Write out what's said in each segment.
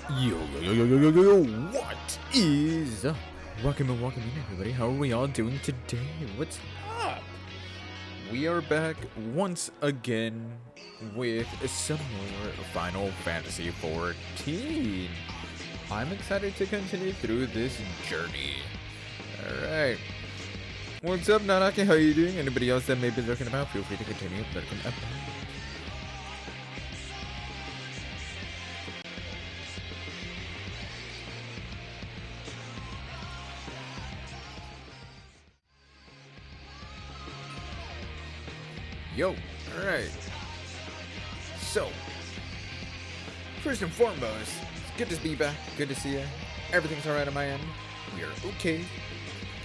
Yo, what is up? Welcome in everybody. How are we all doing today? What's up? We are back once again with some more Final Fantasy XIV. I'm excited to continue through this journey. Alright. What's up, Nanaki? How are you doing? Anybody else that may be lurking about, feel free to continue lurking about. Yo, alright. So, first and foremost, it's good to be back. Good to see you. Everything's alright on my end. We are okay.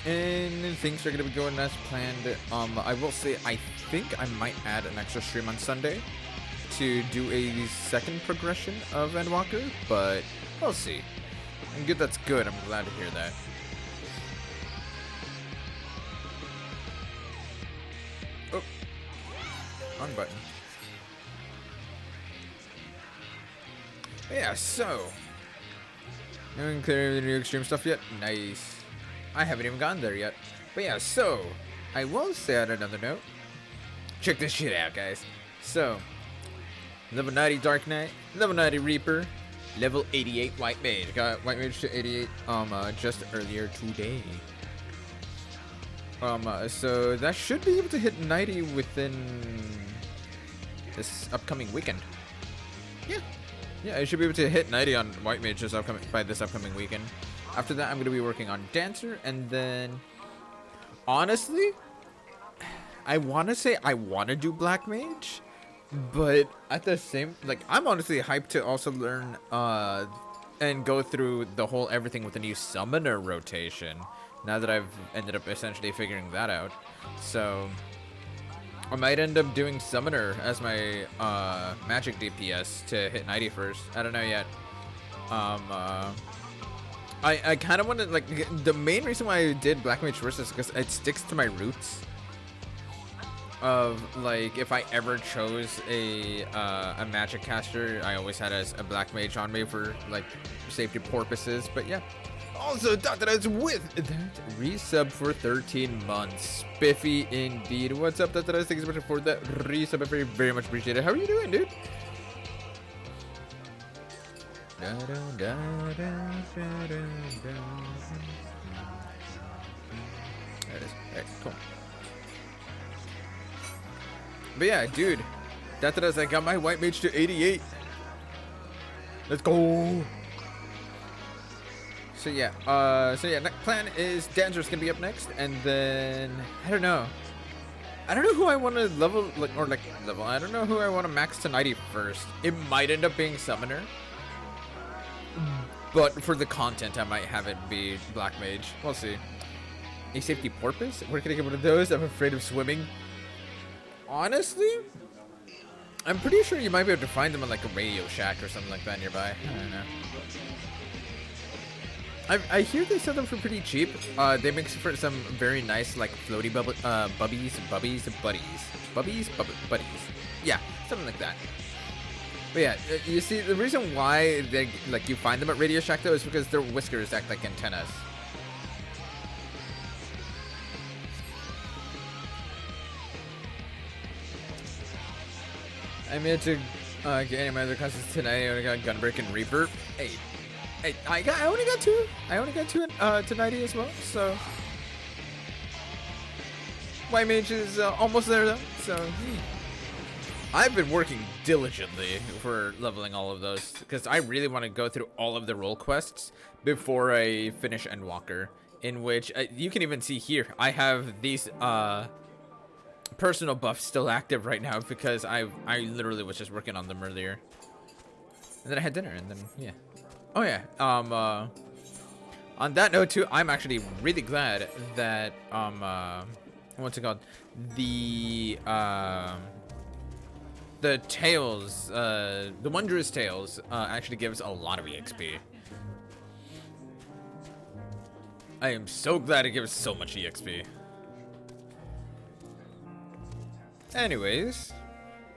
And things are going to be going as planned. I will say, I think I might add an extra stream on Sunday to do a second progression of Endwalker, but we'll see. And good, that's good. I'm glad to hear that. Oh. Wrong button. Yeah, so. You haven't cleared the new extreme stuff yet? Nice. I haven't even gotten there yet. But yeah, so. I will say on another note. Check this shit out, guys. So. Level 90 Dark Knight. Level 90 Reaper. Level 88 White Mage. Got White Mage to 88 just earlier today. So that should be able to hit 90 within this upcoming weekend. Yeah, I should be able to hit 90 on White Mage by this upcoming weekend. After that, I'm going to be working on Dancer, and then honestly, I want to say I want to do Black Mage, but at the same, I'm honestly hyped to also learn and go through the whole everything with the new Summoner rotation. Now that I've ended up essentially figuring that out. So I might end up doing Summoner as my magic DPS to hit 90 first. I don't know yet. I kind of want to, the main reason why I did Black Mage first is because it sticks to my roots of, if I ever chose a magic caster, I always had a Black Mage on me for, safety purposes. But yeah. Also, Dr. with that resub for 13 months. Spiffy indeed. What's up, Dr. Thanks so much for that resub. I very, very much appreciate it. How are you doing, dude? There it is. Alright, cool. But yeah, dude. Dr. I got my White Mage to 88. Let's go. So yeah, next plan is Dancer's gonna be up next, and then I don't know who I want to level, I don't know who I want to max to 90 first. It might end up being Summoner, but for the content, I might have it be Black Mage. We'll see. A safety porpoise? Where can I get one of those? I'm afraid of swimming. Honestly, I'm pretty sure you might be able to find them in a Radio Shack or something like that nearby. I don't know. I hear they sell them for pretty cheap. They make for some very nice, floaty buddies. Yeah, something like that. But yeah, you see, the reason why they, you find them at Radio Shack, though, is because their whiskers act like antennas. I made to get any of my other classes tonight. I only got Gunbreak and Reaper. Hey, I only got two. I only got two to 90 as well. So White Mage is almost there though. So I've been working diligently for leveling all of those because I really want to go through all of the role quests before I finish Endwalker. In which you can even see here, I have these personal buffs still active right now because I literally was just working on them earlier. And then I had dinner, and then yeah. Oh yeah. On that note too, I'm actually really glad that what's it called? The Tales, the Wondrous Tales, actually gives a lot of EXP. I am so glad it gives so much EXP. Anyways,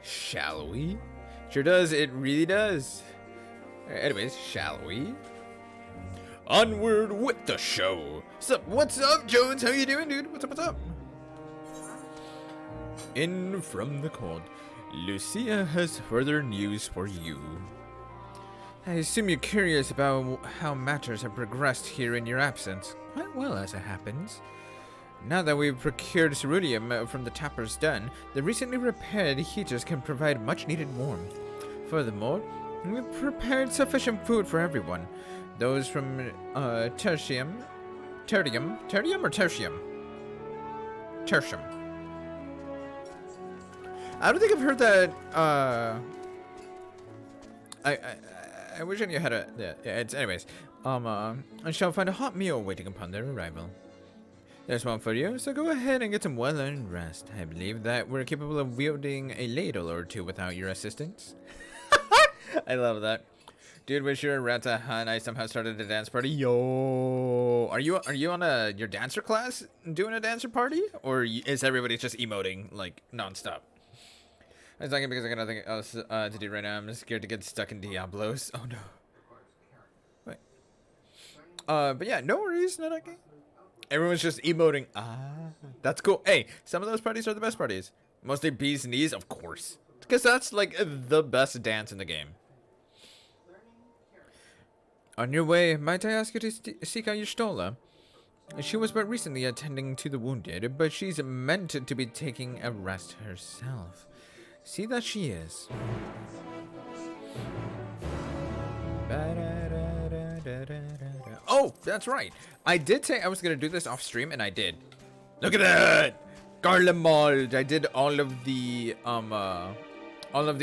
shall we? Sure does. It really does. Anyways, shall we? Onward with the show. What's up, Jones? How you doing, dude? What's up? In from the cold, Lucia has further news for you. I assume you're curious about how matters have progressed here in your absence. Quite well, as it happens. Now that we've procured ceruleum from the tapper's den, the recently repaired heaters can provide much-needed warmth. Furthermore, we've prepared sufficient food for everyone. Those from tertium or tertium? Tertium. I don't think I've heard that. I wish I knew how to. Yeah. It's anyways. I shall find a hot meal waiting upon their arrival. There's one for you, so go ahead and get some well-earned rest. I believe that we're capable of wielding a ladle or two without your assistance. I love that. Dude, wish you're a Rata Han. I somehow started a dance party. Yo, are you on your dancer class doing a dancer party, or is everybody just emoting like nonstop? I was talking because I got nothing else to do right now. I'm just scared to get stuck in Diablos. Oh no. Wait. But yeah, no worries, not okay. Everyone's just emoting. That's cool. Hey, some of those parties are the best parties. Mostly bees knees, of course, because that's like the best dance in the game. On your way, might I ask you to seek out your Stola? She was but recently attending to the wounded, but she's meant to be taking a rest herself. See that she is. Oh, that's right. I did say I was gonna do this off stream, and I did. Look at that, Garlemald. I did all of the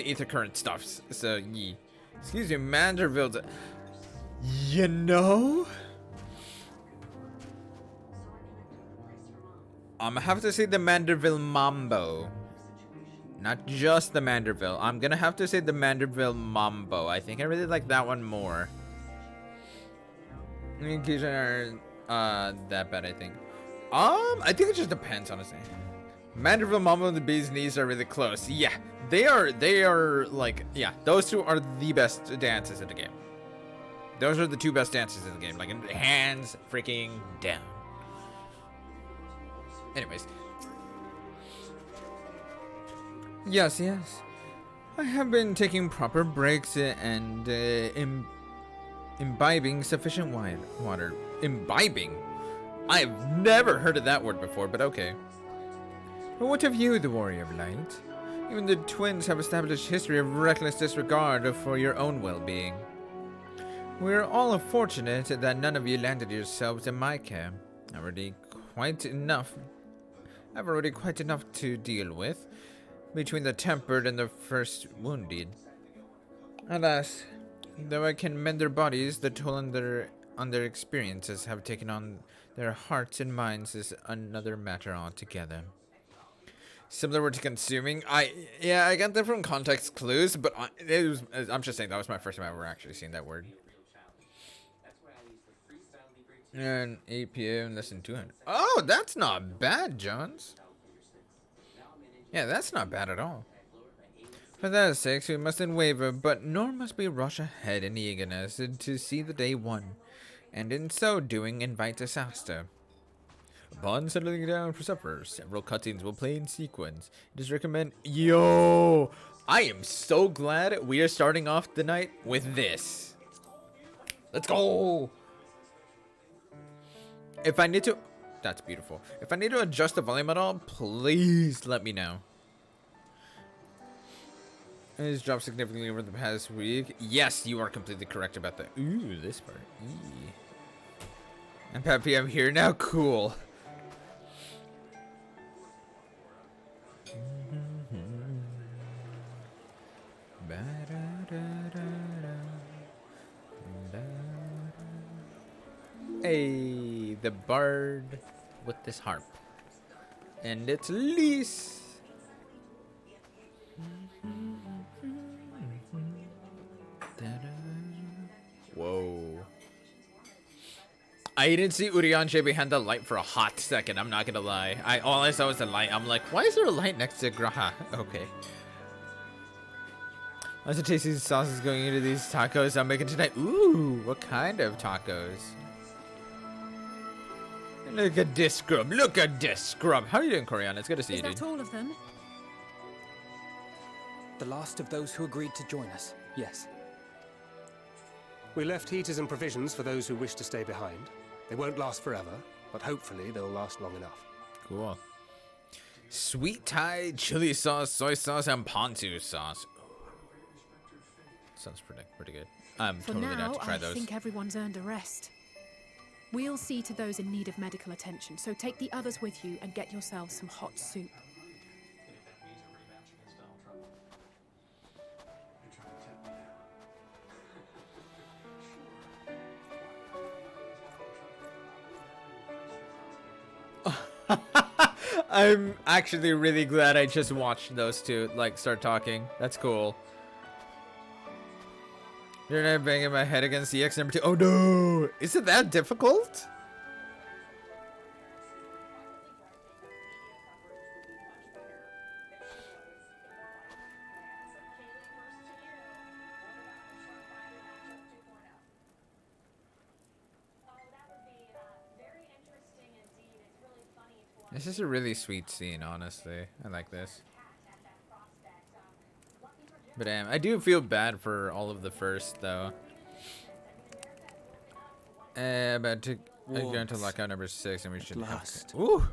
ether current stuffs. So yeah. Excuse me, Manderville's. You know, I'm gonna have to say the Manderville Mambo. Not just the Manderville. I'm gonna have to say the Manderville Mambo. I think I really like that one more. These are that bad, I think. I think it just depends, honestly. Manderville Mambo and the Bee's Knees are really close. Yeah, they are like, yeah, those two are the best dances in the game. Those are the two best dances in the game. Like, hands freaking down. Anyways. Yes. I have been taking proper breaks and imbibing sufficient water. Imbibing? I've never heard of that word before, but okay. But what of you, the Warrior of Light? Even the twins have established history of reckless disregard for your own well-being. We're all fortunate that none of you landed yourselves in my care. I've already quite enough to deal with between the tempered and the first wounded. Alas, though I can mend their bodies, the toll on their experiences have taken on their hearts and minds is another matter altogether. Similar word to consuming. I got different context clues, but I'm just saying that was my first time I've ever actually seen that word. And 8 p.m. less than 200. Oh, that's not bad, Jones. Yeah, that's not bad at all. For that sake, we mustn't waver, but nor must we rush ahead in eagerness to see the day won, and in so doing invite disaster. Upon settling down for supper, several cutscenes will play in sequence. It is recommended. Yo, I am so glad we are starting off the night with this. Let's go. If I need to, that's beautiful. If I need to adjust the volume at all, please let me know. It has dropped significantly over the past week. Yes, you are completely correct about that. Ooh, this part. I'm happy I'm here now. Cool. Hey, the bard with this harp. And it's Lise. Whoa. I didn't see Urianger behind the light for a hot second, I'm not gonna lie. All I saw was the light. I'm like, why is there a light next to Graha? Okay. Lots of tasty sauces going into these tacos I'm making tonight. Ooh, what kind of tacos? Look at this scrub. Look at this scrub. How are you doing, Coriana? It's good to see you, dude. Is that all of them? The last of those who agreed to join us, yes. We left heaters and provisions for those who wish to stay behind. They won't last forever, but hopefully they'll last long enough. Cool. Sweet Thai chili sauce, soy sauce, and ponzu sauce. Sounds pretty good. I'm For totally down now, to try I those. think everyone's earned a rest. We'll see to those in need of medical attention, so take the others with you and get yourselves some hot soup. I'm actually really glad I just watched those two like start talking. That's cool. You're not banging my head against the X number 2. Oh no! Is it that difficult? This is a really sweet scene, honestly. I like this. But I do feel bad for all of the first, though. About to go into lockout number 6, and we should have. Ooh!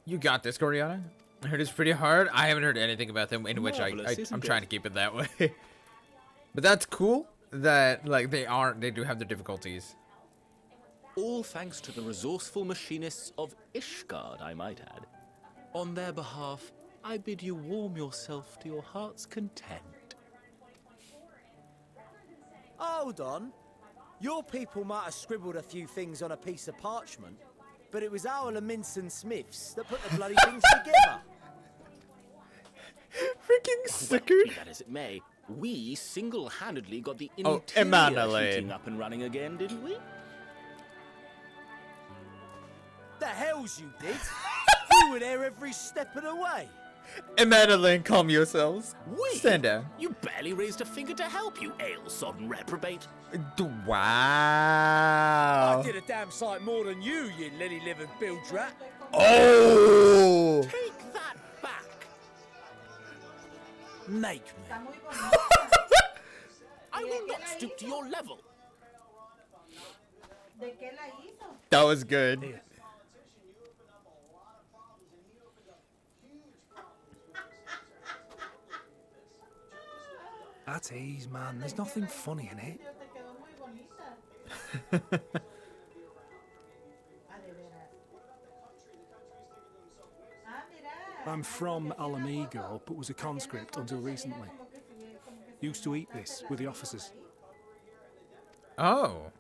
You got this, Coriana. I heard it's pretty hard. I haven't heard anything about them, in which I'm trying to keep it that way. But that's cool that like they do have their difficulties. All thanks to the resourceful machinists of Ishgard, I might add. On their behalf, I bid you warm yourself to your heart's content. Hold on. Your people might have scribbled a few things on a piece of parchment, but it was our Minson Smiths that put the bloody things together. Freaking sucker. Be that as it may, we single-handedly got the Oh, interior Emmanuel. heating up and running again, didn't we? The hells you did? You were there every step of the way. Emmanuel, calm yourselves. We? Stand down. You barely raised a finger to help, you ale-sodden reprobate. Wow. I did a damn sight more than you lily-livered bilge rat. Oh! Take that back. Make me. I will not stoop to your level. That was good. At ease, man. There's nothing funny in it. I'm from Alamigo, but was a conscript until recently. Used to eat this with the officers. Oh.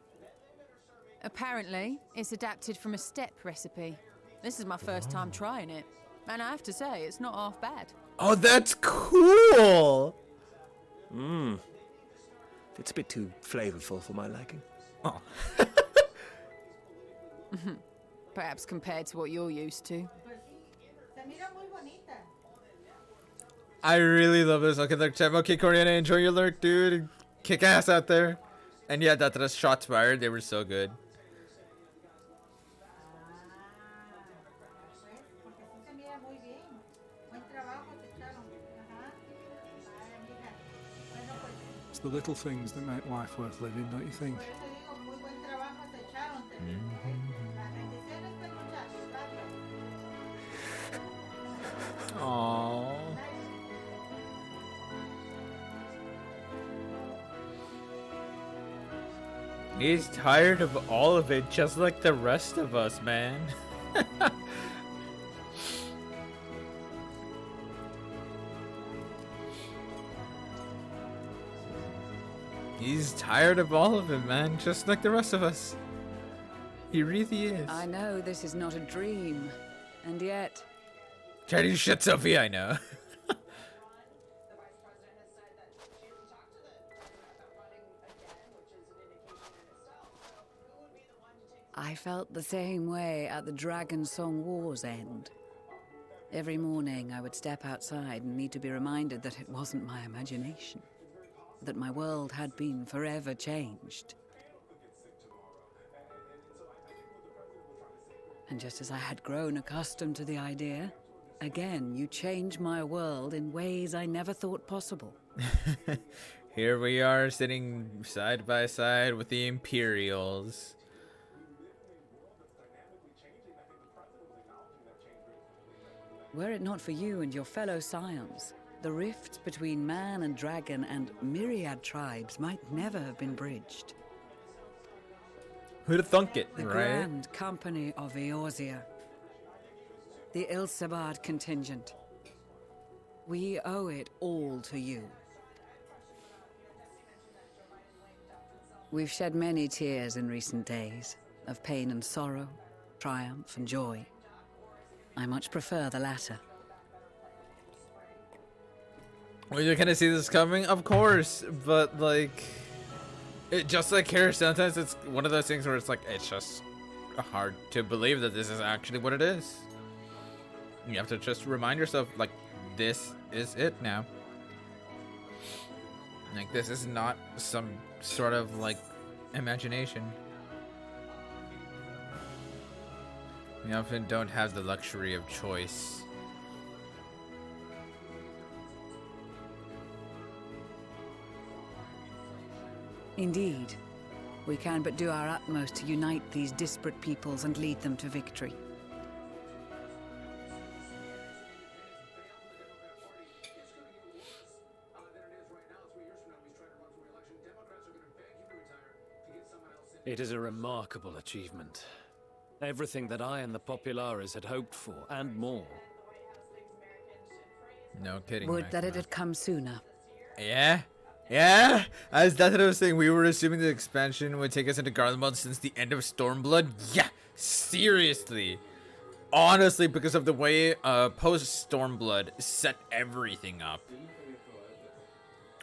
Apparently, it's adapted from a steppe recipe. This is my first time trying it, and I have to say, it's not half bad. Oh, that's cool. It's a bit too flavorful for my liking. Oh. Perhaps compared to what you're used to. I really love this. Okay, look, Chef. Okay, Coriana, enjoy your lurk, dude. Kick ass out there. And yeah, that shots fired. They were so good. It's the little things that make life worth living, don't you think? Aww. He's tired of all of it, just like the rest of us, man. He's tired of all of it, man, just like the rest of us. He really is. I know this is not a dream, and yet... Try to shut Sophie, I know. I felt the same way at the Dragon Song War's end. Every morning I would step outside and need to be reminded that it wasn't my imagination, that my world had been forever changed. And just as I had grown accustomed to the idea, again you change my world in ways I never thought possible. Here we are sitting side by side with the Imperials. Were it not for you and your fellow scions, the rift between man and dragon and myriad tribes might never have been bridged. Who'd have thunk it, The right? Grand Company of Eorzea. The Ilsabard contingent. We owe it all to you. We've shed many tears in recent days, of pain and sorrow, triumph and joy. I much prefer the latter. Well, you kind of see this coming, of course, but like, just like here, sometimes it's one of those things where it's like, it's just hard to believe that this is actually what it is. You have to just remind yourself, like, this is it now. Like, this is not some sort of like imagination. We often don't have the luxury of choice. Indeed. We can but do our utmost to unite these disparate peoples and lead them to victory. It is a remarkable achievement. Everything that I and the Populares had hoped for, and more. No kidding. Would that it had come sooner. Yeah? Yeah? As that's what I was saying, we were assuming the expansion would take us into Garlemald since the end of Stormblood. Yeah! Seriously! Honestly, because of the way post-Stormblood set everything up.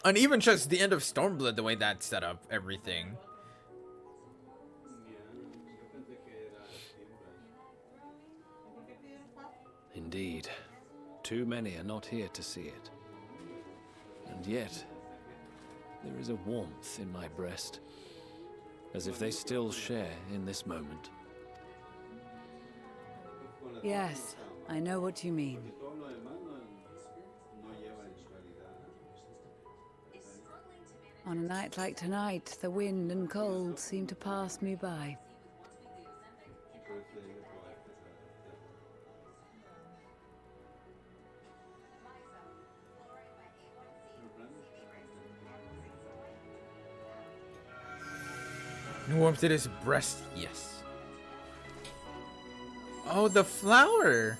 And even just the end of Stormblood, the way that set up everything. Indeed. Too many are not here to see it. And yet, there is a warmth in my breast, as if they still share in this moment. Yes, I know what you mean. On a night like tonight, the wind and cold seem to pass me by. Warmth in his breast, yes. Oh, the flower!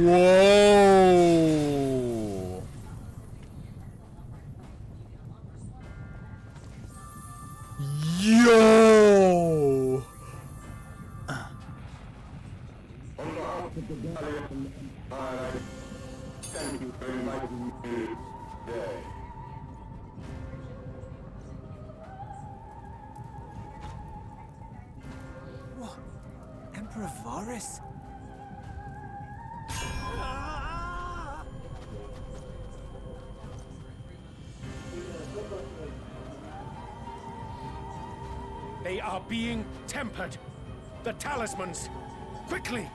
Whoa! Yo! What? Emperor Varus? They are being tempered. The talismans. Quickly!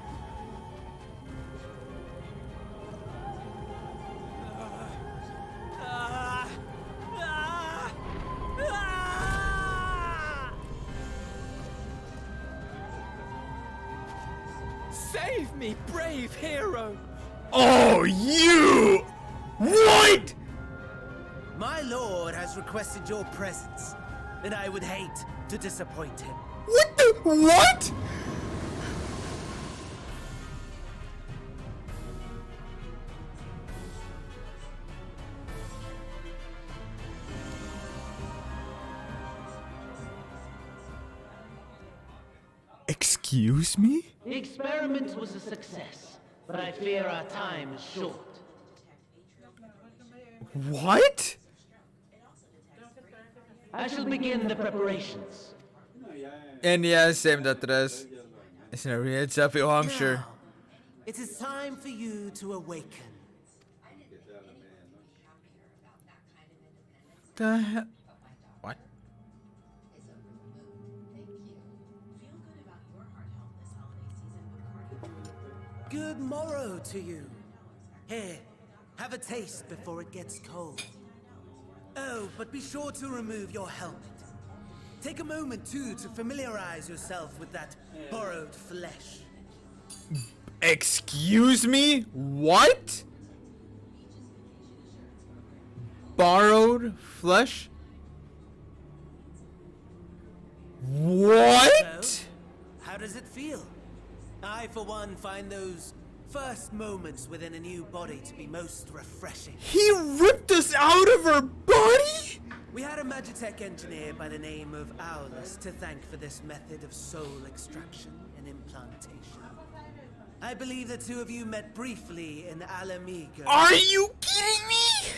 Save me, brave hero! Oh, you! What? My lord has requested your presence, and I would hate to disappoint him. What the? What? Excuse me? The experiment was a success, but I fear our time is short. What? I shall begin the preparations. NES-M.3. Es una desafío, I'm sure. Now, it is time for you to awaken. The hell? What? Good morrow to you. Here, have a taste before it gets cold. Oh, but be sure to remove your helmet. Take a moment, too, to familiarize yourself with that borrowed flesh. Excuse me? What? Borrowed flesh? What? So, how does it feel? I, for one, find those first moments within a new body to be most refreshing. He ripped us out of our body? We had a Magitech engineer by the name of Aulus to thank for this method of soul extraction and implantation. I believe the two of you met briefly in Alamigo. Are you kidding me?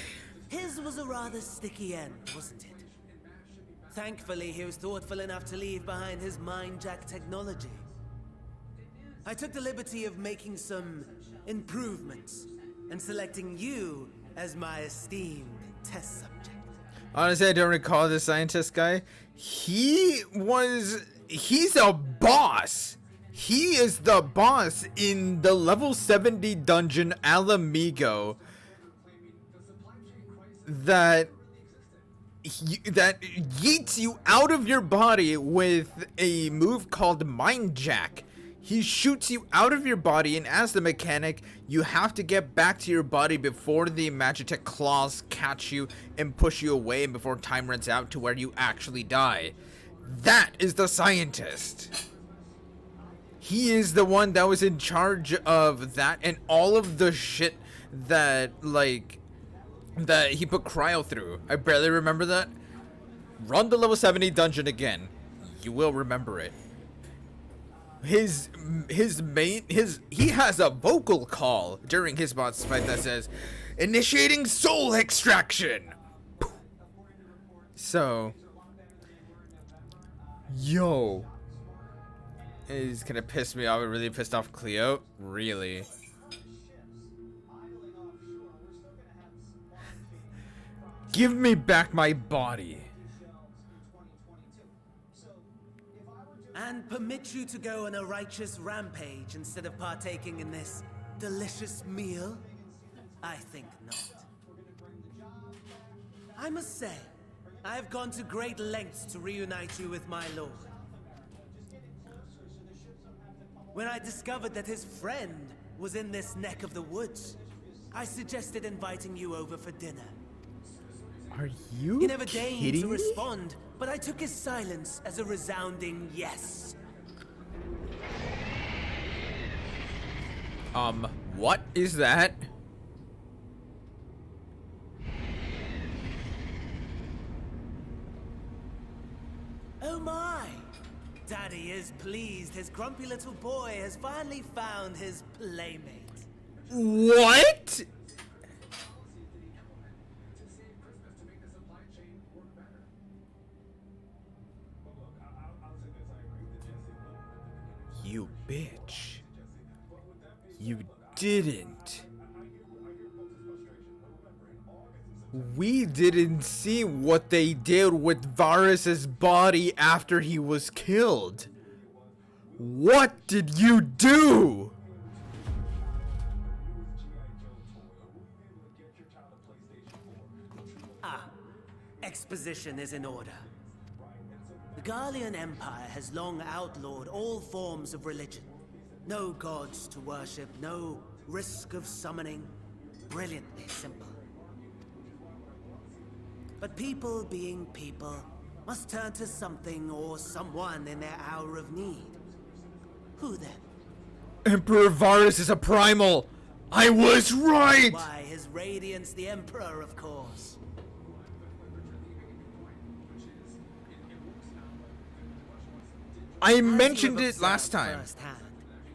His was a rather sticky end, wasn't it? Thankfully, he was thoughtful enough to leave behind his mind-jack technology. I took the liberty of making some improvements and selecting you as my esteemed test subject. Honestly, I don't recall the scientist guy. He's a boss. He is the boss in the level 70 dungeon Alamigo that yeets you out of your body with a move called Mind Jack. He shoots you out of your body, and as the mechanic, you have to get back to your body before the Magitech claws catch you and push you away, and before time runs out to where you actually die. That is the scientist. He is the one that was in charge of that and all of the shit that, like, that he put Cryo through. I barely remember that. Run the level 70 dungeon again. You will remember it. He has a vocal call during his boss fight that says, "Initiating soul extraction." So, yo, it's gonna piss me off. It really pissed off Cleo. Really. Give me back my body. And permit you to go on a righteous rampage instead of partaking in this delicious meal? I think not. I must say, I have gone to great lengths to reunite you with my lord. When I discovered that his friend was in this neck of the woods, I suggested inviting you over for dinner. Are you He never deigned kidding to me? respond, but I took his silence as a resounding yes. What is that? Oh my! Daddy is pleased his grumpy little boy has finally found his playmate. What? You bitch. You didn't. We didn't see what they did with Varus's body after he was killed. What did you do? Exposition is in order. The Garlean Empire has long outlawed all forms of religion. No gods to worship, no risk of summoning. Brilliantly simple. But people being people must turn to something or someone in their hour of need. Who then? Emperor Varus is a primal. I was right. Why, His Radiance the Emperor, of course. I As you mentioned have it last observed time. firsthand,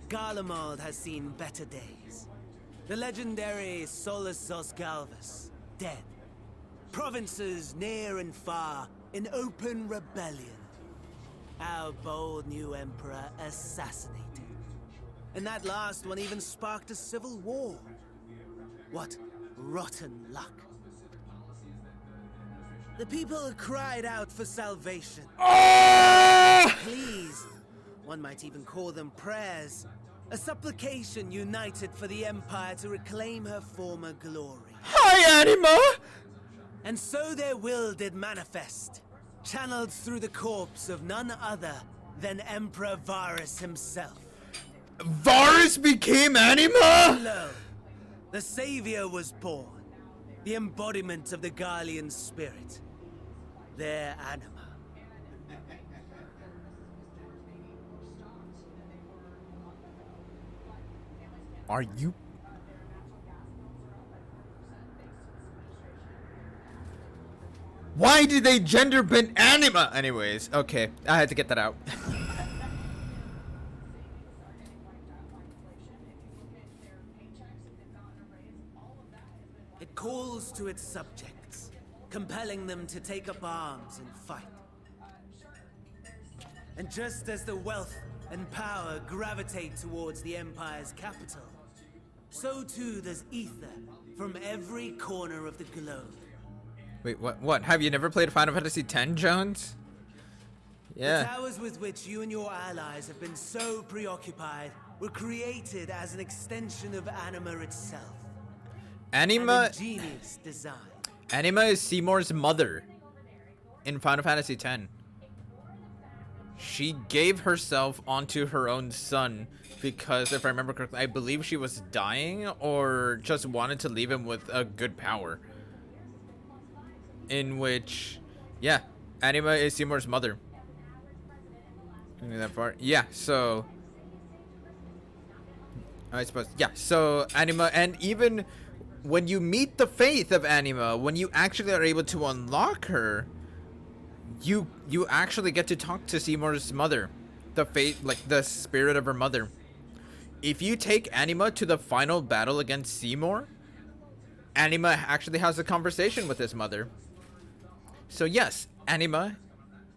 Garlemald has seen better days. The legendary Solus Osgalvus, dead. Provinces near and far in open rebellion. Our bold new emperor assassinated. And that last one even sparked a civil war. What rotten luck. The people cried out for salvation. Please, one might even call them prayers. A supplication united for the Empire to reclaim her former glory. Hi, Anima! And so their will did manifest, channeled through the corpse of none other than Emperor Varus himself. Varus became Anima? Lo, the Savior was born, the embodiment of the Garlean spirit, their Anima. Are you? Why did they gender bend Anima? Anyways, okay, I had to get that out. It calls to its subjects, compelling them to take up arms and fight. And just as the wealth and power gravitate towards the Empire's capital, so too does ether from every corner of the globe. Wait, what? Have you never played Final Fantasy X, Jones? The Yeah. towers with which you and your allies have been so preoccupied were created as an extension of Anima itself. Anima. An ingenious design. Anima is Seymour's mother in Final Fantasy X. She gave herself onto her own son because, if I remember correctly, I believe she was dying or just wanted to leave him with a good power. In which, yeah, Anima is Seymour's mother. You knew that part? Yeah, so I suppose, yeah, so Anima, and even when you meet the faith of Anima, when you actually are able to unlock her, you actually get to talk to Seymour's mother, the faith, like the spirit of her mother. If you take Anima to the final battle against Seymour, Anima actually has a conversation with his mother. So yes, Anima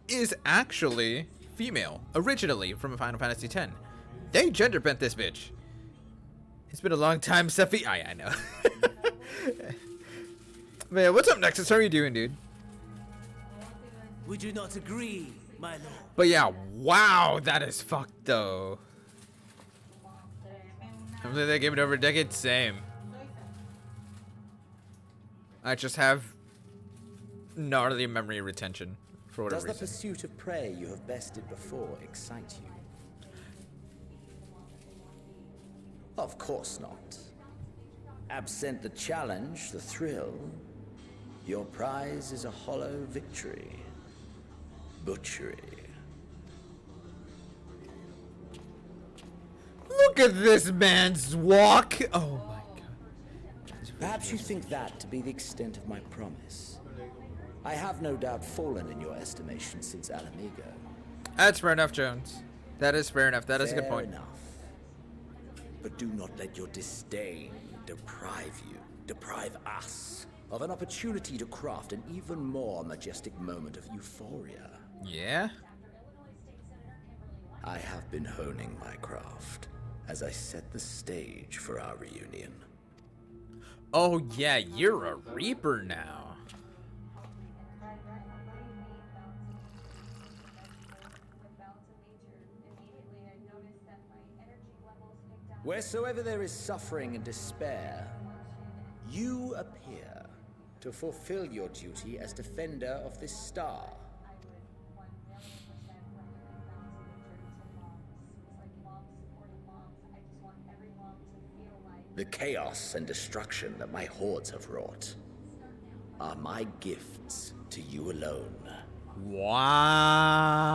is actually female, originally from Final Fantasy X. They gender bent this bitch. It's been a long time, Sephi. I know. Man, what's up, Nexus? How are you doing, dude? Would you not agree, my lord? But yeah, wow, that is fucked though. I'm glad they gave it over a decade. Same. I just have gnarly memory retention for whatever Does the reason. pursuit of prey you have bested before excite you? Of course not. Absent the challenge, the thrill, your prize is a hollow victory. Butchery. Look at this man's walk. Oh my god. Perhaps you think that to be the extent of my promise. I have no doubt fallen in your estimation since Alamigo. That's fair enough, Jones. That is fair enough. That is a good point. Fair enough. But do not let your disdain deprive us of an opportunity to craft an even more majestic moment of euphoria. Yeah? I have been honing my craft as I set the stage for our reunion. Oh yeah, you're a Reaper now. Wheresoever there is suffering and despair, you appear to fulfill your duty as defender of this star. The chaos and destruction that my hordes have wrought are my gifts to you alone. Wow.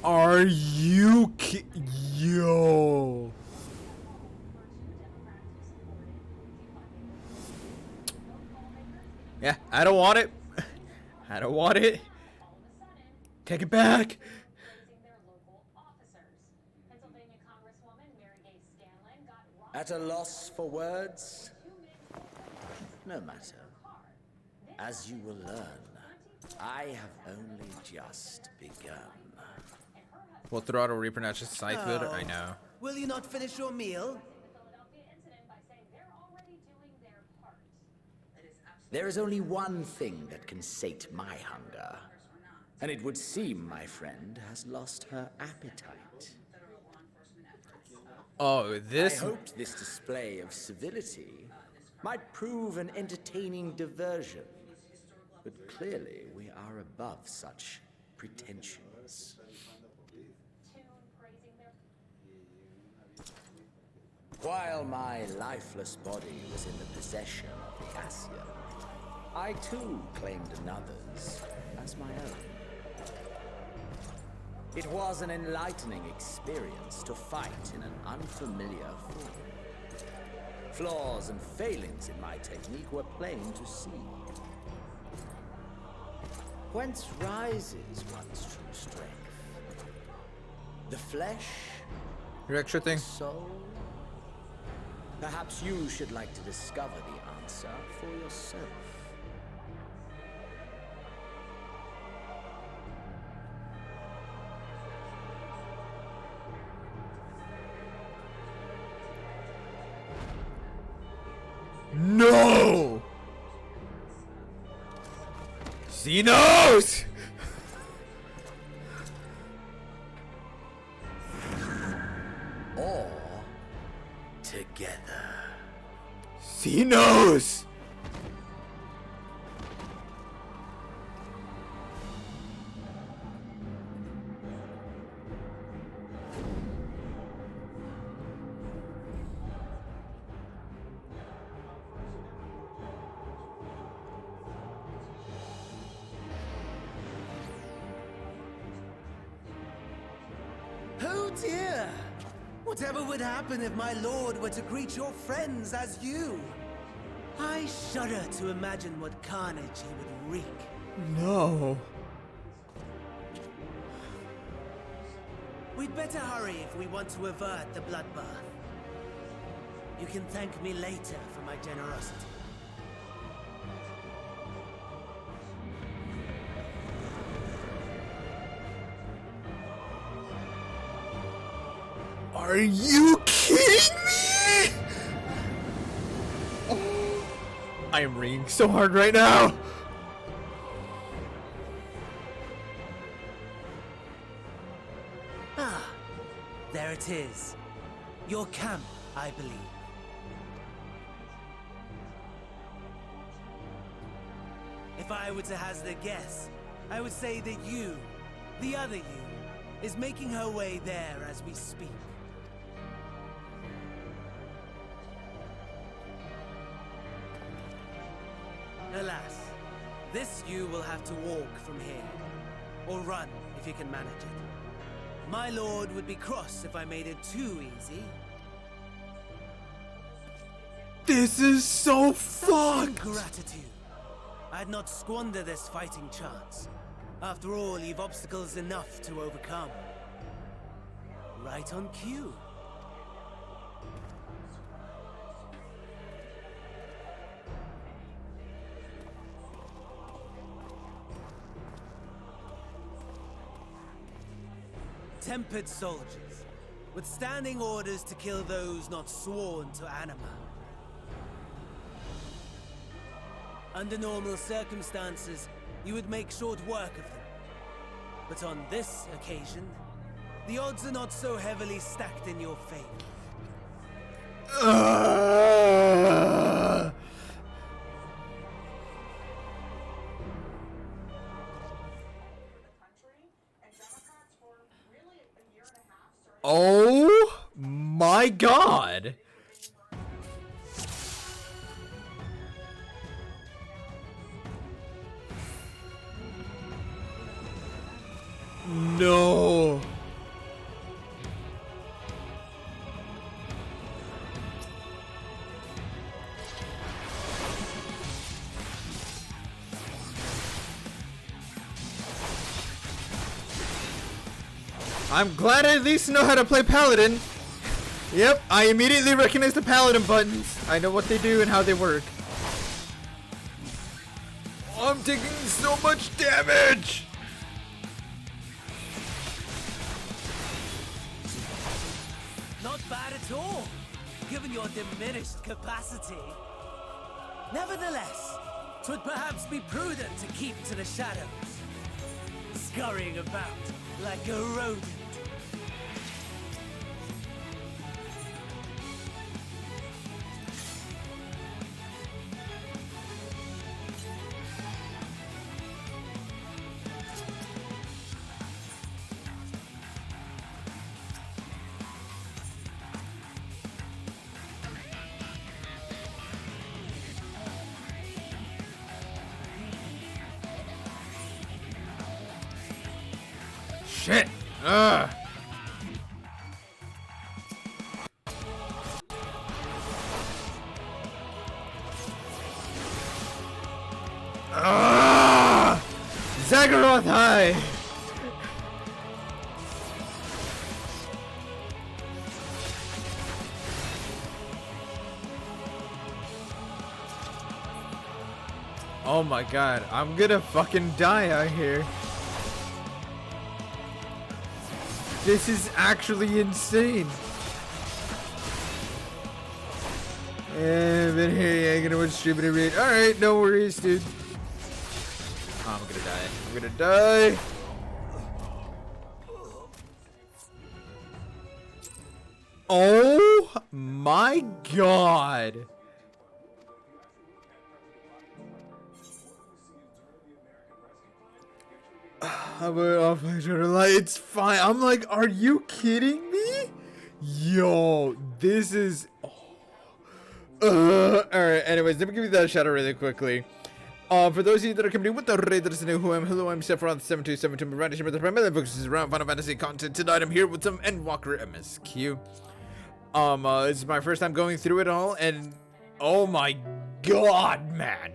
Are you yo? Yeah, I don't want it. I don't want it. Take it back. At a loss for words? No matter. As you will learn, I have only just begun. Full throttle repronounces Scythewood. I know. Will you not finish your meal? There is only one thing that can sate my hunger. And it would seem my friend has lost her appetite. Oh, this... I hoped this display of civility might prove an entertaining diversion. But clearly we are above such pretensions. While my lifeless body was in the possession of the Assia, I too claimed another's as my own. It was an enlightening experience to fight in an unfamiliar form. Flaws and failings in my technique were plain to see. Whence rises one's true strength? The flesh? Your extra thing? The soul? Perhaps you should like to discover the answer for yourself. No! Xenos! Or together. Xenos! Oh dear! Whatever would happen if my lord were to greet your friends as you? I shudder to imagine what carnage he would wreak. No. We'd better hurry if we want to avert the bloodbath. You can thank me later for my generosity. Are you kidding me? Oh, I am ringing so hard right now. Ah, there it is. Your camp, I believe. If I were to hazard a guess, I would say that you, the other you, is making her way there as we speak. Alas, this you will have to walk from here, or run if you can manage it. My lord would be cross if I made it too easy. This is so Such fucked. ingratitude. I'd not squander this fighting chance. After all, you've obstacles enough to overcome. Right on cue. Tempered soldiers, with standing orders to kill those not sworn to anima. Under normal circumstances, you would make short work of them. But on this occasion, the odds are not so heavily stacked in your favor. Oh my god. No. I'm glad I at least know how to play Paladin. Yep, I immediately recognize the Paladin buttons. I know what they do and how they work. Oh, I'm taking so much damage. Not bad at all, given your diminished capacity. Nevertheless, 'twould perhaps be prudent to keep to the shadows, scurrying about like a rodent. Shit! Ugh! Ah! Zagoroth high! Oh my god, I'm gonna fucking die out here. This is actually insane. And then hey, I'm gonna watch stupid read. Alright, no worries, dude. Oh, I'm gonna die. I'm gonna die. Oh my god. I'm off my shoulder light. It's fine. I'm like, are you kidding me? Yo, this is. All right. Anyways, let me give you that shout out really quickly. For those of you that are coming in with the Raiders know who I am, hello, I'm Sephiroth7272. My random but the primary focuses around Final Fantasy content. Tonight I'm here with some Endwalker MSQ. This is my first time going through it all, and oh my god, man.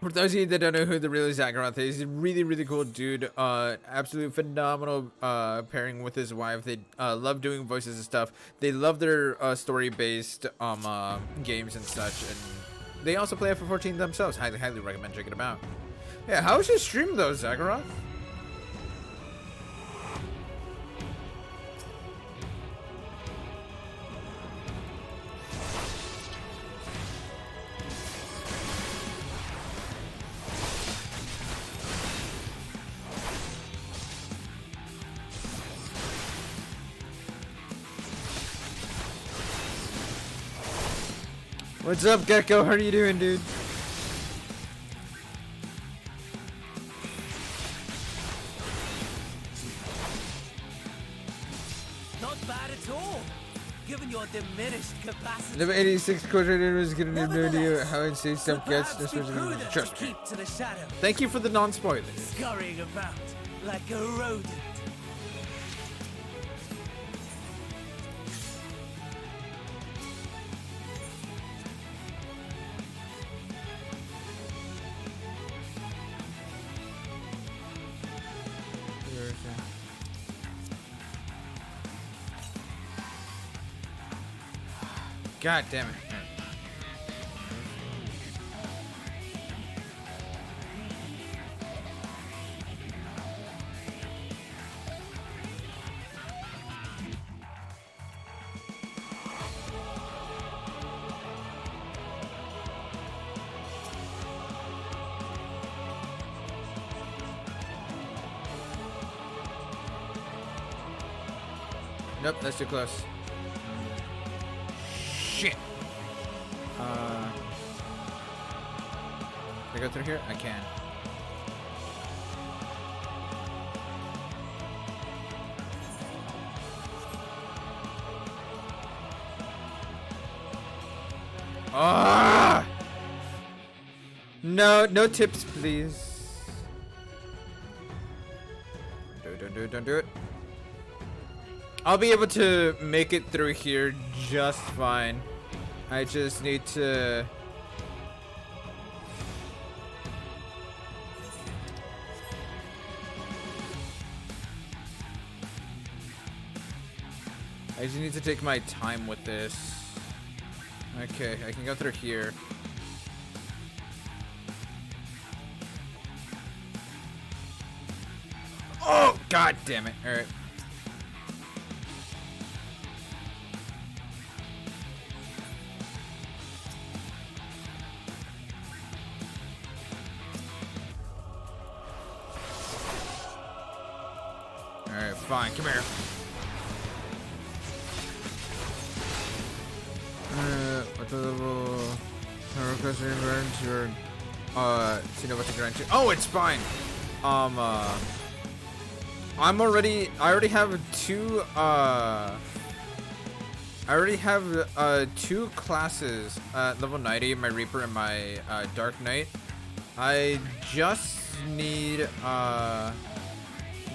For those of you that don't know who the real Zagoroth is, he's a really, really cool dude. Absolute phenomenal pairing with his wife. They love doing voices and stuff. They love their story-based games and such. And they also play FF14 themselves. Highly, highly recommend checking them out. Yeah, how was your stream though, Zagoroth? What's up, Gecko? How are you doing, dude? Not bad at all, given your diminished capacity. Level 86 quarter is gonna need no idea how insane stuff gets. This was trust me. Thank you for the non-spoilers. Scurrying about like a rodent. God damn it. Nope, that's too close. Shit. Can I go through here? I can. Ah! No, no tips, please. Don't do it. I'll be able to make it through here just fine. I just need to... I just need to take my time with this. Okay, I can go through here. Oh, god damn it. All right. All right, fine. Come here. What the level? Request return to your to know what to grant you. Oh, it's fine. I already have two two classes at level 90, my Reaper and my Dark Knight. I just need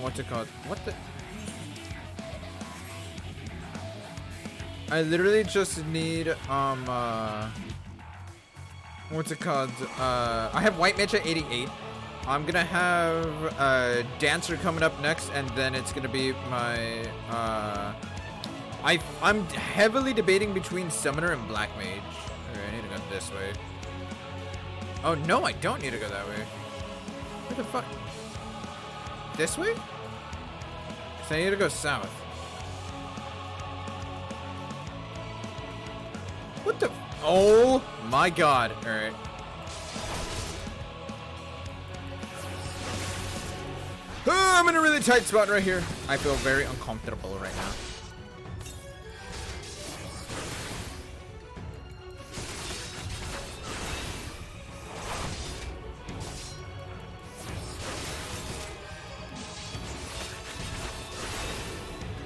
what's it called? What the? I literally just need what's it called? I have White Mage at 88. I'm gonna have Dancer coming up next, and then it's gonna be my I'm heavily debating between Summoner and Black Mage. Alright, I need to go this way. Oh no, I don't need to go that way. Where the fuck? This way? 'Cause I need to go south. What the? Oh my god. Alright. Oh, I'm in a really tight spot right here. I feel very uncomfortable right now.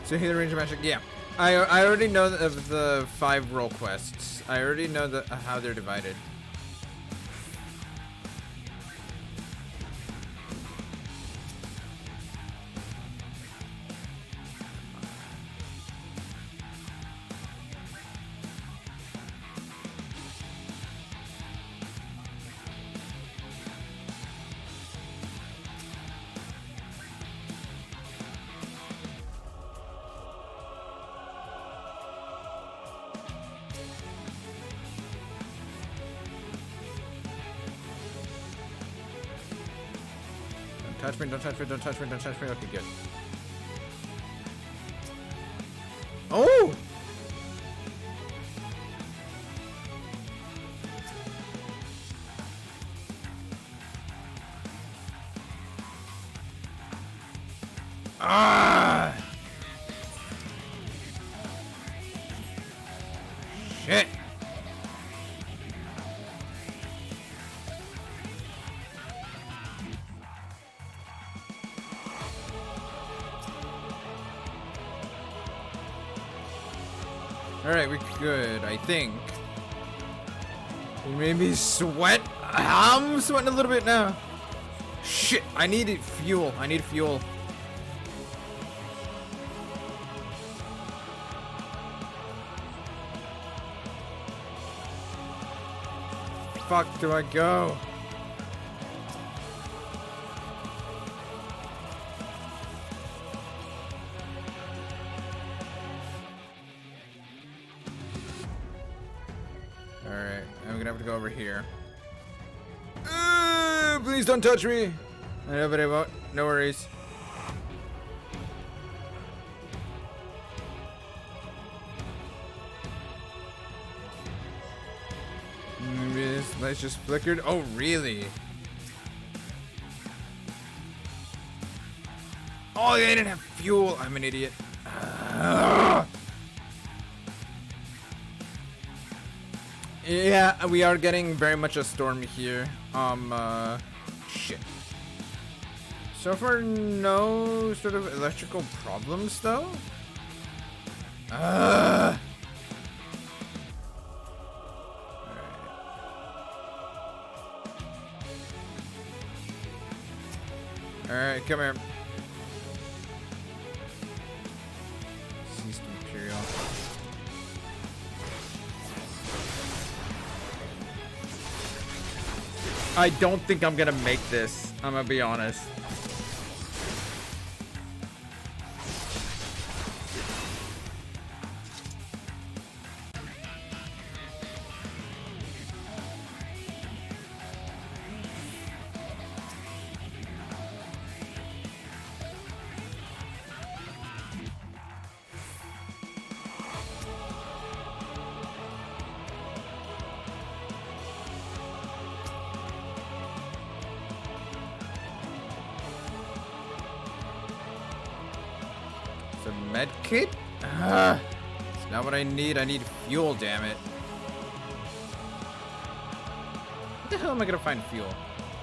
So here the range of magic, yeah. I already know of the 5 role quests. I already know how they're divided. Touch me, don't touch me, don't touch me, don't touch me. Okay, good. Oh! Ah! Shit! Alright, we're good, I think. Maybe sweat? I'm sweating a little bit now. Shit, I need fuel. I need fuel. Fuck do I go? Alright, I'm gonna have to go over here. Please don't touch me! I know, but I won't. No worries. Maybe this light just flickered. Oh, really? Oh, they didn't have fuel. I'm an idiot. Yeah, we are getting very much a storm here. Shit. So far, no sort of electrical problems, though. Alright, come here. Seized material. I don't think I'm gonna make this. I'm gonna be honest. med kit? Ugh. It's not what I need. I need fuel, damn it. What the hell am I gonna find fuel?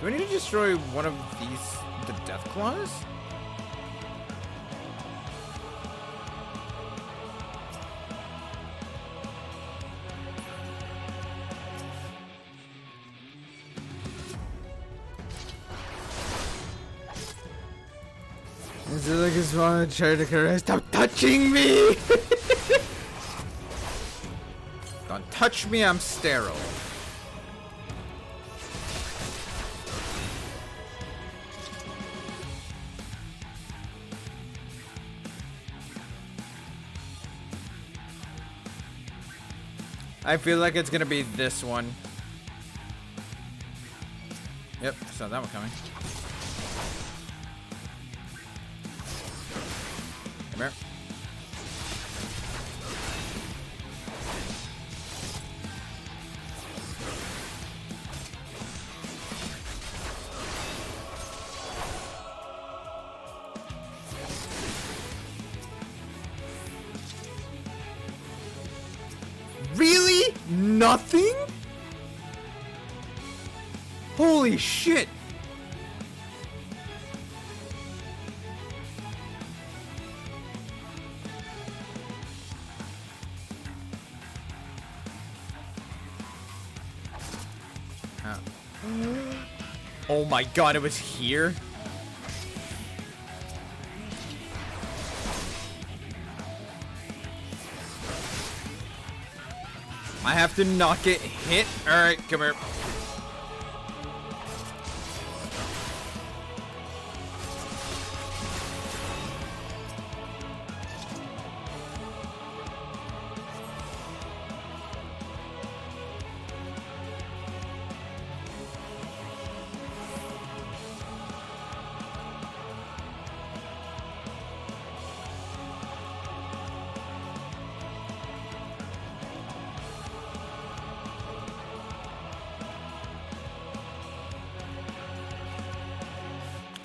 Do I need to destroy one of these, the death claws? Is it like a small try to caress? Stop touching me! Don't touch me, I'm sterile. I feel like it's gonna be this one. Yep, saw that one coming. Come here. Really? Nothing? Holy shit! Oh my god, it was here? I have to not get hit? Alright, come here.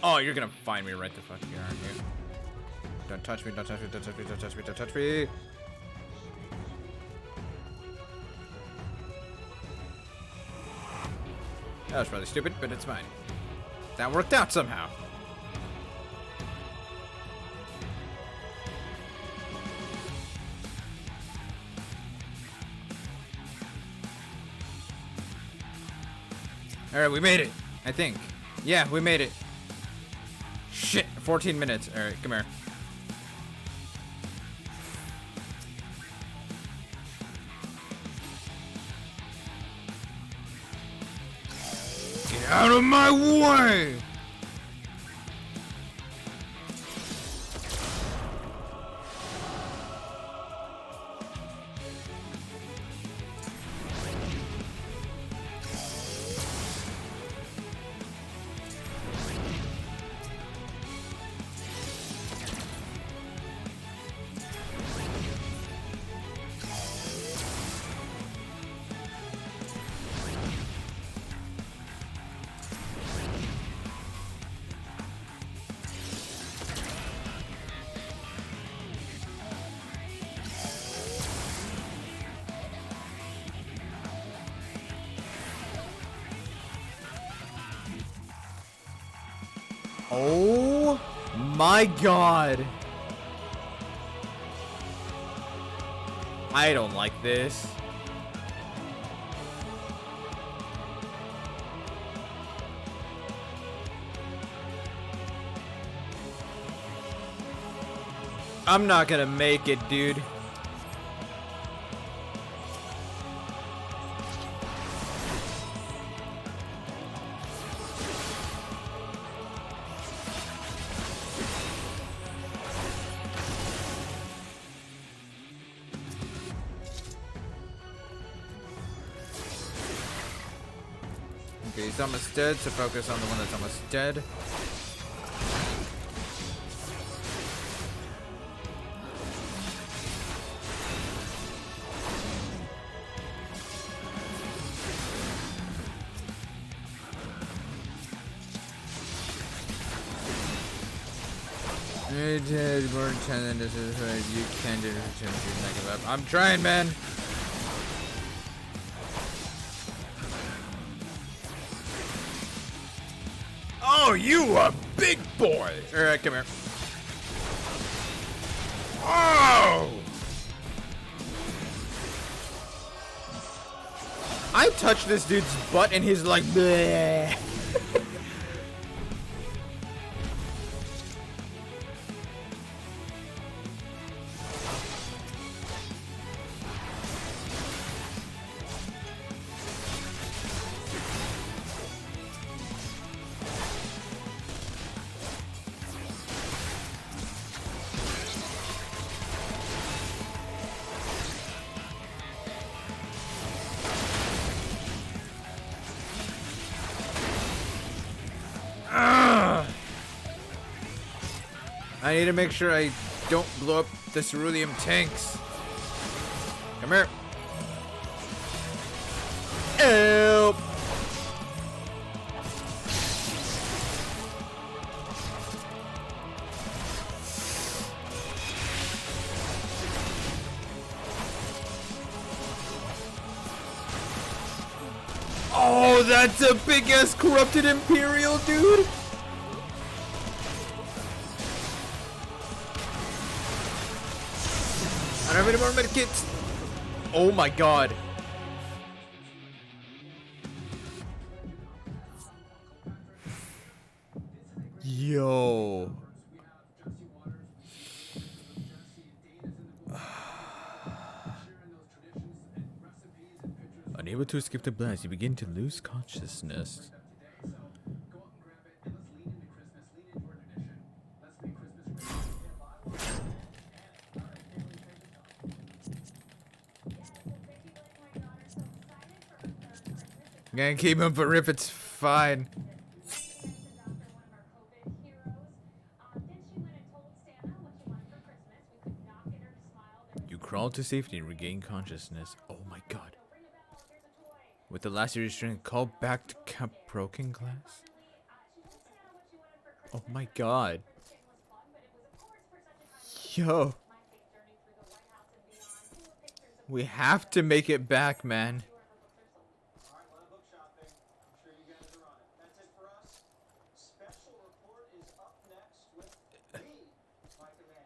Oh, you're gonna find me right the fuck here, aren't you? Don't touch me, don't touch me, don't touch me, don't touch me, don't touch me. That was probably stupid, but it's fine. That worked out somehow. Alright, we made it. I think. Yeah, we made it. Shit, 14 minutes. Alright, come here. Get out of my way! Oh my god. I don't like this. I'm not gonna make it, dude. Okay, he's almost dead, so focus on the one that's almost dead. It is more time than this is right. You can't do it. Give up. I'm trying, man. Oh, you a big boy. All right, come here. Oh! I touched this dude's butt and he's like, bleh. I need to make sure I don't blow up the cerulean tanks. Come here. Help! Oh, that's a big ass corrupted Imperial, dude! I don't have any more medikits. Oh my god. Yo. Unable to escape the blast, you begin to lose consciousness. Gonna keep him for Rip, it's fine. You crawl to safety and regain consciousness. Oh my god. With the last year's strength, call back to Camp Broken Glass? Oh my god. Yo. We have to make it back, man.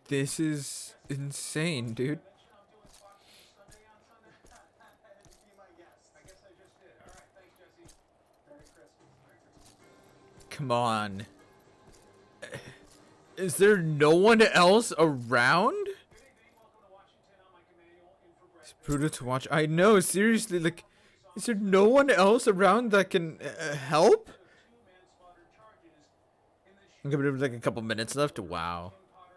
This is insane, dude. Come on. Is there no one else around? It's brutal to watch. I know, seriously, like, is there no one else around that can help? I'm gonna have like a couple minutes left. Wow.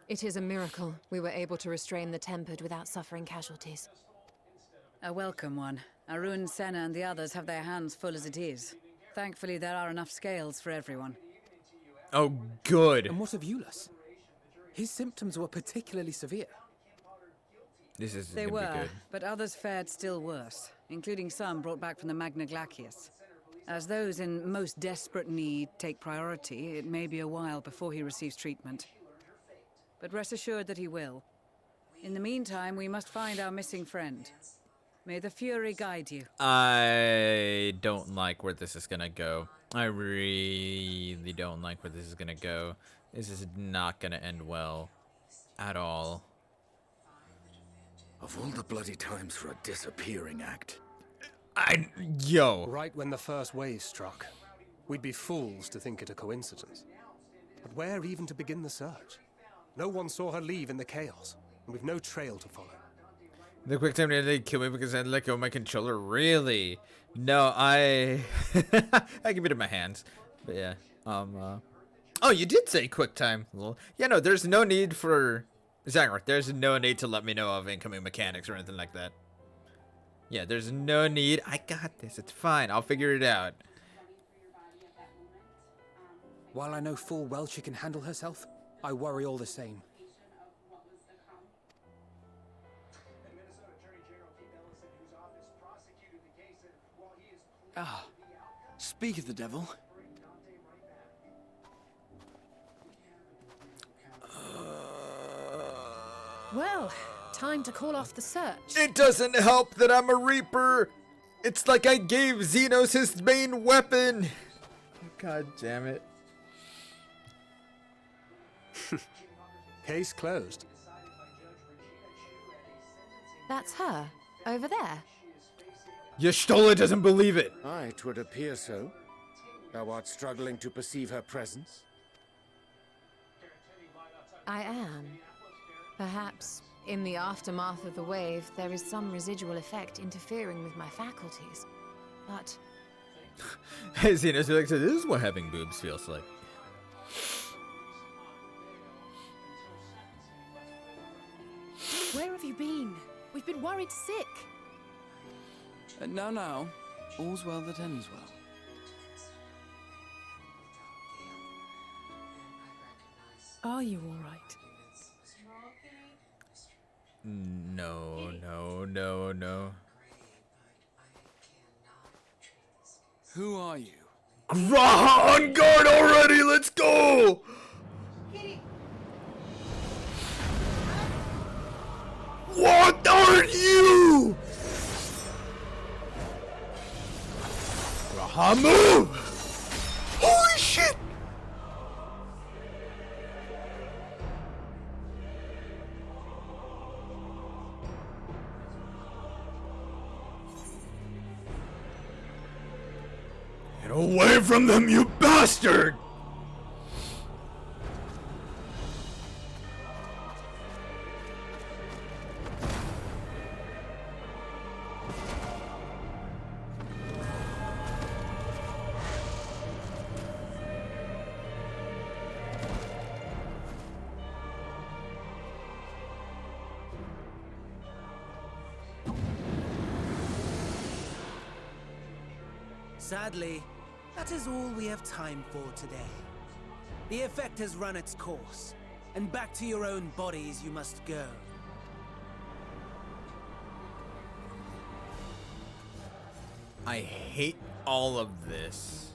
It is a miracle we were able to restrain the Tempered without suffering casualties. A welcome one. Arun, Senna, and the others have their hands full as it is. Thankfully, there are enough scales for everyone. Oh, good. And what of Euless? His symptoms were particularly severe. This is They gonna were, be good. but others fared still worse, including some brought back from the Magna Glacius. As those in most desperate need take priority, it may be a while before he receives treatment. But rest assured that he will. In the meantime, we must find our missing friend. May the Fury guide you. I don't like where this is gonna go. I really don't like where this is gonna go. This is not gonna end well. At all. Of all the bloody times for a disappearing act. Yo. Right when the first wave struck, we'd be fools to think it a coincidence. But where even to begin the search? No one saw her leave in the chaos, and we've no trail to follow. The quick time they kill me because I let go of my controller. Really? No, I give it in my hands. But yeah. Oh, you did say quick time. Well, yeah, no, there's no need for Zangor. There's no need to let me know of incoming mechanics or anything like that. Yeah, there's no need. I got this. It's fine. I'll figure it out. While I know full well she can handle herself, I worry all the same. Ah, speak of the devil. Well, time to call off the search. It doesn't help that I'm a Reaper. It's like I gave Xenos his main weapon. God damn it. Case closed. That's her, over there. Y'shtola doesn't believe it. Aye, 'twould appear so. Thou art struggling to perceive her presence? I am. Perhaps, in the aftermath of the wave, there is some residual effect interfering with my faculties. But... Xenos like, so this is what having boobs feels like. Where have you been? We've been worried sick. Now, all's well that ends well. Are you all right? No, no, no, no. Who are you? Graha, on guard already! Let's go! What are you? Graha, move! Holy shit! Get away from them, you bastard! Sadly, that is all we have time for today. The effect has run its course, and back to your own bodies you must go. I hate all of this.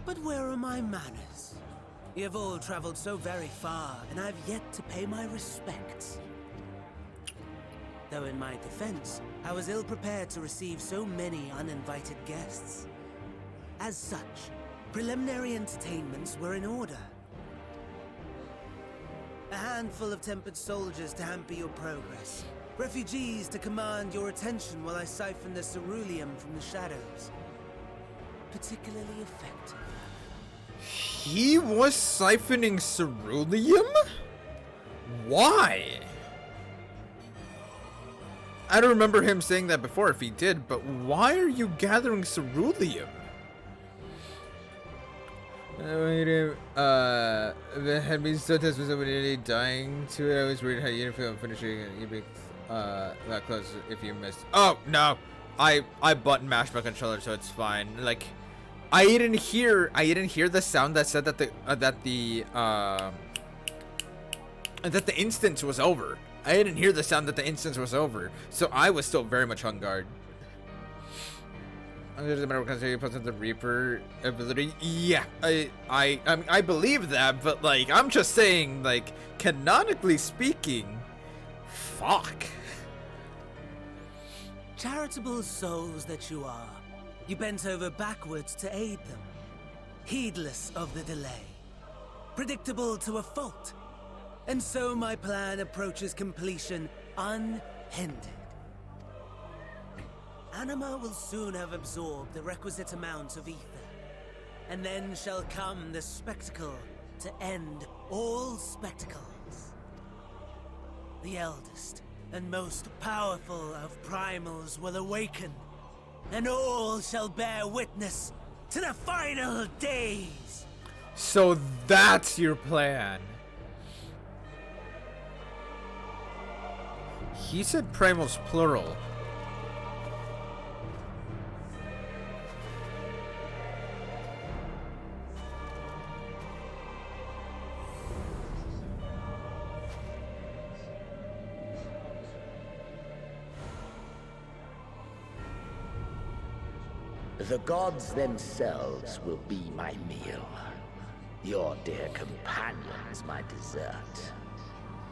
But where are my manners? You have all traveled so very far, and I've yet to pay my respects. Though in my defense, I was ill-prepared to receive so many uninvited guests. As such, preliminary entertainments were in order. A handful of tempered soldiers to hamper your progress. Refugees to command your attention while I siphon the ceruleum from the shadows. Particularly effective. He was siphoning ceruleum? Why? I don't remember him saying that before if he did, but why are you gathering ceruleum? The had been so tense with somebody dying to it. I was worried how you feel finishing it. You'd be that close if you missed. Oh no, I button mashed my controller, so it's fine. Like, I didn't hear the sound that said that the instance was over. I didn't hear the sound that the instance was over, so I was still very much on guard. There's a matter of considering the Reaper ability. Yeah, I believe that, but like, I'm just saying, like, canonically speaking, fuck. Charitable souls that you are, you bent over backwards to aid them, heedless of the delay, predictable to a fault. And so my plan approaches completion unhindered. Anima will soon have absorbed the requisite amount of ether, and then shall come the spectacle to end all spectacles. The eldest and most powerful of primals will awaken, and all shall bear witness to the final days. So that's your plan. He said primals plural. The gods themselves will be my meal. Your dear companions, my dessert.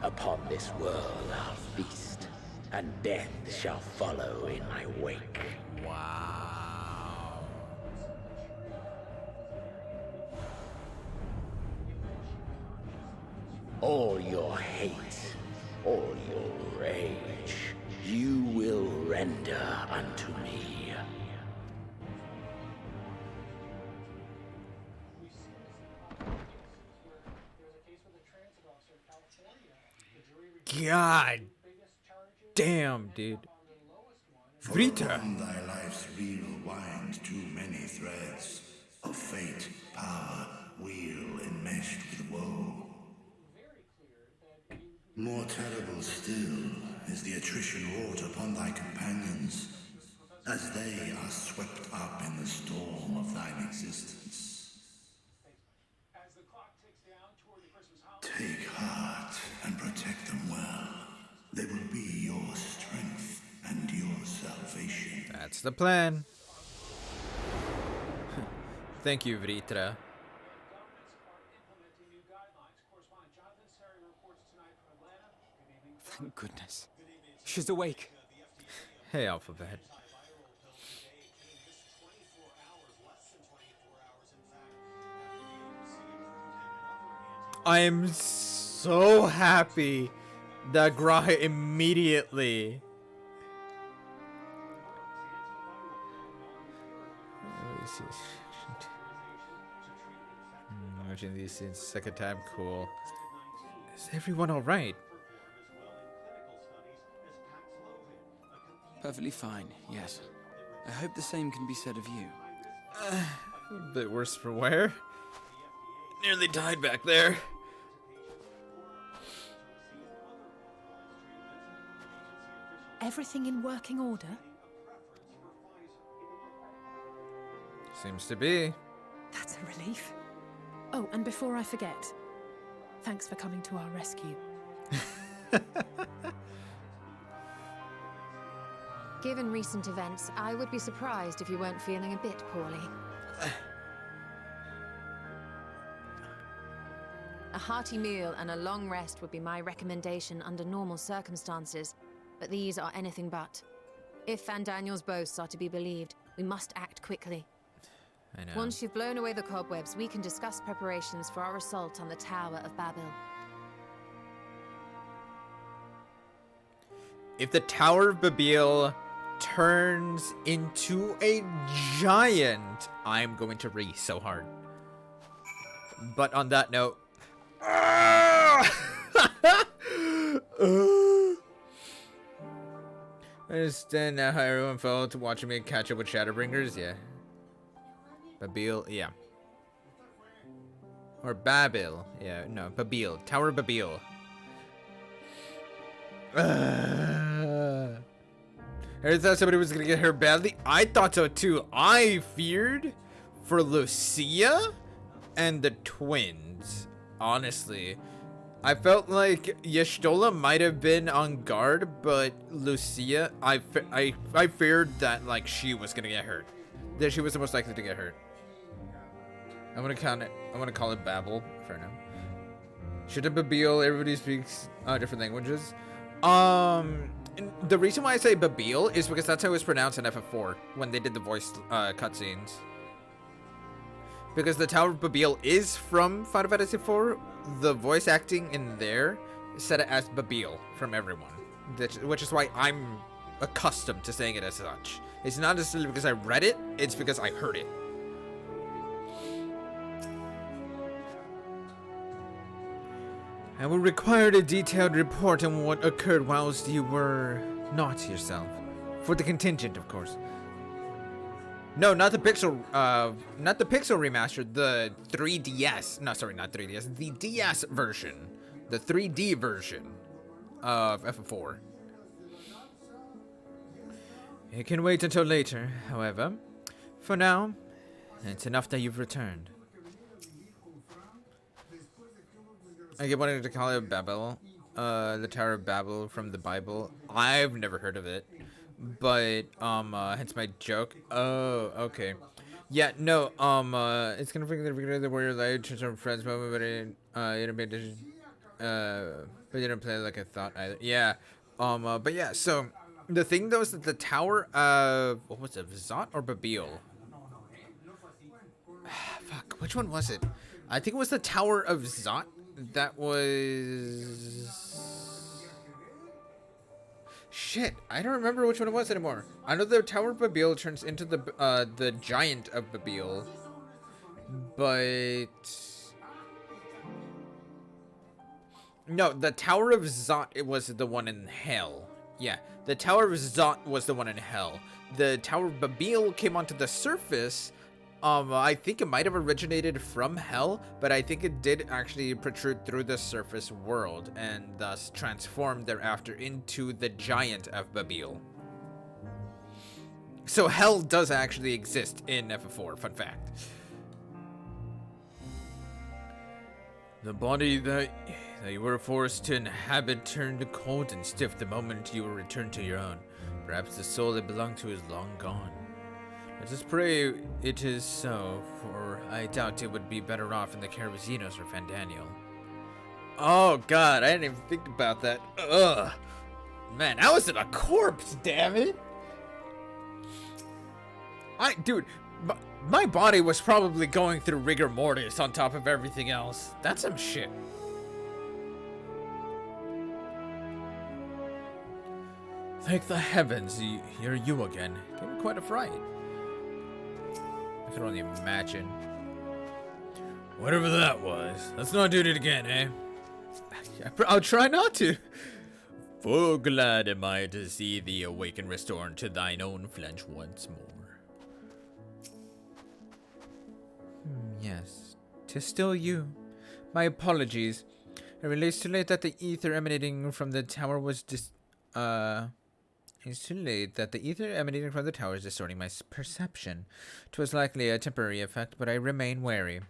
Upon this world I'll feast, and death shall follow in my wake. Wow. All your hate, all your rage, you will render unto me. God damn, dude. Vrita. Upon thy life's reel wind too many threads of fate, power, wheel enmeshed with woe. More terrible still is the attrition wrought upon thy companions, as they are swept up in the storm of thine existence. Take heart and protect them well. They will be your strength and your salvation. That's the plan. Thank you, Vritra. Thank goodness. She's awake. Hey, Alphabet. I am so happy that Graha immediately. Watching these scenes second time, cool. Is everyone all right? Perfectly fine, yes. I hope the same can be said of you. A bit worse for wear. Nearly died back there. Everything in working order? Seems to be. That's a relief. Oh, and before I forget, thanks for coming to our rescue. Given recent events, I would be surprised if you weren't feeling a bit poorly. A hearty meal and a long rest would be my recommendation under normal circumstances, but these are anything but. If Fandaniel's boasts are to be believed, we must act quickly. I know. Once you've blown away the cobwebs, we can discuss preparations for our assault on the Tower of Babel. If the Tower of Babel turns into a giant, I'm going to race so hard. But on that note, I understand now how everyone felt watching me catch up with Shadowbringers. Yeah. Babel, yeah. Or Babel. Yeah, no, Babel. Tower of Babel. I thought somebody was gonna get hurt badly. I thought so too. I feared for Lucia and the twins. Honestly, I felt like Y'shtola might have been on guard, but Lucia, I feared that like she was gonna get hurt. That she was the most likely to get hurt. I'm gonna count it. I'm gonna call it Babel for now. Should it Babel? Everybody speaks different languages. The reason why I say Babel is because that's how it was pronounced in FF4 when they did the voice cutscenes. Because the Tower of Babel is from Final Fantasy IV, the voice acting in there said it as Babel from everyone, which is why I'm accustomed to saying it as such. It's not necessarily because I read it; it's because I heard it. I will require a detailed report on what occurred whilst you were not yourself. For the contingent, of course. No, not the Pixel remaster, the 3DS. No, sorry, not 3DS. The DS version. The 3D version of FF4. It can wait until later, however. For now, it's enough that you've returned. I keep wanting to call it Babel, the Tower of Babel from the Bible. I've never heard of it, but hence my joke. Oh, okay. Yeah, no, it's gonna freaking the warrior light to some friends moment, but it didn't pay attention, but it didn't play like I thought either. Yeah, but yeah, so the thing though is that the tower of, what was it, Zot or Babil? Fuck, which one was it? I think it was the tower of Zot that was... Shit, I don't remember which one it was anymore. I know the Tower of Babil turns into the Giant of Babil, but no, the Tower of Zot, it was the one in Hell. Yeah, the Tower of Zot was the one in Hell. The Tower of Babil came onto the surface. I think it might have originated from Hell, but I think it did actually protrude through the surface world and thus transformed thereafter into the Giant of Babil. So Hell does actually exist in FF4, fun fact. The body that you were forced to inhabit turned cold and stiff the moment you were returned to your own. Perhaps the soul it belonged to is long gone. Let us pray it is so, for I doubt it would be better off in the care of Xenos or Fandaniel. Oh god, I didn't even think about that. Ugh. Man, I was in a corpse, damn it. Dude, my body was probably going through rigor mortis on top of everything else. That's some shit. Thank the heavens, here you again. Gave me quite a fright. I can only imagine. Whatever that was, let's not do it again, eh? I'll try not to. Full glad am I to see thee awake and restored to thine own flesh once more. Yes, 'tis still you. My apologies. It relates too late that the ether emanating from the tower was It's too late that the ether emanating from the tower is distorting my perception. 'Twas likely a temporary effect, but I remain wary.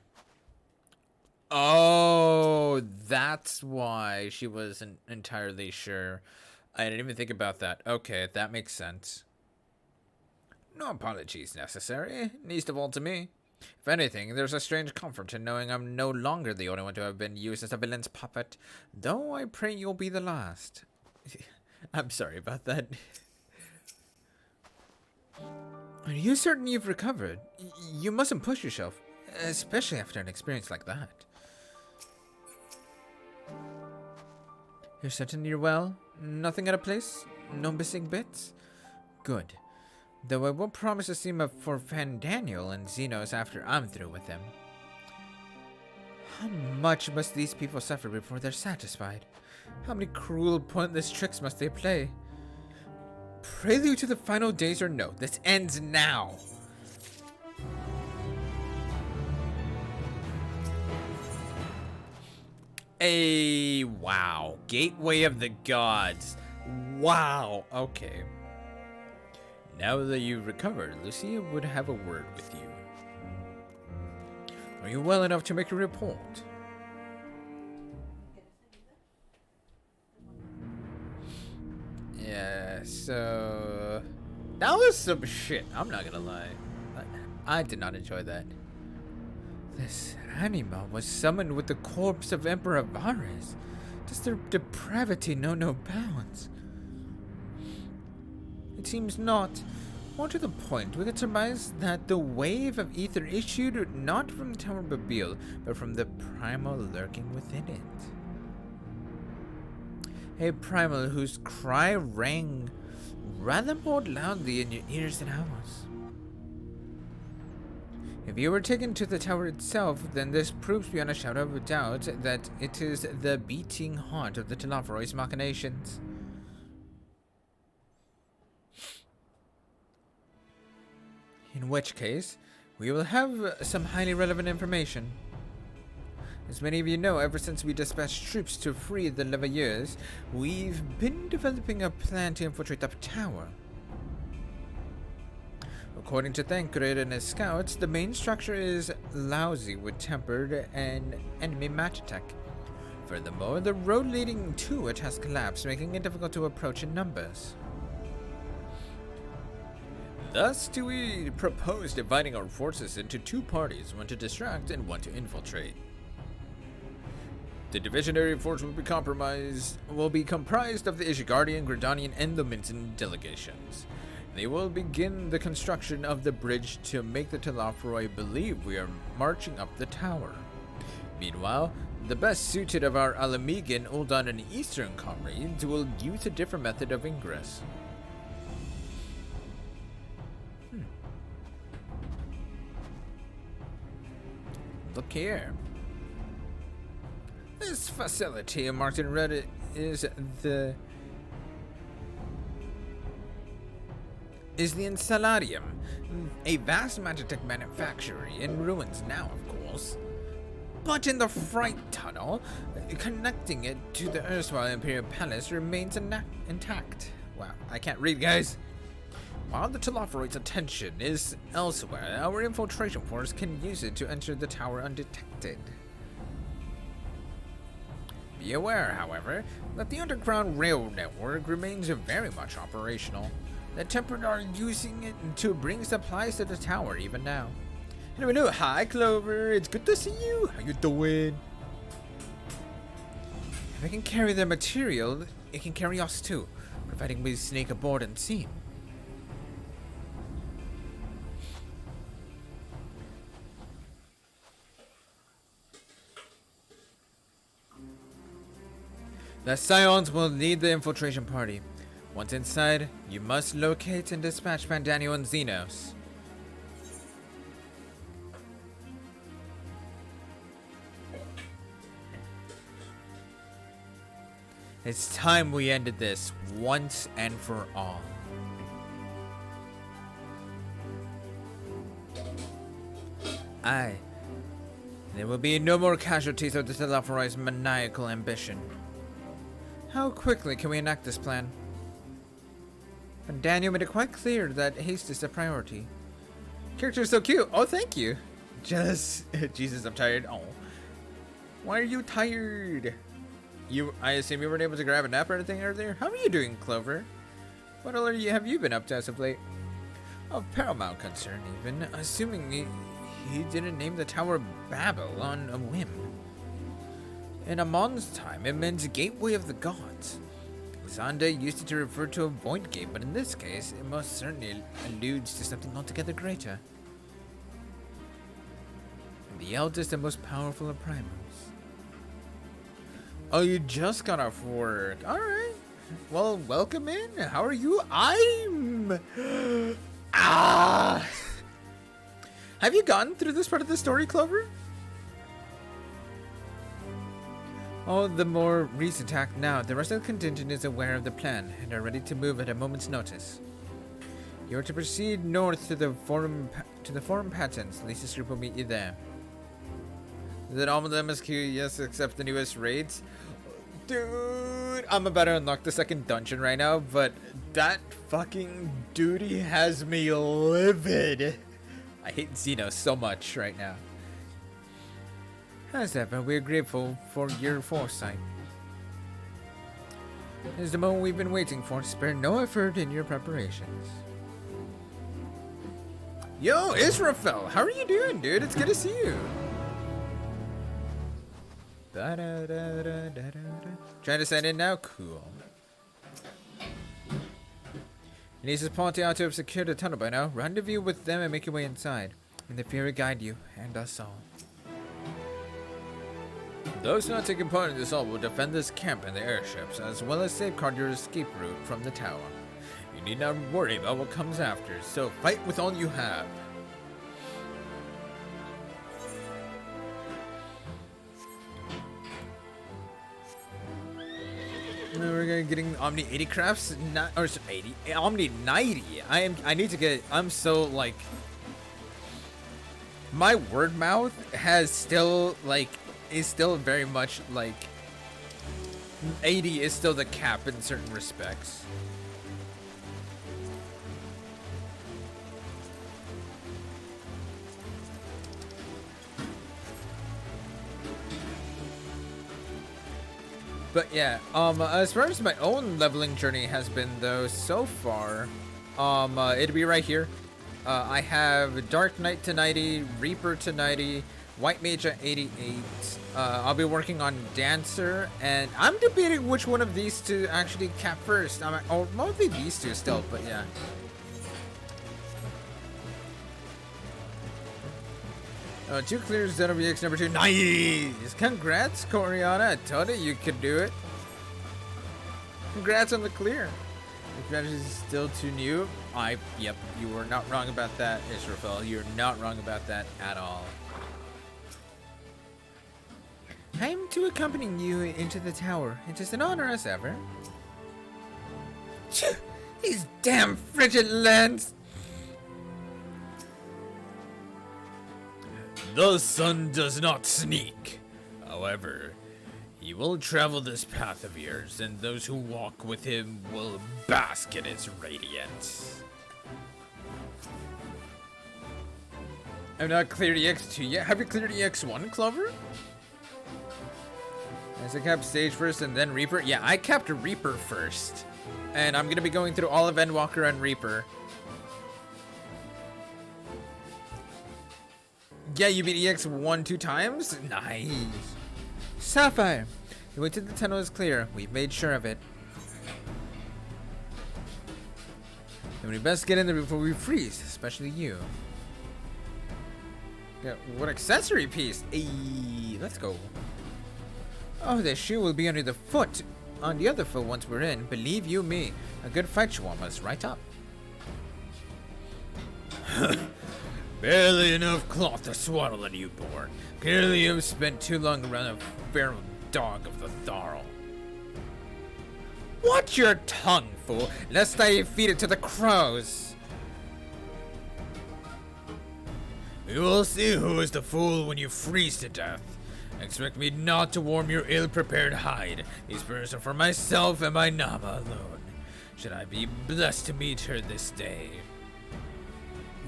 Oh, that's why she wasn't entirely sure. I didn't even think about that. Okay, that makes sense. No apologies necessary, least of all to me. If anything, there's a strange comfort in knowing I'm no longer the only one to have been used as a villain's puppet, though I pray you'll be the last. I'm sorry about that. Are you certain you've recovered? You mustn't push yourself, especially after an experience like that. You're certain you're well? Nothing out of place? No missing bits? Good. Though I will promise to see him up for Fandaniel and Xenos after I'm through with them. How much must these people suffer before they're satisfied? How many cruel, pointless tricks must they play? Prelude to the final days or no? This ends now. Wow. Gateway of the Gods. Wow. Okay. Now that you've recovered, Lucia would have a word with you. Are you well enough to make a report? Yeah, so that was some shit. I'm not gonna lie. I did not enjoy that. This anima was summoned with the corpse of Emperor Varys. Does their depravity know no bounds? It seems not. More to the point, we can surmise that the wave of ether issued not from the Tower of Babil, but from the primal lurking within it. A primal whose cry rang rather more loudly in your ears than ours. If you were taken to the tower itself, then this proves beyond a shadow of a doubt that it is the beating heart of the Telophoroid's machinations. In which case, we will have some highly relevant information. As many of you know, ever since we dispatched troops to free the Leveilleurs, we've been developing a plan to infiltrate the tower. According to Thancred and his scouts, the main structure is lousy with tempered and enemy match attack. Furthermore, the road leading to it has collapsed, making it difficult to approach in numbers. Thus do we propose dividing our forces into two parties, one to distract and one to infiltrate. The divisionary force will be comprised of the Ishgardian, Gridanian, and the Minton delegations. They will begin the construction of the bridge to make the Telafroi believe we are marching up the tower. Meanwhile, the best suited of our Alamegan, Uldan, and Eastern comrades will use a different method of ingress. Look here. This facility marked in red is the Installarium, a vast magitech manufactory in ruins now, of course. But in the freight tunnel, connecting it to the erstwhile Imperial Palace remains intact. Wow, I can't read, guys. While the Telafroid's attention is elsewhere, our infiltration force can use it to enter the tower undetected. Be aware, however, that the underground rail network remains very much operational. The Tempered are using it to bring supplies to the tower even now. Hello, hi Clover, it's good to see you. How you doing? If it can carry their material, it can carry us too, providing we sneak aboard unseen. The Scions will lead the infiltration party. Once inside, you must locate and dispatch Fandanio and Xenos. It's time we ended this once and for all. Aye. There will be no more casualties of the Telafroi's maniacal ambition. How quickly can we enact this plan? And Daniel made it quite clear that haste is a priority. Character is so cute. Oh, thank you. Just Jesus, I'm tired. Oh, why are you tired? I assume you weren't able to grab a nap or anything earlier. How are you doing, Clover? What all have you been up to as of late? Of paramount concern, even. Assuming he didn't name the tower Babel on a whim. In Amon's time, it meant Gateway of the Gods. Xande used it to refer to a void gate, but in this case, it most certainly alludes to something altogether greater. The eldest and most powerful of primals. Oh, you just got off work. Alright. Well, welcome in. How are you? I'm... Have you gotten through this part of the story, Clover? All the more recent act now, the rest of the contingent is aware of the plan and are ready to move at a moment's notice. You are to proceed north to the forum patents. Lisa's group will meet you there. Is it all of the MSQ? Yes, except the newest raids. Dude, I'm about to unlock the second dungeon right now, but that fucking duty has me livid. I hate Xeno so much right now. As ever, we are grateful for your foresight. It is the moment we've been waiting for. Spare no effort in your preparations. Yo, Israfel, how are you doing, dude? It's good to see you. Trying to sign in now? Cool. Lisa's pointing out to have secured the tunnel by now. Rendezvous with them and make your way inside. May the Fury guide you and us all. Those not taking part in this all will defend this camp and the airships, as well as safeguard your escape route from the tower. You need not worry about what comes after, so fight with all you have. We're gonna getting Omni 80 crafts, not or 80 Omni 90. I need to get. I'm so like my word mouth has still like is still very much like 80 is still the cap in certain respects. But yeah, as far as my own leveling journey has been though, so far, It'll be right here. I have Dark Knight to 90, Reaper to 90, White Mage at 88. I'll be working on Dancer, and I'm debating which one of these to actually cap first. Or mostly these two still, but yeah. Two clears, ZWX number 2. Nice! Congrats, Coriana. I told you you could do it. Congrats on the clear. Your strategy is still too new. Yep, you were not wrong about that, Israfel. You're not wrong about that at all. I'm to accompany you into the tower. It is an honor as ever. These damn frigid lands! The sun does not sneak. However, he will travel this path of yours, and those who walk with him will bask in its radiance. I've not cleared EX2 yet. Have you cleared EX1, Clover? As I capped stage first and then Reaper. Yeah, I capped Reaper first. And I'm going to be going through all of Endwalker and Reaper. Yeah, you beat EX1 2 times? Nice. Sapphire, the way to the tunnel is clear. We've made sure of it. And we best get in there before we freeze, especially you. Yeah, what accessory piece? Hey, let's go. Oh, the shoe will be under the foot. On the other foot once we're in. Believe you me, a good fight should warm us right up. Barely enough cloth to swaddle a newborn. Clearly you've spent too long around a feral dog of the Tharl. Watch your tongue, fool, lest I feed it to the crows. We will see who is the fool when you freeze to death. Expect me not to warm your ill-prepared hide. These furs are for myself and my Nama alone. Should I be blessed to meet her this day.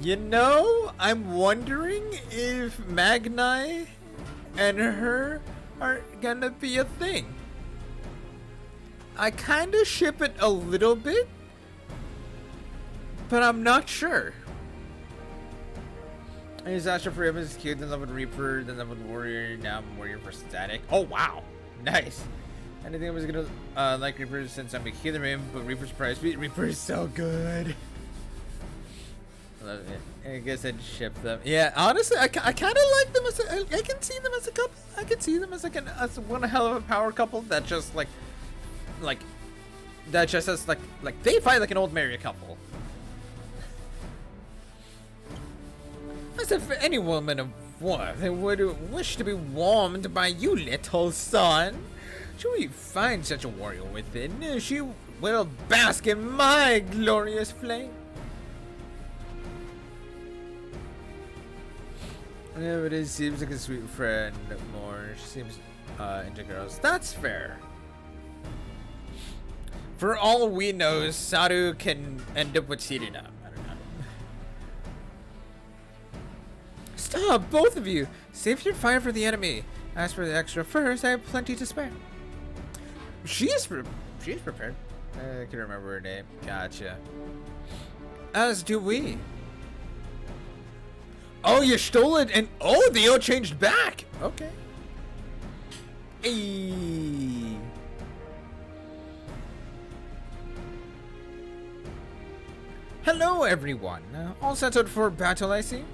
You know, I'm wondering if Magni and her are gonna be a thing. I kinda ship it a little bit, but I'm not sure. I use Astra for MSQ, then leveled Reaper, then leveled Warrior, now I'm Warrior for Static. Oh wow, nice. I didn't think I was gonna like Reaper since I'm a healer main, but Reaper's price beat. Reaper is so good. I love it. I guess I'd ship them. Yeah, honestly, I kind of like them as I can see them as a couple. I can see them as like as one hell of a power couple that just like that just has like they fight like an old married couple. As if any woman of worth would wish to be warmed by you, little son. Should we find such a warrior within, she will bask in my glorious flame. Yeah, but it seems like a sweet friend more. She seems into girls. That's fair. For all we know, Saru can end up with Sirina. I don't know. Stop, both of you! Save your fire for the enemy. As for the extra furs, I have plenty to spare. She's prepared. I can remember her name. Gotcha. As do we. Oh, you stole it, and oh, the O changed back. Okay. Hey. Hello, everyone. All settled for battle, I see.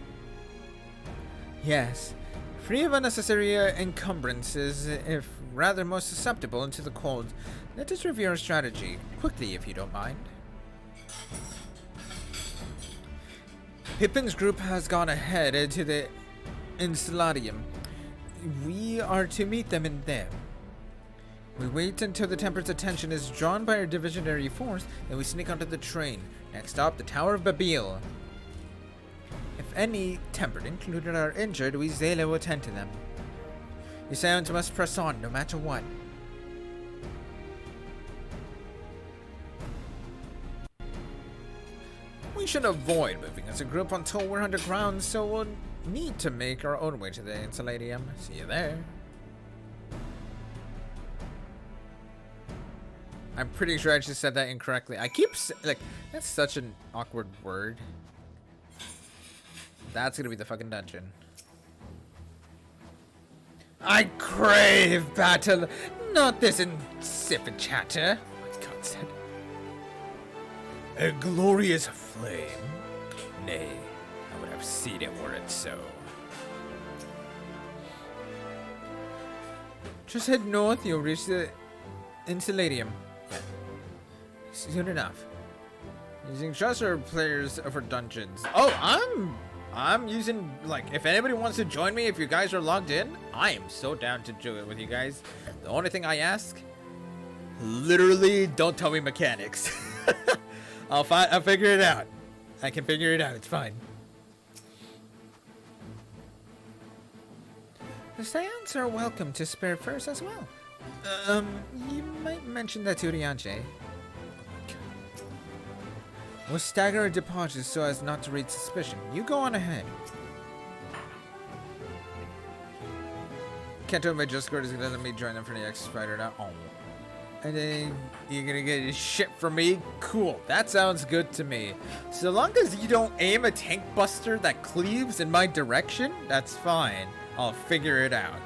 Yes, free of unnecessary encumbrances, if rather more susceptible to the cold. Let us review our strategy quickly, if you don't mind. Pippin's group has gone ahead to the Enceladium. We are to meet them in there. We wait until the Temper's attention is drawn by our divisionary force, then we sneak onto the train. Next stop, the Tower of Babil. If any Tempered included are injured, we Zayla will attend to them. You Sounds must press on, no matter what. We should avoid moving as a group until we're underground, so we'll need to make our own way to the Enceladium. See you there. I'm pretty sure I just said that incorrectly. I keep like, that's such an awkward word. That's gonna be the fucking dungeon. I crave battle, not this insipid chatter. Oh my God, said. A glorious flame. Nay, I would have seen it were it so. Just head north, you'll reach the Insuladium. Yeah. Soon enough. Using trusser players for dungeons. Oh, I'm using, like, if anybody wants to join me, if you guys are logged in, I am so down to do it with you guys. The only thing I ask, literally, don't tell me mechanics. I'll figure it out. I can figure it out. It's fine. The Saiyans are welcome to spare first as well. You might mention that to Rianche. We'll stagger our departures so as not to raise suspicion. You go on ahead. Kento my just is gonna let me join them for the X Spider now. Oh. And then you're gonna get shit from me? Cool. That sounds good to me. So long as you don't aim a tank buster that cleaves in my direction, that's fine. I'll figure it out.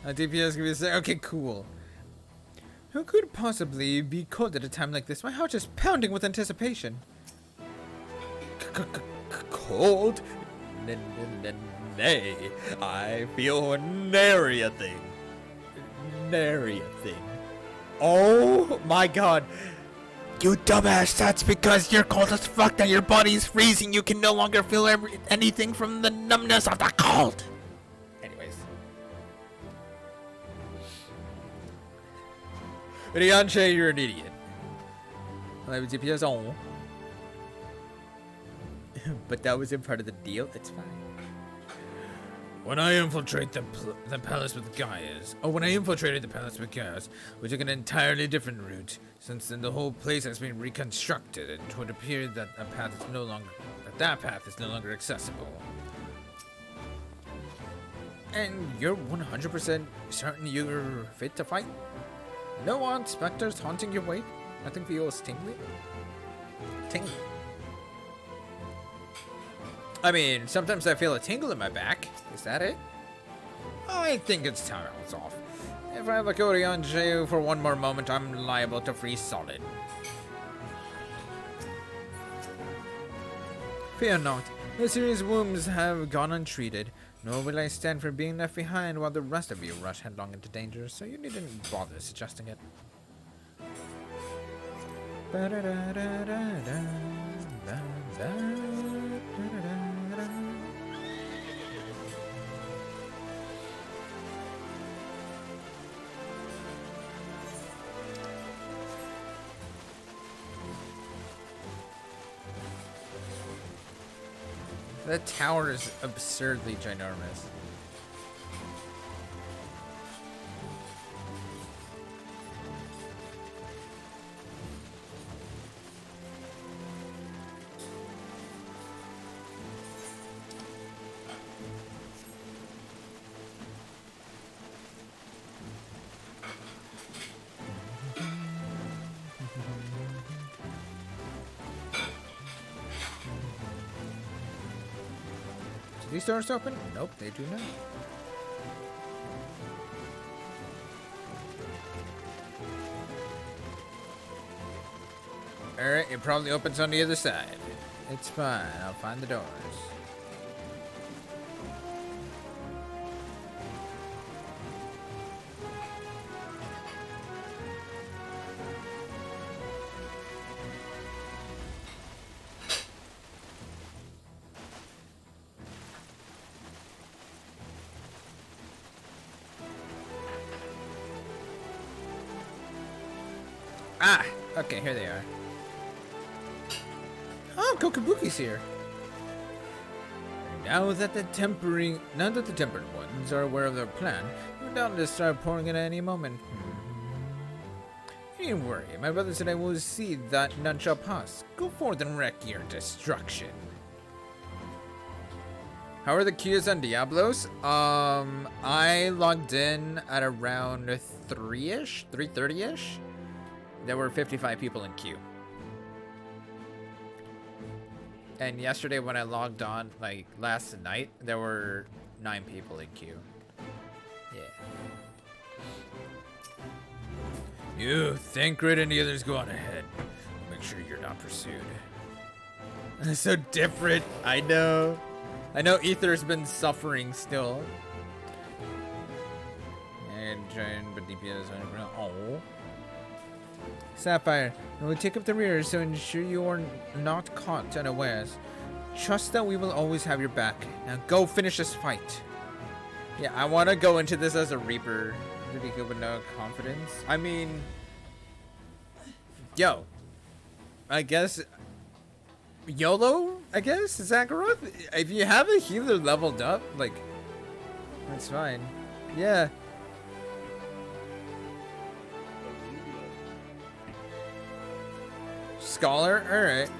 DPS gonna be saying, okay, cool. Who could possibly be cold at a time like this? My heart is pounding with anticipation. Cold? Nay, I feel nary a thing. Nary a thing. Oh my God. You dumbass, that's because you're cold as fuck and your body's freezing. You can no longer feel anything from the numbness of the cold. Anyways. Rianche, you're an idiot. DPS on. But that wasn't part of the deal. It's fine. When I infiltrate the palace with Gaius, when I infiltrated the palace with Gaius, we took an entirely different route. Since then, the whole place has been reconstructed, and it would appear that that path is no longer accessible. And you're 100% certain you're fit to fight? No odd specters haunting your wake? Nothing feels tingly? Tingly. I mean, sometimes I feel a tingle in my back. Is that it? I think it's time I was off. If I have a Rianche for one more moment, I'm liable to freeze solid. Fear not. The serious wounds have gone untreated, nor will I stand for being left behind while the rest of you rush headlong into danger, so you needn't bother suggesting it. That tower is absurdly ginormous. Do these doors open? Nope, they do not. Alright, it probably opens on the other side. It's fine, I'll find the doors. Ah! Okay, here they are. Oh, Kokabuki's here. Now that the tempered ones are aware of their plan, we're down to start pouring in at any moment. Don't worry, my brother said I will see that none shall pass. Go forth and wreak your destruction. How are the queues on Diablos? I logged in at around 3-ish, 3:30-ish. There were 55 people in queue. And yesterday when I logged on, like last night, there were 9 people in queue. Yeah. You think great and the others go on ahead. Make sure you're not pursued. That's so different. I know. I know Ether's been suffering still. And giant, but DPS is underground. Oh. Sapphire, we'll take up the rear so ensure you are not caught unawares. Trust that we will always have your back. Now go finish this fight. Yeah, I want to go into this as a Reaper. Really good with no confidence. I mean, yo, I guess YOLO, I guess, Zakharoth? If you have a healer leveled up, like, that's fine. Yeah. Scholar? Alright.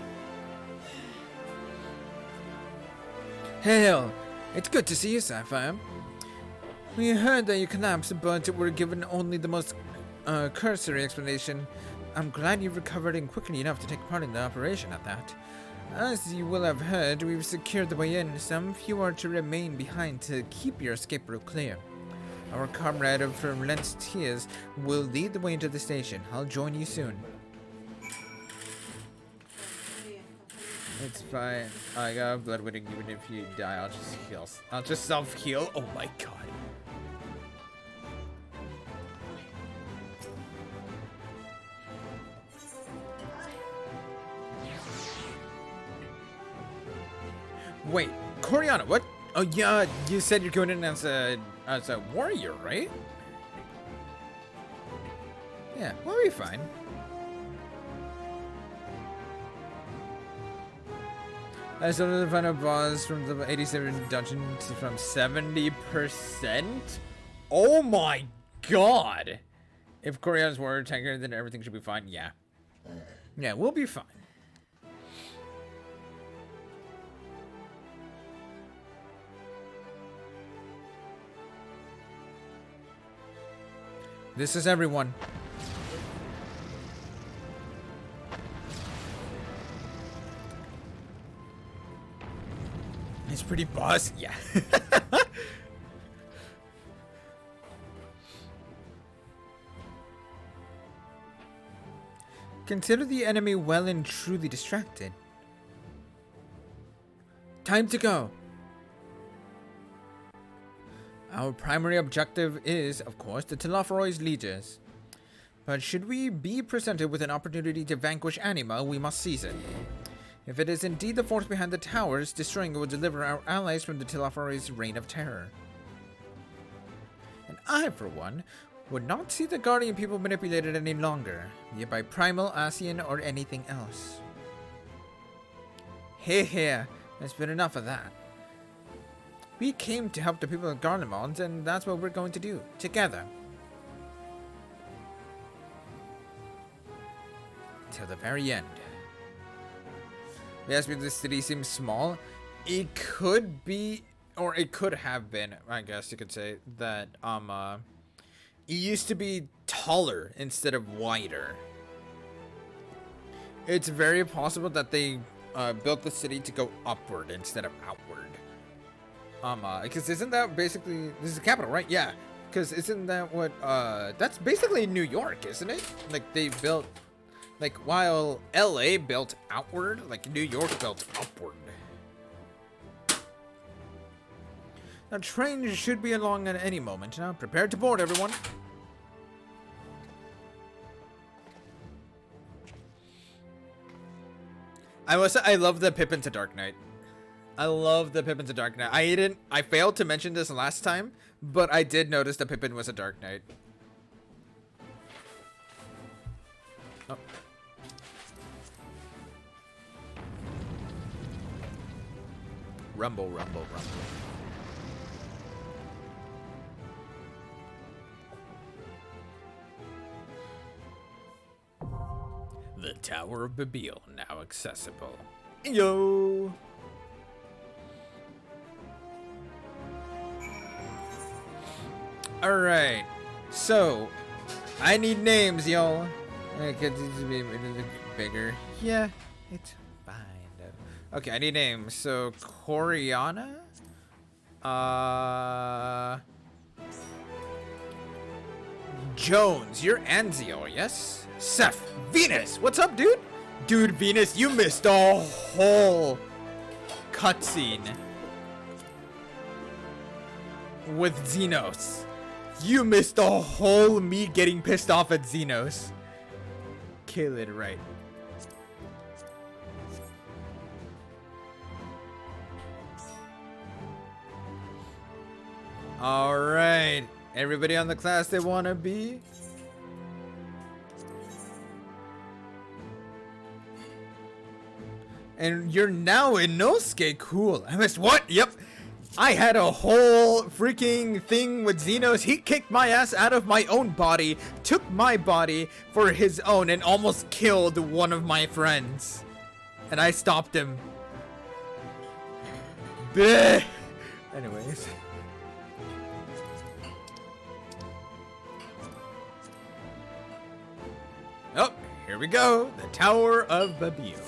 Hail! It's good to see you, Sapphire. We heard that you collapsed, but were given only the most cursory explanation. I'm glad you've recovered and quickly enough to take part in the operation at that. As you will have heard, we've secured the way in. Some few are to remain behind to keep your escape route clear. Our comrade of relentless tears will lead the way into the station. I'll join you soon. It's fine. I got blood winning. Even if you die, I'll just heal. I'll just self-heal. Oh my god. Wait, Coriana, what? Oh yeah, you said you're going in as a warrior, right? Yeah, we'll be fine. I still didn't find a boss from the 87 dungeon from 70%. Oh my god! If Coriana's warrior tanker, then everything should be fine. Yeah. Yeah, we'll be fine. This is everyone. It's pretty boss. Yeah. Consider the enemy well and truly distracted. Time to go. Our primary objective is, of course, the Telophoroid's lieges. But should we be presented with an opportunity to vanquish Anima, we must seize it. If it is indeed the force behind the towers, destroying it will deliver our allies from the Telophoroid's reign of terror. And I, for one, would not see the Guardian people manipulated any longer, be it by Primal, Asian, or anything else. Here, there's been enough of that. We came to help the people of Garlemald, and that's what we're going to do, together. Till the very end. Yes, because the city seems small. It could be, or it could have been, I guess you could say, that it used to be taller instead of wider. It's very possible that they built the city to go upward instead of outward. Because isn't that basically, this is the capital, right? Yeah, because isn't that what, that's basically New York, isn't it? Like, they built, like, while LA built outward, like, New York built upward. The train should be along at any moment. Now, prepare to board, everyone. I love the Pippin to Dark Knight. I love the Pippin to Dark Knight. I failed to mention this last time, but I did notice that Pippin was a Dark Knight. Oh. Rumble, rumble, rumble. The Tower of Babil now accessible. Yo! All right. So, I need names, y'all. Get these to be bigger. Yeah, it's fine. Okay, I need names. So, Coriana. Jones, you're Anzio, yes? Seth, Venus, what's up, dude? Dude, Venus, you missed a whole cutscene with Xenos. You missed a whole me getting pissed off at Xenos. Kill it right. All right, everybody on the class they want to be. And you're now in Inosuke. Cool. I missed what? Yep. I had a whole freaking thing with Xenos. He kicked my ass out of my own body, took my body for his own, and almost killed one of my friends. And I stopped him. Bleh. Anyways. Oh, here we go. The Tower of Babio.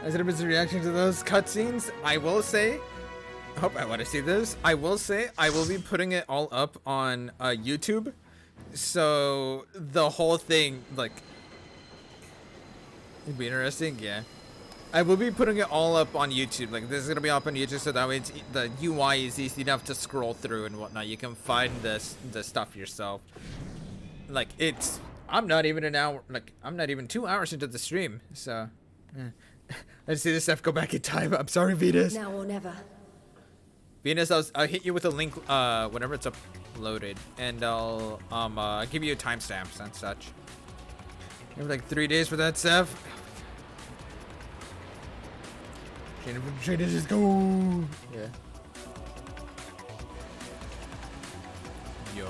As it was a reaction to those cutscenes, I will say, I hope I want to see this. I will say I will be putting it all up on YouTube. So the whole thing, like, it'd be interesting. Yeah, I will be putting it all up on YouTube. Like, this is gonna be up on YouTube, so that way it's, the UI is easy enough to scroll through and whatnot. You can find the stuff yourself. Like, it's, I'm not even an hour. Like, I'm not even 2 hours into the stream. So. I just see this stuff go back in time. I'm sorry, Venus. Now or never. Venus, I'll hit you with a link whenever it's uploaded, and I'll give you timestamps and such. You have like 3 days for that, Seth. Trying to just go. Yeah. Yo.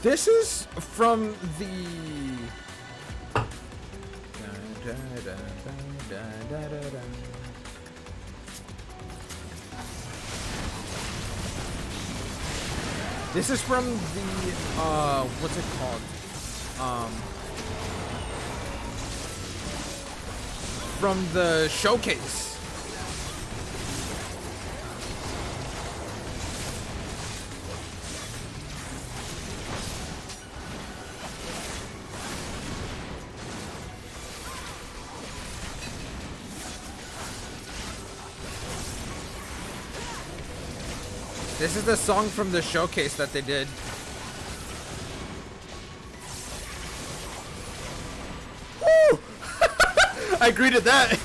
This is from the. This is from the what's it called? From the showcase. This is the song from the showcase that they did. Woo! I greeted that.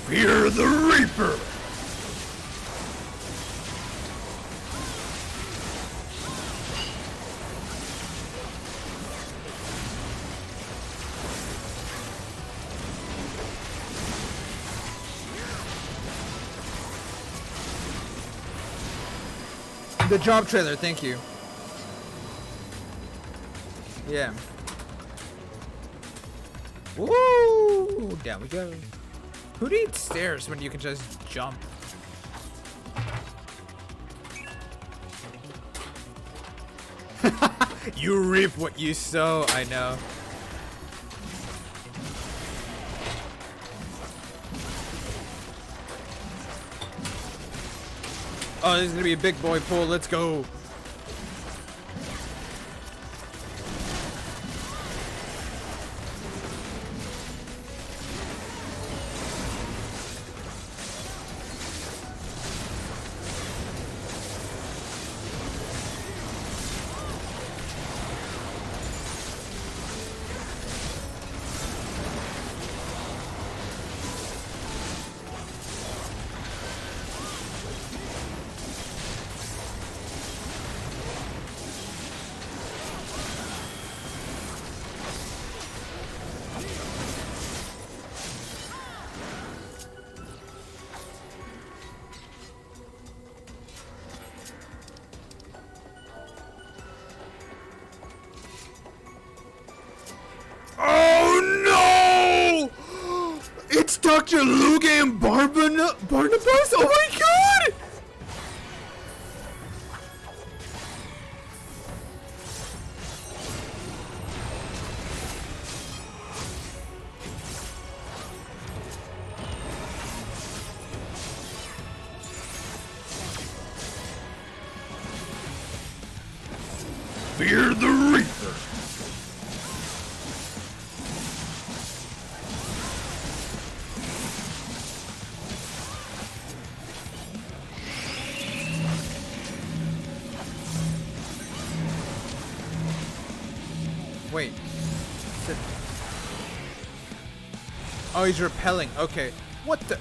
Fear the Reaper. The job trailer, thank you. Yeah. Woo! Down we go. Who needs stairs when you can just jump? You reap what you sow, I know. Oh, this is gonna be a big boy pull. Let's go. Dr. Luke and Barnabas? Oh my god! Fear the Reaper. Wait. Oh, he's repelling. Okay. What the?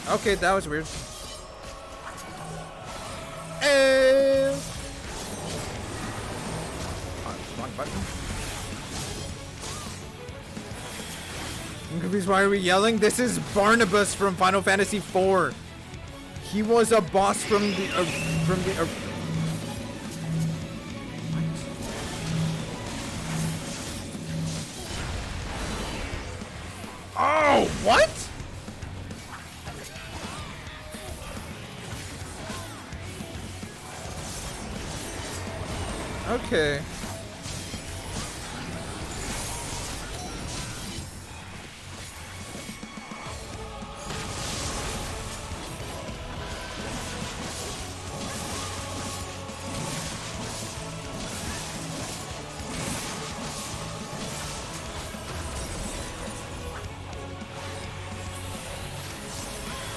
Okay, that was weird. Wrong button. I'm confused. Why are we yelling? This is Barnabas from Final Fantasy IV. He was a boss from the. Oh, what? Okay.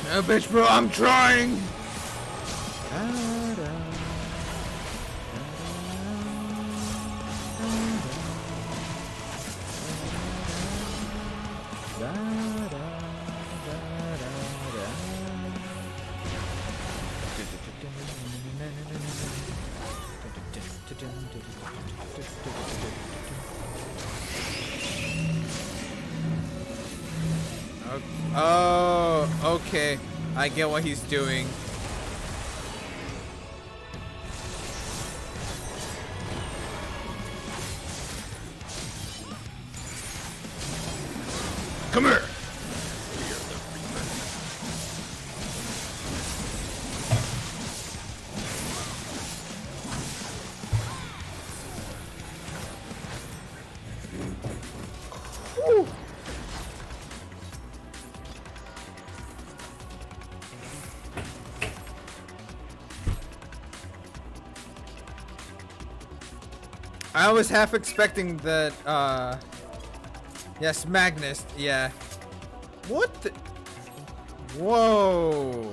No, bitch, bro, I'm trying. Oh, okay. I get what he's doing. Come here. Whew. I was half expecting that, yes, Magnus, yeah. What the? Whoa.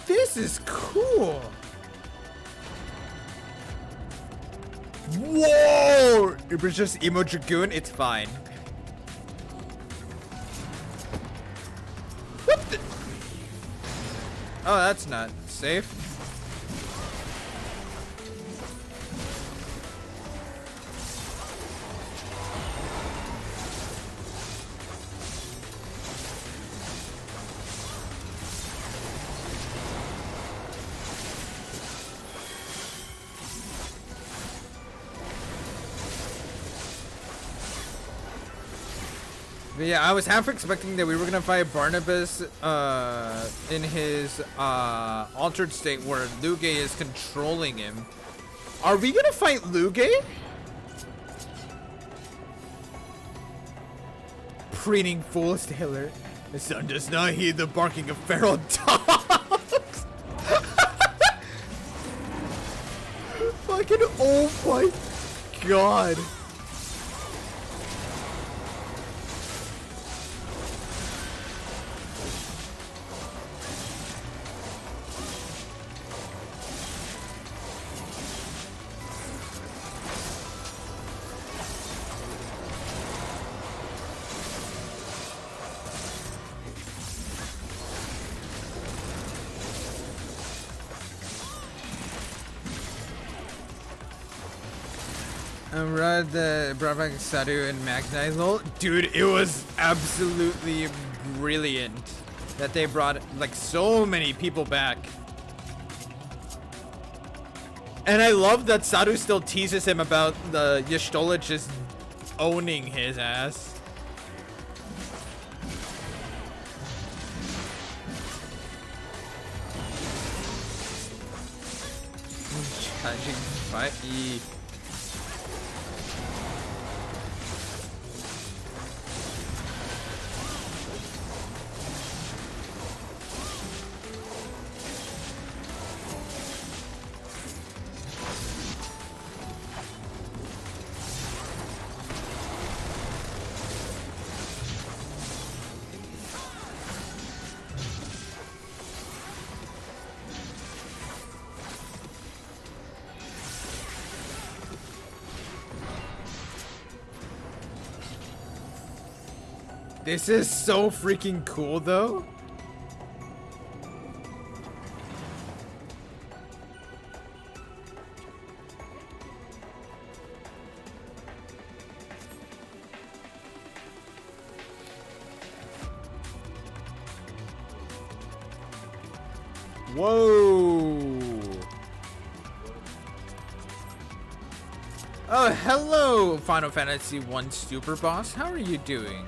This is cool. Whoa! It was just Emo Dragoon, it's fine. What the? Oh, that's not safe. But yeah, I was half expecting that we were gonna fight Barnabas in his altered state where Luge is controlling him. Are we gonna fight Luge? Preening fools, Taylor. The sun does not heed the barking of feral dogs. Fucking oh my god. The brought back Sadu and Magnite lol. Dude, it was absolutely brilliant that they brought like so many people back. And I love that Sadu still teases him about the Y'shtola just owning his ass. Challenging fight. This is so freaking cool, though. Whoa. Oh, hello, Final Fantasy 1 Super Boss. How are you doing?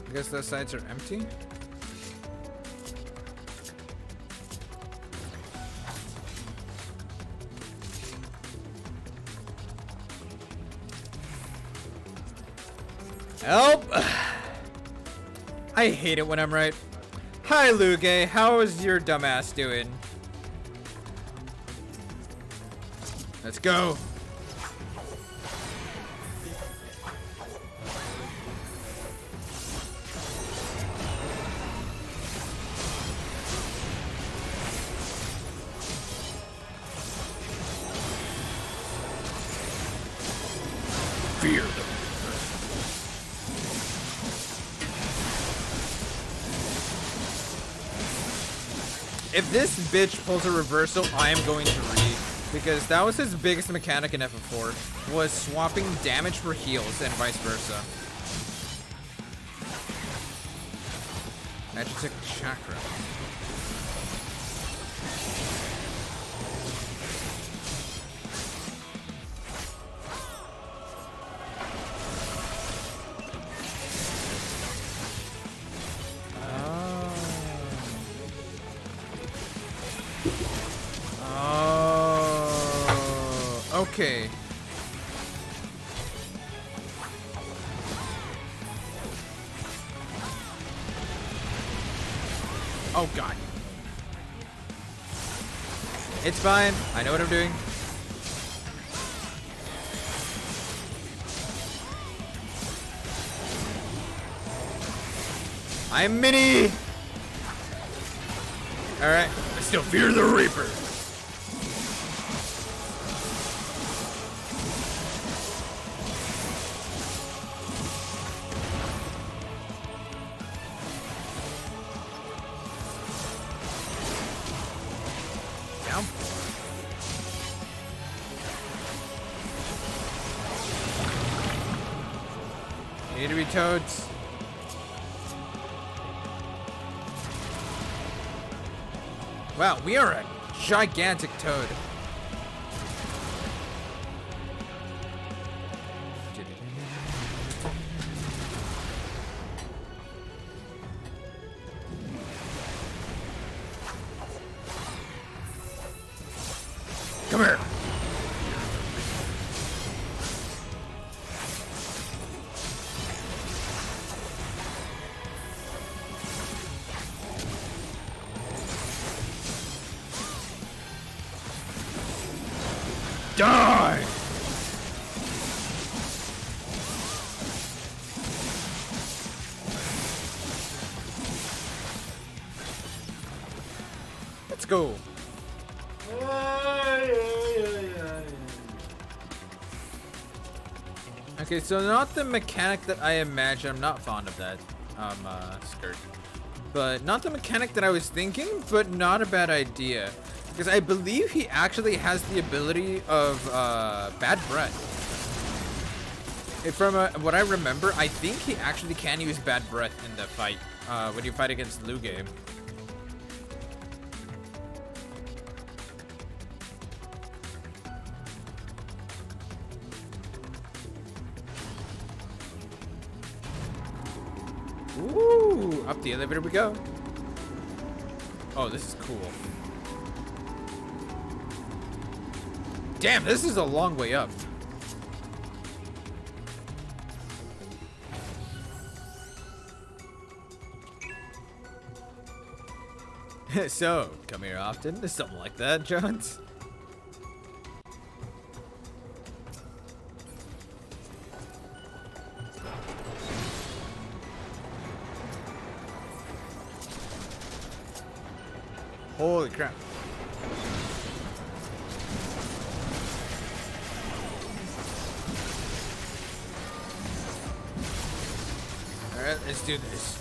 I guess those sides are empty. Help! I hate it when I'm right. Hi, Luge. How is your dumbass doing? Let's go. Fear them. If this bitch pulls a reversal, I am going to read, because that was his biggest mechanic in FF4, was swapping damage for heals and vice versa. Magic chakra. Okay. Oh god. It's fine. I know what I'm doing. I'm Mini. All right. I still fear the Reaper. Need to be toads. Wow, we are a gigantic toad. Come here. Die! Let's go. Okay, so not the mechanic that I imagine. I'm not fond of that skirt. But not the mechanic that I was thinking, but not a bad idea. Because I believe he actually has the ability of bad breath. From what I remember, I think he actually can use bad breath in the fight when you fight against Luge. Ooh, up the elevator we go. Oh, this is cool. Damn, this is a long way up. So, come here often? Something like that, Jones? Holy crap. Alright, let's do this.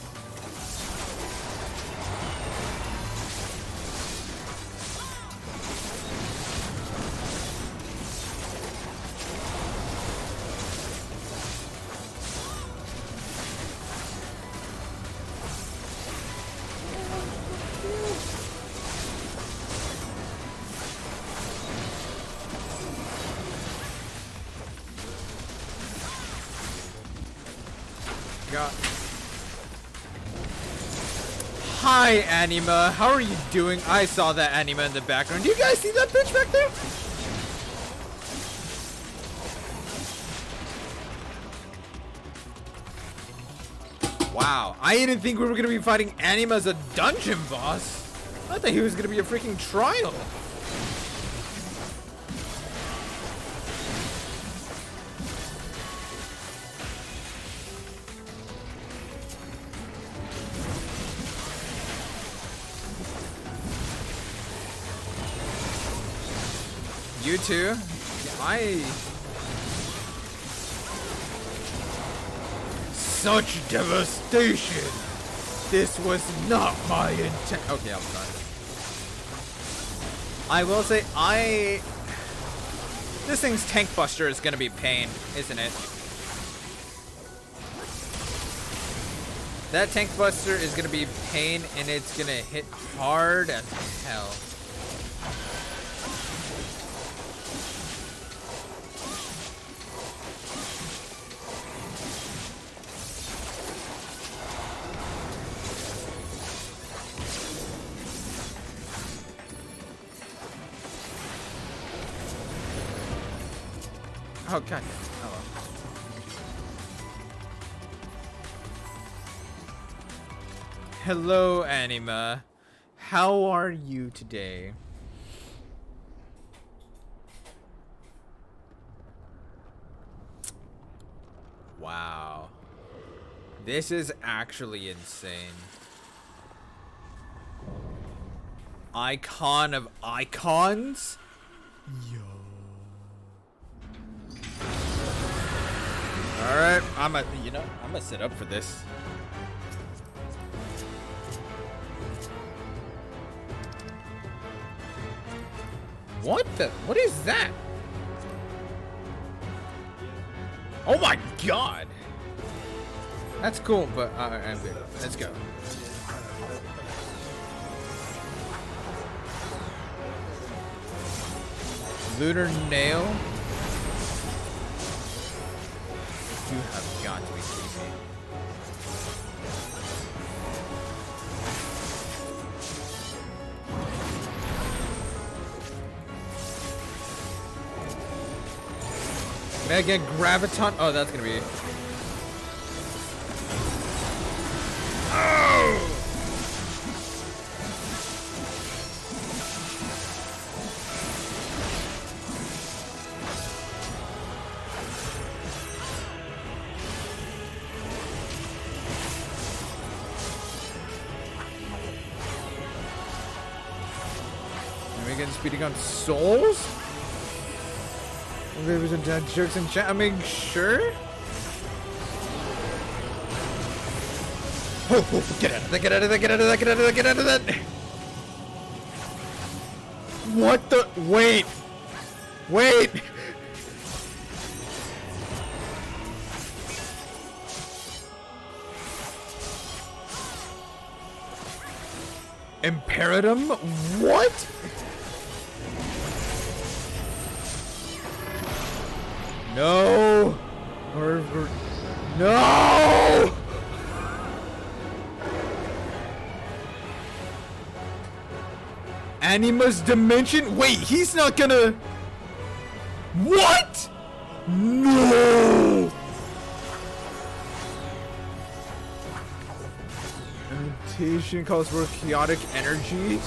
God. Hi, Anima. How are you doing? I saw that Anima in the background. Do you guys see that bitch back there? Wow. I didn't think we were going to be fighting Anima as a dungeon boss. I thought he was going to be a freaking trial. You too? Such devastation! This was not my intent. Okay, I'm sorry. I will say, this thing's tank buster is gonna be pain, isn't it? That tank buster is gonna be pain, and it's gonna hit hard as hell. Oh, god. Oh, well. Hello, Anima. How are you today? Wow. This is actually insane. Icon of icons? Yo. Alright, I'm gonna sit up for this. What is that? Oh my god! That's cool, but I'm good. Let's go. Lunar nail? You have got to be kidding me. Mega Graviton. Oh, that's gonna be. Oh! Speeding on souls? There was a dead jokes in chat. I mean, sure. Oh, get out of that, get out of that, get out of that, get out of that, get out of that. What the? Wait. Wait. Imperatum? What? No. No. Anima's dimension? Wait, he's not gonna... What? No! Mutation calls for chaotic energies?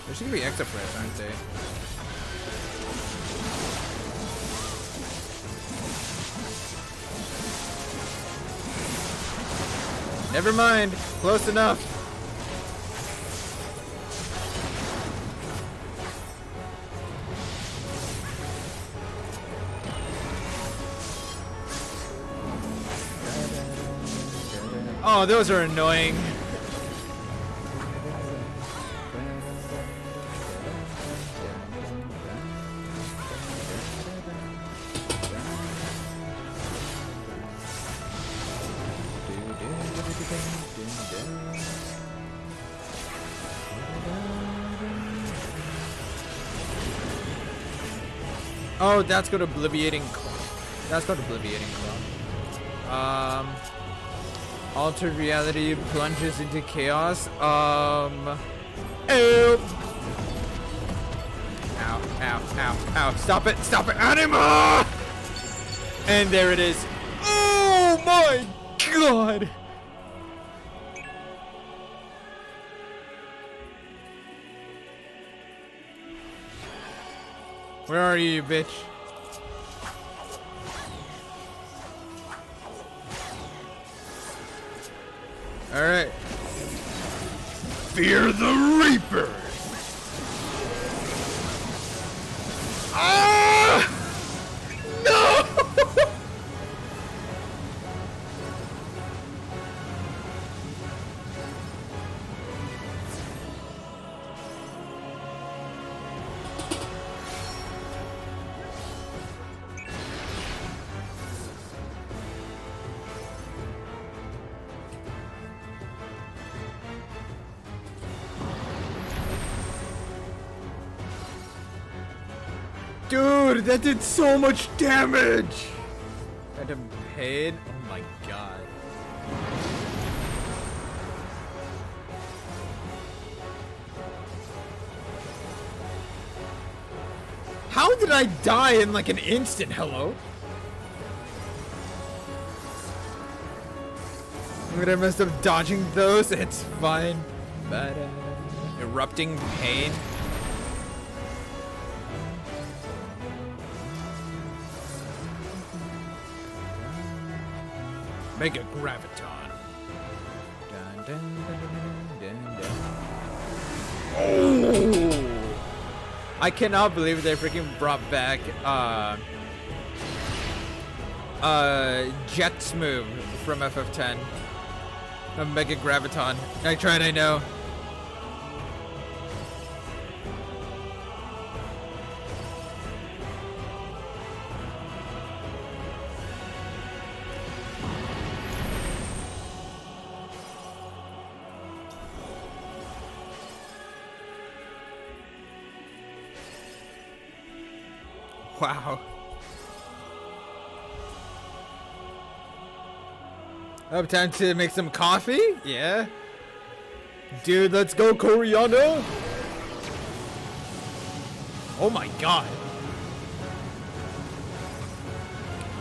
There's gonna be exopress, aren't they? Never mind. Close enough. Oh, those are annoying. Oh, that's got obliviating. That's got obliviating. Altered reality plunges into chaos. Ow. Ow, ow, ow. Stop it, Anima! And there it is. Oh my god! Where are you, bitch? All right. Fear the Reaper. Ah! No! Dude, that did so much damage! Random pain? Oh my god. How did I die in like an instant? Hello? I'm gonna mess up dodging those. It's fine. But, erupting pain. Mega Graviton. Dun, dun, dun, dun, dun. Oh! I cannot believe they freaking brought back Jet's move from FF10. A Mega Graviton. I tried, I know. Wow. Oh, time to make some coffee? Yeah. Dude, let's go, Coriano. Oh my god.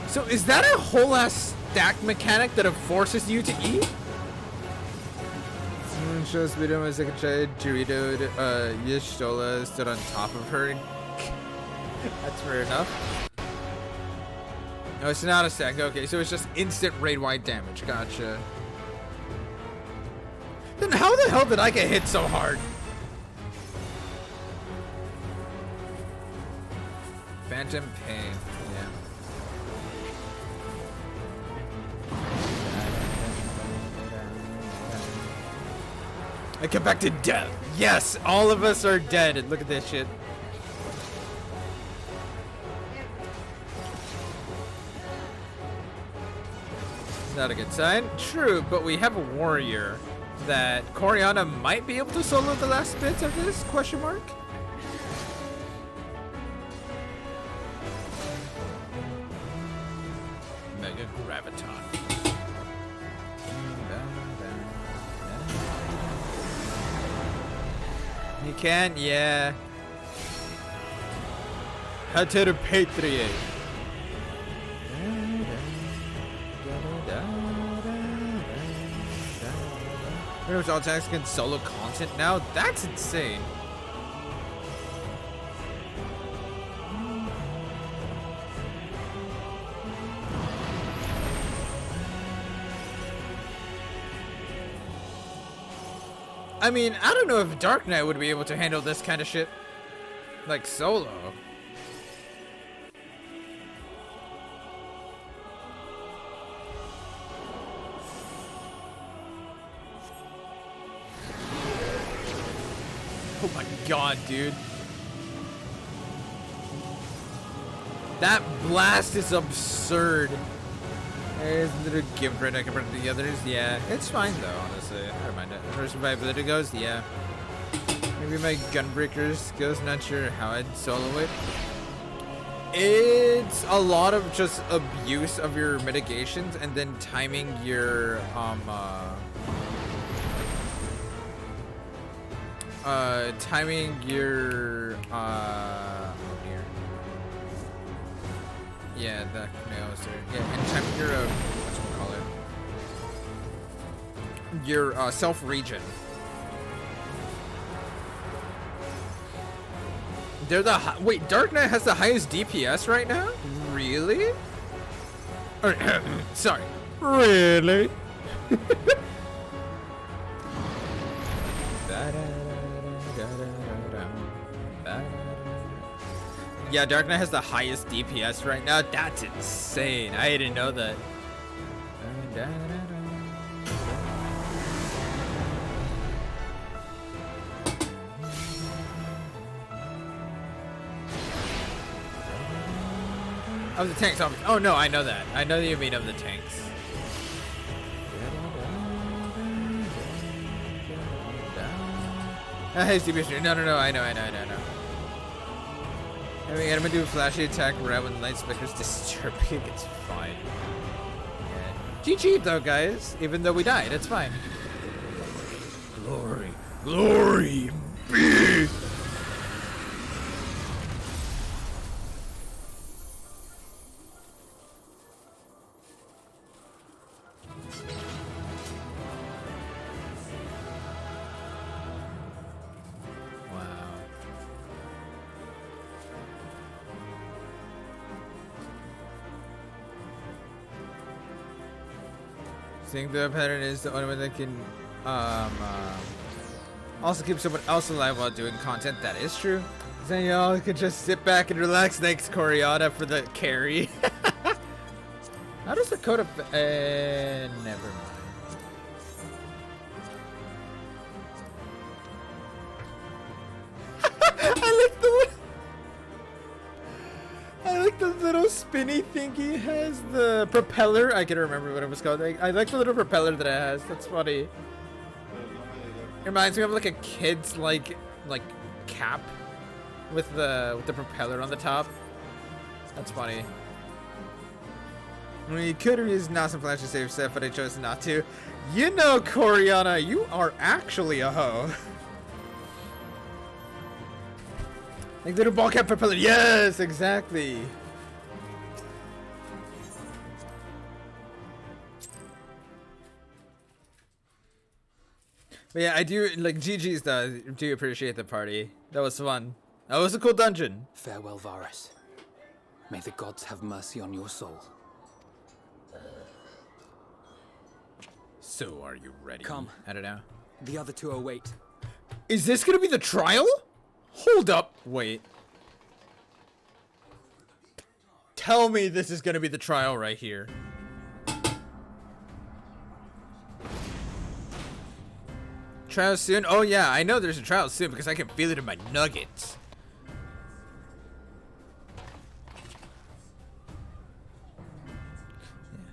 So is that a whole ass stack mechanic that it forces you to eat? Shows video as like a giant Dorito, Yishtola stood on top of her. That's fair enough. No, it's not a stack. Okay, so it's just instant raid-wide damage. Gotcha. Then how the hell did I get hit so hard? Phantom Pain. Yeah. I come back to death. Yes, all of us are dead. Look at this shit. Not a good sign. True, but we have a warrior that Coriana might be able to solo the last bits of this? Question mark. Mega Graviton. You can, yeah. How to repatriate. Pretty much all attacks can solo content now? That's insane. I mean, I don't know if Dark Knight would be able to handle this kind of shit. Like, solo. Oh my god, dude. That blast is absurd. There's a little gimp right now compared to the others. Yeah, it's fine though, honestly. Never mind it. As far as survivability goes, yeah. Maybe my Gunbreaker skills, not sure how I'd solo it. It's a lot of just abuse of your mitigations and then timing your oh dear. Yeah, the nails are, yeah, and timing your whatchamacallit, your self regen. They're the wait, Dark Knight has the highest DPS right now? Really? Or, sorry. Really? Yeah, Dark Knight has the highest DPS right now. That's insane. I didn't know that. Of the tanks. Oh no, I know that. I know that you mean of the tanks. Highest DPS. No, I know. I mean, I'm gonna do a flashy attack right when the light flickers disturbing. It's fine. Yeah. GG though, guys. Even though we died, it's fine. Glory be. I think the pattern is the only one that can also keep someone else alive while doing content. That is true. Then y'all can just sit back and relax. Thanks, Coriana, for the carry. How does the code of never mind. I like the little spinny thing he has, the propeller. I can't remember what it was called. I like the little propeller that it has. That's funny. It reminds me of like a kid's like cap with the propeller on the top. That's funny. I mean, you could have used an awesome flash to save Seth, but I chose not to. You know, Coriana, you are actually a hoe. Like little ball cap propeller. Yes, exactly. But yeah, I do like GG's though. I do appreciate the party. That was fun. That was a cool dungeon. Farewell, Varus. May the gods have mercy on your soul. So are you ready? Come. I don't know. The other two await. Is this gonna be the trial? Hold up. Wait. tell me this is gonna be the trial right here. Trial soon? Oh yeah, I know there's a trial soon because I can feel it in my nuggets.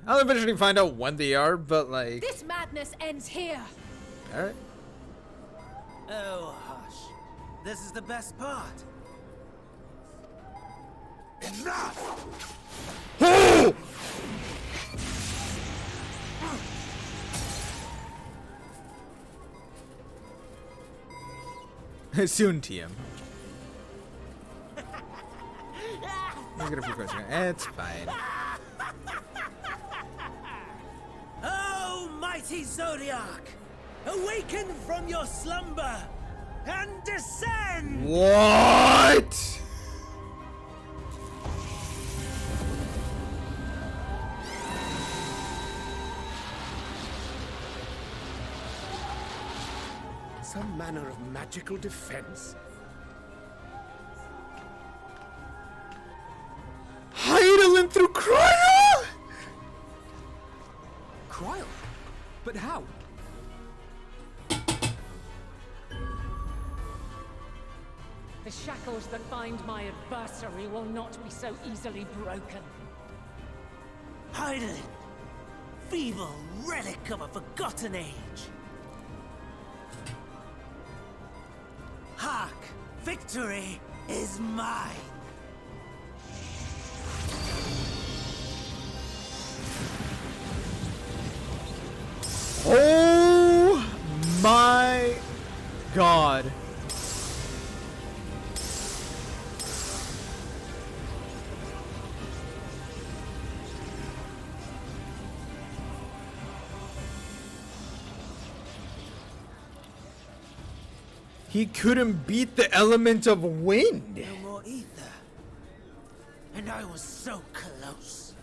I'll eventually find out when they are, but like... This madness ends here. Alright. Oh, hush. This is the best part. Enough! Oh! Soon, TM. Let me get a few questions. It's fine. Oh, mighty Zodiac! Awaken from your slumber and descend! What? Some manner of magical defense? Heidelin through cryo? Cryo? But how? The shackles that bind my adversary will not be so easily broken. Heidelin! Feeble relic of a forgotten age! Hark! Victory is mine! Oh my god. He couldn't beat the element of wind. No more ether. And I was so close.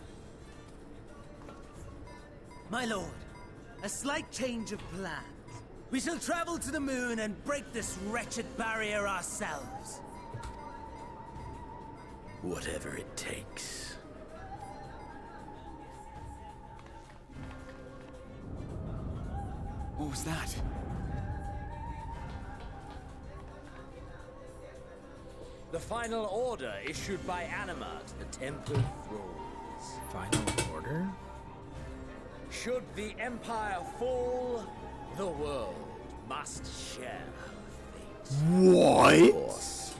My lord, a slight change of plans. We shall travel to the moon and break this wretched barrier ourselves. Whatever it takes. What was that? The final order issued by Anima to the Temple Thralls. Final order? Should the Empire fall, the world must share her fate. What? Of course,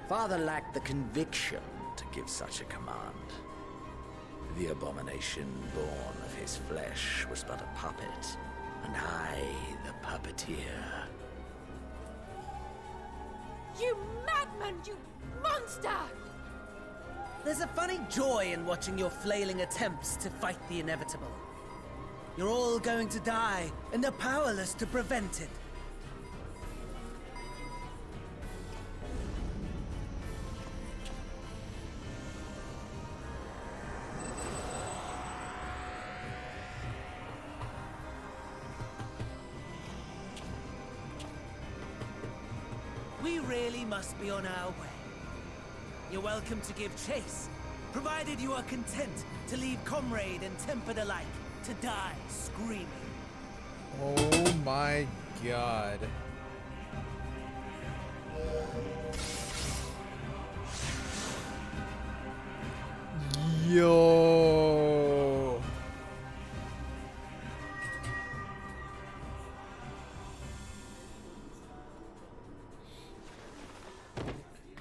Father lacked the conviction to give such a command. The abomination born of his flesh was but a puppet, and I the puppeteer. You madman, you monster! There's a funny joy in watching your flailing attempts to fight the inevitable. You're all going to die, and they're powerless to prevent it. We really must be on our way. You're welcome to give chase, provided you are content to leave comrade and tempered alike to die screaming. Oh my god. Yo.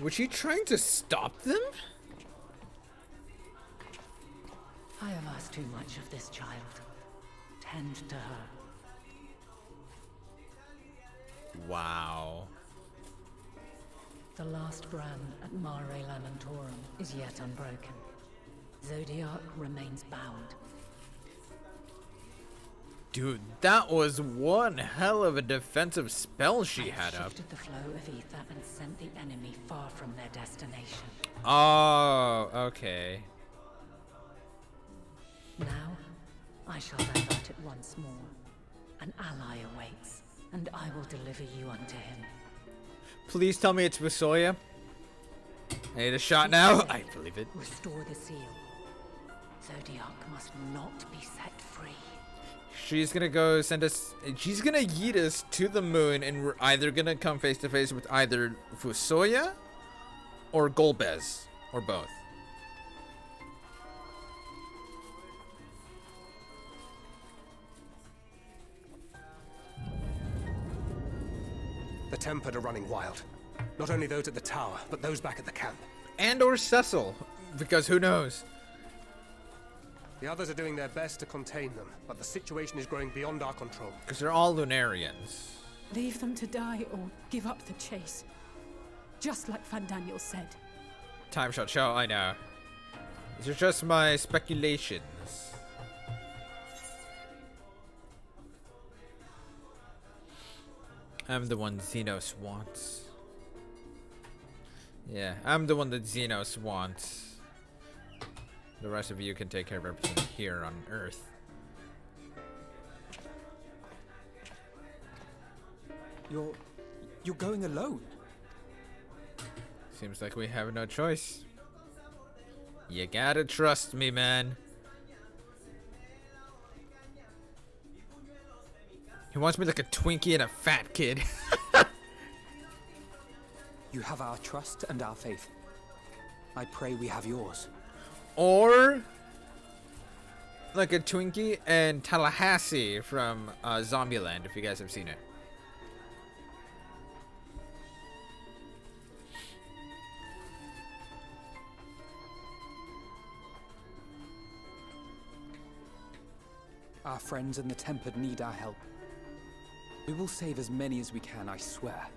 Was she trying to stop them? I have asked too much of this child. Tend to her. Wow. The last brand at Mare Lamentorum is yet unbroken. Zodiac remains bound. Dude, that was one hell of a defensive spell she had up. Shifted the flow of ether and sent the enemy far from their destination. Oh, okay. Now, I shall divert it once more. An ally awaits, and I will deliver you unto him. Please tell me it's Berseria. I need a shot now. I believe it. Restore the seal. Zodiac must not be set free. She's gonna go send us. She's gonna yeet us to the moon, and we're either gonna come face to face with either Fusoya or Golbez, or both. The Tempered are running wild. Not only those at the tower, but those back at the camp. And or Cecil, because who knows? The others are doing their best to contain them, but the situation is growing beyond our control. Because they're all Lunarians. Leave them to die or give up the chase. Just like Fandaniel said. Time shall show, I know. These are just my speculations. I'm the one Xenos wants. Yeah, I'm the one that Xenos wants. The rest of you can take care of everything here on Earth. You're going alone? Seems like we have no choice. You gotta trust me, man. He wants me like a Twinkie and a fat kid. You have our trust and our faith. I pray we have yours. Or like a Twinkie and Tallahassee from Zombieland, if you guys have seen it. Our friends and the Tempered need our help. We will save as many as we can, I swear.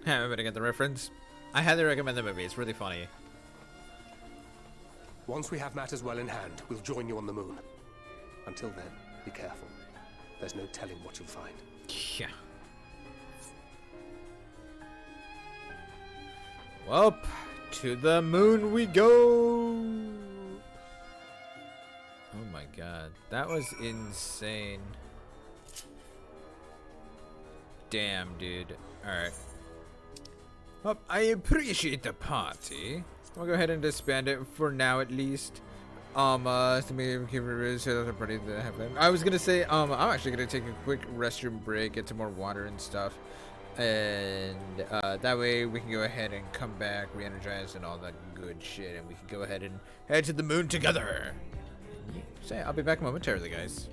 I'm gonna get the reference. I highly recommend the movie. It's really funny. Once we have matters well in hand, we'll join you on the moon. Until then, be careful. There's no telling what you'll find. Yeah. Well, to the moon we go. Oh my god, that was insane. Damn, dude. Alright. Well, I appreciate the party. I'll go ahead and disband it for now, at least. I was gonna say, I'm actually gonna take a quick restroom break, get some more water and stuff, and that way we can go ahead and come back, re-energize, and all that good shit, and we can go ahead and head to the moon together. So yeah, I'll be back momentarily, guys.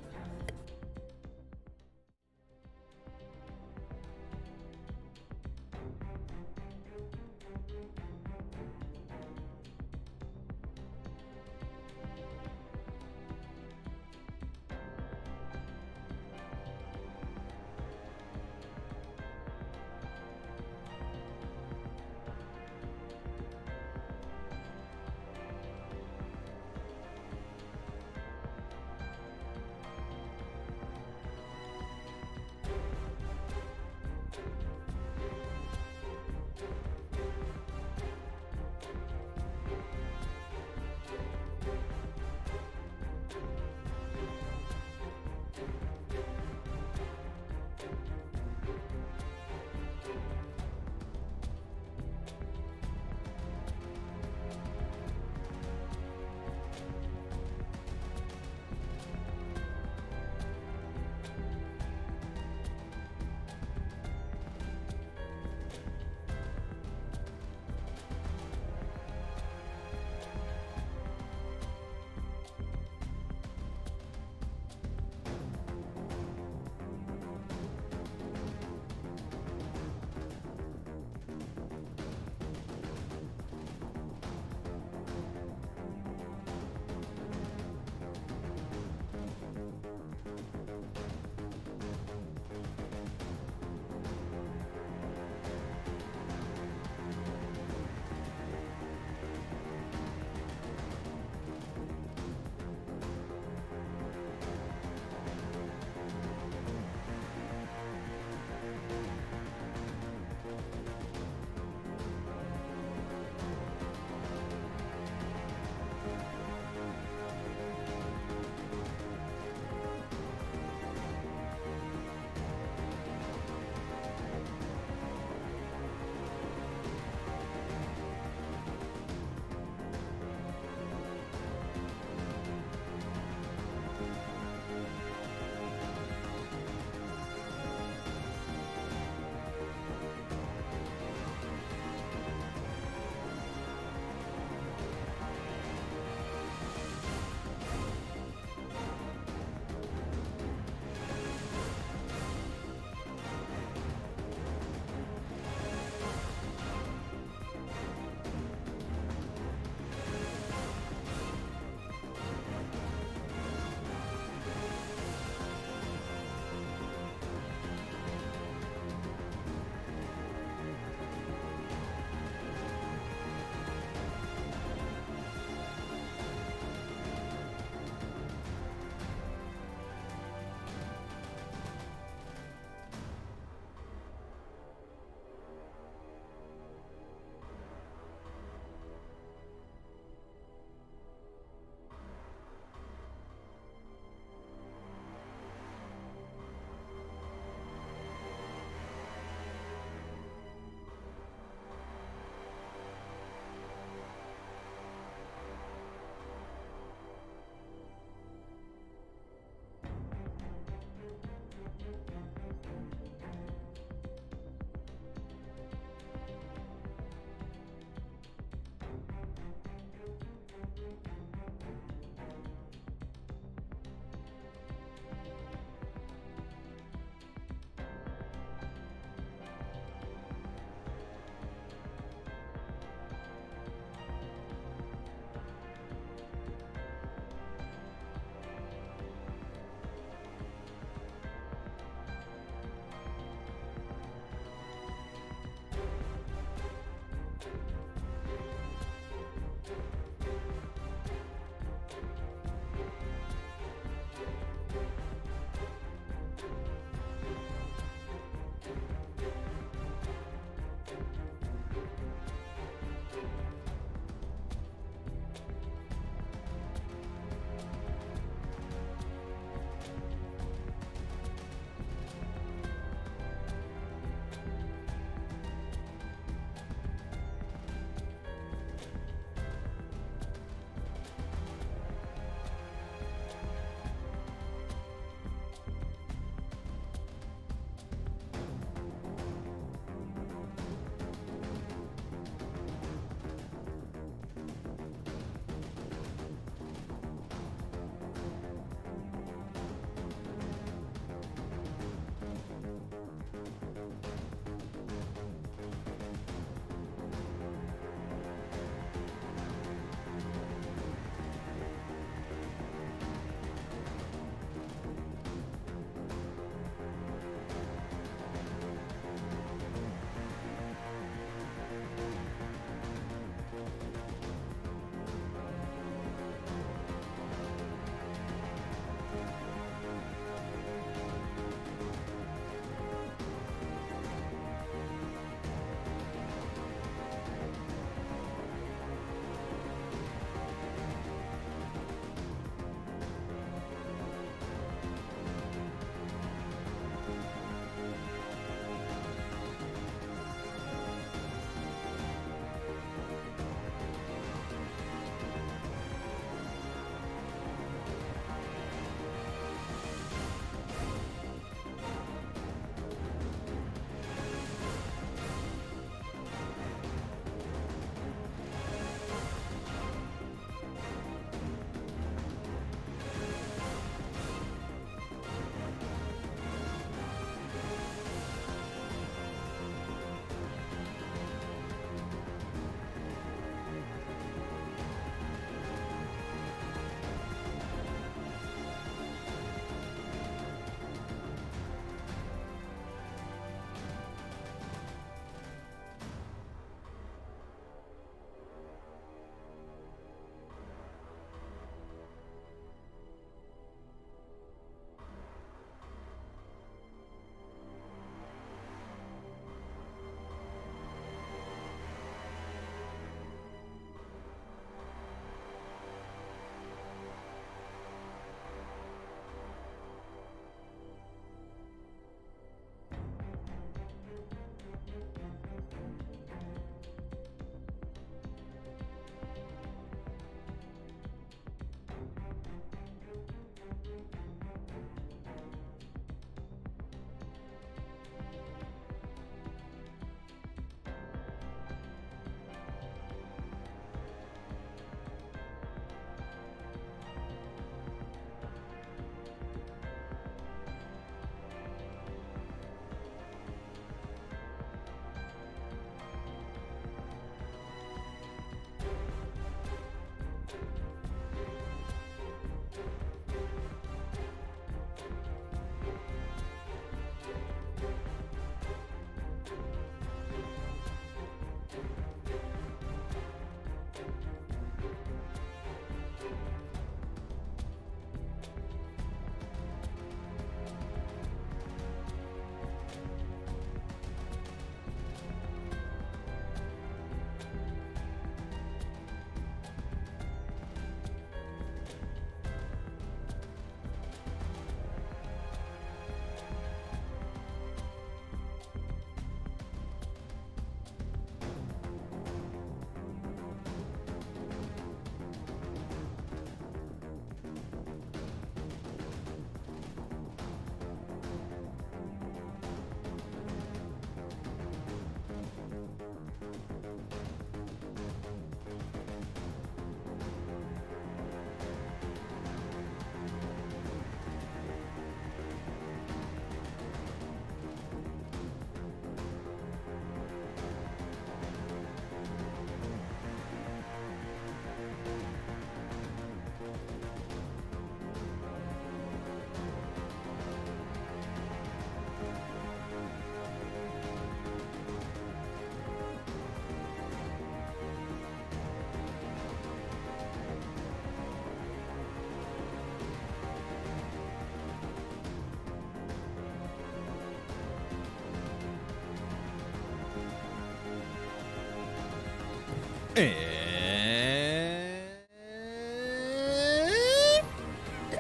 And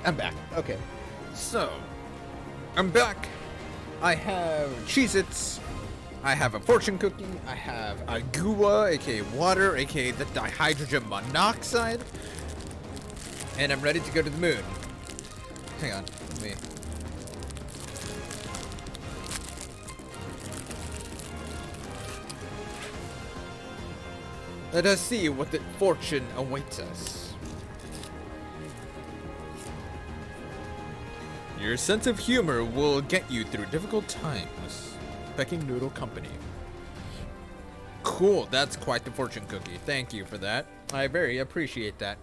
I'm back. Okay. So, I'm back. I have Cheez-Its. I have a fortune cookie. I have a gua, aka water, aka the dihydrogen monoxide. And I'm ready to go to the moon. Hang on. Let me... Let us see what the fortune awaits us. Your sense of humor will get you through difficult times. Pecking Noodle Company. Cool, that's quite the fortune cookie. Thank you for that. I very appreciate that.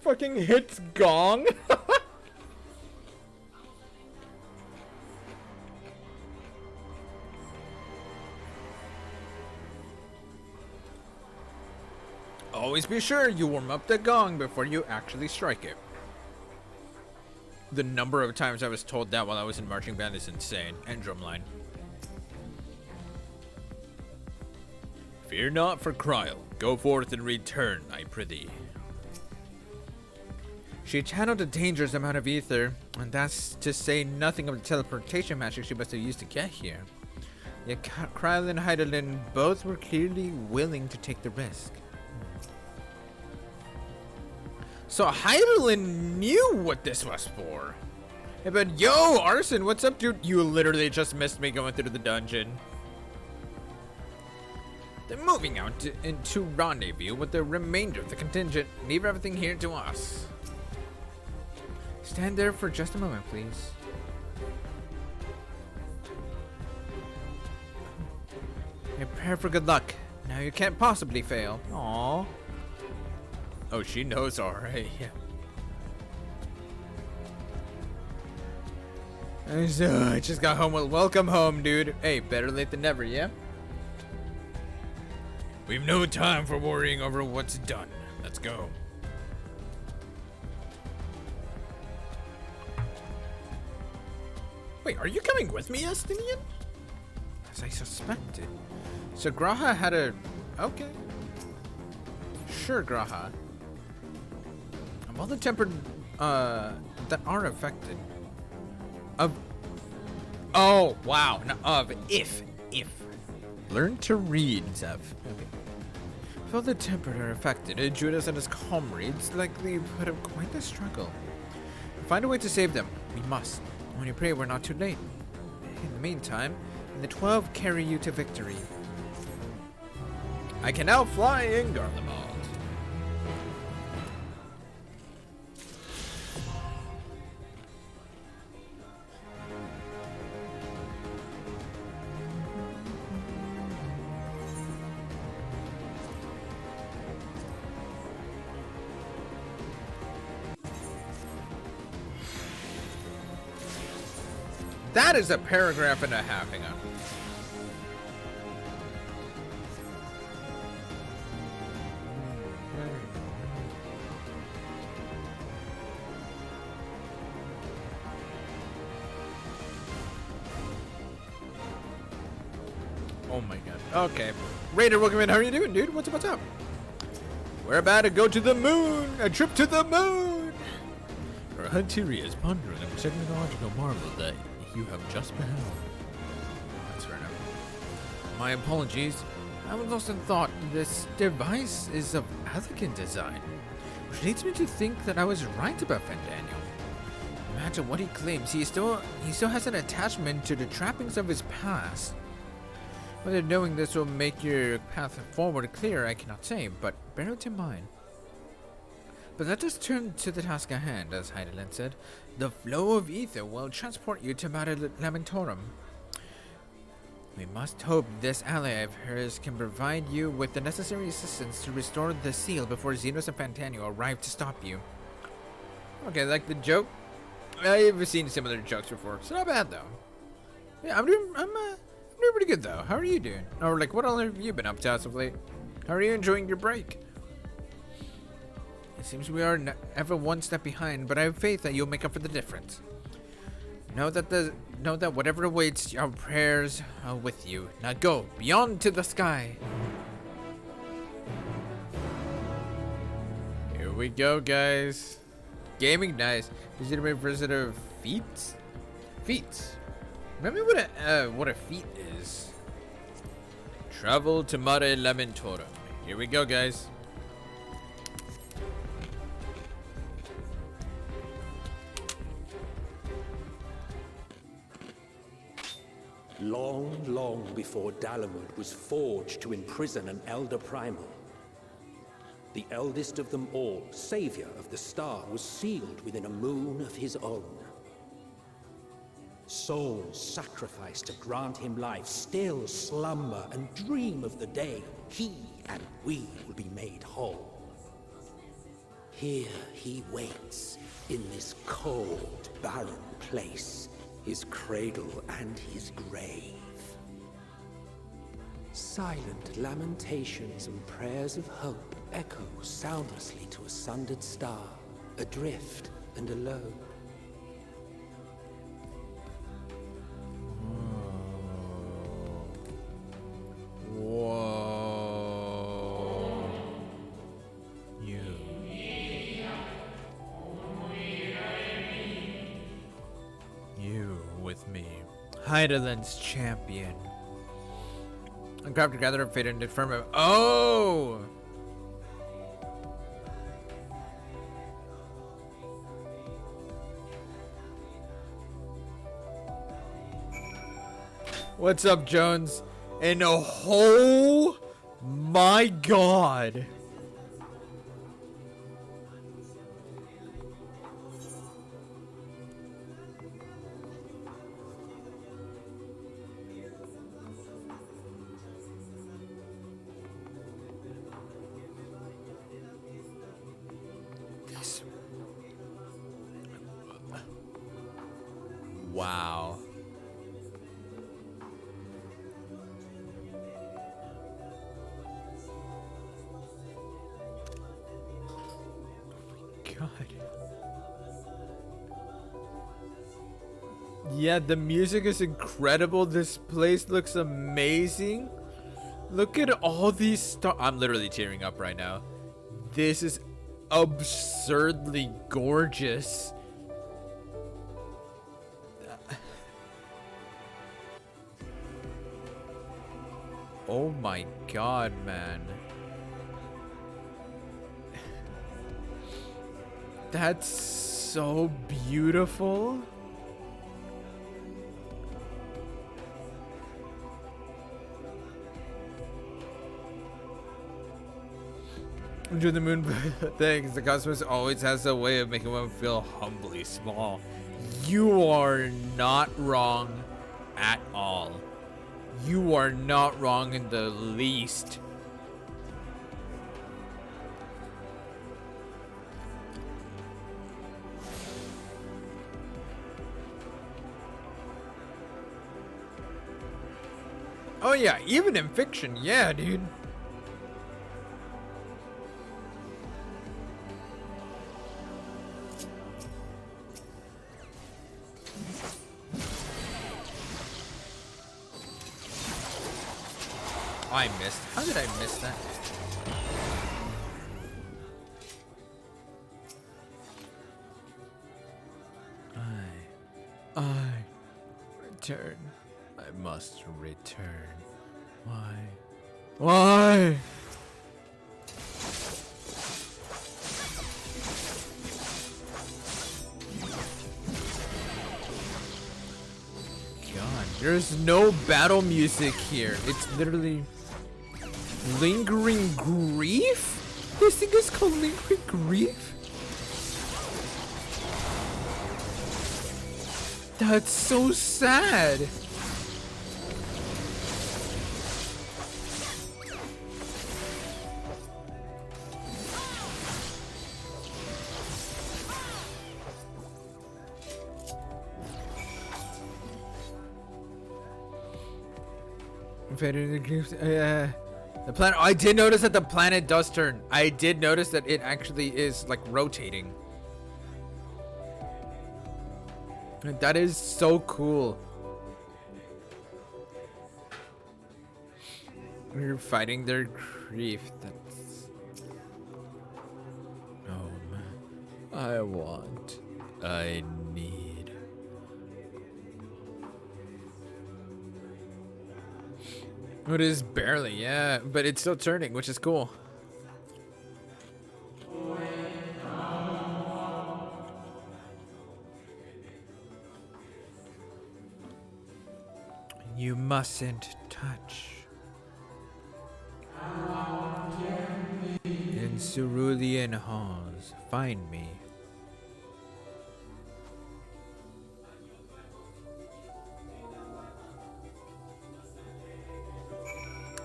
Fucking hits gong. Always be sure you warm up the gong before you actually strike it. The number of times I was told that while I was in marching band is insane. And drumline. Fear not for Kryl. Go forth and return, I prithee. She channeled a dangerous amount of ether, and that's to say nothing of the teleportation magic she must have used to get here. Yet Kryl and Heidelin both were clearly willing to take the risk. So Heidelin knew what this was for. Hey, but yo, Arson, what's up, dude? You literally just missed me going through the dungeon. They're moving out into rendezvous with the remainder of the contingent. Leave everything here to us. Stand there for just a moment, please. Prepare for good luck. Now you can't possibly fail. Aww. Oh, she knows alright. Yeah. I just got home. Well, welcome home, dude. Hey, better late than never, yeah? We've no time for worrying over what's done. Let's go. Wait, are you coming with me, Estinian? As I suspected. So Graha had a... Okay. Sure, Graha. Of all the tempered, that are affected. Of... Oh, wow. No, of. If. Learn to read, Zev. Okay. If all the tempered are affected, Judas and his comrades likely put up quite the struggle. Find a way to save them. We must. Only pray we're not too late. In the meantime, may the 12 carry you to victory. I can now fly in Garlemald. That is a paragraph and a half. Hang on. Oh my god. Okay. Raider, welcome in. How are you doing, dude? What's up? We're about to go to the moon. A trip to the moon. Our Hunteria is pondering a technological marvel that you have just beheld. That's fair enough. My apologies. I was lost in thought. This device is of elegant design, which leads me to think that I was right about Fandaniel. Imagine what he claims. He still has an attachment to the trappings of his past. Whether knowing this will make your path forward clear, I cannot say, but bear it in mind. But let us turn to the task at hand, as Heidelin said. The flow of ether will transport you to Mare Lamentorum. We must hope this ally of hers can provide you with the necessary assistance to restore the seal before Xenos and Fantaniel arrive to stop you. Okay, like the joke. I've seen similar jokes before. It's not bad though. Yeah, I'm doing pretty good though. How are you doing? Or like, what all have you been up to as of late? How are you enjoying your break? It seems we are ever one step behind, but I have faith that you'll make up for the difference. Know that whatever awaits, our prayers are with you. Now go beyond to the sky. Here we go, guys. Gaming nice. Consider me visitor of feats. Feats. Remember what a feat is. Travel to Mare Lamentorum. Here we go, guys. Long, long before Dalamud was forged to imprison an Elder Primal, the eldest of them all, savior of the star, was sealed within a moon of his own. Souls sacrificed to grant him life still slumber and dream of the day he and we will be made whole. Here he waits, in this cold, barren place, his cradle and his grave. Silent lamentations and prayers of hope echo soundlessly to a sundered star, adrift and alone. Whoa. You with me. Heideland's champion. And craft together fate and firm. Oh! What's up, Jones? And oh my god. Wow. God. Yeah, the music is incredible. This place looks amazing. Look at all these stars. I'm literally tearing up right now. This is absurdly gorgeous. Oh my god, man. That's so beautiful. Do the moon things. The cosmos always has a way of making one feel humbly small. You are not wrong at all. You are not wrong in the least. Oh yeah, even in fiction, yeah, dude. I missed. How did I miss that? I return. I must return. Why? Why? God, there's no battle music here. It's literally Lingering Grief? This thing is called Lingering Grief? That's so sad. The planet. I did notice that the planet does turn. I did notice that it actually is like rotating. That is so cool. We're fighting their grief. That's... Oh man. I want. I need. It is barely, yeah, but it's still turning, which is cool. You mustn't touch. In cerulean halls, find me.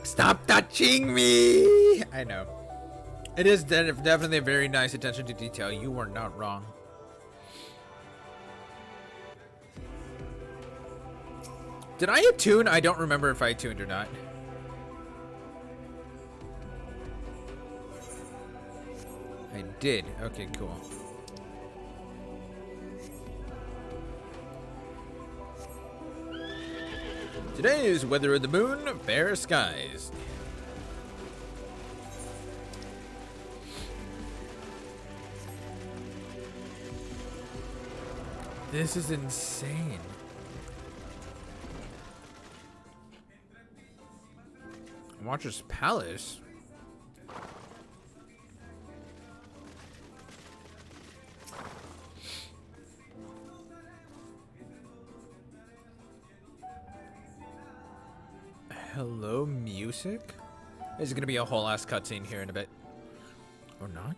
Stop touching me! I know. It is definitely a very nice attention to detail. You are not wrong. Did I attune? I don't remember if I attuned or not. I did. Okay, cool. Today's weather of the moon, fair skies. This is insane. Watcher's Palace? Hello, music? There's gonna be a whole ass cutscene here in a bit. Or not?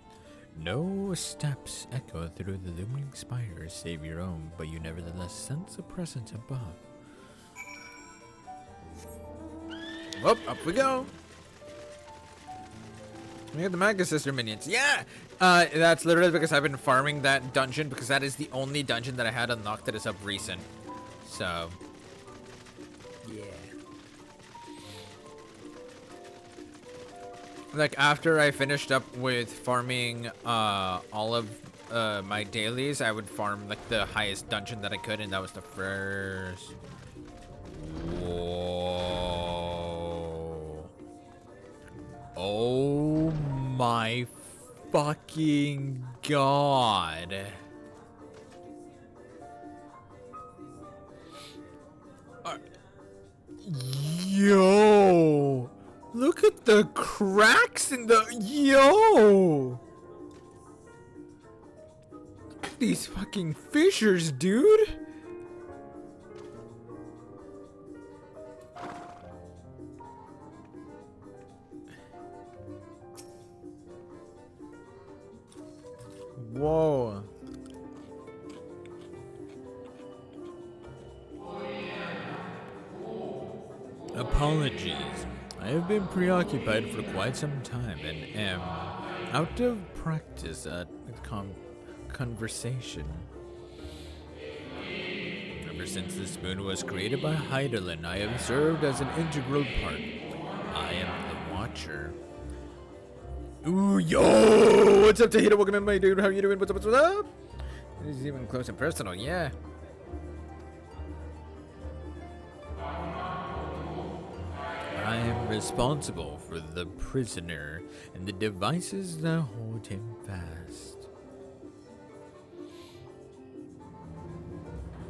No steps echo through the looming spires save your own, but you nevertheless sense a presence above. Whoop, up we go. We got the Mega Sister minions. Yeah! That's literally because I've been farming that dungeon because that is the only dungeon that I had unlocked that is up recent. So, yeah. Like, after I finished up with farming all of my dailies, I would farm, like, the highest dungeon that I could, and that was the first. Whoa. Oh my fucking god. Yo. Look at the cracks in the... Yo! Look at these fucking fissures, dude! Whoa. Apologies. I have been preoccupied for quite some time and am out of practice at conversation. Ever since this moon was created by Heidelin, I have served as an integral part. I am the Watcher. Ooh, yo! What's up, Tahita? Welcome in, my dude. How you doing? What's up? What's up? This is even close and personal, yeah. I am responsible for the prisoner and the devices that hold him fast.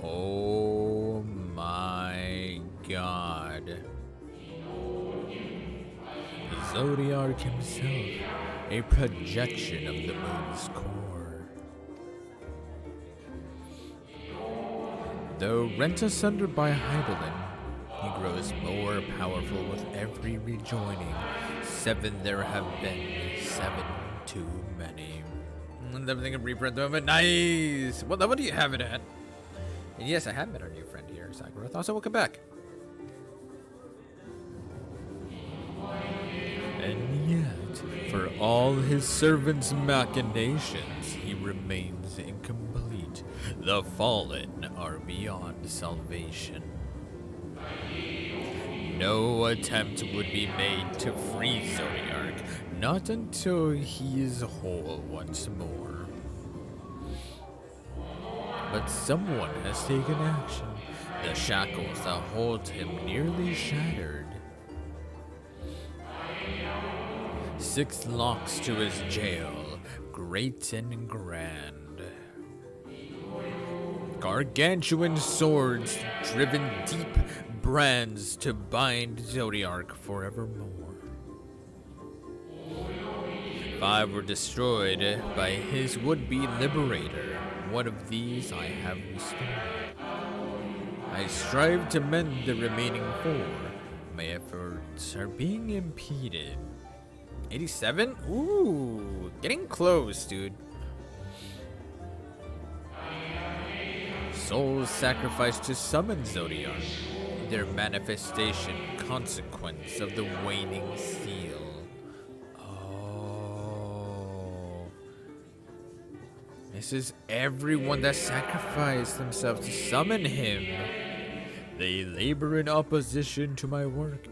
Oh my god. Zodiac himself, a projection of the moon's core. Though rent asunder by Heidelin, he grows more powerful with every rejoining. 7 there have been, 7 too many. And everything in reprint of it. Nice! What level do you have it at? And yes, I have met our new friend here, Sagrath. Also, welcome back. And yet, for all his servants' machinations, he remains incomplete. The fallen are beyond salvation. No attempt would be made to free Zodiac, not until he is whole once more. but someone has taken action. The shackles that hold him nearly shattered. 6 locks to his jail, great and grand. Gargantuan swords driven deep, brands to bind Zodiark forevermore. 5 were destroyed by his would-be liberator. One of these I have restored. I strive to mend the remaining 4. My efforts are being impeded. 87? Ooh, getting close, dude. Souls sacrificed to summon Zodiark. Their manifestation, consequence of the waning seal. Oh. This is everyone that sacrificed themselves to summon him. They labor in opposition to my work.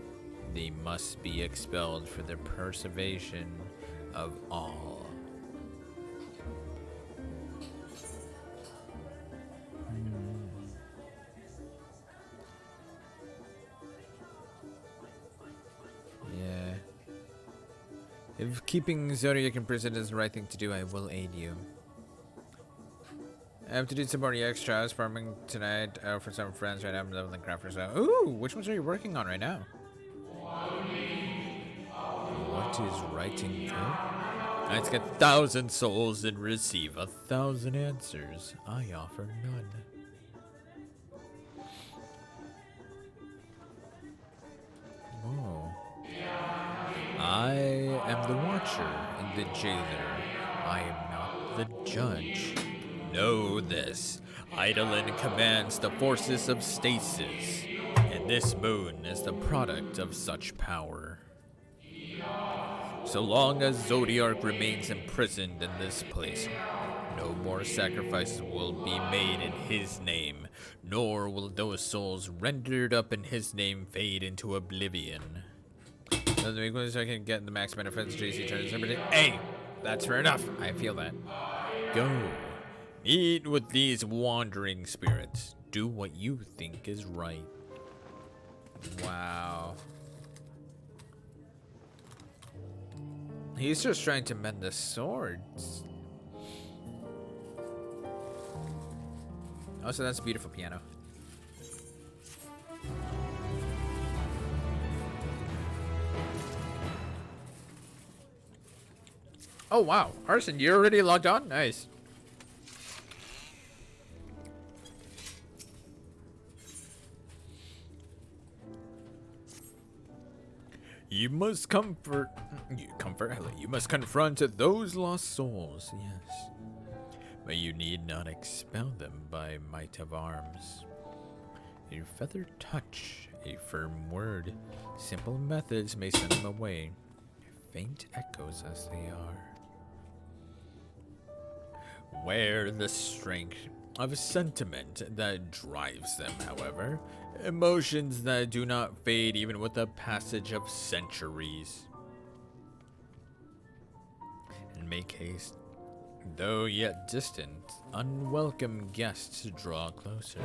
They must be expelled for the preservation of all. Yeah. If keeping Zodiac in prison is the right thing to do, I will aid you. I have to do some more EX trials farming tonight for some friends right now. I'm leveling crafters out. Ooh, which ones are you working on right now? What is writing good? Let's get 1,000 souls and receive 1,000 answers. I offer none. Whoa. I am the watcher and the jailer. I am not the judge. Know this. Eidolon commands the forces of stasis, and this moon is the product of such power. So long as Zodiark remains imprisoned in this place, no more sacrifices will be made in his name, nor will those souls rendered up in his name fade into oblivion. Doesn't make sense. I can get the max benefits. JC turns everything. Hey, that's fair enough. I feel that. Go. Meet with these wandering spirits. Do what you think is right. Wow. He's just trying to mend the swords. Oh, so that's a beautiful piano. Oh, wow. Arson, you're already logged on? Nice. You must you must confront those lost souls, yes. But you need not expel them by might of arms. A feathered touch, a firm word, simple methods may send them away, faint echoes as they are. Wear the strength of sentiment that drives them, however, emotions that do not fade even with the passage of centuries. And make haste, though yet distant, unwelcome guests draw closer.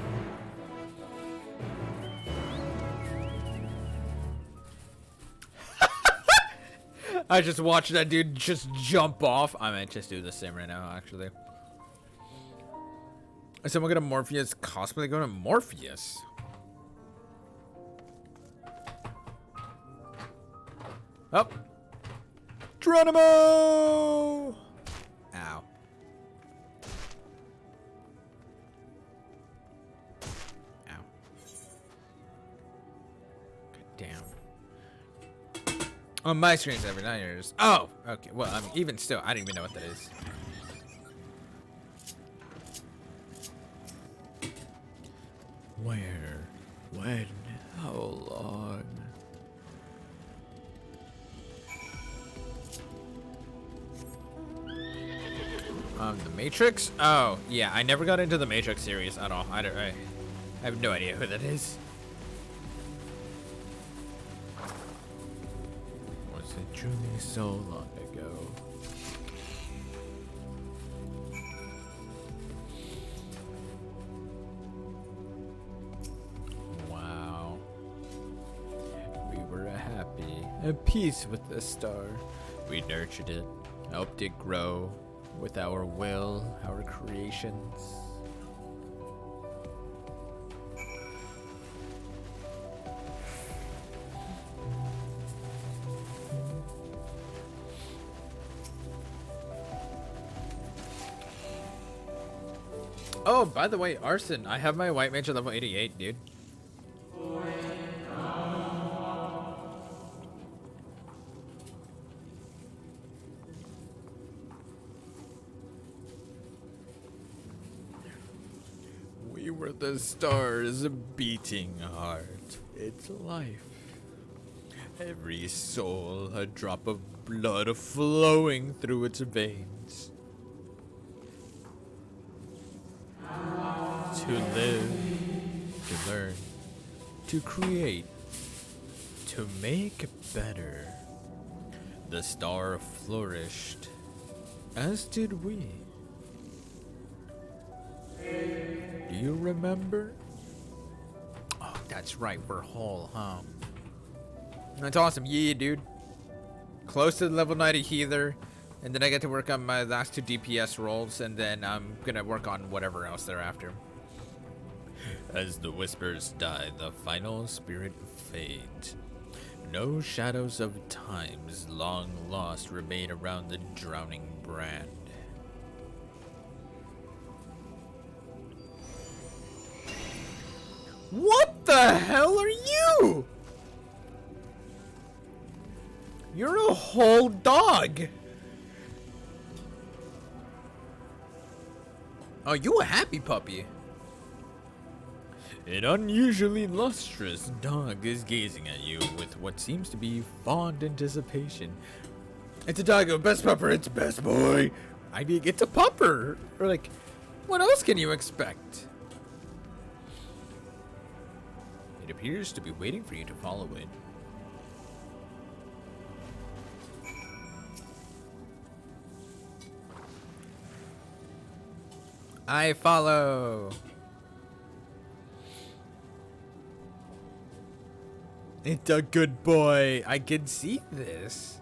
I just watched that dude just jump off. I might just do the same right now, actually. Is someone gonna Morpheus cosplay? Go to Morpheus. Oh. Geronimo! Ow. Ow. God damn. On my screen's every 9 years. Oh, okay. Well, I mean, even still, I don't even know what that is. Where? When? How long? The Matrix? Oh, yeah, I never got into the Matrix series at all. I have no idea who that is. Was it truly so long ago? At peace with the star. We nurtured it, helped it grow with our will, our creations. Oh, by the way, Arson, I have my white mage at level 88, dude. We were the stars, a beating heart. It's life. Every soul, a drop of blood flowing through its veins. To live, to learn, to create, to make better. The star flourished, as did we. Do you remember? Oh, that's right, we're whole, huh? That's awesome, yeah, dude. Close to the level 90 healer, and then I get to work on my last 2 DPS roles, and then I'm gonna work on whatever else thereafter. As the whispers die, the final spirit fades. No shadows of times long lost remain around the drowning brand. What the hell are you? You're a whole dog. Oh, you a happy puppy. An unusually lustrous dog is gazing at you with what seems to be fond anticipation. It's a doggo, best pupper, it's best boy. I mean, it's a pupper. Or like, what else can you expect? It appears to be waiting for you to follow it. I follow. It's a good boy. I can see this.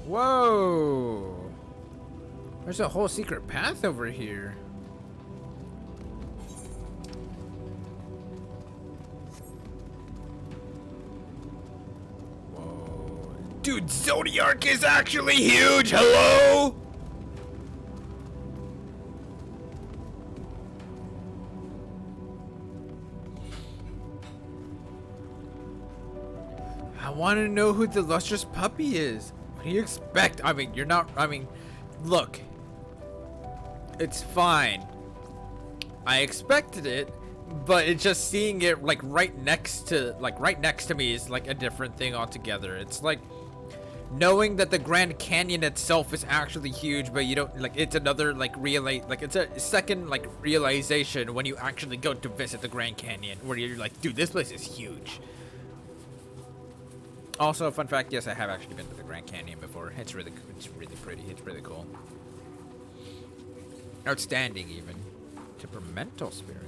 Whoa. There's a whole secret path over here. Dude, Zodiac is actually huge! Hello? I want to know who the lustrous puppy is. What do you expect? I mean, you're not... I mean, look. It's fine. I expected it, but it's just seeing it, like, right next to me is, like, a different thing altogether. It's like... knowing that the Grand Canyon itself is actually huge, but you don't, like, it's another, like, it's a second, like, realization when you actually go to visit the Grand Canyon, where you're like, dude, this place is huge. Also, fun fact, yes, I have actually been to the Grand Canyon before. It's really pretty. It's really cool. Outstanding, even. Temperamental spirit.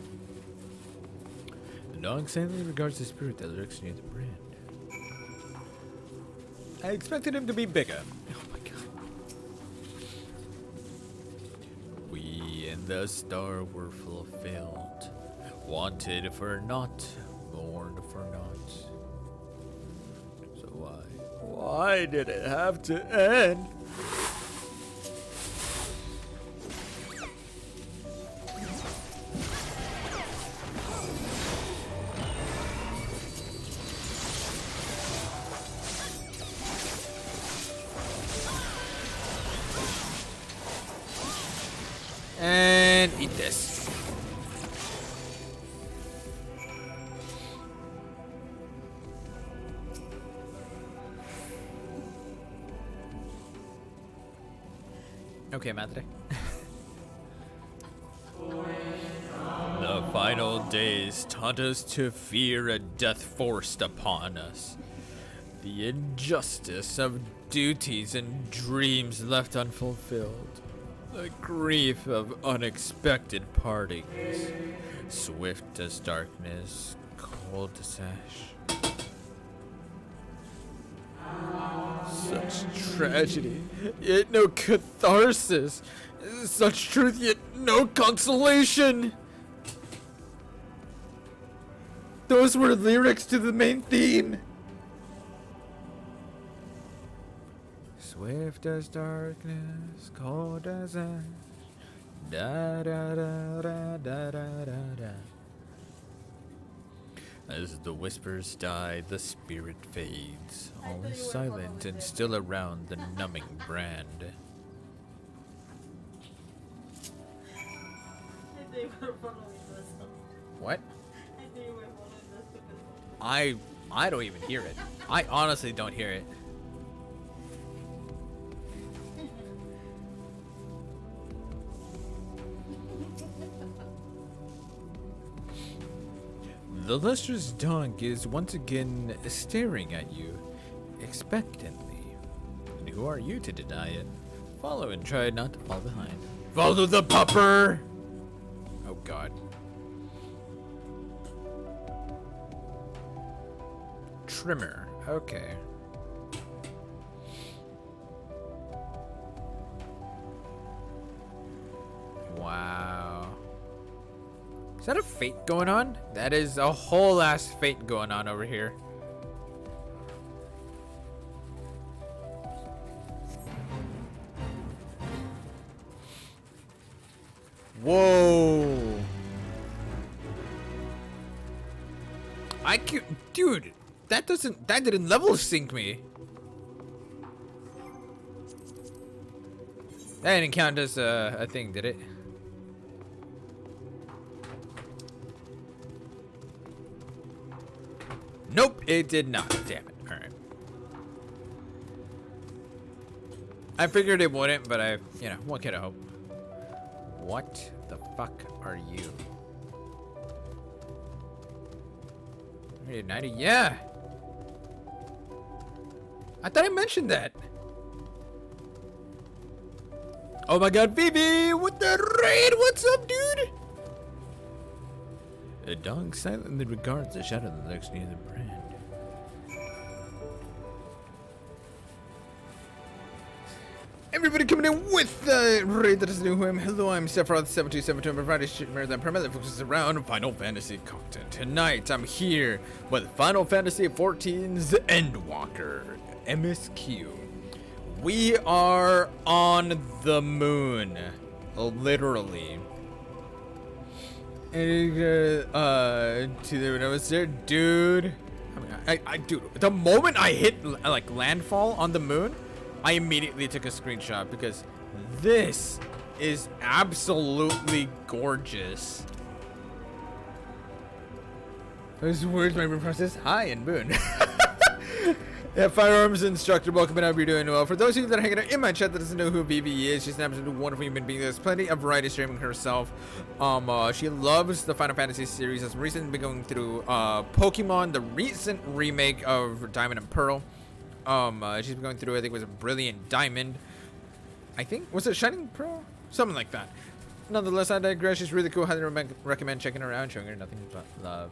The dog silently regards the spirit that lurks near the brand. I expected him to be bigger. Oh my god. We and the star were fulfilled. Wanted for naught, mourned for naught. So why did it have to end? And eat this. Okay, madre. The final days taught us to fear a death forced upon us. The injustice of duties and dreams left unfulfilled. The grief of unexpected partings. Swift as darkness, cold as ash. Such tragedy, yet no catharsis. Such truth, yet no consolation. Those were lyrics to the main theme. Swift as darkness, cold as ash. Da da da da da da da. As the whispers die, the spirit fades. All is silent and still around the numbing brand. What? I don't even hear it. I honestly don't hear it. The lustrous dog is once again staring at you, expectantly. And who are you to deny it? Follow and try not to fall behind. Follow the pupper! Oh god. Trimmer, okay. Wow. Is that a fate going on? That is a whole ass fate going on over here. Whoa. I can't, dude, that didn't level sync me. That didn't count as a thing, did it? Nope, it did not. Damn it. Alright. I figured it wouldn't, but what could I hope? What the fuck are you? 90, yeah! I thought I mentioned that! Oh my god, Vivi! What the raid? What's up, dude? The dog silently regards the shadow that lurks near the brand. Everybody coming in with the raid that is new to him. Hello, I'm Sephiroth7272. I'm providing shit that primarily focuses around Final Fantasy content. Tonight, I'm here with Final Fantasy XIV's Endwalker, MSQ. We are on the moon, literally. And to the I was there, dude. Dude, the moment I hit like landfall on the moon, I immediately took a screenshot because this is absolutely gorgeous. Those words might be processed high and boon. Yeah, firearms instructor, welcome and I hope you're doing well. For those of you that are hanging out in my chat that doesn't know who Vivi is, she's an absolutely wonderful human being. There's plenty of variety streaming herself. She loves the Final Fantasy series. Has recently been going through Pokemon, the recent remake of Diamond and Pearl. She's been going through, I think it was a Brilliant Diamond. I think, was it Shining Pearl? Something like that. Nonetheless, I digress. She's really cool. Highly recommend checking her out, showing her nothing but love.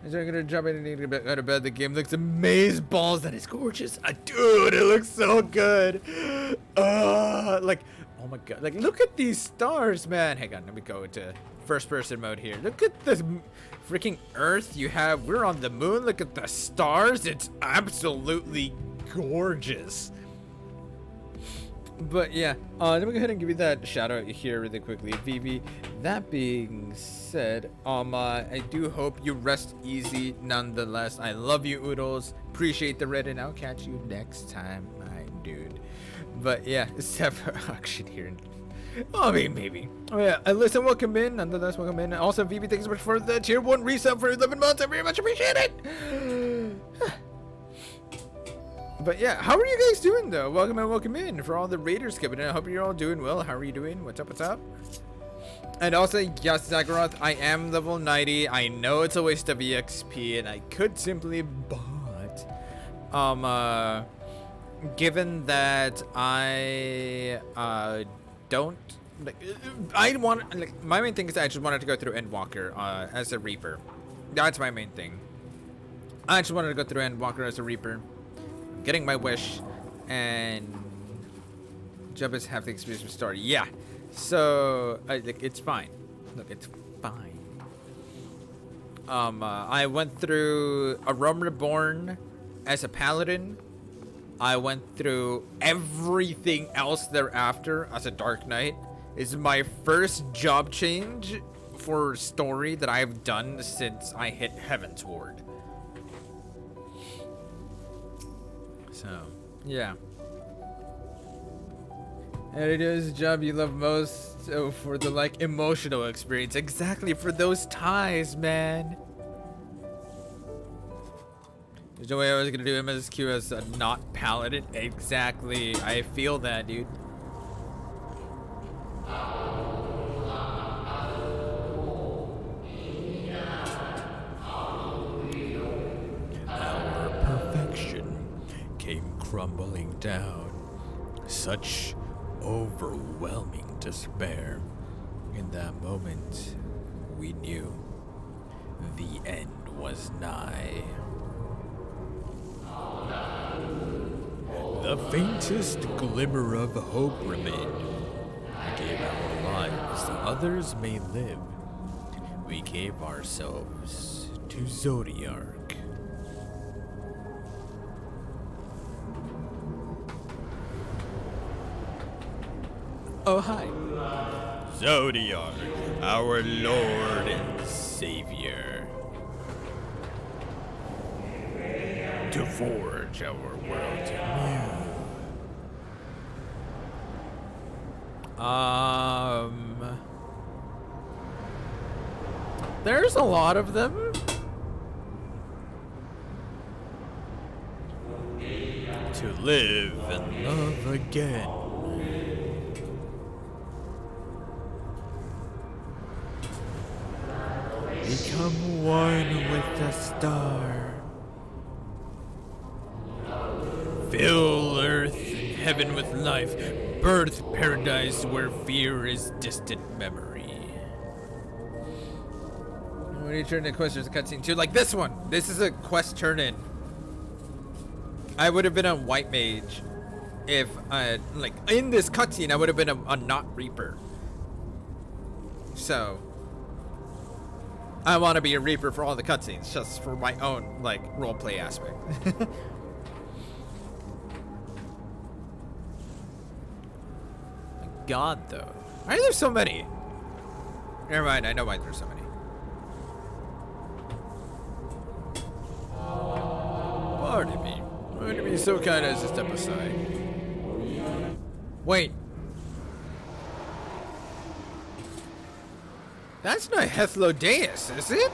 Is there gonna jump in and need to get out of bed? The game looks amazing balls. That is gorgeous. Dude, it looks so good. Like, oh my god. Like, look at these stars, man. Hang on, let me go into first person mode here. Look at this freaking Earth you have. We're on the moon. Look at the stars. It's absolutely gorgeous. But yeah, let me go ahead and give you that shout out here really quickly, Vivi. That being said, I do hope you rest easy nonetheless. I love you, Oodles. Appreciate the red, and I'll catch you next time, my dude. But yeah, except for auction here. Oh, I mean, maybe. Oh yeah, listen, welcome in. Nonetheless, welcome in. Also, Vivi, thanks so much for the tier 1 resub for 11 months. I very much appreciate it. But yeah, how are you guys doing though? Welcome in for all the raiders coming in. I hope you're all doing well. How are you doing? What's up? What's up? And also, yes, Zagoroth, I am level 90. I know it's a waste of EXP, and I could simply bot given that I don't like, I want like my main thing is I just wanted to go through Endwalker as a Reaper. That's my main thing. I just wanted to go through Endwalker as a Reaper, getting my wish, and Jubbas have the experience with story. Yeah, so like it's fine. Look, it's fine. I went through A Realm Reborn as a Paladin. I went through everything else thereafter as a Dark Knight. It's my first job change for story that I've done since I hit Heaven's Ward. So, yeah. And it is the job you love most for the, like, emotional experience. Exactly, for those ties, man. There's no way I was gonna do MSQ as a not paladin. Exactly. I feel that, dude. Our perfection came crumbling down. Such overwhelming despair. In that moment, we knew the end was nigh. The faintest glimmer of hope remained. We gave our lives so others may live. We gave ourselves to Zodiark. Oh, hi. Zodiark, our Lord and Savior. To forge our world anew. There's a lot of them. To live and love again. Become one with the star. Fill earth and heaven with life. Birth paradise where fear is distant memory. When you turn in quest, there's a cutscene too. Like this one. This is a quest turn in. I would have been a white mage if like in this cutscene I would have been a not Reaper. So I want to be a Reaper for all the cutscenes, just for my own like roleplay aspect. God, though. Why are there so many? Never mind, I know why there's so many. Pardon me. Pardon me, so kind as to step aside. Wait. That's not Hethlodius, is it?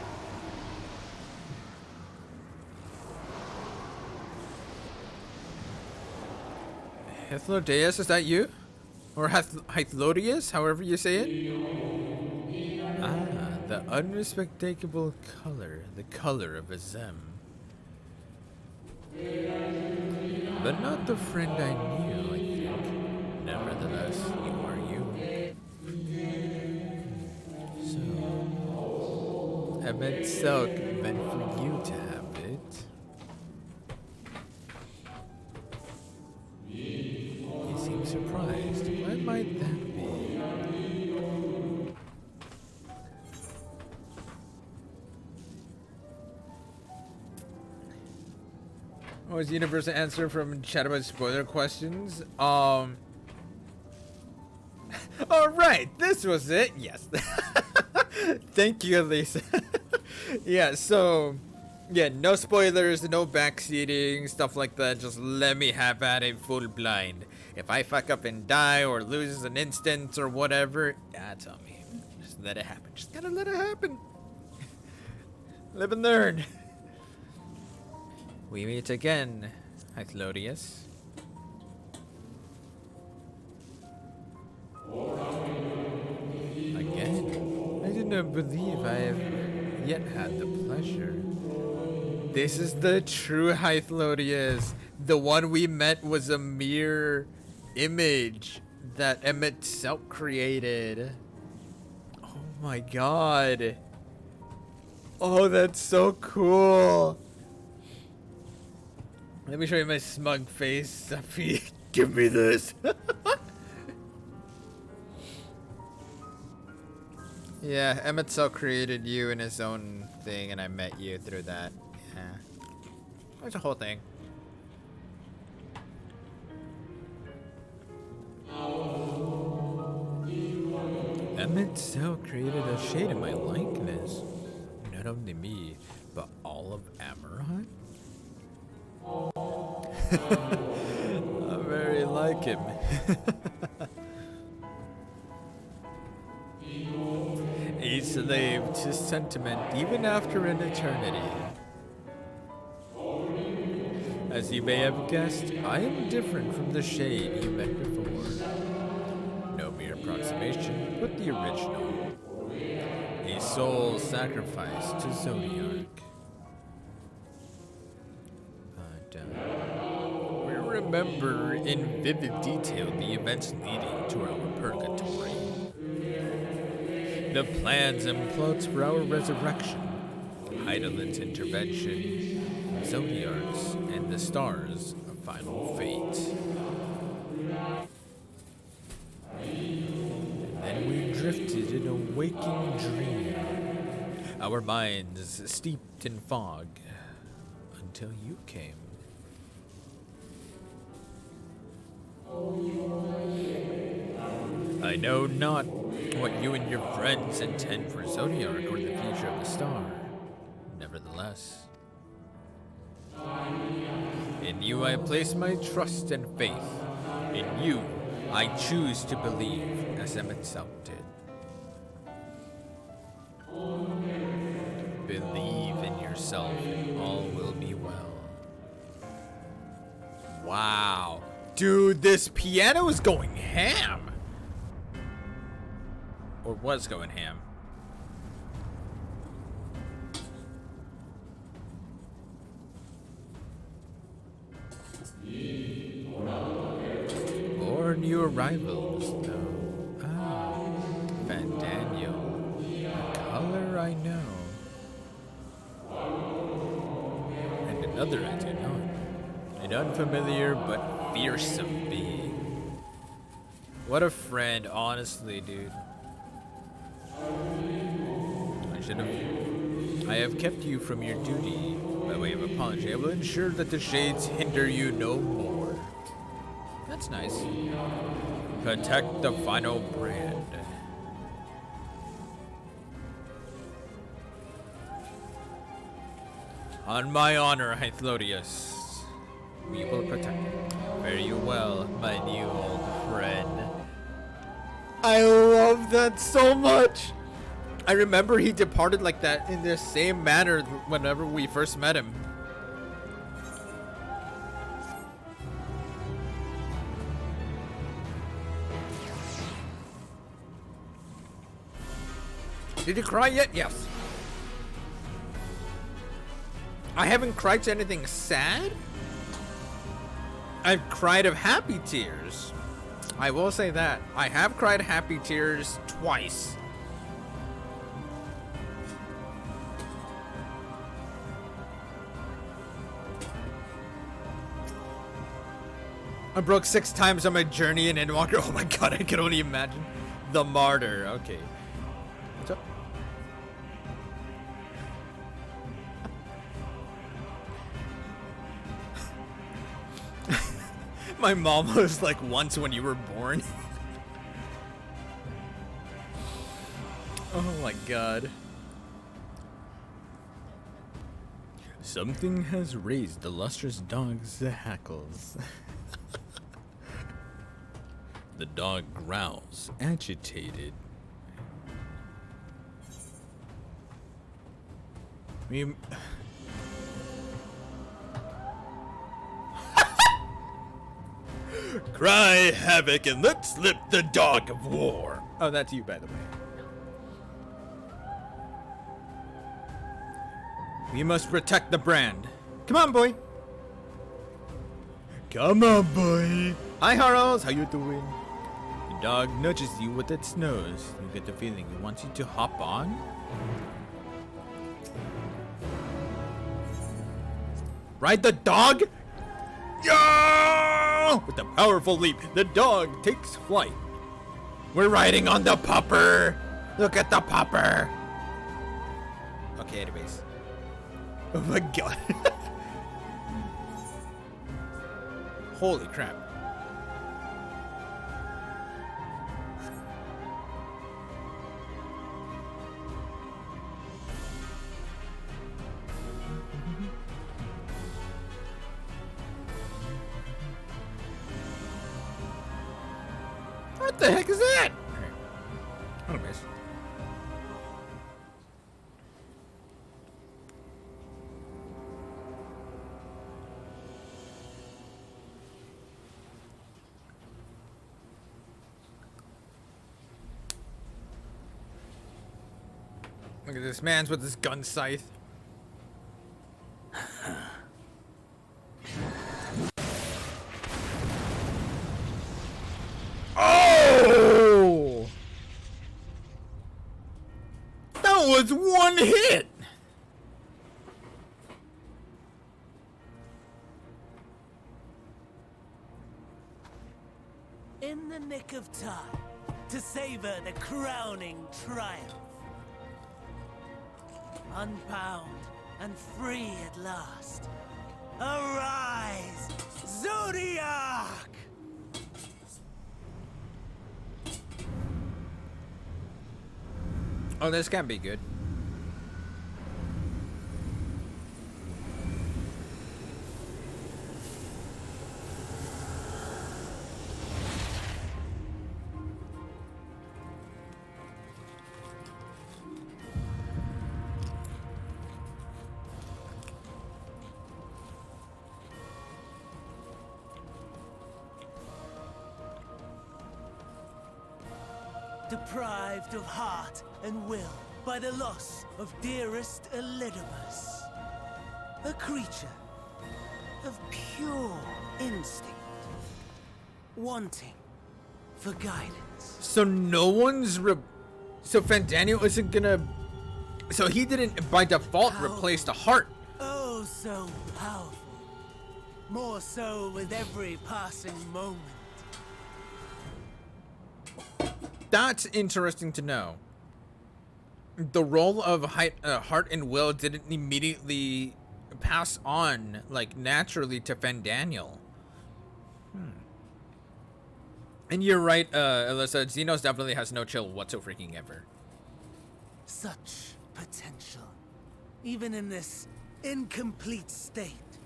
Hethlodius, is that you? Or Hythlodius, however you say it? Ah, the unmistakable color. The color of a Zem. But not the friend I knew, I think. Nevertheless, you are you. So, I meant silk meant for you to have it. You seem surprised. Why might that be? What was the universal answer from chat about spoiler questions? Oh right, this was it. Yes. Thank you, Lisa. Yeah, so yeah, no spoilers, no backseating, stuff like that. Just let me have at it full blind. If I fuck up and die or lose an instance or whatever, that's on me. Just let it happen. Just gotta let it happen. Live and learn. We meet again, Hythlodius. Again? I do not believe I have yet had the pleasure. This is the true Hythlodius. The one we met was a mere image that Emmett Selk created. Oh my god. Oh, that's so cool. Let me show you my smug face, Safi. Give me this. Yeah, Emmett Selk created you in his own thing, and I met you through that. Yeah. There's a whole thing. Emmett Selk created a shade of my likeness. Not only me, but all of Amaranth. I'm very like him. A slave to sentiment even after an eternity. As you may have guessed, I am different from the shade you met before. No mere approximation, but the original. A soul sacrificed to Zodiark. We remember in vivid detail the events leading to our purgatory. The plans and plots for our resurrection, Heidelin's intervention, Zodiark's and the stars' final fate. And then we drifted in a waking dream, our minds steeped in fog, until you came. I know not what you and your friends intend for Zodiark or the future of the star. Nevertheless, in you I place my trust and faith. In you I choose to believe, as Emmett Selk did. Believe in yourself and all will be well. Wow. Dude, this piano is going ham. Or was going ham. Or new arrivals, though. Ah, Fandaniel. A color I know. And another I do not. An unfamiliar but fearsome being. What a friend, honestly, dude. I have kept you from your duty. By way of apology, I will ensure that the shades hinder you no more. That's nice. Protect the final brand. On my honor, Hythlodius, we will protect it. Fare you well, my new old friend. I love that so much. I remember he departed like that in the same manner whenever we first met him. Did you cry yet? Yes. I haven't cried to anything sad. I've cried of happy tears. I will say that. I have cried happy tears twice. I broke 6 times on my journey in Endwalker. Oh my god, I can only imagine. The Martyr. Okay. What's up? My mom was like once when you were born. Oh my god. Something has raised the lustrous dog's hackles. The dog growls, agitated. Cry havoc and let slip the dog of war. Oh, that's you, by the way. We must protect the brand. Come on, boy. Come on, boy. Hi, Harles. How you doing? The dog nudges you with its nose. You get the feeling it wants you to hop on. Ride the dog? Yo! With a powerful leap, the dog takes flight. We're riding on the popper. Look at the popper. Okay, anyways. Oh my god. Holy crap. What the heck is that? Anyways. Look at this man's with his gun scythe. Oh! That was one hit! In the nick of time to savor the crowning triumph. Unbound and free at last. Arise, Zodiac! Oh, this can't be good. Deprived of heart and will by the loss of dearest Elidibus. A creature of pure instinct, wanting for guidance. So no one's so Fandaniel isn't gonna. So he didn't by default replace the heart. Oh, so powerful. More so with every passing moment. That's interesting to know. The role of heart and will didn't immediately pass on, like, naturally to Fandaniel. And you're right, Alyssa. Xenos definitely has no chill whatsoever. Such potential. Even in this incomplete state.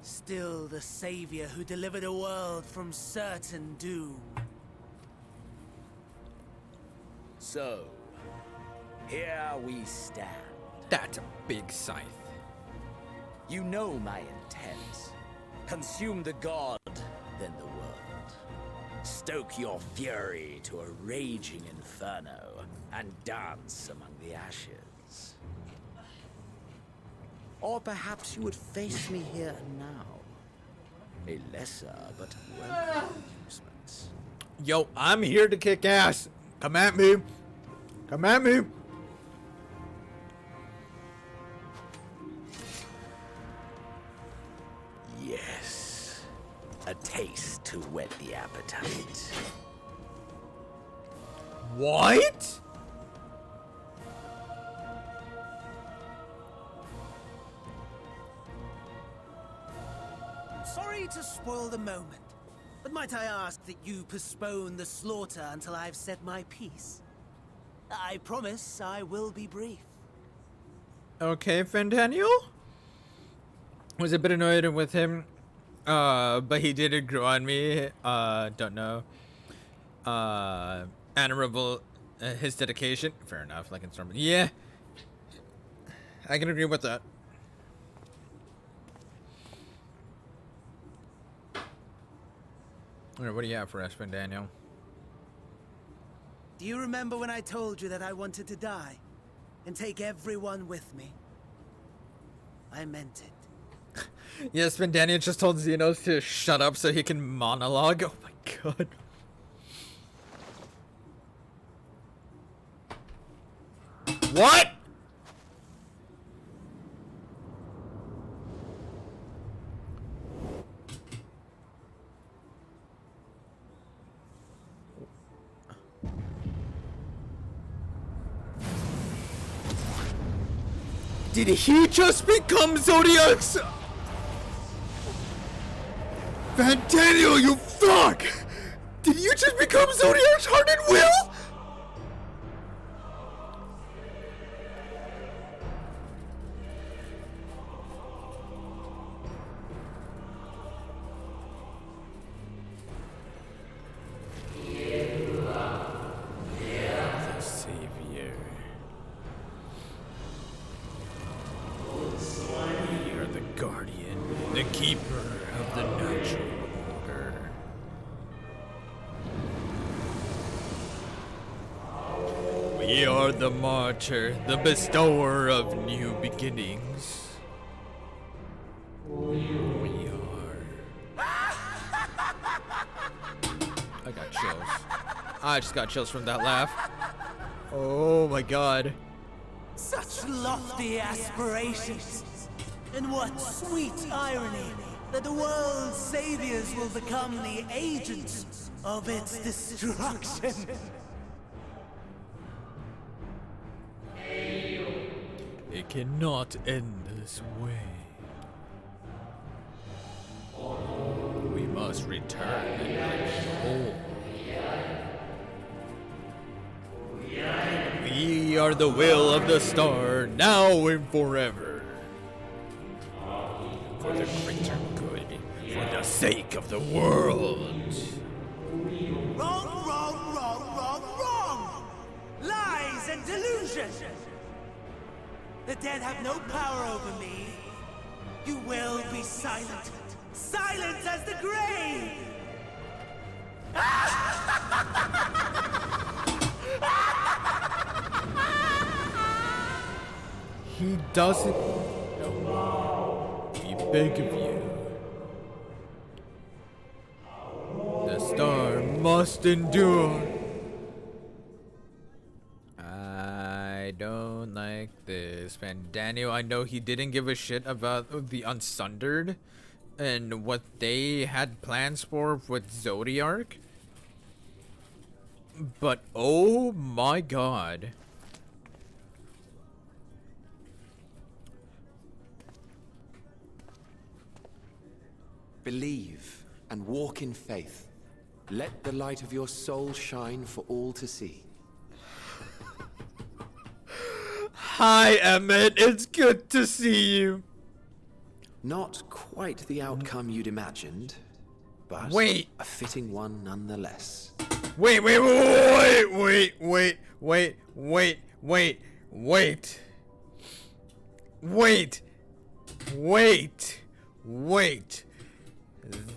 Still the savior who delivered a world from certain doom. So, here we stand. That's a big scythe. You know my intent. Consume the god, then the world. Stoke your fury to a raging inferno, and dance among the ashes. Or perhaps you would face me here and now. A lesser but welcome amusement. Yo, I'm here to kick ass. Come at me. Come at me. Yes. A taste to whet the appetite. What? Sorry to spoil the moment, but might I ask that you postpone the slaughter until I've said my piece? I promise I will be brief. Okay, Fandaniel? Was a bit annoyed with him, but he did agree on me. Don't know. Honorable, his dedication. Fair enough, like in Storm. Yeah, I can agree with that. Alright, what do you have for us, Fandaniel? Do you remember when I told you that I wanted to die and take everyone with me? I meant it. Yes, Daniel just told Xenos to shut up so he can monologue. Oh my god. What? Did he just become Zodiac's? Daniel, you fuck! Did you just become Zodiac's heart and will? The Savior. We are the guardian, the keeper of the natural order. We are the martyr, the bestower of new beginnings. We are. I got chills. I just got chills from that laugh. Oh my god. Such lofty aspirations. And what sweet irony that the world's saviors will become the agents of its destruction. It cannot end this way. We must return and make whole. We are the will of the star, now and forever. For the greater good, for the sake of the world. Wrong, wrong, wrong, wrong, wrong! Lies and delusion! The dead have no power over me. You will be silent. Silent as the grave! He doesn't. We beg of you. The star must endure. I don't like this, man. Daniel, I know he didn't give a shit about the Unsundered and what they had plans for with Zodiark. But oh my god. Believe and walk in faith. Let the light of your soul shine for all to see. Hi, Emmett. It's good to see you. Not quite the outcome you'd imagined, but Wait. a fitting one nonetheless. Wait.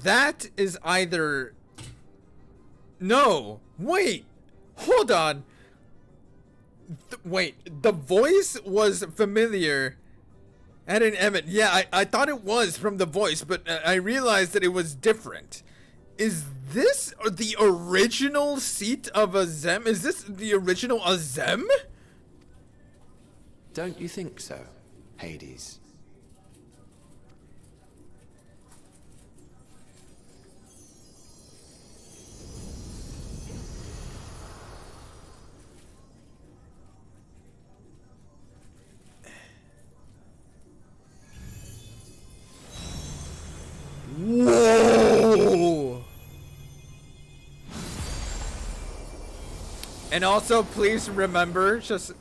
That is either... No. Wait. Hold on. Wait. The voice was familiar. And in Emmett. Yeah, I thought it was from the voice, but I realized that it was different. Is this the original seat of Azem? Is this the original Azem? Don't you think so, Hades? Whoa! And also, please remember, just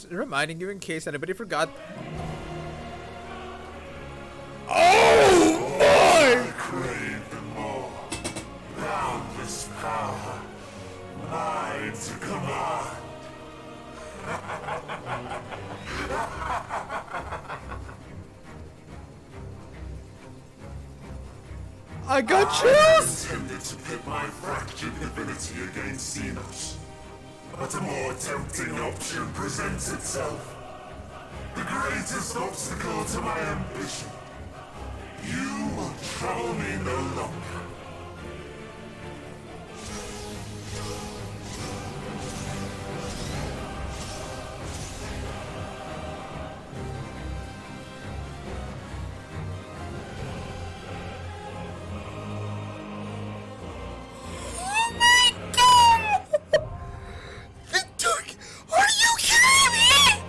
reminding you in case anybody forgot. Oh my! I crave the more. Boundless power. Mine to command. I got chills! I intended to pit my fractured divinity against Xenos. But a more tempting option presents itself. The greatest obstacle to my ambition. overpower me no longer. Are you kidding me?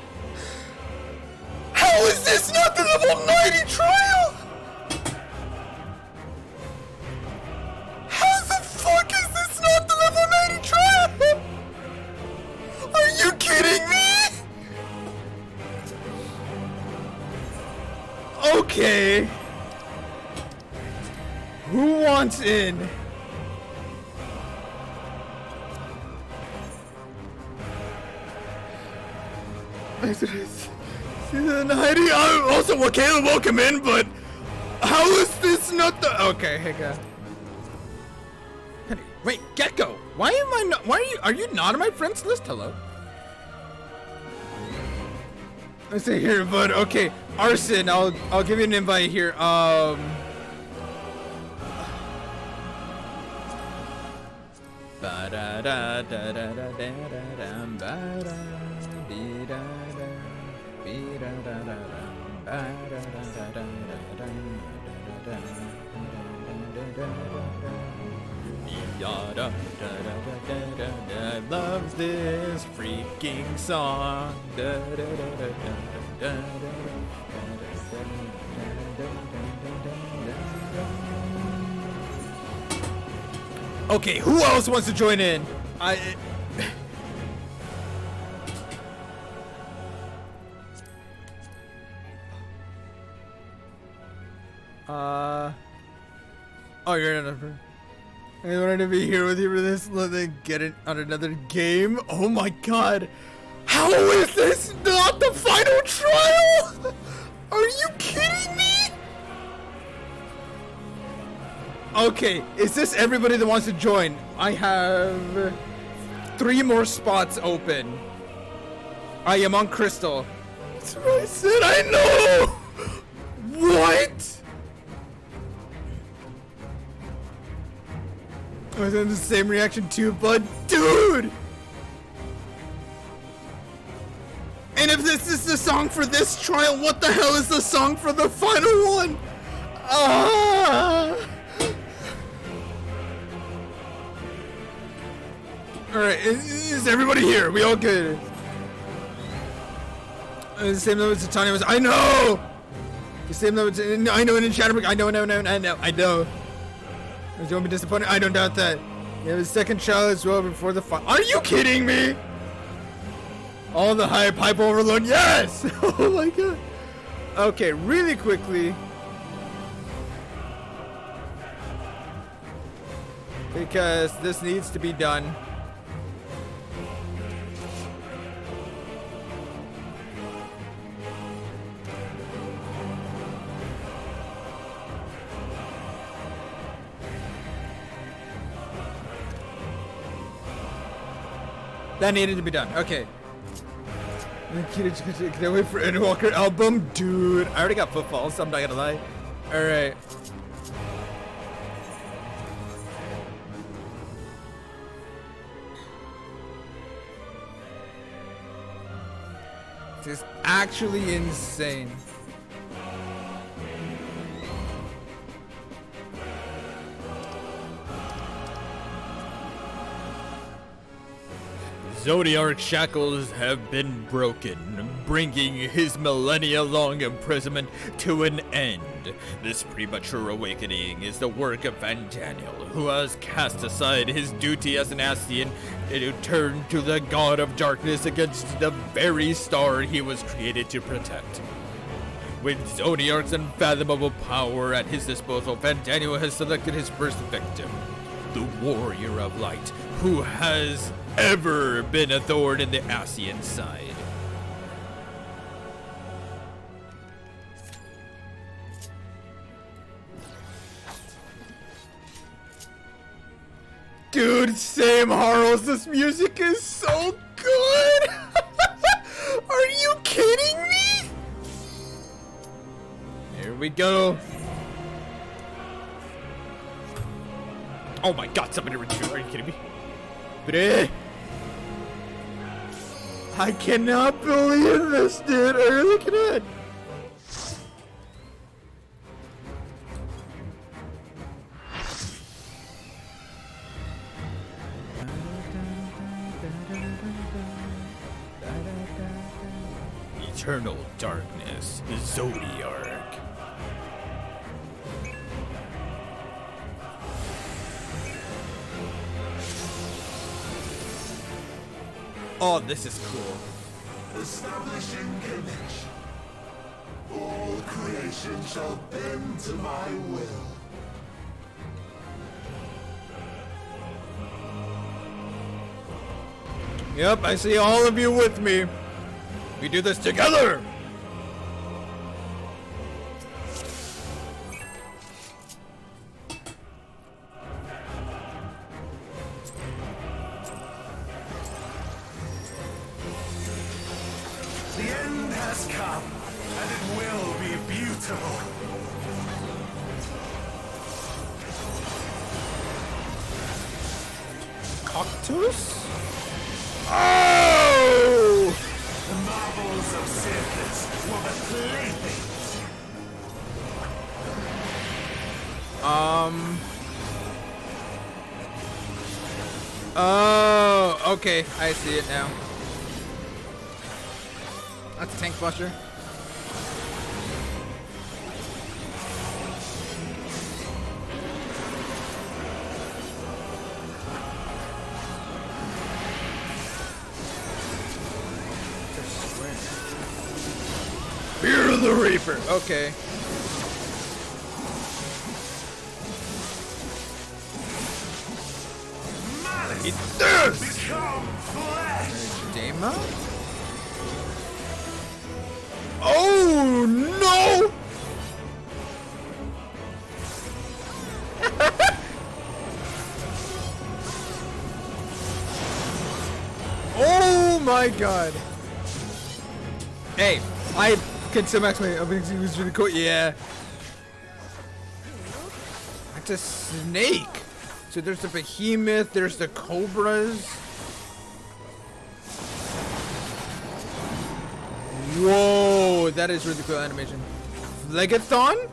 How is this not the level 90 trial? How the fuck is this not the level 90 trial? Are you kidding me? Okay. Who wants in? Heidi, also, well, Caleb, welcome in, but how is this not the... Okay, hey, guy. Wait, Gecko, why am I not... Why are you not on my friends list? Hello? Let's see here, bud. Okay, Arson, I'll give you an invite here. I love this freaking song. Okay, who else wants to join in? Oh, you're not. I wanted to be here with you for this. Let me get it on another game. Oh my god. How is this not the final trial? Are you kidding me? Okay, is this everybody that wants to join? I have 3 more spots open. I am on Crystal. That's what I said, I know! What? I was in the same reaction too, but dude! And if this is the song for this trial, what the hell is the song for the final one? Alright, is everybody here? We all good? The same level as Tanya was. I know! The same level as, I know, in Chatterbrook. I know. Don't be disappointed. I don't doubt that. You have a second trial as well before the final. Are you kidding me? All the hype overload. Yes! Oh my god. Okay, really quickly. Because this needs to be done. That needed to be done. Okay. Can I wait for Endwalker album? Dude, I already got football, so I'm not gonna lie. Alright. This is actually insane. Zodiark's shackles have been broken, bringing his millennia-long imprisonment to an end. This premature awakening is the work of Fandaniel, who has cast aside his duty as an Ascian to turn to the god of darkness against the very star he was created to protect. With Zodiark's unfathomable power at his disposal, Fandaniel has selected his first victim, the Warrior of Light, who has ever been a thorn in the Ascian side. Dude, Sam Harles, this music is so good! Are you kidding me? Here we go. Oh my god, somebody retreat. Are you kidding me? Bre! I cannot believe this, dude. I really cannot. Eternal darkness, Zodiark. Oh, this is cool. Establishing connection. All creation shall bend to my will. Yep, I see all of you with me. We do this together. The end has come, and it will be beautiful. Cactus? Oh! The marvels of circus were the playthings. Oh, okay. I see it now. That's a tank buster. Fear of the Reaper. Okay. Eat this! Become flesh! Dema? Oh no! Oh my god! Hey, I can still max my opening was really cool. Yeah. That's a snake. So there's the behemoth, there's the cobras. Whoa, that is really cool animation. Legathon?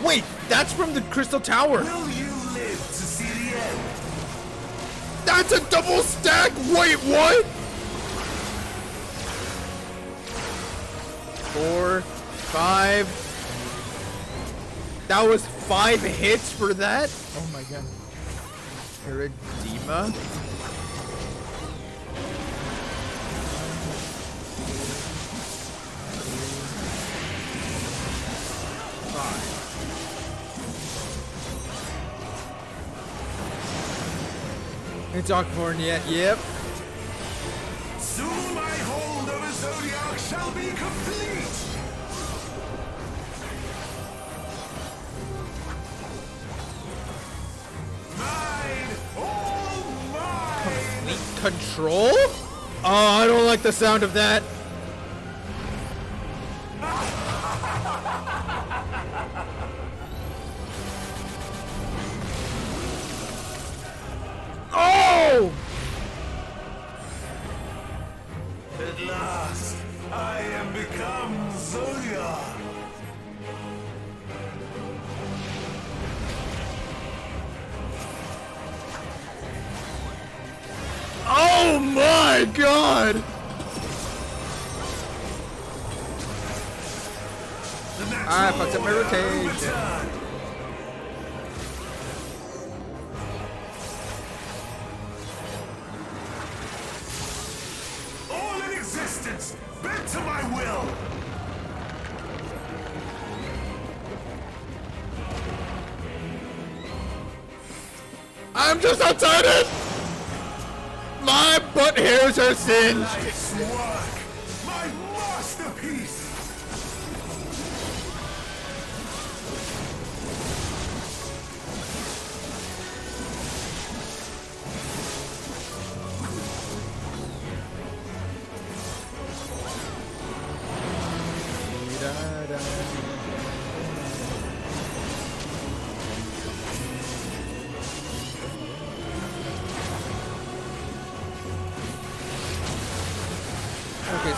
Wait, that's from the Crystal Tower. Will you live to see the end? That's a double stack. Wait, what? 4, 5. That was 5 hits for that? Oh my god. Paradema? It's Ockborn yet, yep. Soon my hold over Zodiac shall be complete! Mine! All mine! Complete control? Oh, I don't like the sound of that. Oh! At last, I am become Zodiac! Oh my god! I fucked up my rotation. All in existence, bent to my will! I'm just outside it! My butt hairs are singed! Life's work, my masterpiece!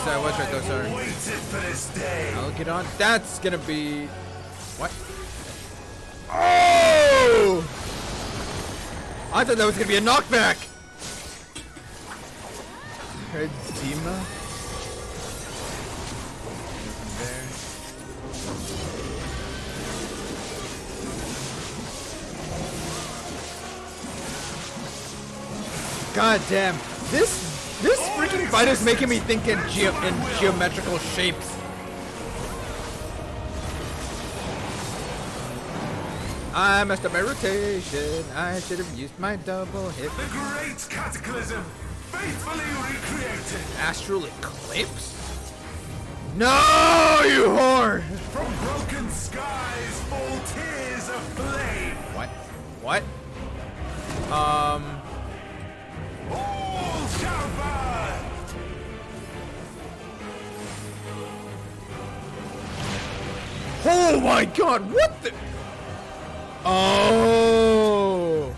I was right though, sorry. Waited for this day. I'll get on. That's gonna be... What? Oh! I thought that was gonna be a knockback! Edema? There. God damn. This freaking fight is making me think in geometrical shapes. I messed up my rotation. I should have used my double hit. The great cataclysm, faithfully recreated. Astral eclipse? No, you whore! From broken skies fall tears of flame. What? What? All shall burn. Oh my god, what the? Oh.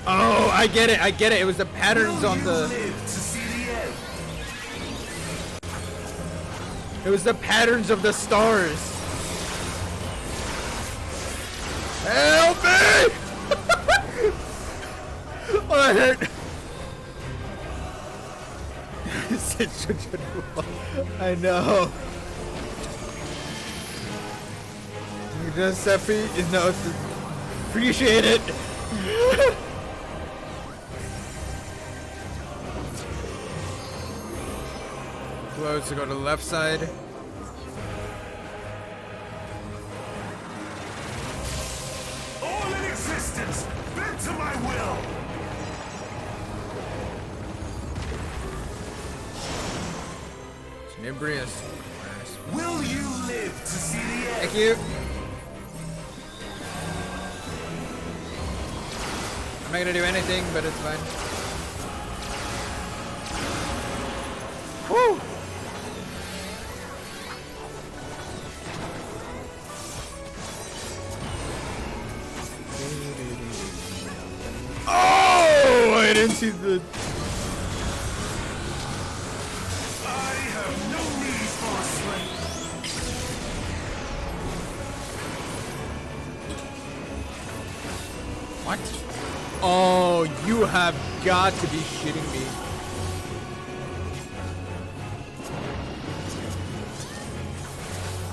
Oh, I get it, I get it. It was the patterns on the... It was the patterns of the stars. Help me! Oh, that hurt. I know. Giuseppe is no, appreciate it. Close to go to the left side. All in existence, bent to my will. Nibrius. Will you live to see the end? Thank you. I'm not gonna do anything, but it's fine. Woo! Oh! I didn't see the... What? Oh, you have got to be shitting me.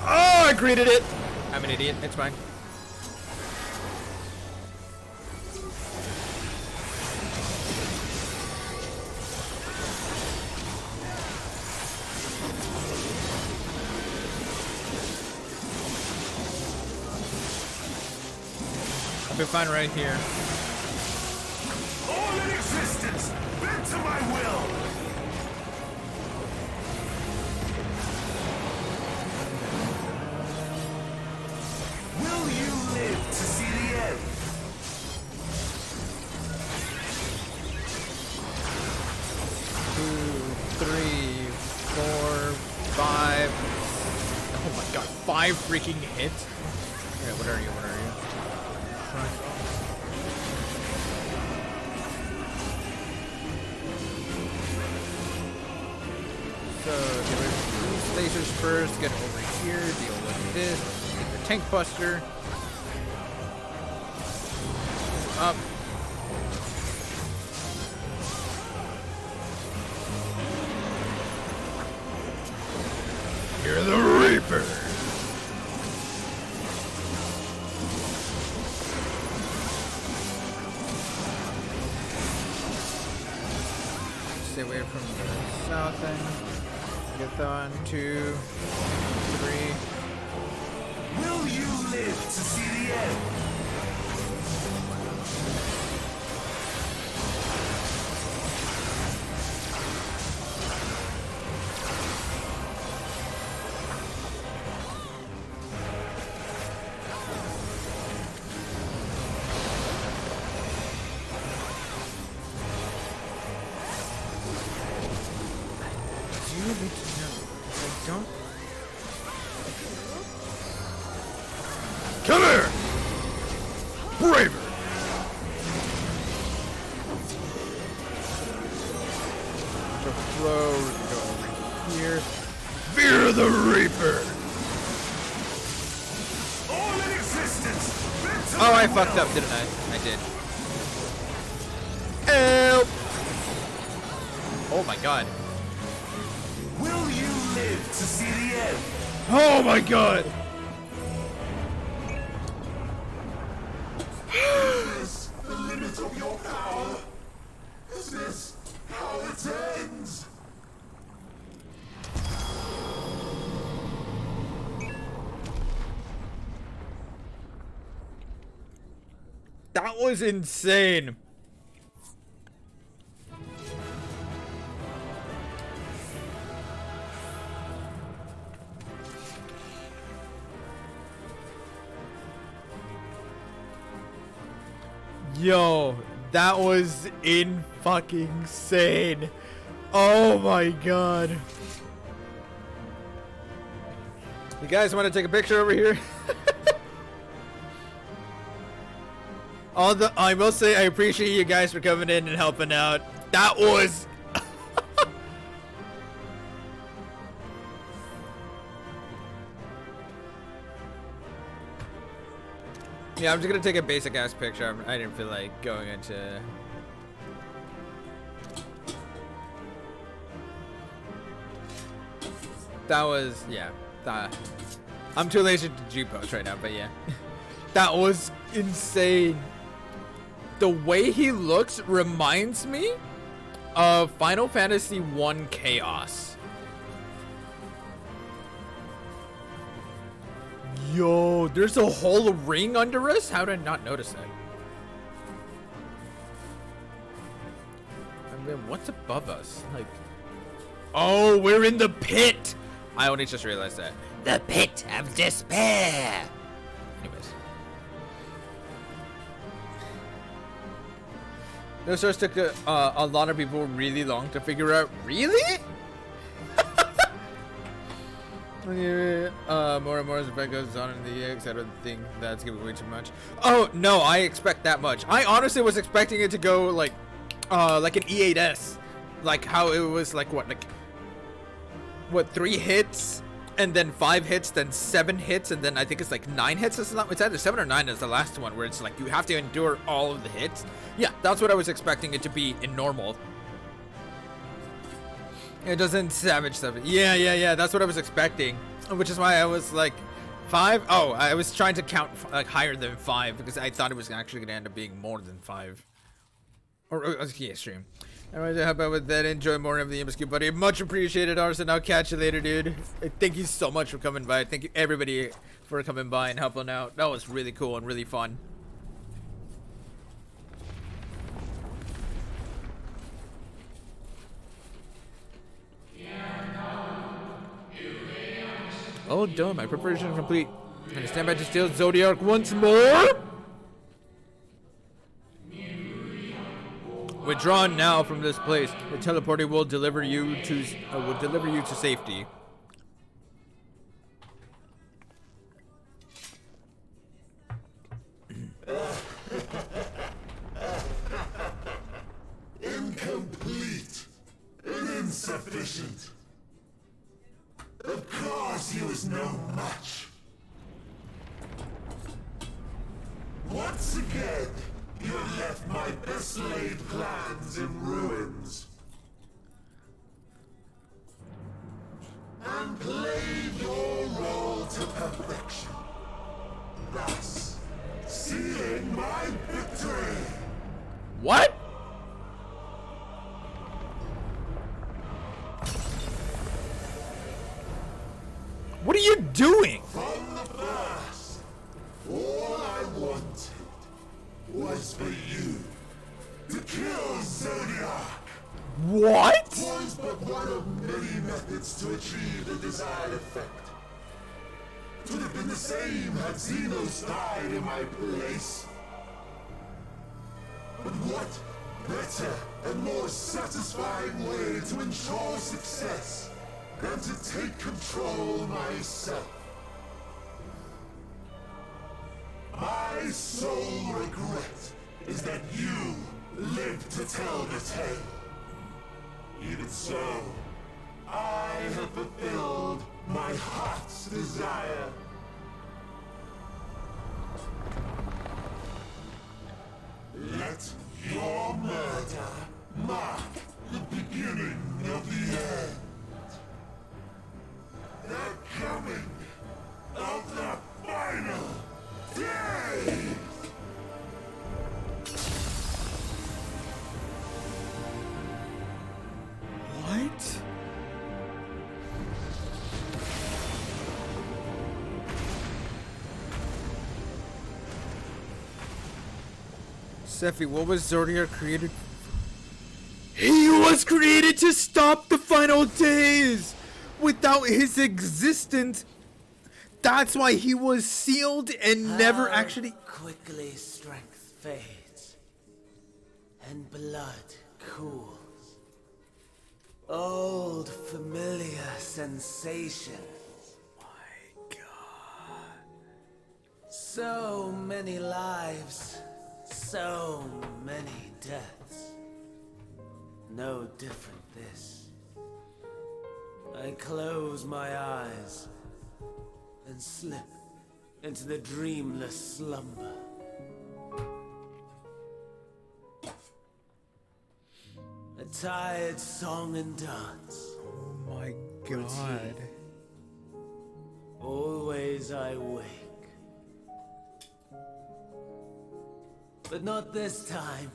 Oh, I greeted it. I'm an idiot. It's fine. I'll be fine right here. All in existence, bent to my will. Will you live to see the end? Two, 3, 4, 5. Oh my god, 5 freaking hits. Okay, what are you? What are you? So get rid of these lasers first, get over here, deal with this, get the tank buster. Up. You're the Reaper. Stay away from the south end. Gathon, 2, 3. Will you live to see the end? Don't. Come here! Braver! To flow, go Oh, I fucked up, didn't I? I did. Help! Oh my god. Will you live to see the end? Oh my god! Is this the limit of your power? Is this how it ends? That was insane. Yo, that was in fucking insane. Oh my god. You guys want to take a picture over here? I will say I appreciate you guys for coming in and helping out. That was yeah, I'm just gonna take a basic ass picture. I didn't feel like going into that was yeah. I'm too lazy to G-post right now, but yeah. That was insane. The way he looks reminds me of Final Fantasy I Chaos. Yo, there's a whole ring under us? How did I not notice that? And then what's above us? Like, oh, we're in the pit. I only just realized that. The pit of despair. Anyways. This just took a lot of people really long to figure out. Really? More and more as the goes on in the EX, I don't think that's giving way too much. Oh no, I expect that much. I honestly was expecting it to go like an E8S, like how it was like what 3 hits and then 5 hits, then 7 hits, and then I think it's like 9 hits. It's either 7 or 9 is the last one, where it's like you have to endure all of the hits. Yeah, that's what I was expecting it to be in normal. It doesn't savage stuff. Yeah. That's what I was expecting, which is why I was like 5. Oh, I was trying to count like higher than 5 because I thought it was actually gonna end up being more than 5. Or yeah, stream. Alright, how about with that? Enjoy more of the MSQ, buddy. Much appreciated, Arson. I'll catch you later, dude. Thank you so much for coming by. Thank you everybody for coming by and helping out. That was really cool and really fun. Oh, done. My preparation is complete. I'm gonna stand by to steal Zodiac once more. Withdraw now from this place. The teleporter will deliver you to safety. Incomplete and insufficient. Of course he was no much. Once again, you have left my best laid plans in ruins. And played your role to perfection. Thus, sealing my victory. What? What are you doing? From the first, all I wanted was for you to kill Zodiac. What? Was but one of many methods to achieve the desired effect. It would have been the same had Xenos died in my place. But what better and more satisfying way to ensure success than to take control myself? My sole regret is that you lived to tell the tale. Even so, I have fulfilled my heart's desire. Sephi, what was Zodiac created? He was created to stop the final days! Without his existence, that's why he was sealed and never How actually... quickly strength fades, and blood cools. Old familiar sensations. My God. So many lives, so many deaths. No different this. I close my eyes and slip into the dreamless slumber. A tired song and dance. Oh my God. Always I wake. But not this time.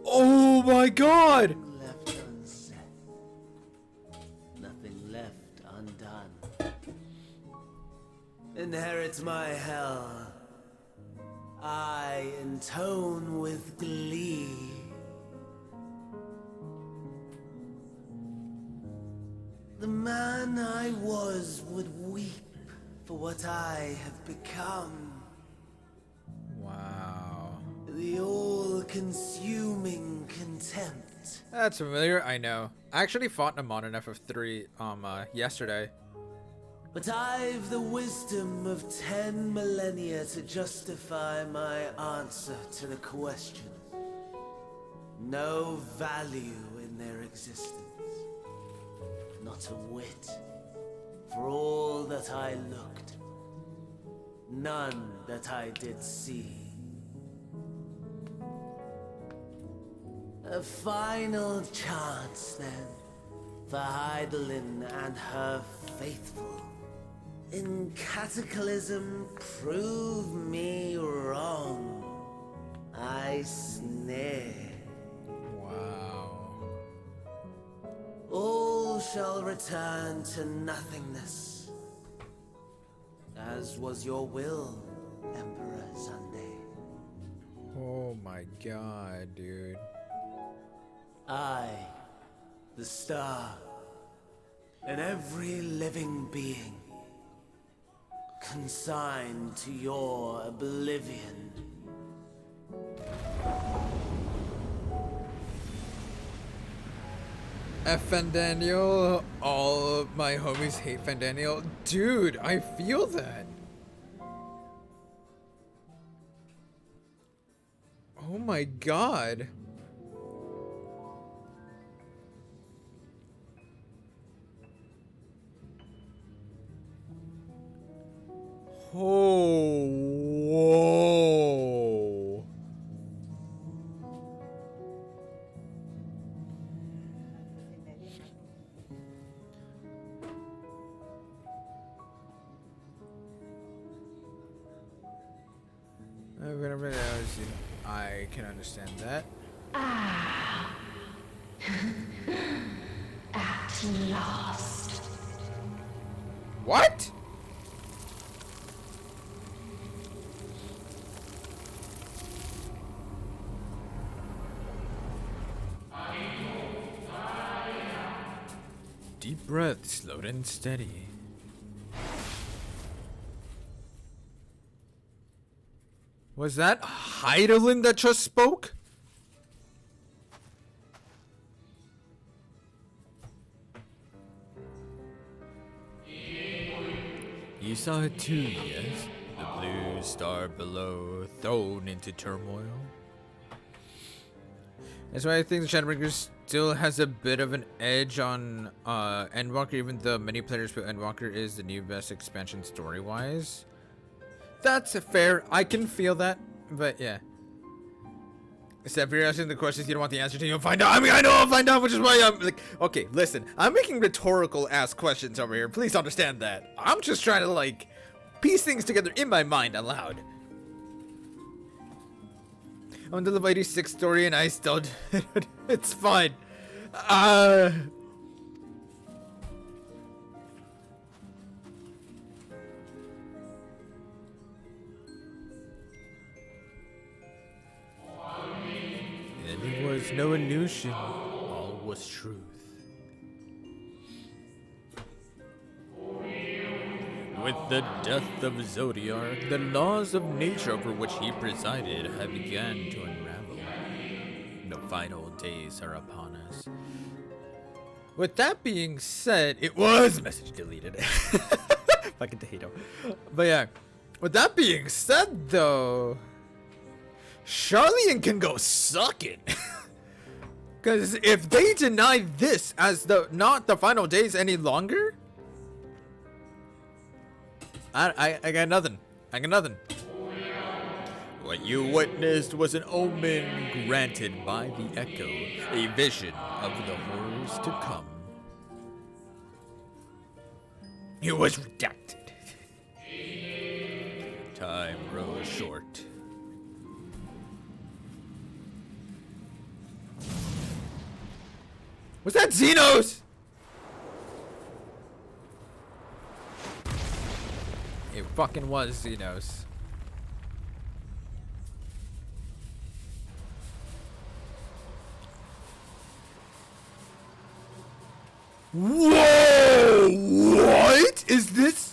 Oh my God! Left unsaid. Nothing left undone. Inherit my hell. I intone with glee. The man I was would weep for what I have become. Wow. The all-consuming contempt. That's familiar, I know. I actually fought Namon in FF3 yesterday. But I've the wisdom of 10 millennia to justify my answer to the question. No value in their existence. Not a whit. For all that I looked. None that I did see. A final chance, then, for Heidelin and her faithful. In Cataclysm, prove me wrong. I sneer. Wow. All shall return to nothingness. As was your will, Emperor Sunday. Oh my God, dude. I, the star, and every living being, consigned to your oblivion. F Fandaniel, all of my homies hate Fandaniel. Dude, I feel that. Oh my God. Oh, whoa. I can understand that. Ah. At last. What? Deep breath, slow and steady. Was that Heidelin that just spoke? You saw it too, yes? The blue star below, thrown into turmoil. That's why I think the Shadowbreaker still has a bit of an edge on Endwalker, even though many players feel Endwalker is the new best expansion story-wise. That's fair. I can feel that, but yeah. Except if you're asking the questions you don't want the answer to, you'll find out. I mean, I know I'll find out, which is why I'm like, okay, listen. I'm making rhetorical ass questions over here. Please understand that. I'm just trying to, like, piece things together in my mind aloud. I'm the level 86 story and I still... it's fine. was no illusion, all was truth. With the death of Zodiark, the laws of nature over which he presided have begun to unravel. The final days are upon us. With that being said, it was message deleted. Fucking Tahito. But yeah, with that being said though, Charlian can go suck it. Because if they deny this as not the final days any longer, I got nothing. I got nothing. What you witnessed was an omen granted by the Echo, a vision of the horrors to come. It was redacted. Time grows short. Was that Xenos? It fucking was Xenos. Whoa! What is this?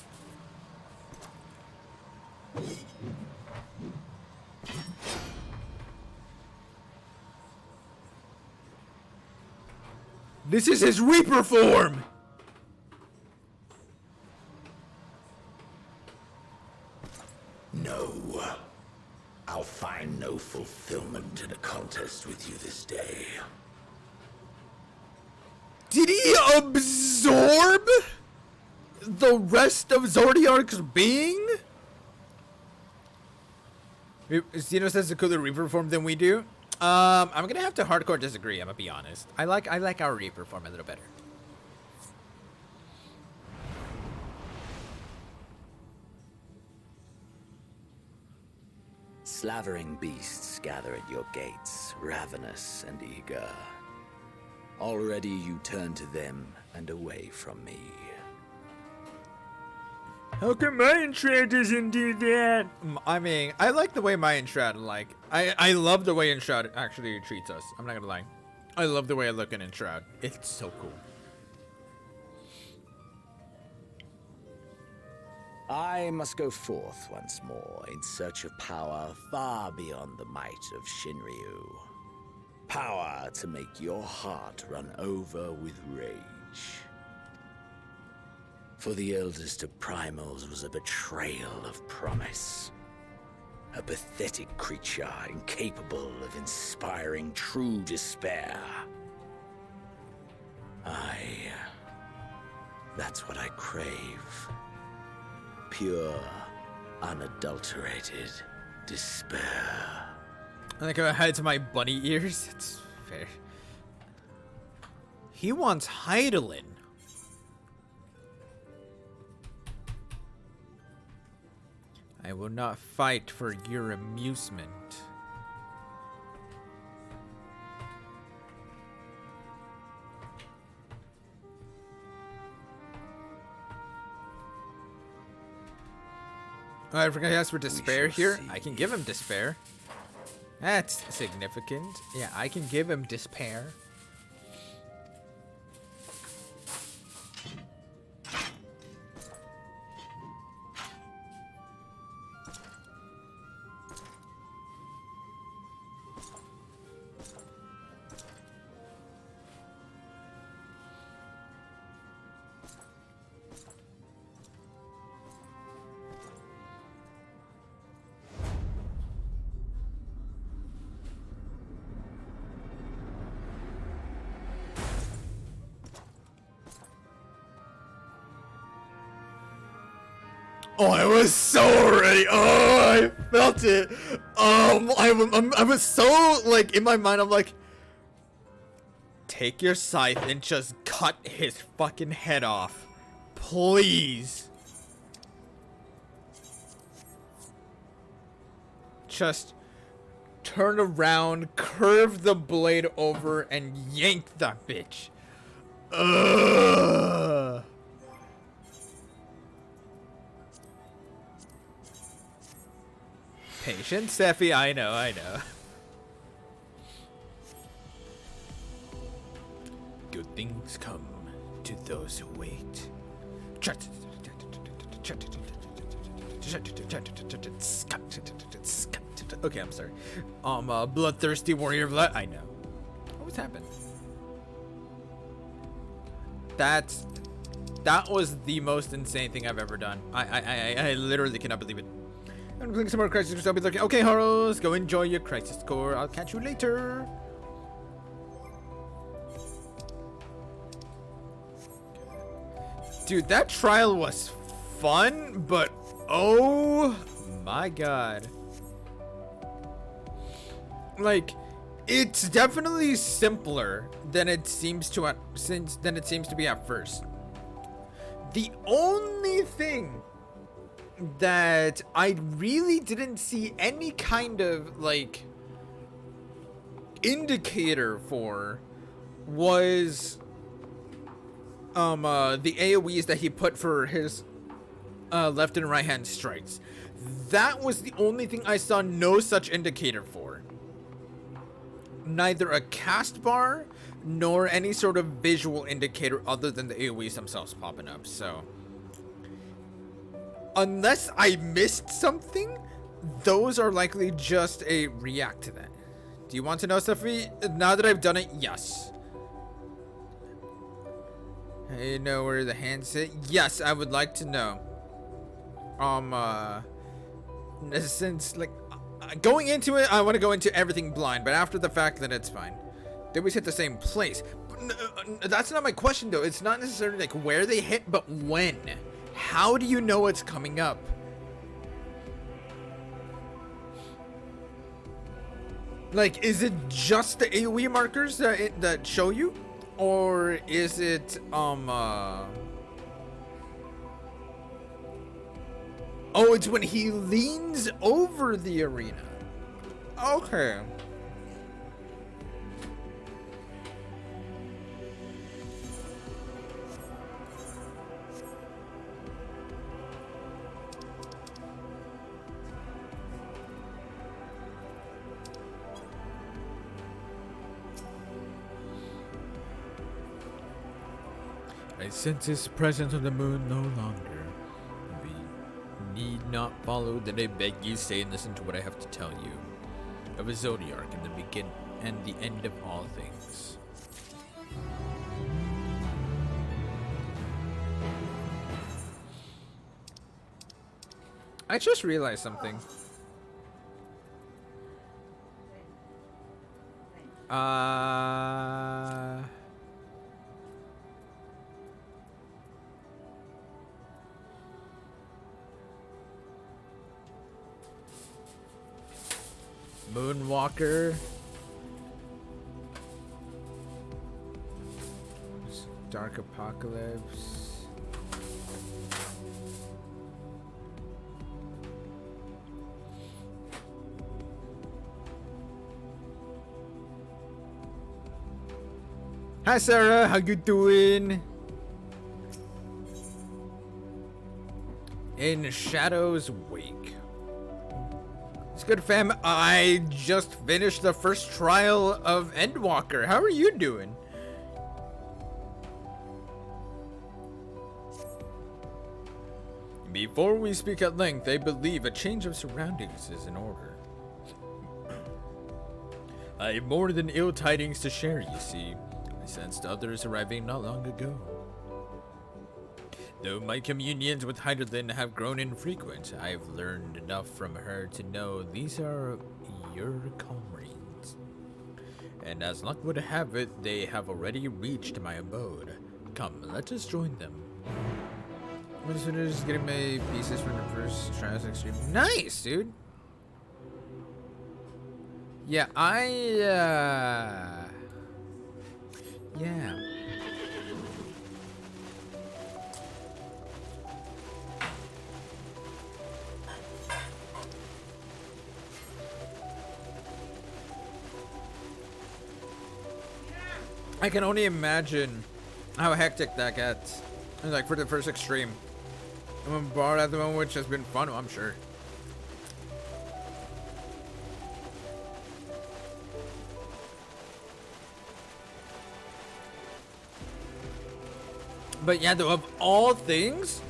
This is his Reaper form! No. I'll find no fulfillment in a contest with you this day. Did he absorb the rest of Zodiark's being? Xenos has a cooler Reaper form than we do. I'm gonna have to hardcore disagree. I'm gonna be honest. I like our Reaper form a little better. Slavering beasts gather at your gates, ravenous and eager. Already you turn to them and away from me. How come my Enshroud doesn't do that? I mean, I like the way my Enshroud, I love the way Enshroud actually treats us. I'm not gonna lie. I love the way I look in Enshroud. It's so cool. I must go forth once more in search of power far beyond the might of Shinryu. Power to make your heart run over with rage. For the eldest of primals was a betrayal of promise. A pathetic creature incapable of inspiring true despair. That's what I crave. Pure, unadulterated despair. I think I hide to my bunny ears. It's fair. He wants Heidelin. I will not fight for your amusement. Oh, I forgot he asked for despair here. I can give him despair. That's significant. Yeah, I can give him despair. Oh, I was so ready. Oh, I felt it. I was so, like, in my mind, I'm like, take your scythe and just cut his fucking head off. Please. Just turn around, curve the blade over, and yank that bitch. Ugh. Patient, Sephi, I know. things come to those who wait. Okay, I'm sorry. Bloodthirsty warrior of light. I know. What's happened? That was the most insane thing I've ever done. I literally cannot believe it. I'm playing some more Crisis Core. I'll be looking. Okay, Horos, go enjoy your Crisis Core. I'll catch you later. Dude, that trial was fun, but oh my god. Like, it's definitely simpler than it seems to be at first. The only thing that I really didn't see any kind of like indicator for was the AoEs that he put for his left and right hand strikes. That was the only thing I saw no such indicator for. Neither a cast bar nor any sort of visual indicator other than the AoEs themselves popping up. So unless I missed something, those are likely just a react to that. Do you want to know, Sophie? Now that I've done it, yes. I know where the hands hit. Yes, I would like to know. Since like going into it, I want to go into everything blind, but after the fact, then it's fine. They always hit the same place. That's not my question though. It's not necessarily like where they hit, but when. How do you know it's coming up? Like, is it just the AoE markers that show you? Or is it, oh, it's when he leans over the arena. Okay. I sense his presence on the moon no longer. We need not follow, then I beg you stay and listen to what I have to tell you. Of a Zodiarch in the begin and the end of all things. I just realized something. Moonwalker. Dark Apocalypse. Hi Sarah, how you doing? In Shadow's Wake. It's good, fam. I just finished the first trial of Endwalker. How are you doing? Before we speak at length, I believe a change of surroundings is in order. I have more than ill tidings to share, you see. I sensed others arriving not long ago. Though my communions with Heidelin have grown infrequent, I have learned enough from her to know these are your comrades. And as luck would have it, they have already reached my abode. Come, let us join them. I'm just finished getting my pieces from the first Trials Extreme. Nice, dude! Yeah, yeah. I can only imagine how hectic that gets. Like for the first extreme. I'm bored at the moment, which has been fun, I'm sure. But yeah, though, of all things,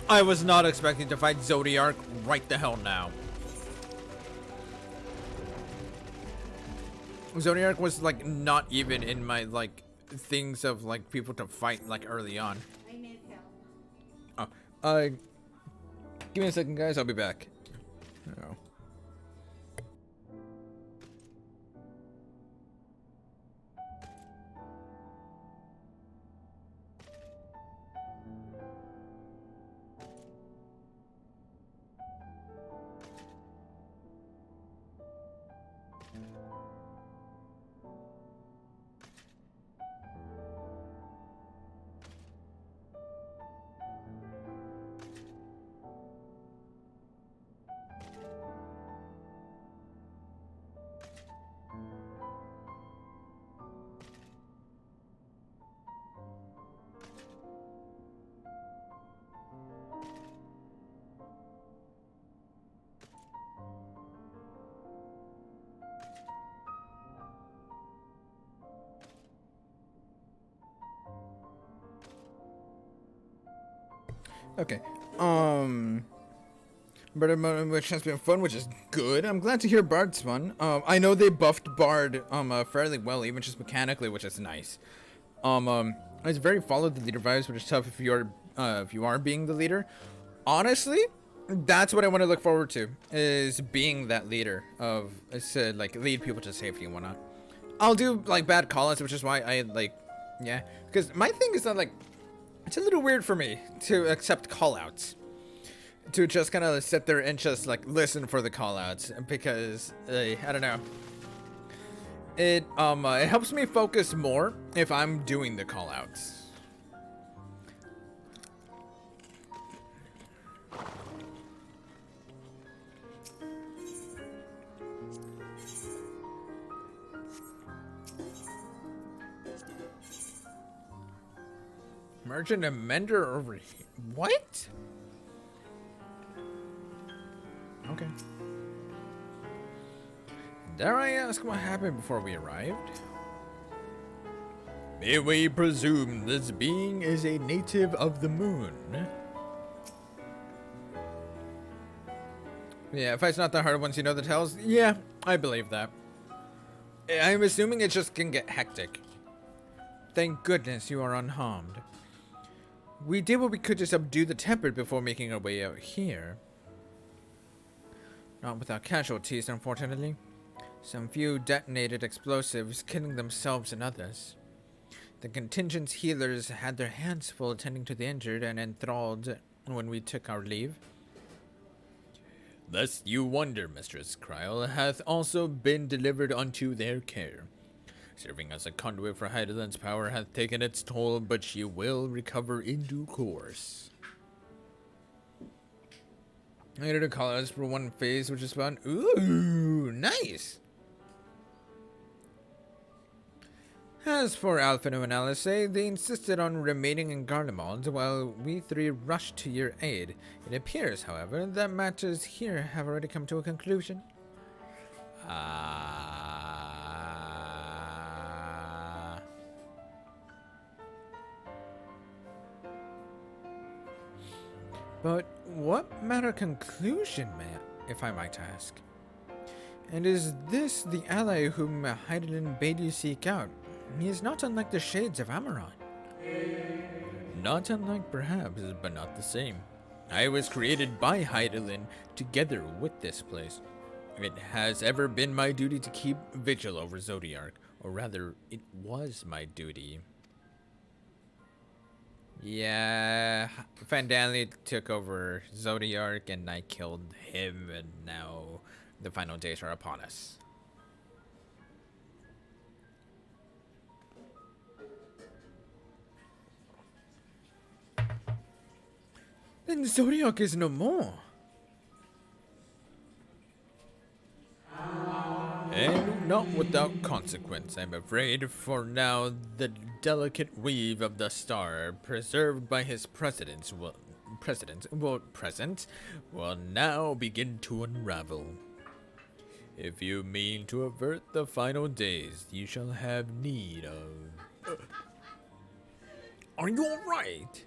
I was not expecting to fight Zodiac right the hell now. Zodiac was like not even in my like things of like people to fight like early on. Oh, give me a second, guys. I'll be back. Oh. Okay. But which has been fun, which is good. I'm glad to hear Bard's fun. I know they buffed Bard fairly well, even just mechanically, which is nice. It's very follow the leader vibes, which is tough if you are being the leader. Honestly, that's what I want to look forward to, is being that leader of like lead people to safety and whatnot. I'll do like bad call-outs, which is why I like, yeah, because my thing is that like it's a little weird for me to accept call-outs, to just kind of sit there and just like listen for the call-outs, because I don't know. It helps me focus more if I'm doing the call-outs. Merchant and Mender over here. What? Okay. Dare I ask what happened before we arrived? May we presume this being is a native of the moon? Yeah, fight's not that hard once you know the tells. Yeah, I believe that. I'm assuming it just can get hectic. Thank goodness you are unharmed. We did what we could to subdue the Tempered before making our way out here. Not without casualties, unfortunately. Some few detonated explosives, killing themselves and others. The contingent's healers had their hands full attending to the injured and enthralled when we took our leave. Thus you wonder, Mistress Kryl hath also been delivered unto their care. Serving as a conduit for Heideland's power hath taken its toll, but she will recover in due course. I needed to call us for one phase, which is fun. Ooh, nice! As for Alphino and Alice, they insisted on remaining in Garlemald while we three rushed to your aid. It appears, however, that matters here have already come to a conclusion. But what matter conclusion, if I might ask? And is this the ally whom Heidelin bade you seek out? He is not unlike the shades of Amaron. Not unlike, perhaps, but not the same. I was created by Heidelin together with this place. It has ever been my duty to keep vigil over Zodiac, or rather, it was my duty. Yeah, Fandanli took over Zodiac and I killed him, and now the final days are upon us. Then Zodiac is no more. And not without consequence, I'm afraid, for now the delicate weave of the star, preserved by his present, will now begin to unravel. If you mean to avert the final days, you shall have need of Are you alright?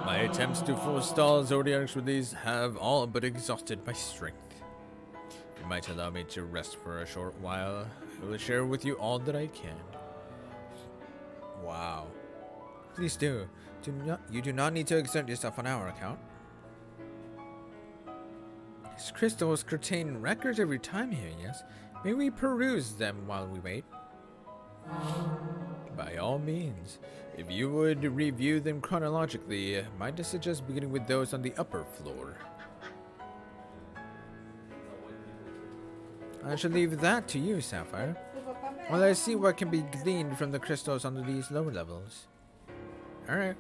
My attempts to forestall Zodiac's release have all but exhausted my strength. You might allow me to rest for a short while. I will share with you all that I can. Wow. Please do. You do not need to exert yourself on our account. These crystals contain records of your time here, yes? May we peruse them while we wait? By all means. If you would review them chronologically, might I suggest beginning with those on the upper floor? I shall leave that to you, Sapphire, while I see what can be gleaned from the crystals under these lower levels. Alright.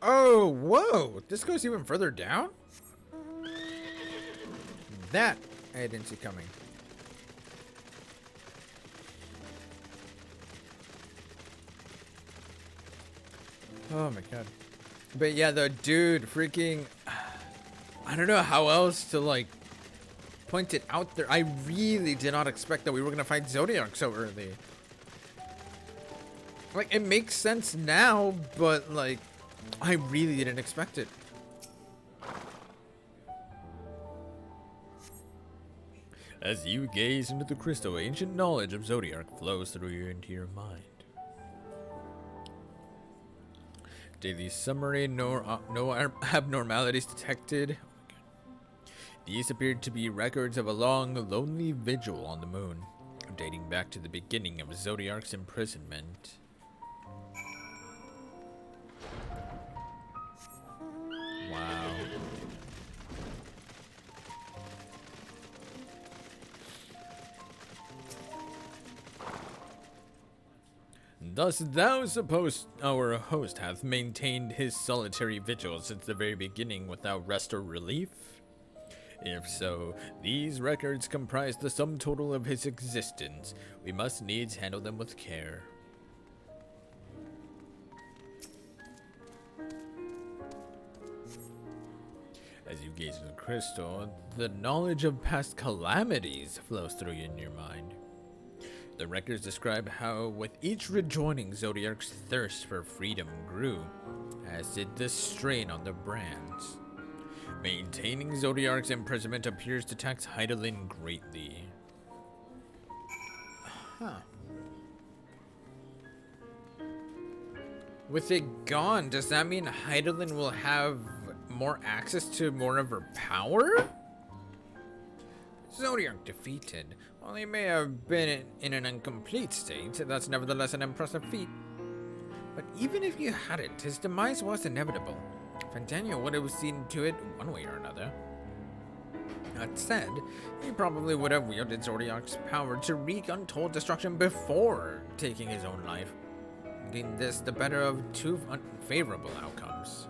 Oh, whoa! This goes even further down? That I didn't see coming. Oh my god. But yeah, the dude freaking... I don't know how else to like point it out there. I really did not expect that we were gonna fight Zodiac so early. Like, it makes sense now, but like... I really didn't expect it. As you gaze into the crystal, ancient knowledge of Zodiac flows through into your mind. Daily summary, no abnormalities detected. Oh my God. These appeared to be records of a long, lonely vigil on the moon, dating back to the beginning of Zodiac's imprisonment. Wow. Thus thou suppose our host hath maintained his solitary vigil since the very beginning without rest or relief? If so, these records comprise the sum total of his existence. We must needs handle them with care. As you gaze in the crystal, the knowledge of past calamities flows through in your mind. The records describe how, with each rejoining, Zodiac's thirst for freedom grew, as did the strain on the brands. Maintaining Zodiac's imprisonment appears to tax Heidelin greatly. Huh. With it gone, does that mean Heidelin will have more access to more of her power? Zodiac defeated. While he may have been in an incomplete state, that's nevertheless an impressive feat. But even if you hadn't, his demise was inevitable. Fantania would have seen to it one way or another. That said, he probably would have wielded Zodiac's power to wreak untold destruction before taking his own life, making this the better of two unfavorable outcomes.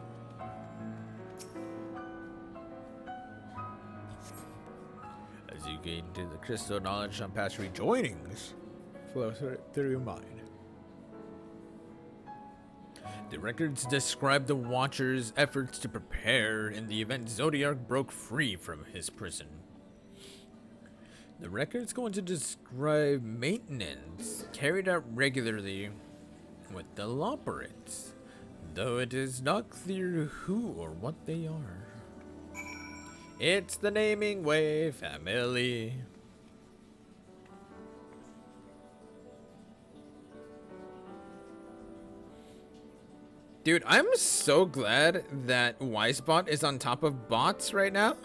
As you gain into the crystal, knowledge on past rejoinings flows through your mind. The records describe the Watcher's efforts to prepare in the event Zodiac broke free from his prison. The records go on to describe maintenance carried out regularly with the Loperates, though it is not clear who or what they are. It's the naming way, family. Dude, I'm so glad that Wisebot is on top of bots right now.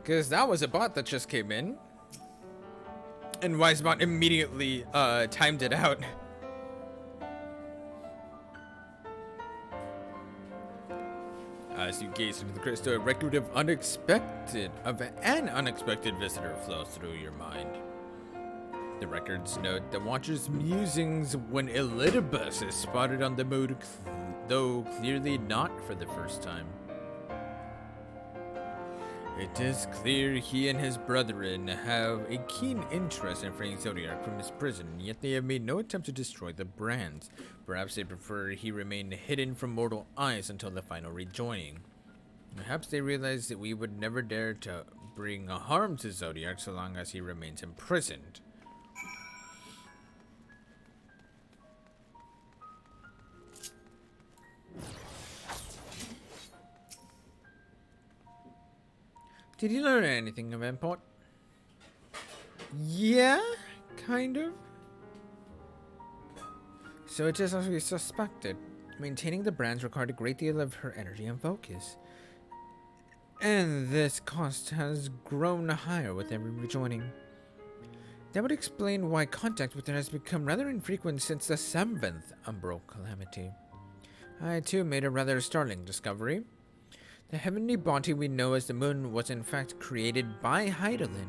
Because that was a bot that just came in. And Wisebot immediately timed it out. As you gaze into the crystal, a record of an unexpected visitor flows through your mind. The records note the Watcher's musings when Elidibus is spotted on the moon, though clearly not for the first time. It is clear he and his brethren have a keen interest in freeing Zodiac from his prison, yet they have made no attempt to destroy the brands. Perhaps they prefer he remain hidden from mortal eyes until the final rejoining. Perhaps they realize that we would never dare to bring harm to Zodiac so long as he remains imprisoned. Did you learn anything of import? Yeah, kind of. So it is as we suspected. Maintaining the brands required a great deal of her energy and focus. And this cost has grown higher with every rejoining. That would explain why contact with her has become rather infrequent since the 7th Umbral Calamity. I too made a rather startling discovery. The heavenly body we know as the moon was in fact created by Hydaelyn.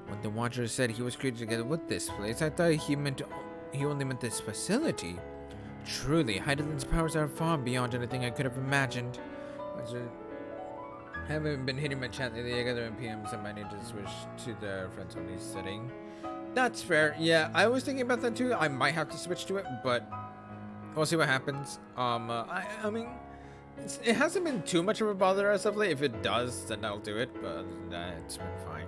When the Watcher said he was created together with this place, I thought he only meant this facility. Truly, Hydaelyn's powers are far beyond anything I could have imagined. I haven't been hitting my chat lately. I got the PMs. I might need to switch to the friends only setting. That's fair. Yeah, I was thinking about that too. I might have to switch to it, but we'll see what happens. I mean, it hasn't been too much of a bother as of late. If it does, then I'll do it. But other than that, it's been fine.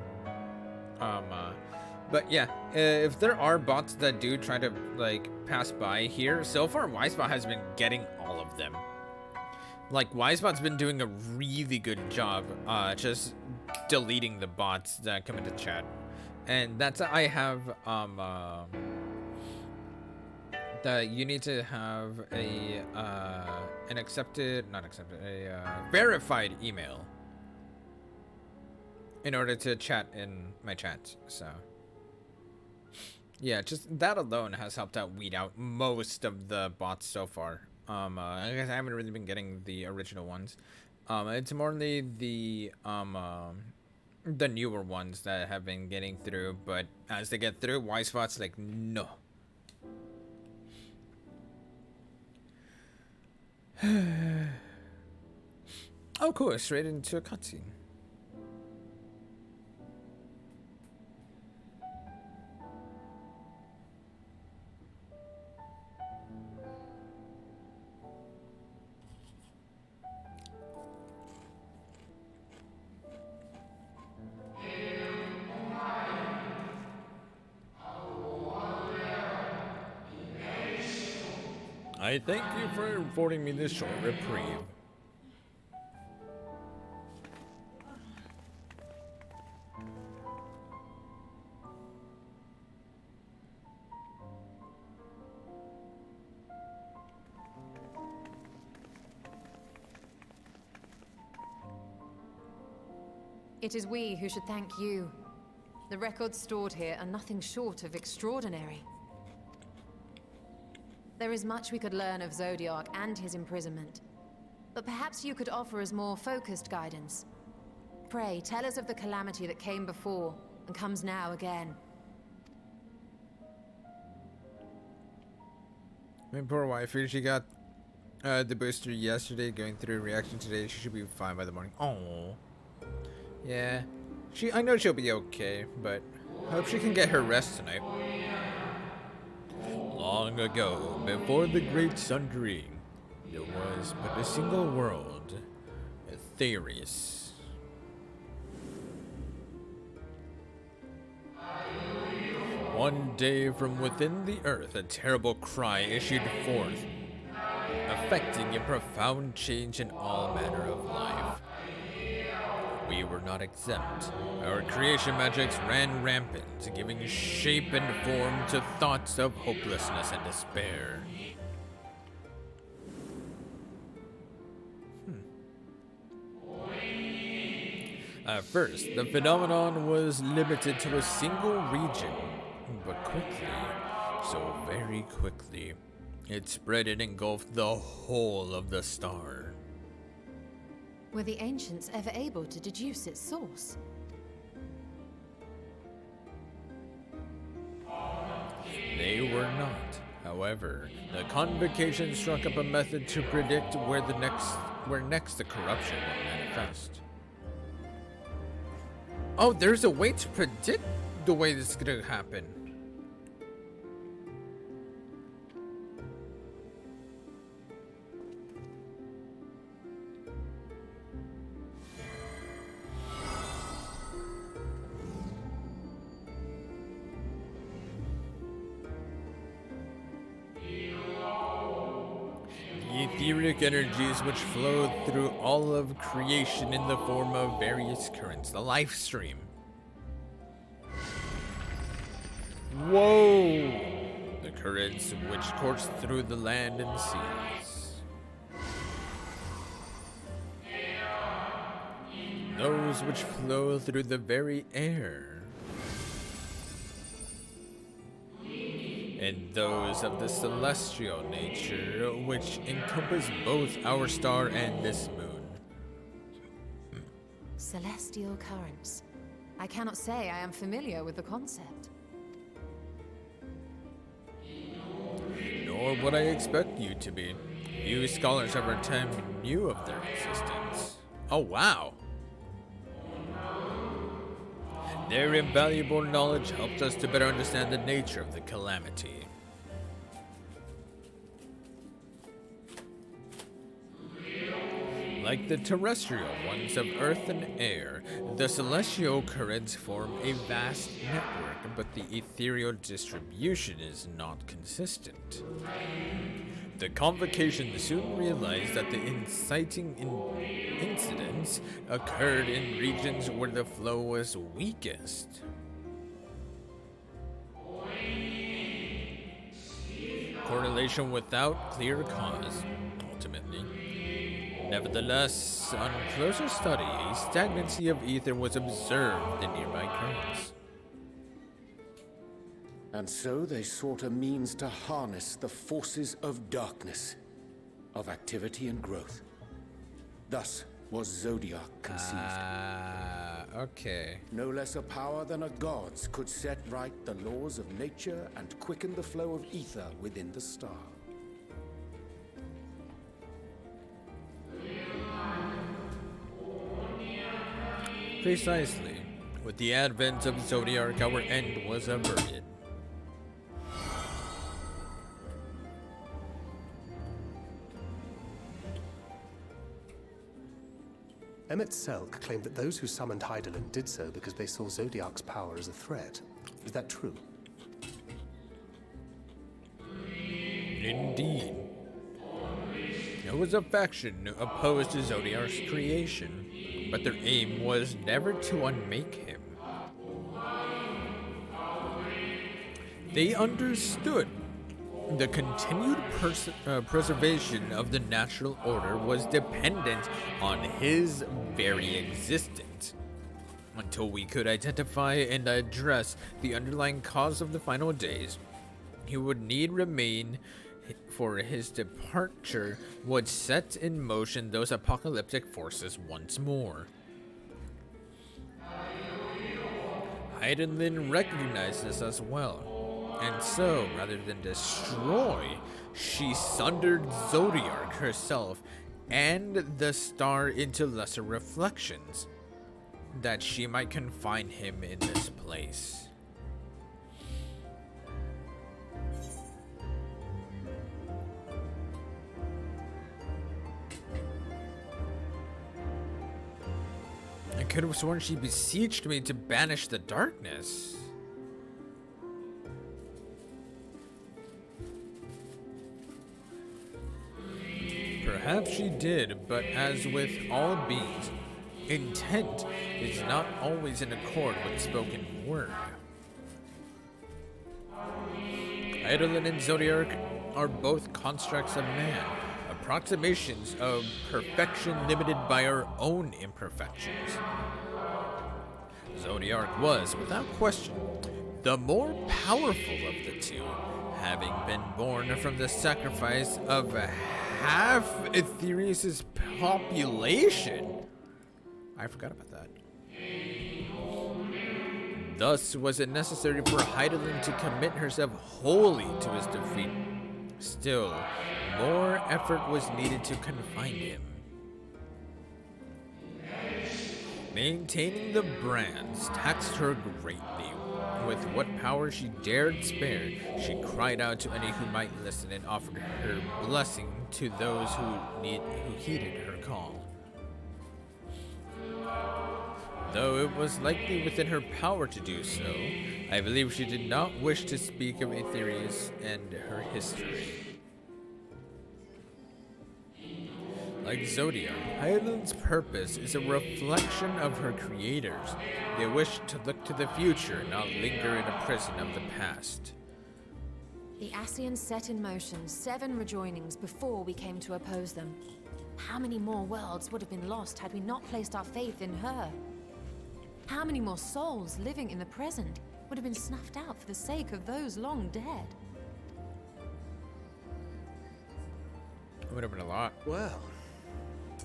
But yeah, if there are bots that do try to like pass by here, so far Wisebot has been getting all of them. Like Wisebot's been doing a really good job, just deleting the bots that come into chat, and that's I have that you need to have a verified email in order to chat in my chats. So yeah, just that alone has helped out weed out most of the bots so far. I guess I haven't really been getting the original ones. It's more the newer ones that have been getting through, but as they get through, Wisebot's like, no. Oh, cool. Straight into a cutscene. I thank you for affording me this short reprieve. It is we who should thank you. The records stored here are nothing short of extraordinary. There is much we could learn of Zodiac and his imprisonment, but perhaps you could offer us more focused guidance. Pray, tell us of the calamity that came before and comes now again. My poor wife, she got the booster yesterday, going through a reaction today. She should be fine by the morning. Oh, yeah. I know she'll be okay, but I hope she can get her rest tonight. Long ago, before the Great Sundering, there was but a single world, Aetherius. One day from within the earth, a terrible cry issued forth, affecting a profound change in all manner of life. We were not exempt. Our creation magics ran rampant, giving shape and form to thoughts of hopelessness and despair. At first, the phenomenon was limited to a single region, but quickly, so very quickly, it spread and engulfed the whole of the star. Were the ancients ever able to deduce its source? They were not. However, the convocation struck up a method to predict where next the corruption will manifest. Oh, there's a way to predict the way this is gonna happen. Etheric energies which flow through all of creation in the form of various currents. The life stream. Whoa! The currents which course through the land and seas. Those which flow through the very air. And those of the celestial nature, which encompass both our star and this moon. Celestial currents. I cannot say I am familiar with the concept. Nor would I expect you to be. Few scholars of our time knew of their existence. Oh wow! Their invaluable knowledge helped us to better understand the nature of the calamity. Like the terrestrial ones of earth and air, the celestial currents form a vast network, but the ethereal distribution is not consistent. The convocation soon realized that the inciting incidents occurred in regions where the flow was weakest. Correlation without clear cause, ultimately. Nevertheless, on closer study, a stagnancy of ether was observed in nearby currents. And so they sought a means to harness the forces of darkness, of activity and growth. Thus was Zodiac conceived. Okay. No less a power than a god's could set right the laws of nature and quicken the flow of ether within the star. Precisely. With the advent of Zodiac, our end was averted. Emmett Selk claimed that those who summoned Hydaelyn did so because they saw Zodiac's power as a threat. Is that true? Indeed. There was a faction opposed to Zodiac's creation, but their aim was never to unmake him. They understood the continued preservation of the natural order was dependent on his very existence. Until we could identify and address the underlying cause of the final days, he would need remain, for his departure would set in motion those apocalyptic forces once more. Hydaelyn recognized this as well. And so, rather than destroy, she sundered Zodiac herself and the star into lesser reflections, that she might confine him in this place. I could have sworn she beseeched me to banish the darkness. Perhaps she did, but as with all beings, intent is not always in accord with spoken word. Hydaelyn and Zodiac are both constructs of man, approximations of perfection limited by our own imperfections. Zodiac was, without question, the more powerful of the two. Having been born from the sacrifice of half Aetherius' population. I forgot about that. Thus was it necessary for Hydaelyn to commit herself wholly to his defeat. Still, more effort was needed to confine him. Maintaining the brands taxed her greatly. With what power she dared spare, she cried out to any who might listen and offered her blessing to those who heeded her call. Though it was likely within her power to do so, I believe she did not wish to speak of Aetherius and her history. Like Zodiac, Hydaelyn's purpose is a reflection of her creators. They wish to look to the future, not linger in a prison of the past. The Ascians set in motion 7 rejoinings before we came to oppose them. How many more worlds would have been lost had we not placed our faith in her? How many more souls living in the present would have been snuffed out for the sake of those long dead? It would have been a lot. Well,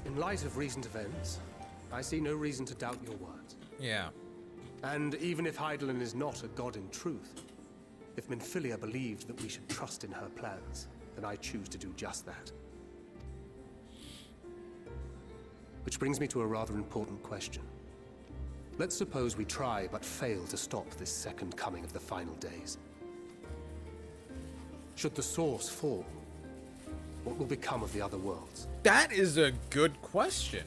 in light of recent events, I see no reason to doubt your words. Yeah. And even if Hydaelyn is not a god in truth, if Minfilia believed that we should trust in her plans, then I choose to do just that. Which brings me to a rather important question. Let's suppose we try but fail to stop this second coming of the final days. Should the source fall, what will become of the other worlds? That is a good question.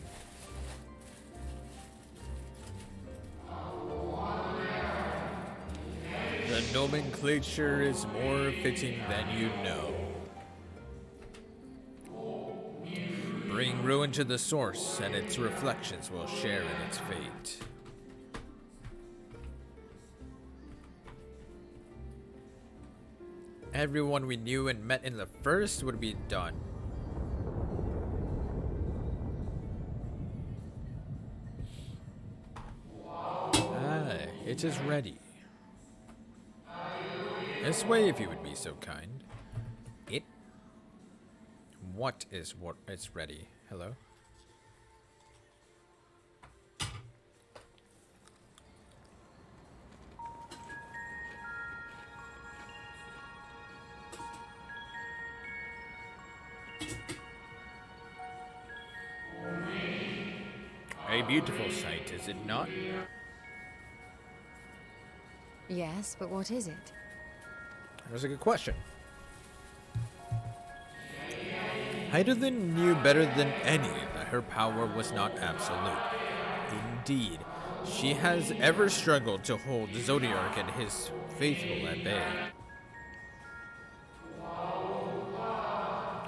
The nomenclature is more fitting than you know. Bring ruin to the source, and its reflections will share in its fate. Everyone we knew and met in the first would be done. It is ready. This way, if you would be so kind. It? What is ready? Hello? A beautiful sight, is it not? Yes, but what is it? That was a good question. Hydaelyn knew better than any that her power was not absolute. Indeed, she has ever struggled to hold Zodiark and his faithful at bay.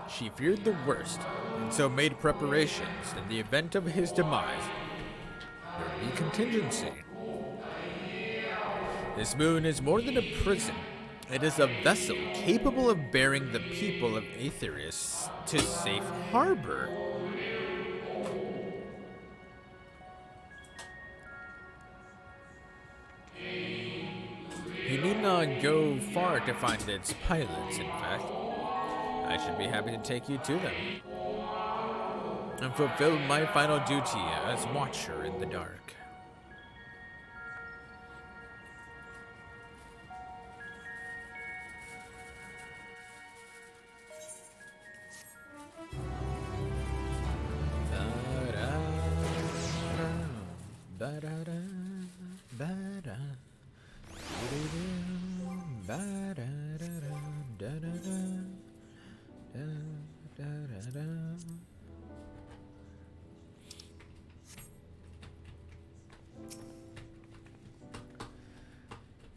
She feared the worst, and so made preparations in the event of his demise. There would be contingency. This moon is more than a prison. It is a vessel capable of bearing the people of Aetherius to safe harbor. You need not go far to find its pilots, in fact. I should be happy to take you to them and fulfill my final duty as Watcher in the dark.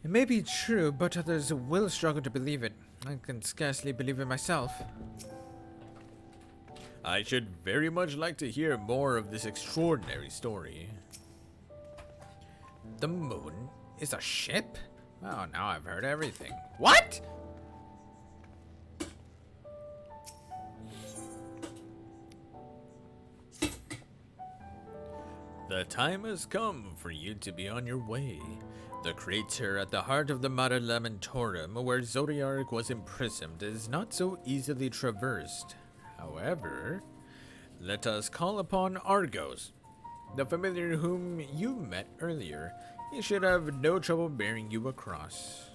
It may be true, but others will struggle to believe it. I can scarcely believe it myself. I should very much like to hear more of this extraordinary story. The moon is a ship? Oh, now I've heard everything. What? The time has come for you to be on your way. The crater at the heart of the Mare Lamentorum, where Zodiark was imprisoned, is not so easily traversed. However, let us call upon Argos, the familiar whom you met earlier. He should have no trouble bearing you across.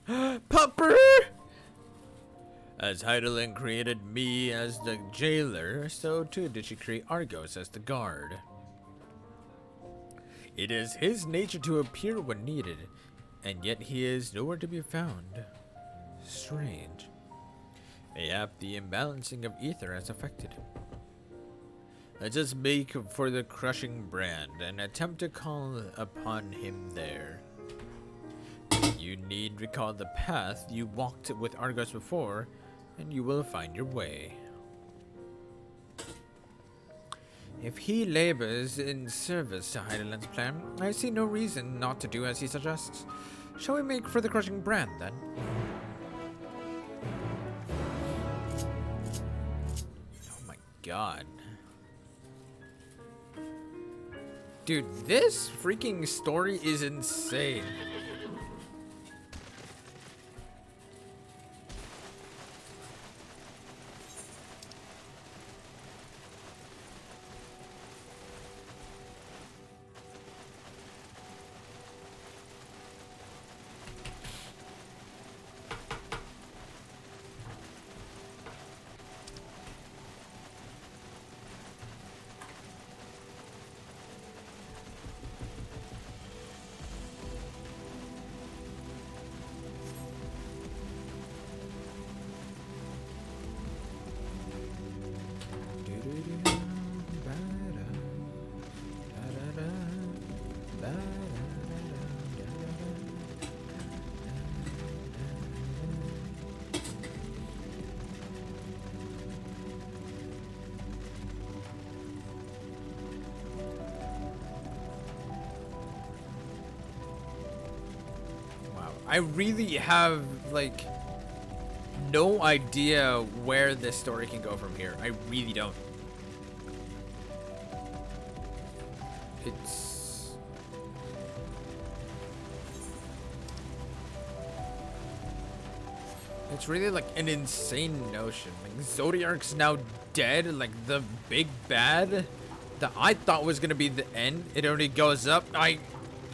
Pupper! As Heidelin created me as the jailer, so too did she create Argos as the guard. It is his nature to appear when needed, and yet he is nowhere to be found. Strange. Mayhap the imbalancing of ether has affected him. Let us make for the crushing brand and attempt to call upon him there. You need recall the path you walked with Argos before, and you will find your way. If he labors in service to Heidelin's plan, I see no reason not to do as he suggests. Shall we make for the crushing brand, then? Oh my god. Dude, this freaking story is insane. I really have, like, no idea where this story can go from here. I really don't. It's really like an insane notion. Like, Zodiark's now dead, like the big bad that I thought was gonna be the end. It only goes up.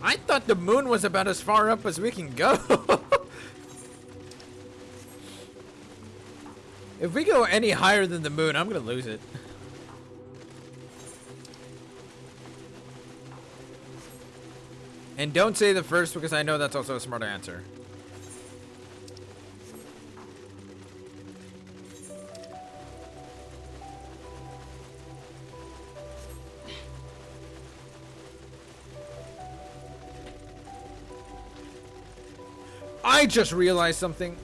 I thought the moon was about as far up as we can go. If we go any higher than the moon, I'm gonna lose it. And don't say the first, because I know that's also a smart answer. I just realized something.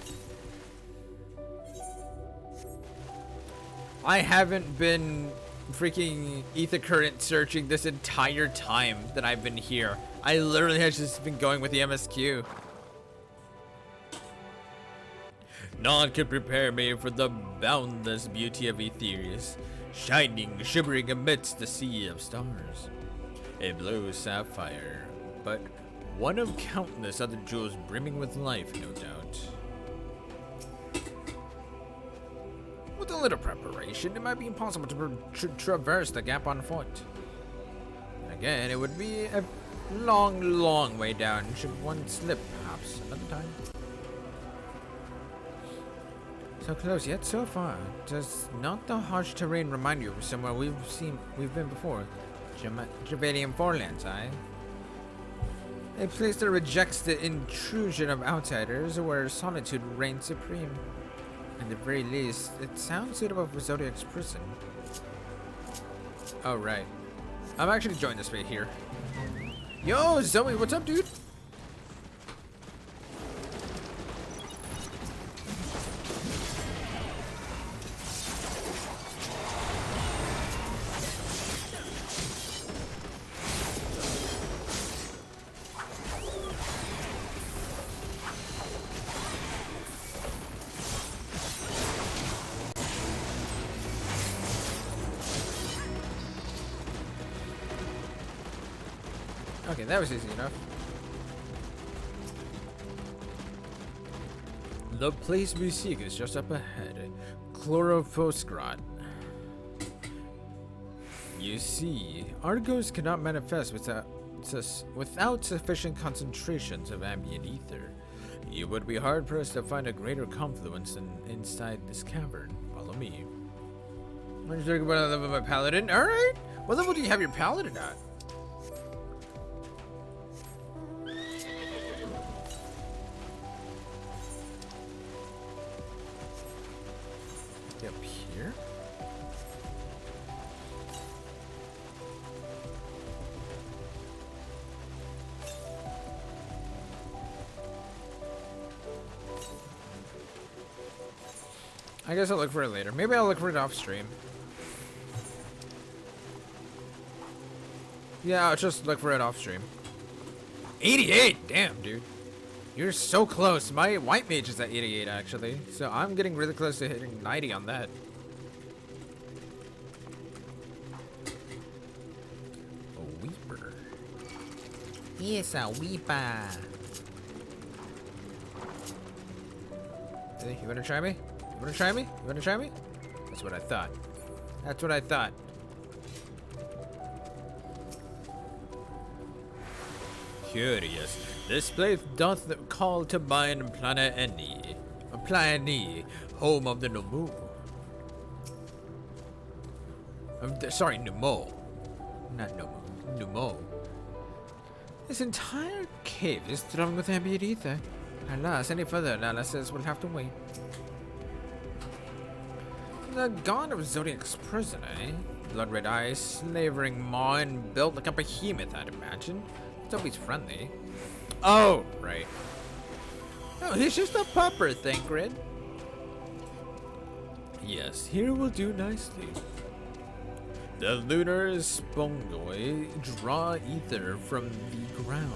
I haven't been freaking ether current searching this entire time that I've been here. I literally have just been going with the MSQ. None could prepare me for the boundless beauty of Aetherius, shining, shimmering amidst the sea of stars. A blue sapphire, but one of countless other jewels brimming with life, no doubt. With a little preparation, it might be impossible to traverse the gap on foot. Again, it would be a long, long way down should one slip, perhaps another time. So close yet so far. Does not the harsh terrain remind you of somewhere we've been before? Javalian Forelands, aye? A place that rejects the intrusion of outsiders, where solitude reigns supreme. At the very least, it sounds suitable for Zodiac's prison. Oh, right. I'm actually joining this right here. Yo, Zoe, what's up, dude? Okay, that was easy enough. The place we seek is just up ahead. Chlorophoskrat. You see, Argos cannot manifest without sufficient concentrations of ambient ether. You would be hard-pressed to find a greater confluence inside this cavern. Follow me. What are you talking about? I level my paladin? Alright! What level do you have your paladin at? Up here? I guess I'll look for it later. Maybe I'll look for it off stream. Yeah, I'll just look for it off stream. 88! Damn, dude. You're so close. My white mage is at 88, actually. So I'm getting really close to hitting 90 on that. A weeper. Yes, a weeper. Hey, you wanna try me? You wanna try me? You wanna try me? That's what I thought. That's what I thought. Curious. This place doth call to mind Planet Plani, home of the Numu. Sorry, Numo. Not Numu. Numo. This entire cave is thronged with ambient ether. Alas, any further analysis will have to wait. The god of Zodiac's prison, eh? Blood-red eyes, slavering maw, and built like a behemoth, I'd imagine. It's always friendly. Oh, right. No, he's just a pupper, Thancred. Yes, here will do nicely. The lunar spongoi draw ether from the ground,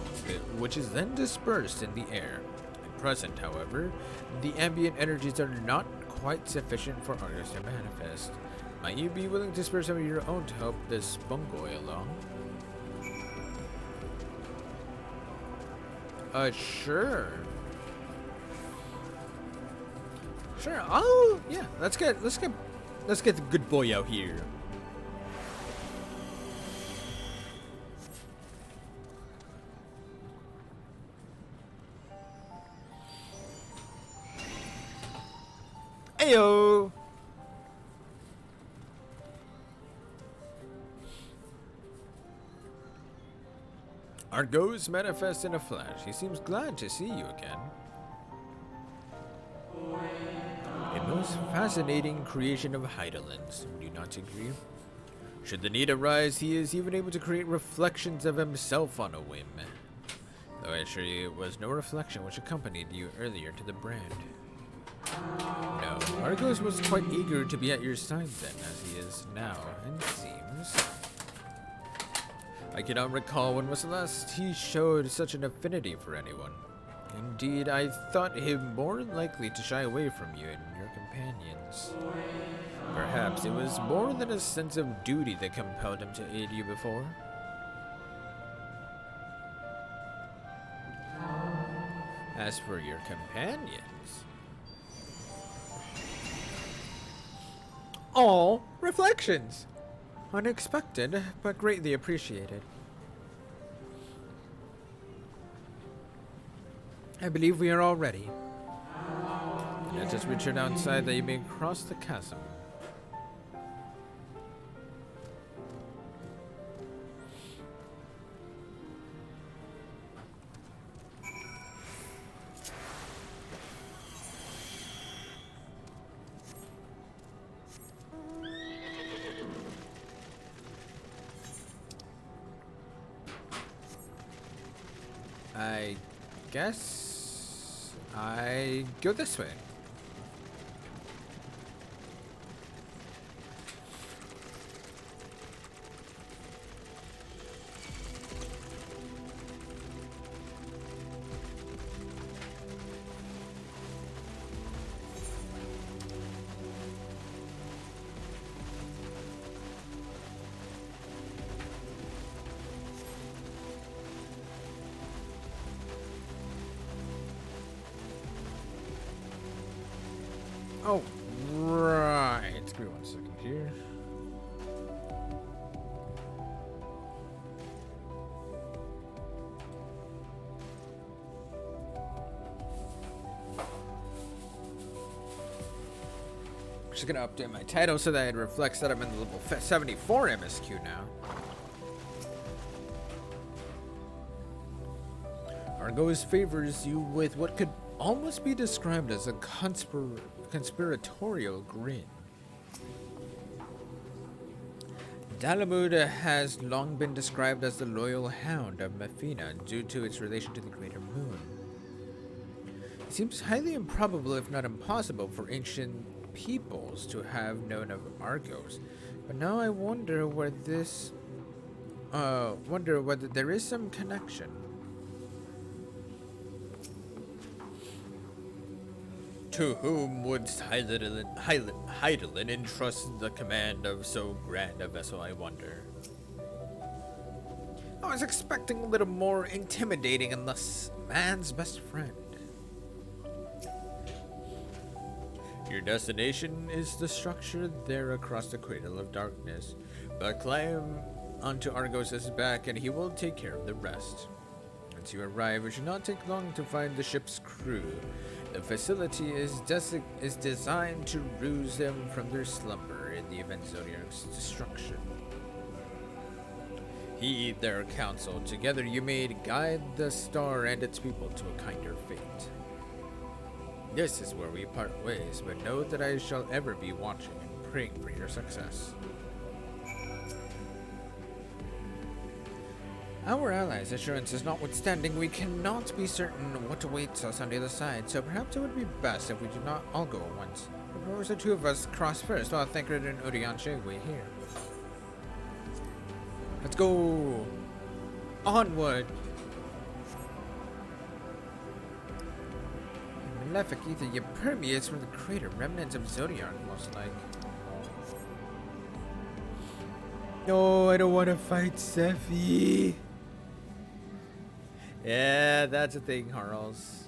which is then dispersed in the air. At present, however, the ambient energies are not quite sufficient for Argus to manifest. Might you be willing to spare some of your own to help this spongoi along? Sure. Sure. Oh, yeah. Let's get the good boy out here. Ayo. Argos manifests in a flash. He seems glad to see you again. A most fascinating creation of Heidelin's, do you not agree? Should the need arise, he is even able to create reflections of himself on a whim. Though I assure you it was no reflection which accompanied you earlier to the brand. No, Argos was quite eager to be at your side then, as he is now, and seems. I cannot recall when was the last he showed such an affinity for anyone. Indeed, I thought him more likely to shy away from you and your companions. Perhaps it was more than a sense of duty that compelled him to aid you before. As for your companions... All reflections! Unexpected, but greatly appreciated. I believe we are all ready. Let us return outside that you may cross the chasm. I guess I go this way. Oh, right. Give me 1 second here. Just gonna update my title so that it reflects that I'm in the level 74 MSQ now. Argos favors you with what could almost be described as a conspiratorial grin. Dalamud has long been described as the loyal hound of Mefina due to its relation to the greater moon. It seems highly improbable, if not impossible, for ancient peoples to have known of Argos, but now I wonder where this wonder whether there is some connection. To whom would Hydaelyn entrust the command of so grand a vessel, I wonder? I was expecting a little more intimidating and less man's best friend. Your destination is the structure there across the Cradle of Darkness, but climb onto Argos' back and he will take care of the rest. Once you arrive, it should not take long to find the ship's crew. The facility is designed to rouse them from their slumber in the event Zodiac's destruction. Heed their counsel. Together you may guide the star and its people to a kinder fate. This is where we part ways, but know that I shall ever be watching and praying for your success. Our allies' assurances notwithstanding, we cannot be certain what awaits us on the other side, so perhaps it would be best if we do not all go at once. Propose the two of us cross first, while Thancred and Urianshe wait here. Let's go! Onward! Malefic ether permeates from the crater, remnants of Zodiac, most like. No, I don't want to fight Sephi. Yeah, that's a thing, Harls.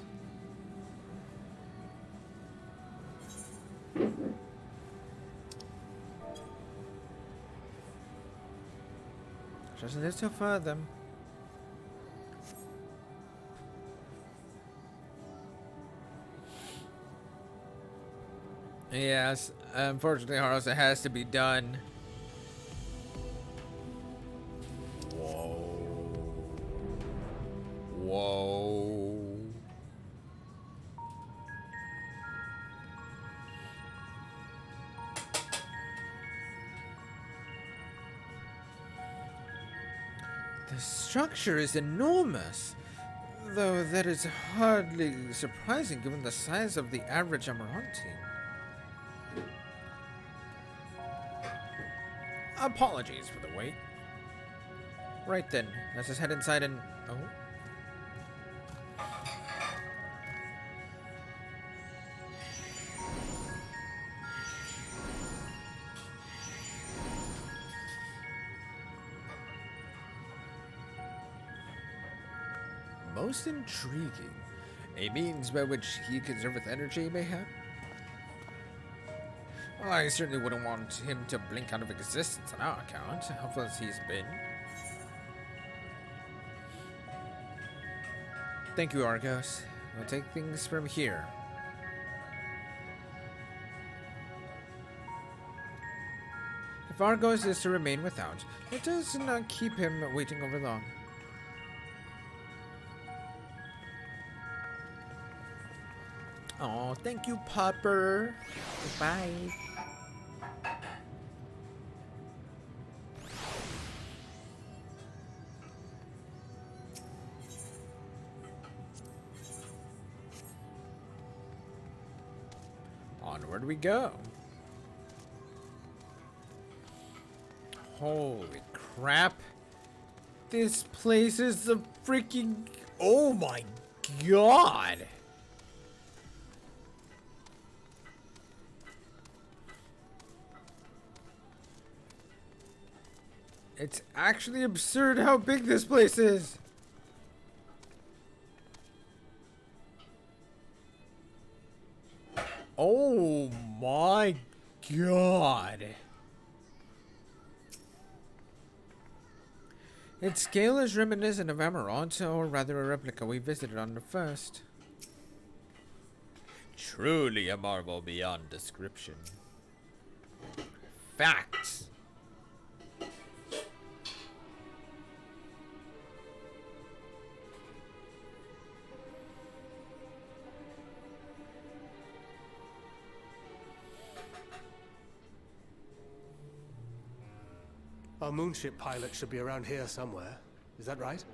Just a little further. Yes, unfortunately, Harls, it has to be done. Whoa. The structure is enormous, though that is hardly surprising given the size of the average Amarante. Apologies for the wait. Right then, let's just head inside and... Oh. Most intriguing. A means by which he conserveth energy, mayhap? Well, I certainly wouldn't want him to blink out of existence on our account, helpful as he's been. Thank you, Argos. We'll take things from here. If Argos is to remain without, it does not keep him waiting over long. Oh, thank you, Popper. Goodbye. Onward we go. Holy crap. This place is the freaking... Oh my god. It's actually absurd how big this place is. Oh my god. Its scale is reminiscent of Amaranth, or rather a replica we visited on the first. Truly a marvel beyond description. Facts. Our moonship pilot should be around here somewhere. Is that right?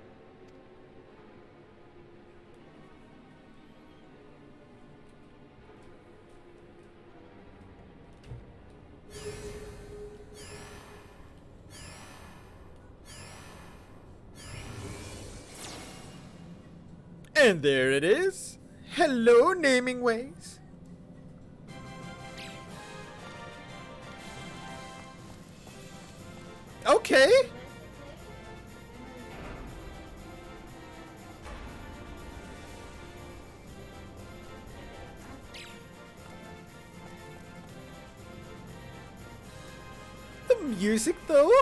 And there it is. Hello, naming ways. Okay. The music, though?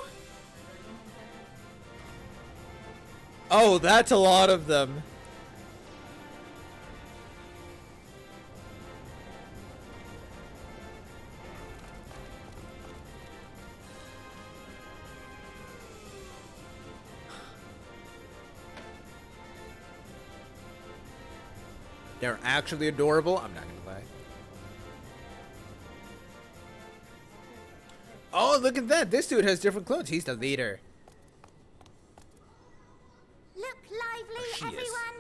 Oh, that's a lot of them. They're actually adorable. I'm not gonna lie. Oh, look at that. This dude has different clothes. He's the leader. Look lively, She is. everyone.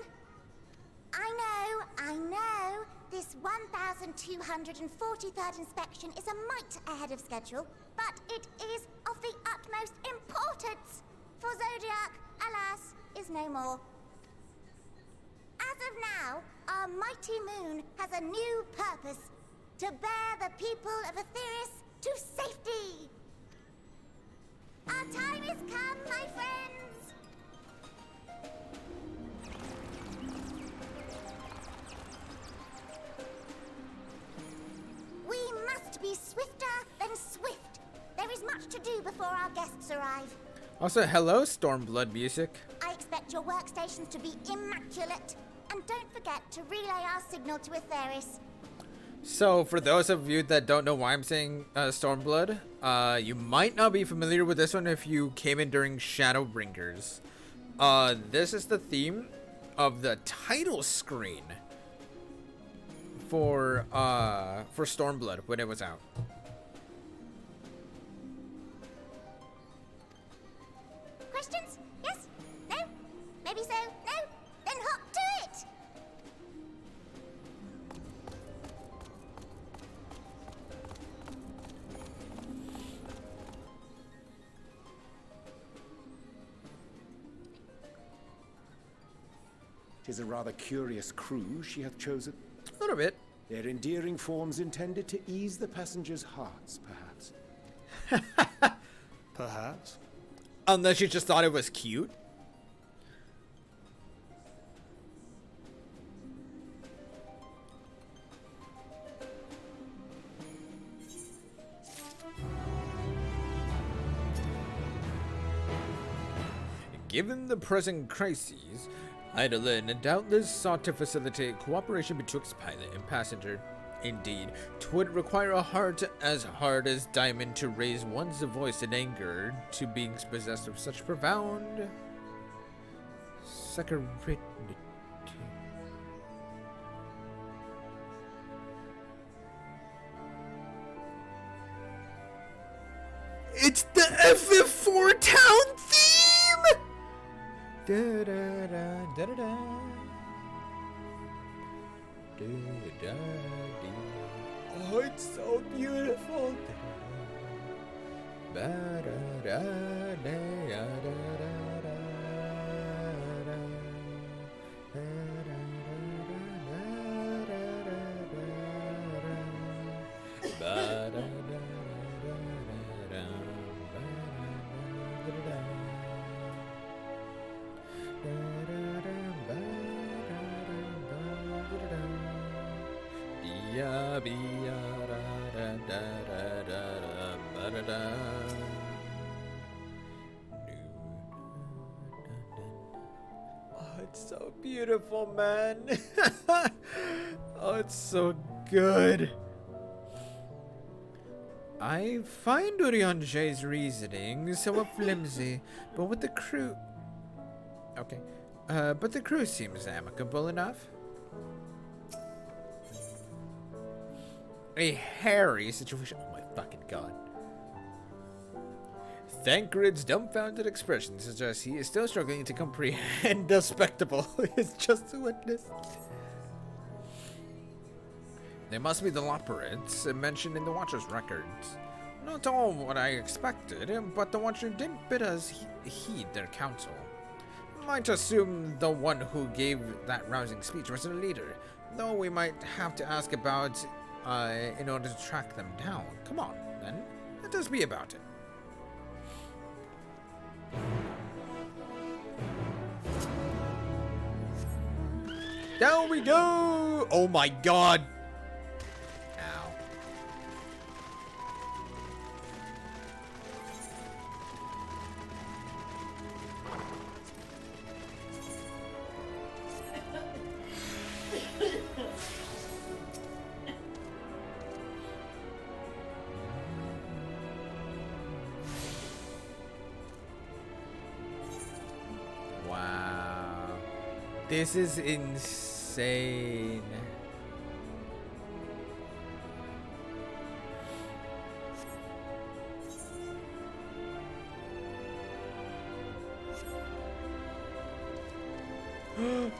I know. This 1243rd inspection is a mite ahead of schedule, but it is of the utmost importance. For Zodiac, alas, is no more. As of now, our mighty moon has a new purpose: to bear the people of Aetheris to safety. Our time has come, my friends. We must be swifter than swift. There is much to do before our guests arrive. Also, hello, Stormblood music. I expect your workstations to be immaculate. And don't forget to relay our signal to Aetheris. So, for those of you that don't know why I'm saying Stormblood, you might not be familiar with this one if you came in during Shadowbringers. This is the theme of the title screen for Stormblood when it was out. Questions? Yes? No? Maybe so? No? Then hop to it! Tis a rather curious crew she hath chosen. A little bit. Their endearing forms intended to ease the passengers' hearts, perhaps. Perhaps. Unless you just thought it was cute. Given the present crises, Eidolon doubtless sought to facilitate cooperation betwixt pilot and passenger. Indeed, 'twould require a heart as hard as diamond to raise one's voice in anger to beings possessed of such profound saccharinity. It's the FF4 town theme! Da da da da da da. Oh, it's so beautiful. Oh, it's so beautiful, man. Oh, it's so good. I find Urianje's reasoning somewhat flimsy, but with the crew... Okay. But the crew seems amicable enough. A hairy situation. Oh my fucking god. Thancred's dumbfounded expression suggests he is still struggling to comprehend the spectacle he has just witnessed. They must be the Loperids mentioned in the Watcher's records. Not all what I expected, but the Watcher didn't bid us heed their counsel. Might assume the one who gave that rousing speech was their leader, though we might have to ask about in order to track them down. Come on, then. Let us be about it. Down we go! Oh my god! Ow. Wow. This is insane.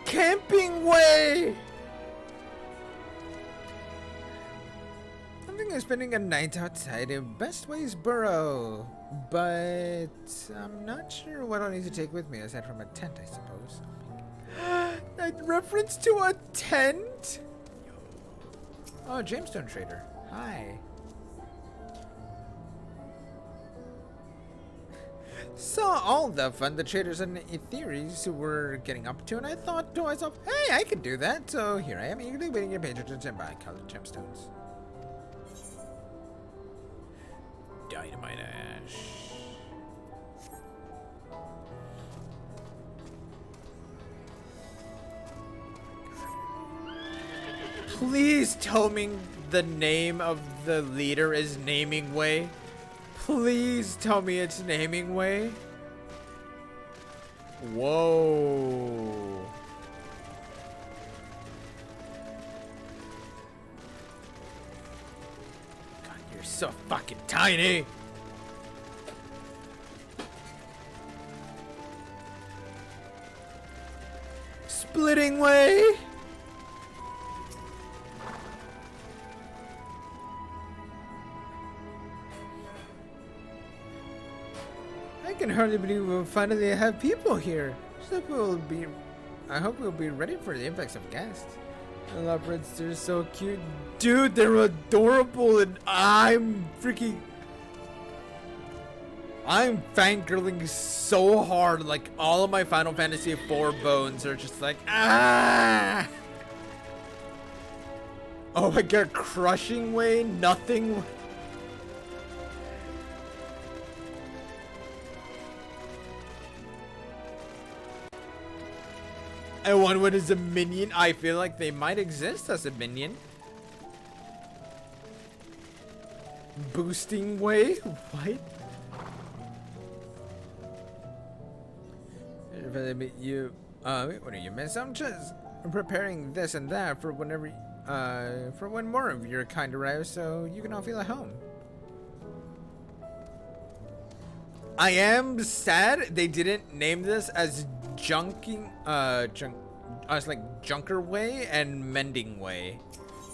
Camping way! I'm thinking of spending a night outside of Best Ways Burrow, but I'm not sure what I'll need to take with me aside from a tent, I suppose. A reference to a tent? Oh, Jamestone Trader. Hi. Saw all the fun the traders and ethereals were getting up to, and I thought to myself, hey, I could do that. So here I am, eagerly waiting to pay attention to buy colored gemstones. Dynamite Ash. Please tell me the name of the leader is Naming Way. Please tell me it's Naming Way. Whoa. God, you're so fucking tiny. Splitting Way. I can hardly believe we'll finally have people here. I hope we'll be ready for the influx of guests. The Loperids, they're so cute. Dude, they're adorable, and I'm fangirling so hard. Like, all of my Final Fantasy IV bones are just like, ah! Oh my god, Crushing Way, Nothing. And one is a minion. I feel like they might exist as a minion. Boosting Way? What? You, what are you, miss? I'm just preparing this and that for whenever, for when more of your kind arrives, so you can all feel at home. I am sad they didn't name this as Junker Way and Mending Way.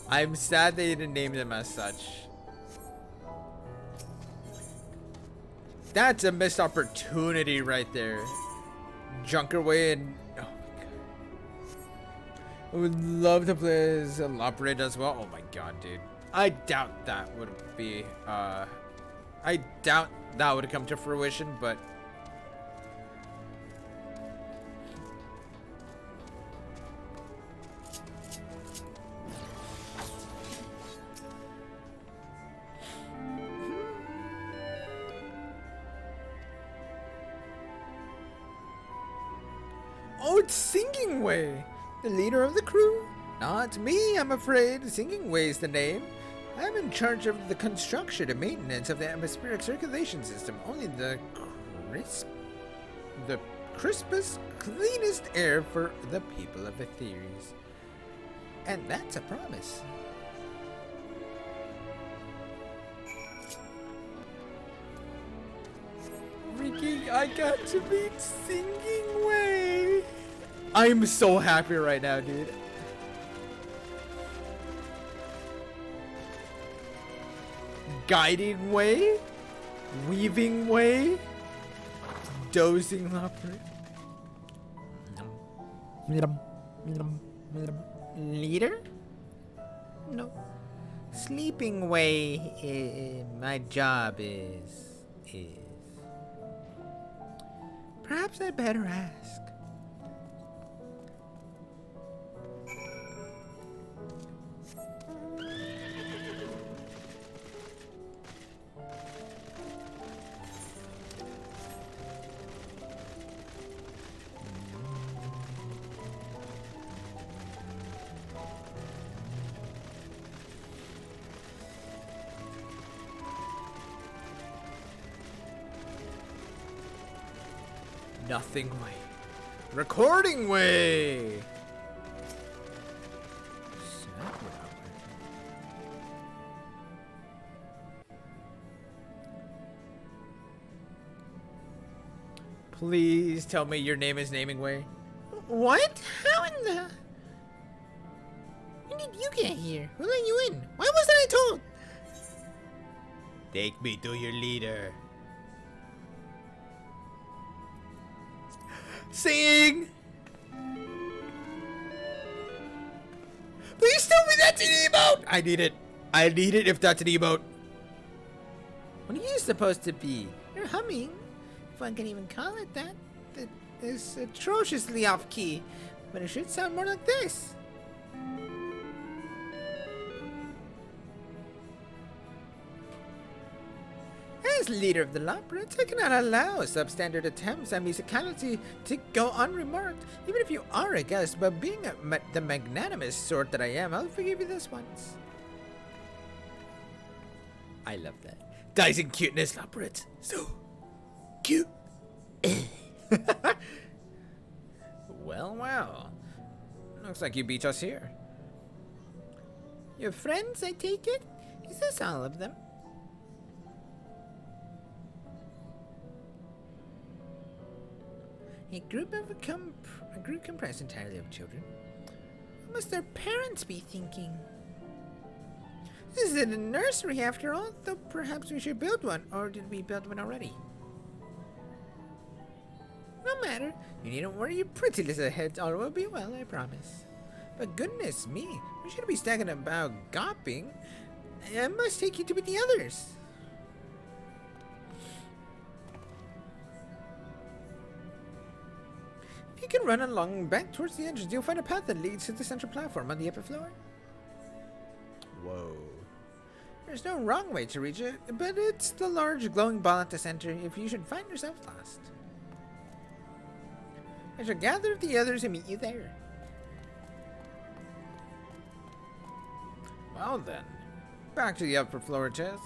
I'm sad they didn't name them as such. That's a missed opportunity right there. Junker Way and oh my god. I would love to play as a Loperate as well. Oh my god, dude. I doubt that would be I doubt that would come to fruition, but it's Singing Way, the leader of the crew. Not me, I'm afraid. Singing Way is the name. I'm in charge of the construction and maintenance of the atmospheric circulation system. Only the crispest, cleanest air for the people of Etheres. And that's a promise. Freaking, I got to meet Singing Way. I'm so happy right now, dude. Guiding Way, Weaving Way, Dozing Leopard. Leader? No. Sleeping Way, my job is. Perhaps I better ask. Nothing Way. Recording Way! Please tell me your name is Naming Way. What? How in the... When did you get here? Who let you in? Why wasn't I told? Take me to your leader. Sing! Please tell me that's an emote! I need it. I need it if that's an emote. What are you supposed to be? You're humming. If one can even call it that. That is atrociously off key. But it should sound more like this. As leader of the Loprats, I cannot allow substandard attempts at musicality to go unremarked. Even if you are a guest, but being the magnanimous sort that I am, I'll forgive you this once. I love that. Dicing cuteness, Loprats. So cute. Well, well. Looks like you beat us here. Your friends, I take it? Is this all of them? A group comprised entirely of children. What must their parents be thinking? This isn't a nursery after all, though perhaps we should build one, or did we build one already? No matter, you needn't worry your pretty little heads, all will be well, I promise. But goodness me, we shouldn't be stacking about gawping. I must take you to meet the others. If you can run along back towards the entrance, you'll find a path that leads to the central platform on the upper floor. Whoa. There's no wrong way to reach it, but it's the large glowing ball at the center if you should find yourself lost. I shall gather the others and meet you there. Well then, back to the upper floor, Chess.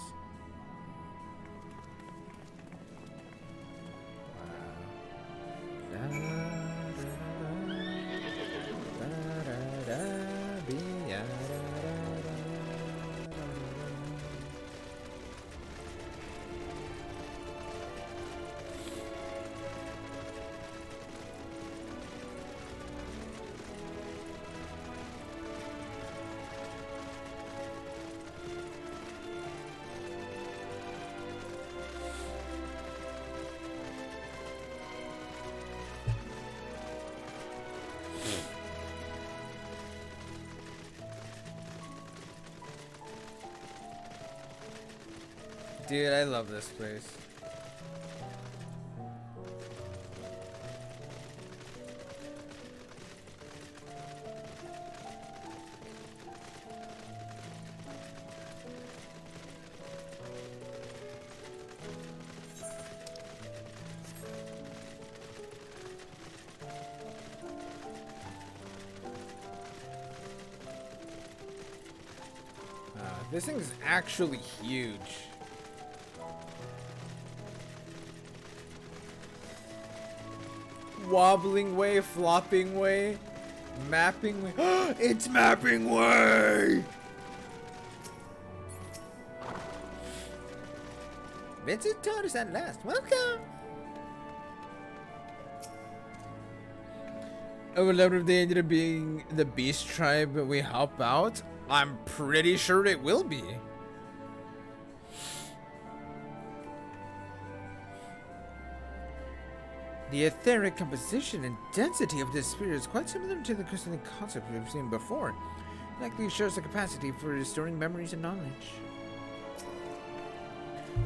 Dude, I love this place. This thing's actually huge. Wobbling way, flopping way, mapping way. It's mapping way! Vincent Torres at last. Welcome! Overload if they ended up being the beast tribe we help out? I'm pretty sure it will be. The etheric composition and density of this sphere is quite similar to the crystalline concept we've seen before. It likely shows the capacity for storing memories and knowledge.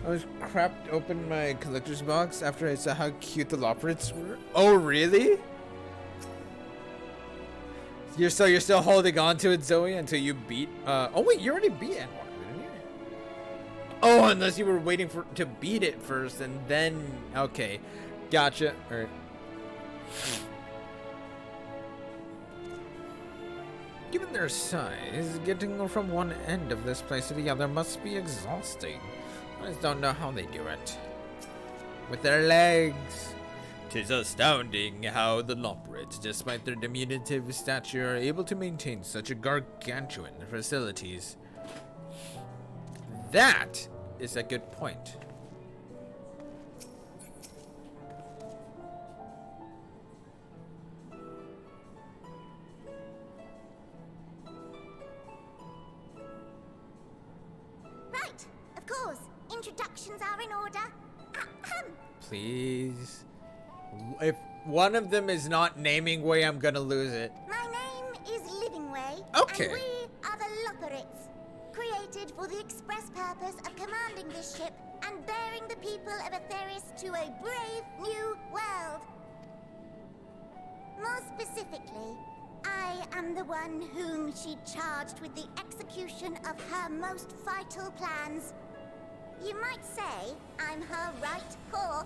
I was crapped open my collector's box after I saw how cute the Loporrits were. Oh, really? You're still holding on to it, Zoe, until you beat. Oh wait, you already beat Endwalker, didn't you? Oh, unless you were waiting to beat it first, and then okay, gotcha. All right. Given their size, getting from one end of this place to the other must be exhausting. I just don't know how they do it. With their legs. 'Tis astounding how the Loporrits, despite their diminutive stature, are able to maintain such a gargantuan facilities. That is a good point. Right, of course. Introductions are in order. Ahem. Please. If one of them is not naming way, I'm gonna lose it. My name is Livingway. Okay. And we are the Loporrits, created for the express purpose of commanding this ship and bearing the people of Etheris to a brave new world. More specifically, I am the one whom she charged with the execution of her most vital plans. You might say I'm her right paw.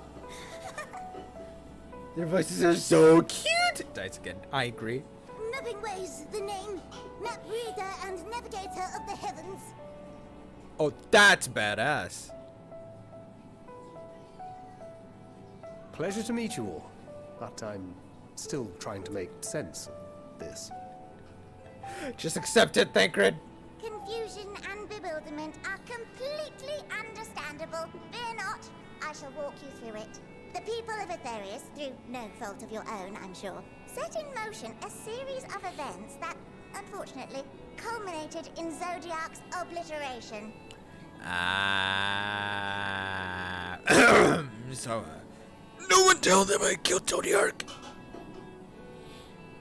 Their voices are so cute. Dice again. I agree. Livingway's the name, map reader and navigator of the heavens. Oh, that's badass. Pleasure to meet you all, but I'm still trying to make sense of this. Just accept it, Thancred. Confusion and bewilderment are completely understandable. Fear not, I shall walk you through it. The people of Etheris, through no fault of your own, I'm sure, set in motion a series of events that, unfortunately, culminated in Zodiac's obliteration. So, no one tell them I killed Zodiac.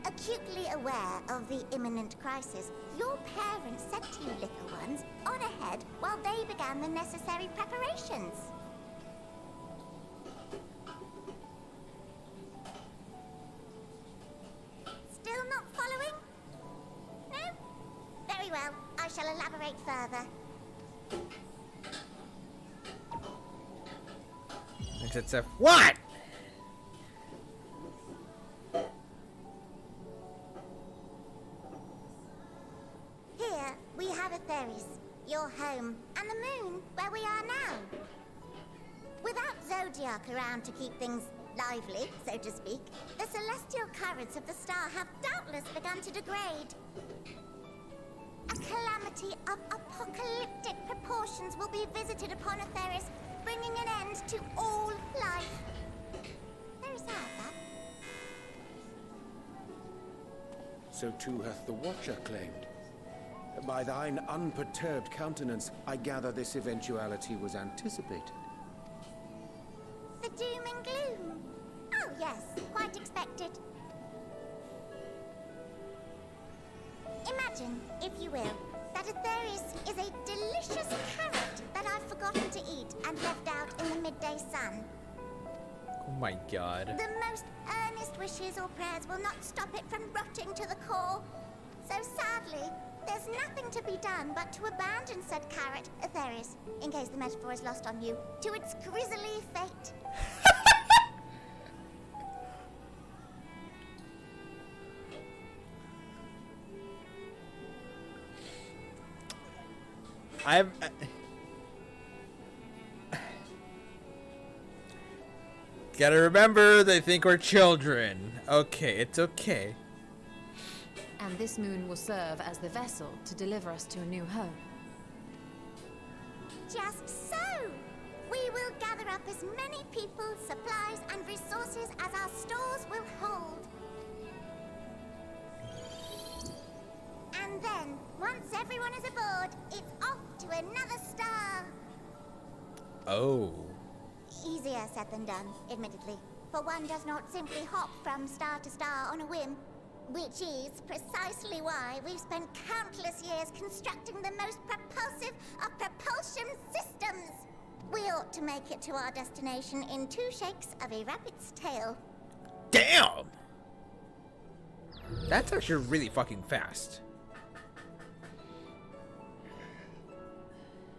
Acutely aware of the imminent crisis, your parents sent you little ones on ahead while they began the necessary preparations. Still not following? No? Very well, I shall elaborate further. It's a what? Here we have Etheris, your home, and the moon, where we are now. Without Zodiac around to keep things lively, so to speak, the celestial currents of the star have doubtless begun to degrade. A calamity of apocalyptic proportions will be visited upon Etheris, bringing an end to all life. Very sad, that. So too hath the Watcher claimed. By thine unperturbed countenance, I gather this eventuality was anticipated. The doom and gloom. Oh yes, quite expected. Imagine, if you will, that Etheris is a delicious carrot that I've forgotten to eat and left out in the midday sun. Oh my god. The most earnest wishes or prayers will not stop it from rotting to the core. So sadly, there's nothing to be done but to abandon said carrot, Etheris, in case the metaphor is lost on you, to its grisly fate. I've... Gotta remember, they think we're children. Okay, it's okay. And this moon will serve as the vessel to deliver us to a new home. Just so! We will gather up as many people, supplies, and resources as our stores will hold. And then, once everyone is aboard, it's off to another star. Oh. Easier said than done, admittedly. For one does not simply hop from star to star on a whim. Which is precisely why we've spent countless years constructing the most propulsive of propulsion systems. We ought to make it to our destination in 2 shakes of a rabbit's tail. Damn! That's actually really fucking fast.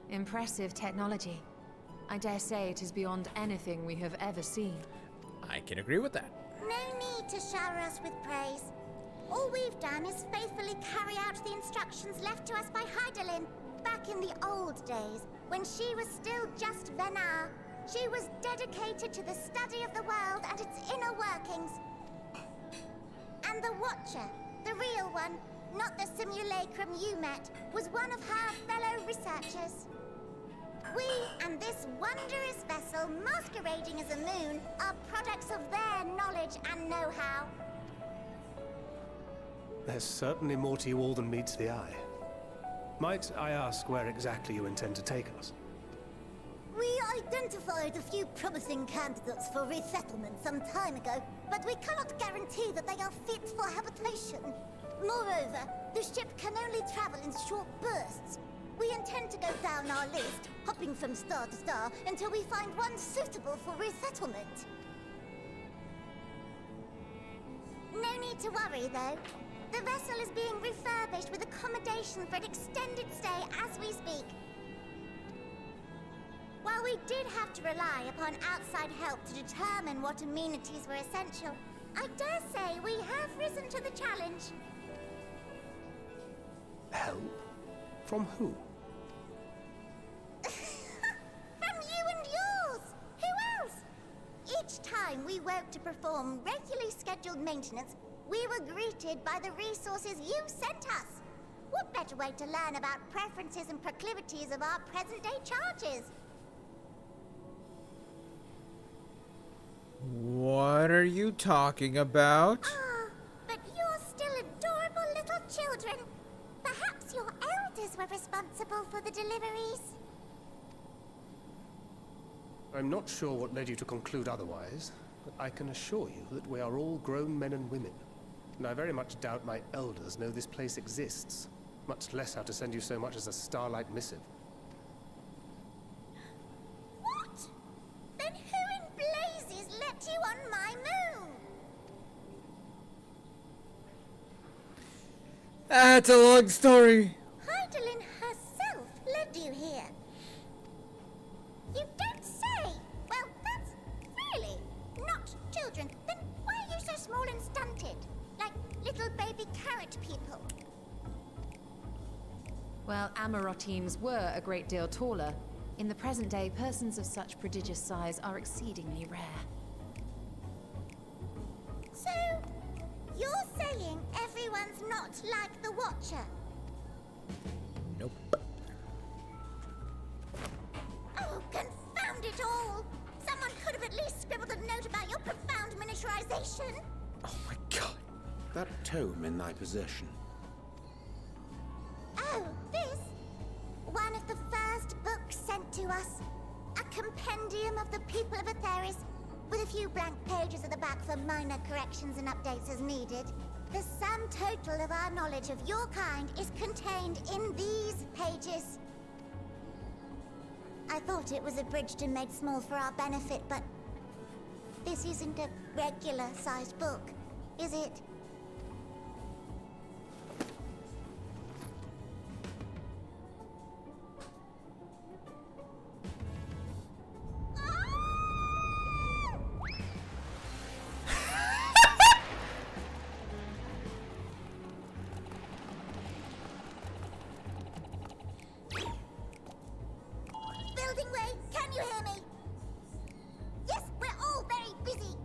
Impressive technology. I dare say it is beyond anything we have ever seen. I can agree with that. No need to shower us with praise. All we've done is faithfully carry out the instructions left to us by Heidelin. Back in the old days, when she was still just Venar, she was dedicated to the study of the world and its inner workings. And the Watcher, the real one, not the simulacrum you met, was one of her fellow researchers. We and this wondrous vessel masquerading as a moon are products of their knowledge and know-how. There's certainly more to you all than meets the eye. Might I ask where exactly you intend to take us? We identified a few promising candidates for resettlement some time ago, but we cannot guarantee that they are fit for habitation. Moreover, the ship can only travel in short bursts. We intend to go down our list, hopping from star to star, until we find one suitable for resettlement. No need to worry, though. The vessel is being refurbished with accommodation for an extended stay as we speak. While we did have to rely upon outside help to determine what amenities were essential, I dare say we have risen to the challenge. Help? From who? From you and yours! Who else? Each time we woke to perform regularly scheduled maintenance, we were greeted by the resources you sent us. What better way to learn about preferences and proclivities of our present-day charges? What are you talking about? Ah, but you're still adorable little children. Perhaps your elders were responsible for the deliveries. I'm not sure what led you to conclude otherwise, but I can assure you that we are all grown men and women. And I very much doubt my elders know this place exists, much less how to send you so much as a starlight missive. What? Then who in blazes let you on my moon? That's a long story. Heidelin herself led you here. You don't say. Well, that's really not children. Then why are you so small and stunted? Like little baby carrot people. Well, Amarotines were a great deal taller. In the present day, persons of such prodigious size are exceedingly rare. So, you're saying everyone's not like the Watcher? Nope. Oh, confound it all! Someone could have at least scribbled a note about your profound miniaturization. Oh my god. That tome in thy possession. Oh, this? One of the first books sent to us. A compendium of the people of Atheris, with a few blank pages at the back for minor corrections and updates as needed. The sum total of our knowledge of your kind is contained in these pages. I thought it was abridged and made small for our benefit, but this isn't a regular-sized book, is it? Can you hear me? Yes, we're all very busy.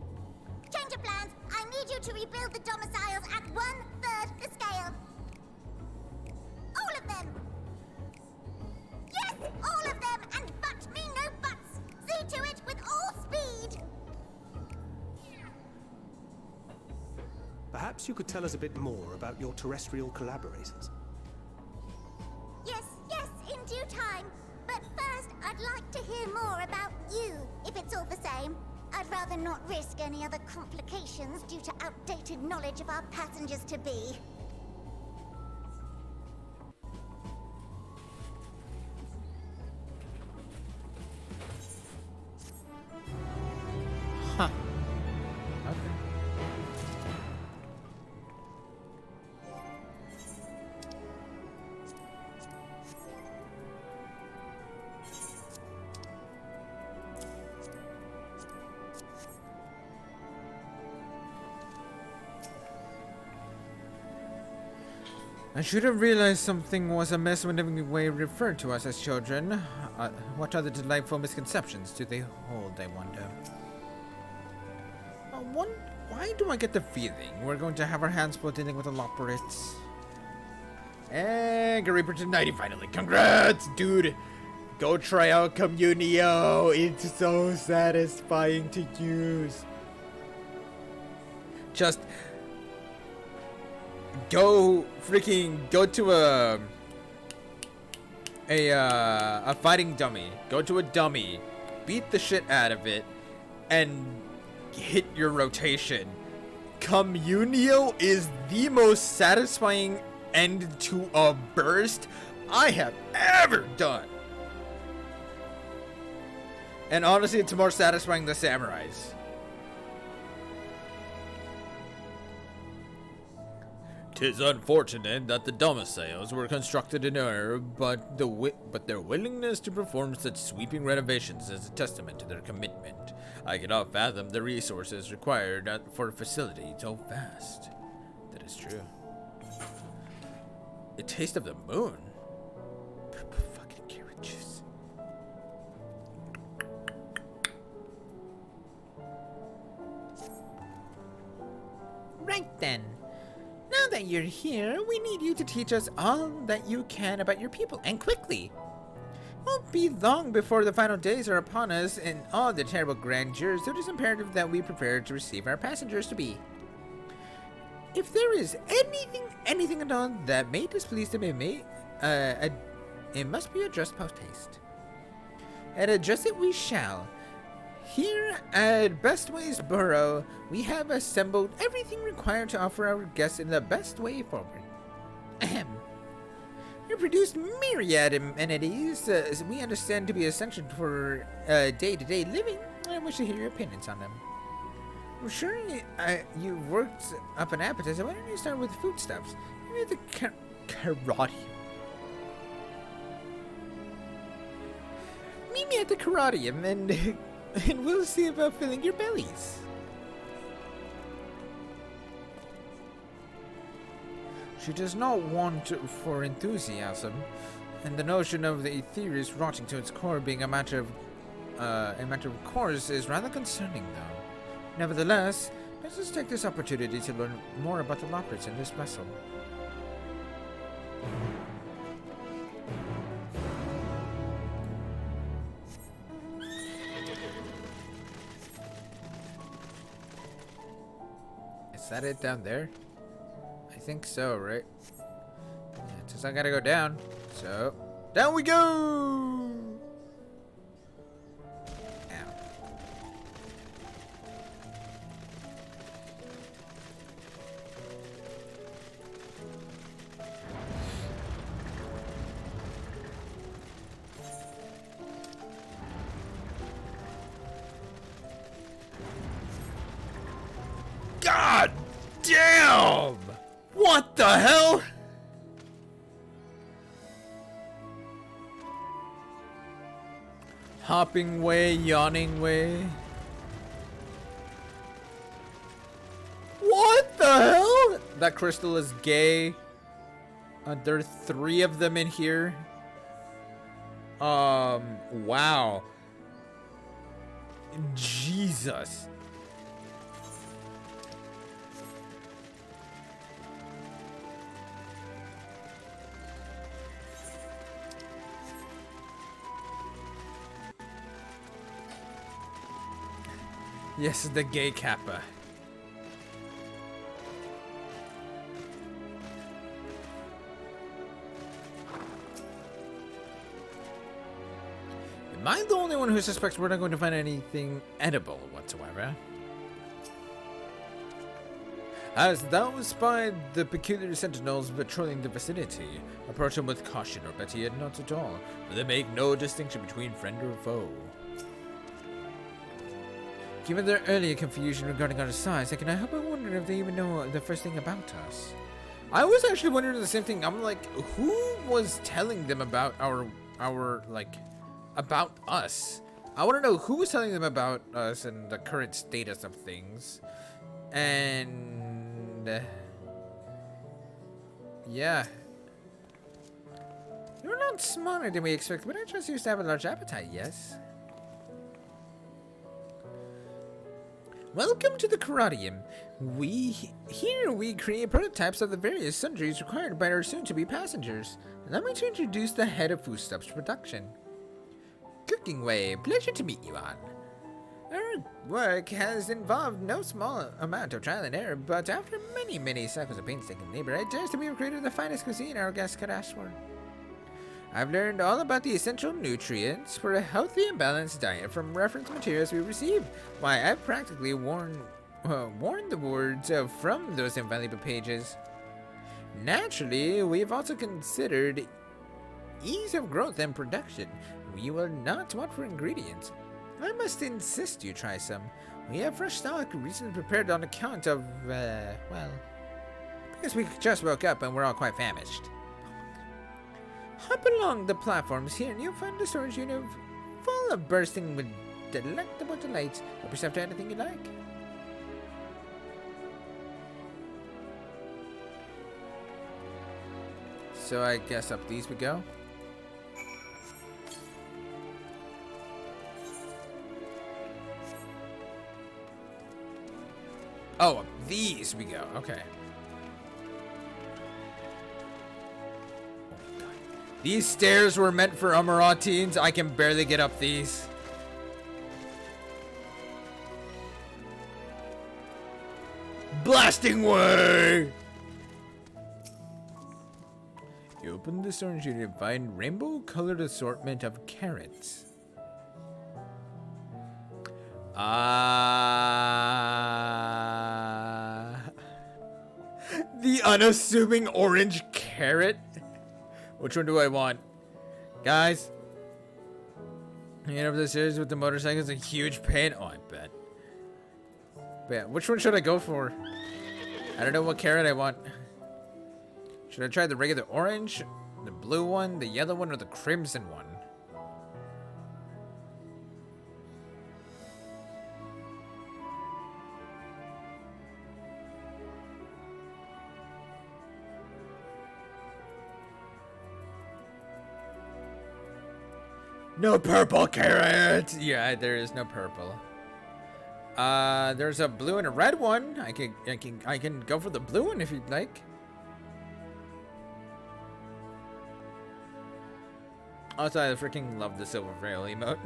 Change of plans. I need you to rebuild the domiciles at 1/3 the scale. All of them. Yes, all of them, and but me no buts. See to it with all speed. Perhaps you could tell us a bit more about your terrestrial collaborators. Yes, in due time. But first, I'd like to hear more about you, if it's all the same. I'd rather not risk any other complications due to outdated knowledge of our passengers-to-be. Huh. Okay. I should have realized something was amiss whenever we referred to us as children. What other delightful misconceptions do they hold, I wonder? Why do I get the feeling we're going to have our hands full dealing with the Loporits? And Reaper to 90 finally. Congrats, dude! Go try out Communio. It's so satisfying to use. Just go to a fighting dummy. Go to a dummy, beat the shit out of it, and hit your rotation. Communio is the most satisfying end to a burst I have ever done. And honestly, it's more satisfying than Samurais. 'Tis unfortunate that the domiciles were constructed in error, but their willingness to perform such sweeping renovations is a testament to their commitment. I cannot fathom the resources required for a facility so vast. That is true. A taste of the moon. Fucking carrot juice. Right then. Now that you're here, we need you to teach us all that you can about your people, and quickly. Won't be long before the final days are upon us in all the terrible grandeur, so it is imperative that we prepare to receive our passengers to be. If there is anything at all that may displease them, it must be addressed post-haste. And address it we shall. Here at Bestway's Burrow, we have assembled everything required to offer our guests in the best way forward. Ahem. We produced myriad amenities we understand to be essential for day-to-day living. I wish to hear your opinions on them. I'm sure you've worked up an appetite, so why don't you start with foodstuffs? Maybe the karate. Meet me at the karadium and we'll see about filling your bellies. She does not want for enthusiasm, and the notion of the Aetherius rotting to its core being a matter of course is rather concerning, though. Nevertheless, let us take this opportunity to learn more about the Loporits in this vessel. Is that it down there? I think so, right? Yeah, it says I gotta go down. So, down we go! God damn! What the hell? Hopping way, yawning way. What the hell? That crystal is gay. There are 3 of them in here. Wow. Jesus. Yes, the gay Kappa. Am I the only one who suspects we're not going to find anything edible whatsoever? As thou spied the peculiar sentinels patrolling the vicinity, approach them with caution, or better yet, not at all, for they make no distinction between friend or foe. Given their earlier confusion regarding our size, I cannot help but wonder if they even know the first thing about us. I was actually wondering the same thing. I'm like, who was telling them about our about us? I want to know who was telling them about us and the current status of things. And yeah, you're not smarter than we expected, but I trust you to have a large appetite. Yes. Welcome to the Karadium. Here we create prototypes of the various sundries required by our soon-to-be passengers. Allow me to introduce the head of Foodstuffs Production. Cooking Way, pleasure to meet you on. Our work has involved no small amount of trial and error, but after many cycles of painstaking labor, I dare to be created the finest cuisine our guests could ask for. I've learned all about the essential nutrients for a healthy and balanced diet from reference materials we receive. Why, I've practically worn the words from those invaluable pages. Naturally, we've also considered ease of growth and production. We will not want for ingredients. I must insist you try some. We have fresh stock recently prepared on account of, well, because we just woke up and we're all quite famished. Hop along the platforms here and you'll find a storage unit full of bursting with delectable delights. Help yourself to anything you like. So I guess up these we go. Oh, up these we go. Okay. These stairs were meant for Amaratines. I can barely get up these. Blasting way! You open the storage unit and find rainbow-colored assortment of carrots. The unassuming orange carrot? Which one do I want? Guys, getting up the stairs with the motorcycle is a huge pain. Oh, I bet. But yeah, which one should I go for? I don't know what carrot I want. Should I try the regular orange, the blue one, the yellow one, or the crimson one? No purple carrot! Yeah, there is no purple. There's a blue and a red one. I can go for the blue one if you'd like. Also, I freaking love the silver rail emote.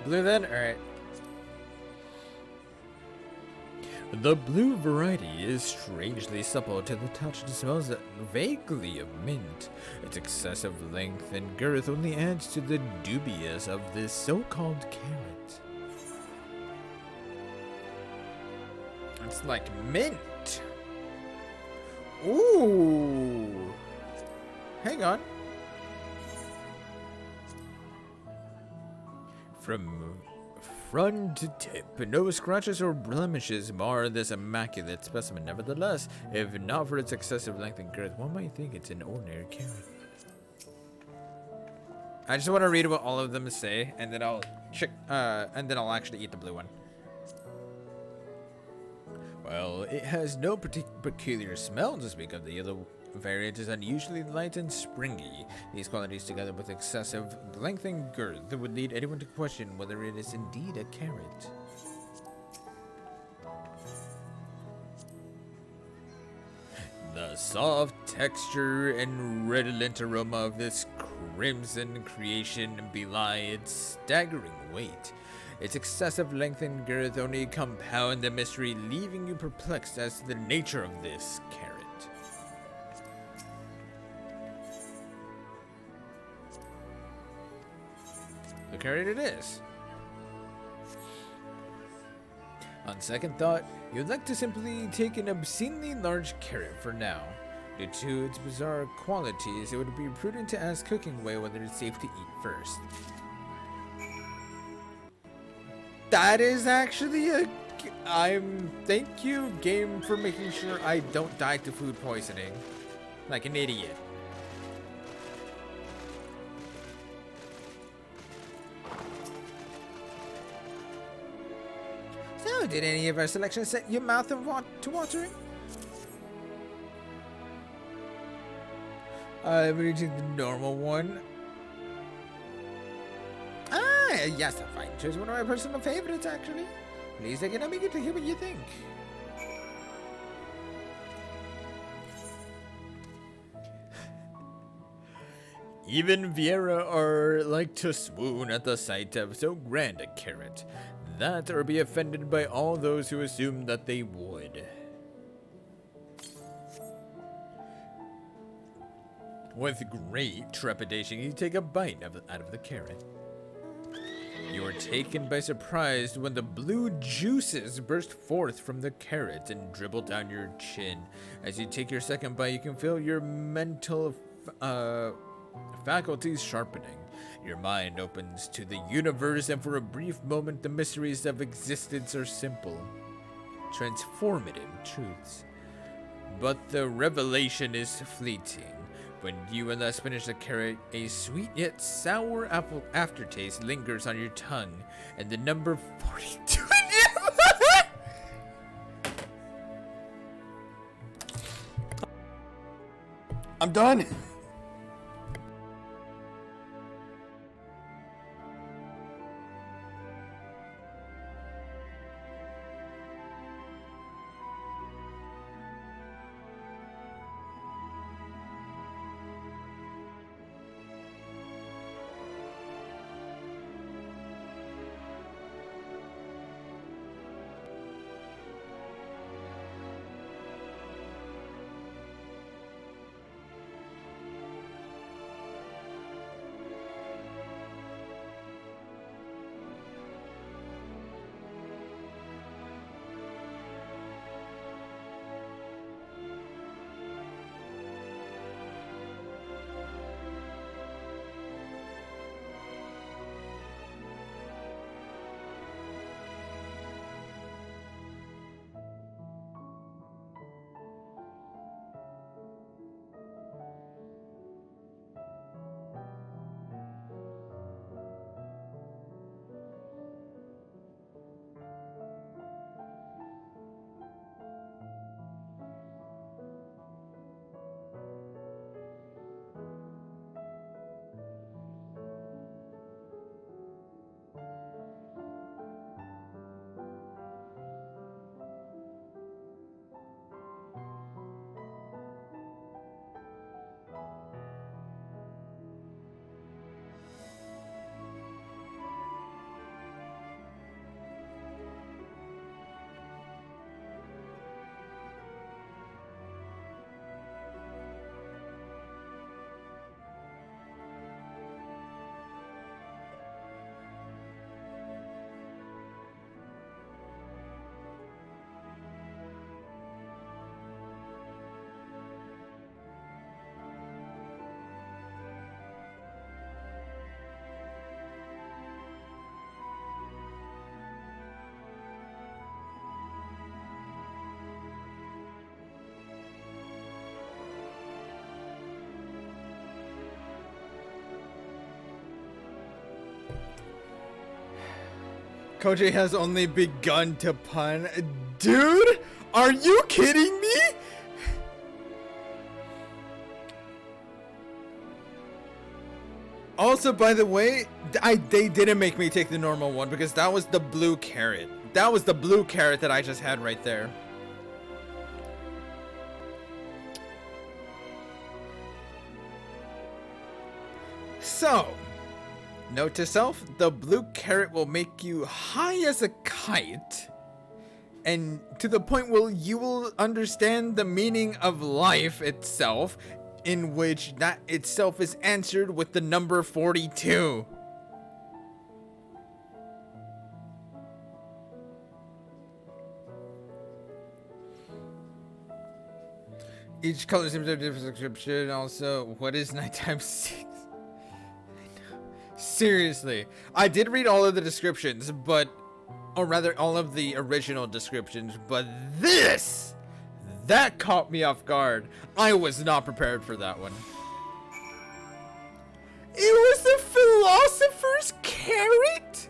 Blue then? Alright. The blue variety is strangely supple to the touch and smells vaguely of mint. Its excessive length and girth only adds to the dubious of this so-called carrot. It's like mint. Ooh. Hang on. From front to tip, no scratches or blemishes mar this immaculate specimen. Nevertheless, if not for its excessive length and girth, one might think it's an ordinary carrot. I just want to read what all of them say, and then I'll check. And then I'll actually eat the blue one. Well, it has no peculiar smell to speak of. The yellow variant is unusually light and springy. These qualities, together with excessive length and girth, would lead anyone to question whether it is indeed a carrot. The soft texture and redolent aroma of this crimson creation belie its staggering weight. Its excessive length and girth only compound the mystery, leaving you perplexed as to the nature of this carrot. The carrot it is. On second thought, you'd like to simply take an obscenely large carrot for now. Due to its bizarre qualities, it would be prudent to ask Cooking Way whether it's safe to eat first. That is actually a... Thank you, game, for making sure I don't die to food poisoning. Like an idiot. So, did any of our selections set your mouth to watering? I'm reaching the normal one. Ah, yes, a fine choice. One of my personal favorites, actually. Please take it, I'm eager to hear what you think. Even Vieira are like to swoon at the sight of so grand a carrot. That or be offended by all those who assume that they would. With great trepidation, you take a bite out of the carrot. You are taken by surprise when the blue juices burst forth from the carrot and dribble down your chin. As you take your second bite, you can feel your mental faculties sharpening. Your mind opens to the universe, and for a brief moment, the mysteries of existence are simple, transformative truths. But the revelation is fleeting. When you and us finish the carrot, a sweet yet sour apple aftertaste lingers on your tongue, and the number 42. I'm done. Koji has only begun to pun. Dude, are you kidding me? Also, by the way, they didn't make me take the normal one because that was the blue carrot. That was the blue carrot that I just had right there. So, note to self, the blue carrot will make you high as a kite. And to the point where you will understand the meaning of life itself, in which that itself is answered with the number 42. Each color seems to have a different description. Also, what is nighttime 6? Seriously, I did read all of the descriptions, but, or rather all of the original descriptions, but this, that caught me off guard. I was not prepared for that one. It was the philosopher's carrot?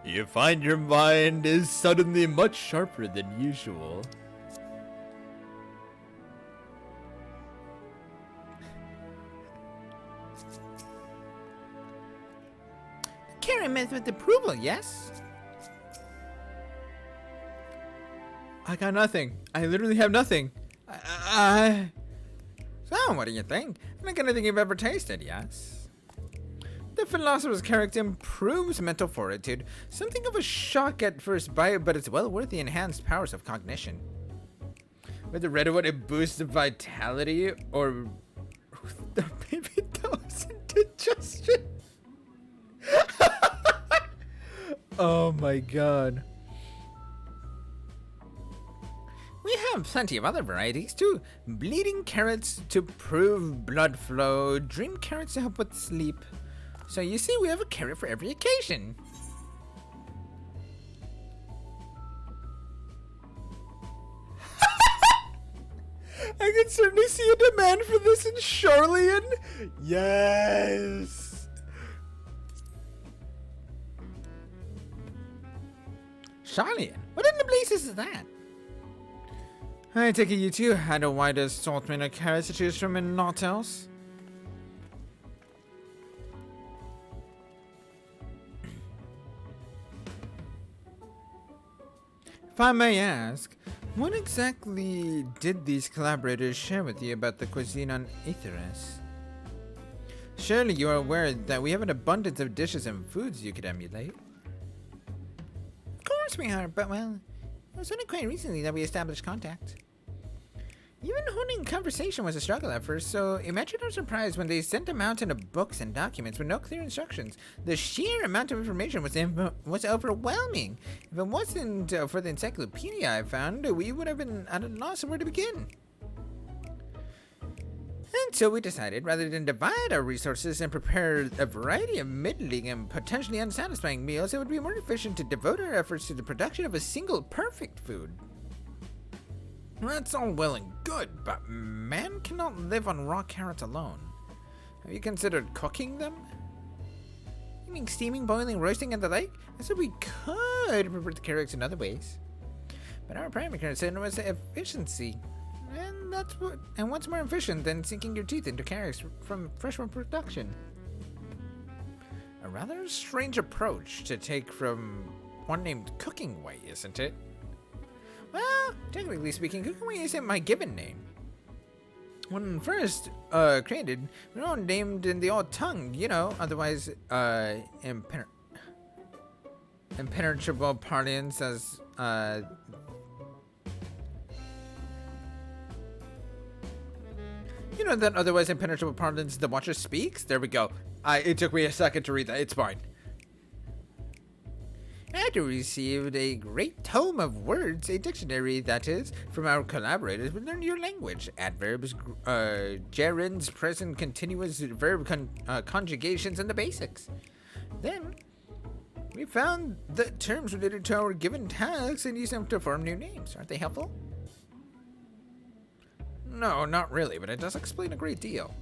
You find your mind is suddenly much sharper than usual. Carrot met with approval, yes? I got nothing. I literally have nothing. So, what do you think? Like anything you've ever tasted, yes? The philosopher's character improves mental fortitude. Something of a shock at first bite, but it's well worth the enhanced powers of cognition. With the red one, it boosts the vitality, or maybe it goes into digestion. Oh my god. We have plenty of other varieties too. Bleeding carrots to improve blood flow, dream carrots to help with sleep. So you see, we have a carrot for every occasion. I can certainly see a demand for this in Charlian. Yes. Charlian? What in the blazes is that? I take it you too had a wide assortment of carrots to choose from and naught else? If I may ask, what exactly did these collaborators share with you about the cuisine on Aetheris? Surely you are aware that we have an abundance of dishes and foods you could emulate. Of course we are, but well, it was only quite recently that we established contact. Even holding conversation was a struggle at first, so imagine our surprise when they sent a mountain of books and documents with no clear instructions. The sheer amount of information was overwhelming. If it wasn't for the encyclopedia I found, we would have been at a loss of where to begin. And so we decided, rather than divide our resources and prepare a variety of middling and potentially unsatisfying meals, it would be more efficient to devote our efforts to the production of a single perfect food. That's all well and good, but man cannot live on raw carrots alone. Have you considered cooking them? You mean steaming, boiling, roasting, and the like? I said we could prepare the carrots in other ways. But our primary concern was efficiency. And what's more efficient than sinking your teeth into carrots from freshwater production? A rather strange approach to take from one named Cooking Way, isn't it? Well, technically speaking, Cooking Way isn't my given name. When first created, we were all named in the old tongue, you know, otherwise impenetrable parlance as you know that otherwise impenetrable parlance the Watcher speaks? There we go. It took me a second to read that. It's fine. After we received a great tome of words, a dictionary that is, from our collaborators, we learned your language, adverbs, gerunds, present continuous verb conjugations, and the basics. Then, we found the terms related to our given tasks and used them to form new names. Aren't they helpful? No, not really, but it does explain a great deal.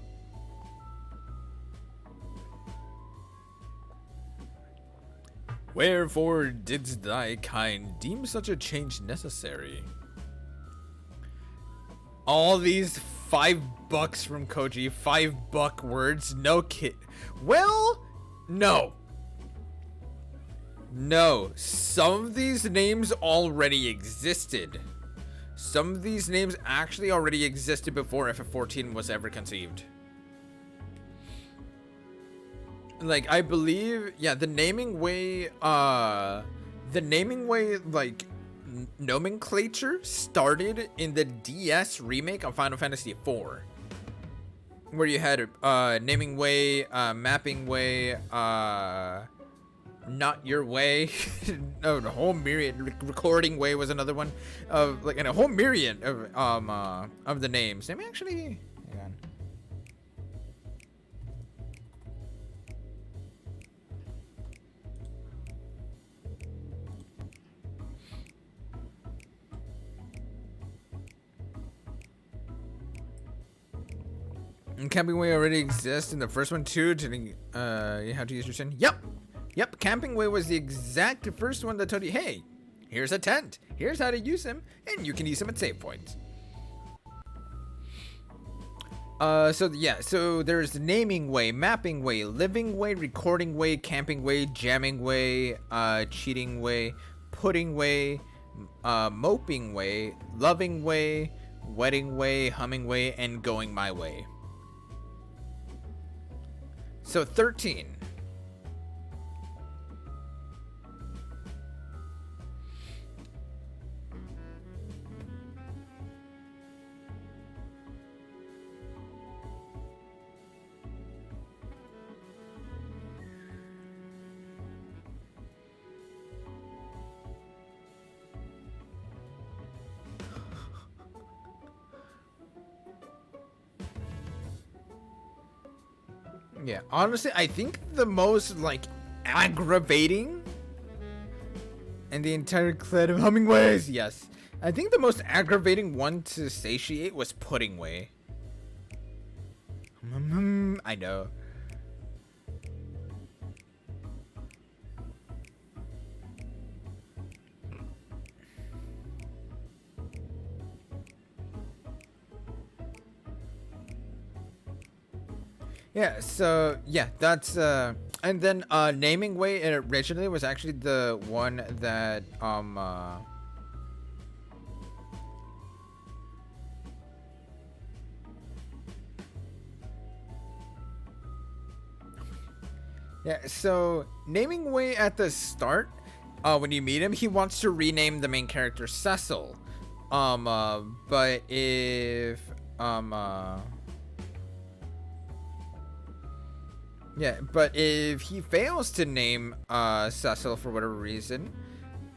Wherefore didst thy kind deem such a change necessary? All these $5 from Koji, $5 words, no kid. Well, no. No, some of these names already existed. Some of these names actually already existed before FF14 was ever conceived. Like, I believe, yeah, the naming way, like, nomenclature started in the DS remake of Final Fantasy IV. Where you had, naming way, mapping way, not your way. No, the whole myriad. Recording way was another one of like, and a whole myriad of the names. Let me actually, hang on. And camping way already exists in the first one too. You have to use your sin. Yep, camping way was the exact first one that told you, hey, here's a tent, here's how to use them, and you can use them at save points. So there's naming way, mapping way, living way, recording way, camping way, jamming way, cheating way, pudding way, moping way, loving way, wedding way, humming way, and going my way. So 13. Yeah, honestly, I think the most, like, aggravating in the entire clan of Hummingways, yes. I think the most aggravating one to satiate was Pudding Way. I know. Yeah, so yeah, that's and then naming way, it originally was actually the one that yeah, so naming way at the start, when you meet him, he wants to rename the main character Cecil. But if yeah, but if he fails to name Cecil for whatever reason,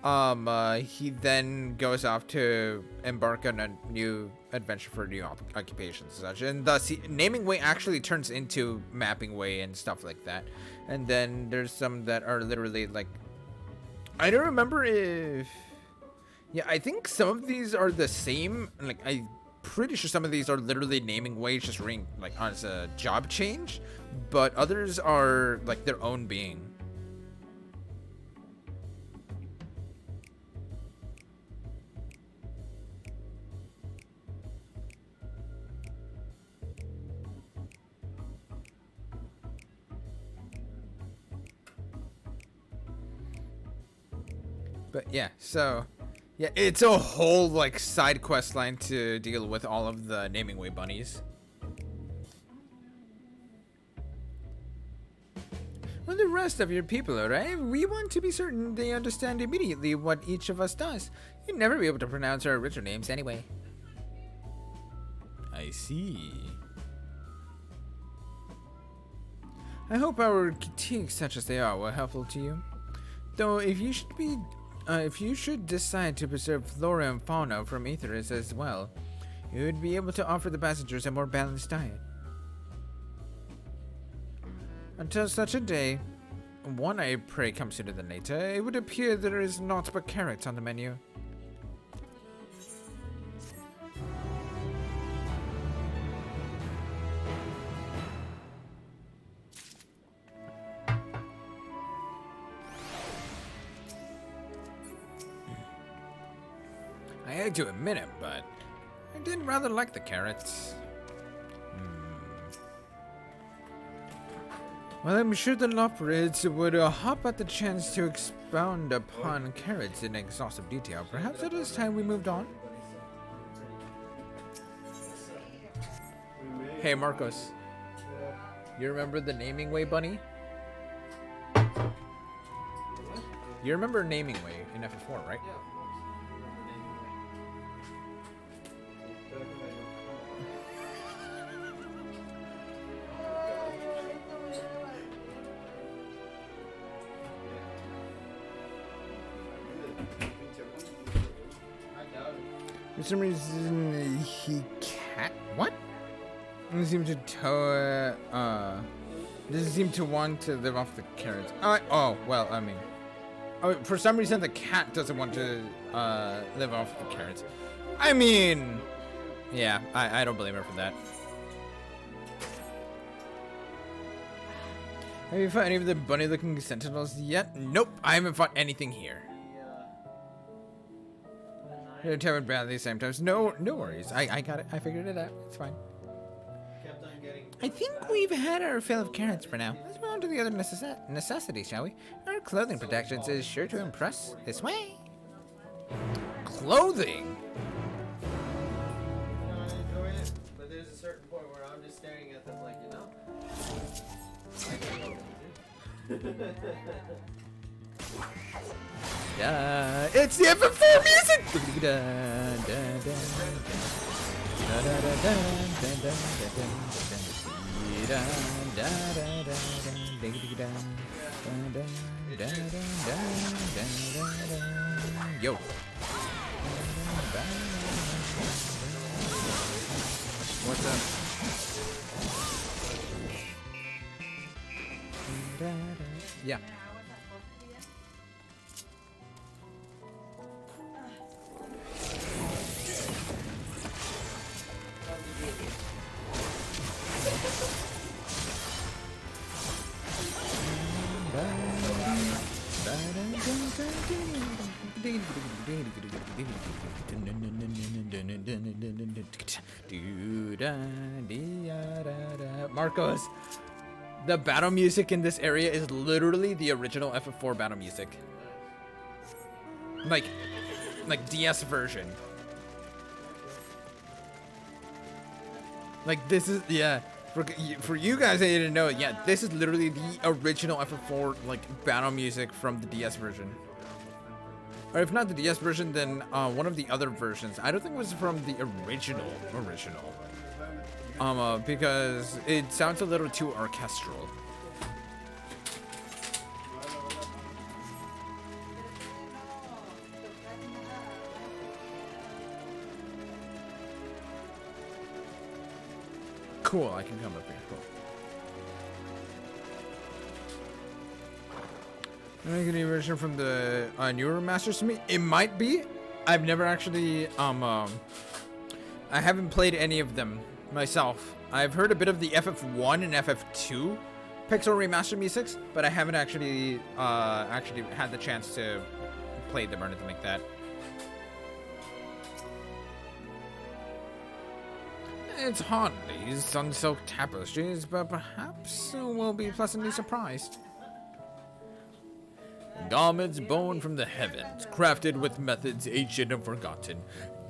he then goes off to embark on a new adventure for new occupations and such, and thus naming way actually turns into mapping way and stuff like that. And then there's some that are literally like, I don't remember if, yeah, I think some of these are the same. Like, I'm pretty sure some of these are literally naming ways, just ring like as a job change, but others are like their own being. But yeah, so yeah, it's a whole like side quest line to deal with all of the naming way bunnies. When the rest of your people arrive, we want to be certain they understand immediately what each of us does. You'd never be able to pronounce our original names anyway. I see. I hope our critiques, such as they are, were helpful to you. Though, if you should decide to preserve flora and fauna from Aetheris as well, you would be able to offer the passengers a more balanced diet. Until such a day, one I pray comes into the later, it would appear there is naught but carrots on the menu. I hate to admit it, but I did rather like the carrots. Well, I'm sure the Loprids would hop at the chance to expound upon carrots in exhaustive detail. Perhaps it is time we moved on. Hey, Marcos. You remember the naming way, bunny? You remember naming way in FF4, right? For some reason, he can't. What? Doesn't seem to want to live off the carrots. Oh, well, I mean, for some reason the cat doesn't want to live off the carrots. I mean, yeah, I don't blame her for that. Have you fought any of the bunny-looking sentinels yet? Nope, I haven't fought anything here. Lieutenant Bradley sometimes. No worries. I got it. I figured it out. It's fine. I think we've had our fill of carrots for now. Let's move on to the other necessities, shall we? Our clothing protections is sure to impress. This way. Clothing? I enjoy it, but there's a certain point where I'm just staring at them like, Yeah, it's the FF4 music! Yo. What's up? Yeah. Marcos, the battle music in this area is literally the original FF4 battle music. Like DS version. Like this is, yeah. For you guys that didn't know, yeah, this is literally the original FF4 like battle music from the DS version. Or if not the DS version, then one of the other versions. I don't think it was from the original. Because it sounds a little too orchestral. Cool, I can come up here. Cool. Make any version from the newer Masters to me? It might be. I've never actually I haven't played any of them myself. I've heard a bit of the FF1 and FF2 pixel remaster musics, but I haven't actually had the chance to play them or anything like that. It's hardly sun-soaked tapestries, but perhaps we'll be pleasantly surprised. Garments born from the heavens, crafted with methods ancient and forgotten,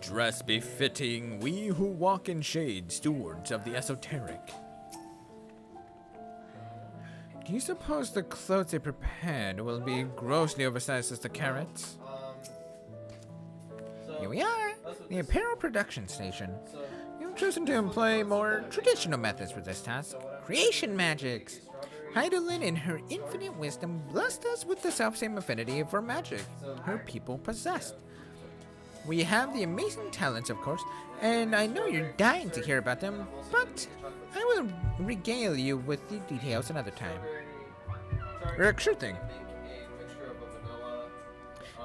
dress befitting we who walk in shade, stewards of the esoteric. Do you suppose the clothes they prepared will be grossly oversized as the carrots? Here we are, the apparel production station. You've chosen to employ more traditional methods for this task. Creation magics. Heidelin, in her infinite wisdom, blessed us with the self-same affinity for magic her people possessed. We have the amazing talents, of course, and I know you're dying to hear about them, but I will regale you with the details another time. Sure thing.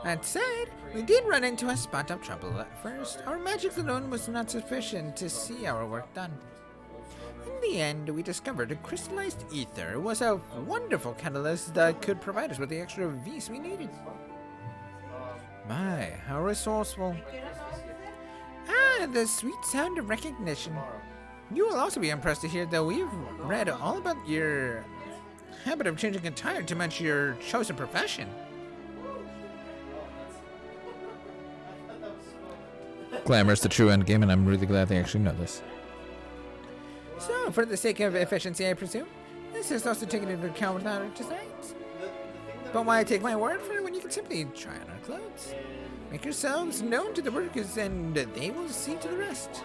That said, we did run into a spot of trouble at first. Our magic alone was not sufficient to see our work done. In the end, we discovered a crystallized ether was a wonderful catalyst that could provide us with the extra V's we needed. My, how resourceful. Ah, the sweet sound of recognition. You will also be impressed to hear that we've read all about your habit of changing attire to match your chosen profession. Glamour's the true endgame, and I'm really glad they actually know this. So, for the sake of efficiency, I presume, this is also taken into account with our designs. But why take my word for it when you can simply try on our clothes? Make yourselves known to the workers, and they will see to the rest.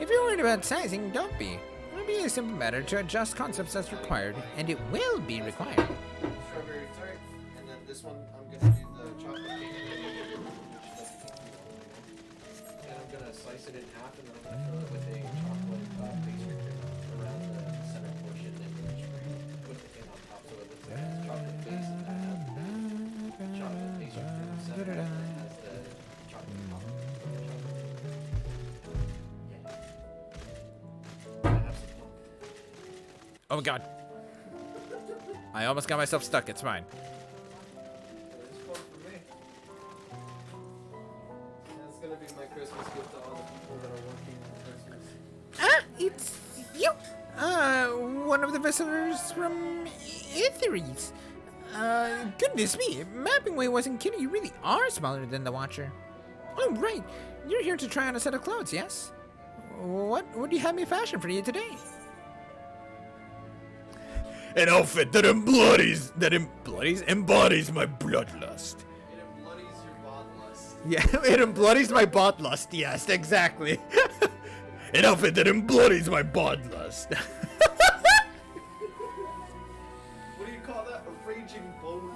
If you're worried about sizing, don't be. It'll be a simple matter to adjust concepts as required, and it will be required. Strawberry tart, and then this one I'm gonna do the chocolate cake. And I'm gonna slice it in half, and then I'm gonna fill it with a chocolate pastry cream around the center portion, and then just put the thing on top so it looks like it's chocolate base and that chocolate pastry cream in the center, and then has the chocolate top. Oh my god. I almost got myself stuck. It's fine. It's fun for me. That's gonna be my Christmas gift to all the people that are working on Christmas. Ah, it's you. One of the visitors from Etheries. Goodness me, Mapping Way wasn't kidding. You really are smaller than the Watcher. Oh, right. You're here to try on a set of clothes, yes? What do you have me fashion for you today? An outfit that embodies my bloodlust. It embodies your bloodlust. Yeah, it embodies my bloodlust. Yes, exactly. An outfit that embodies my bloodlust. What do you call that? A raging boner.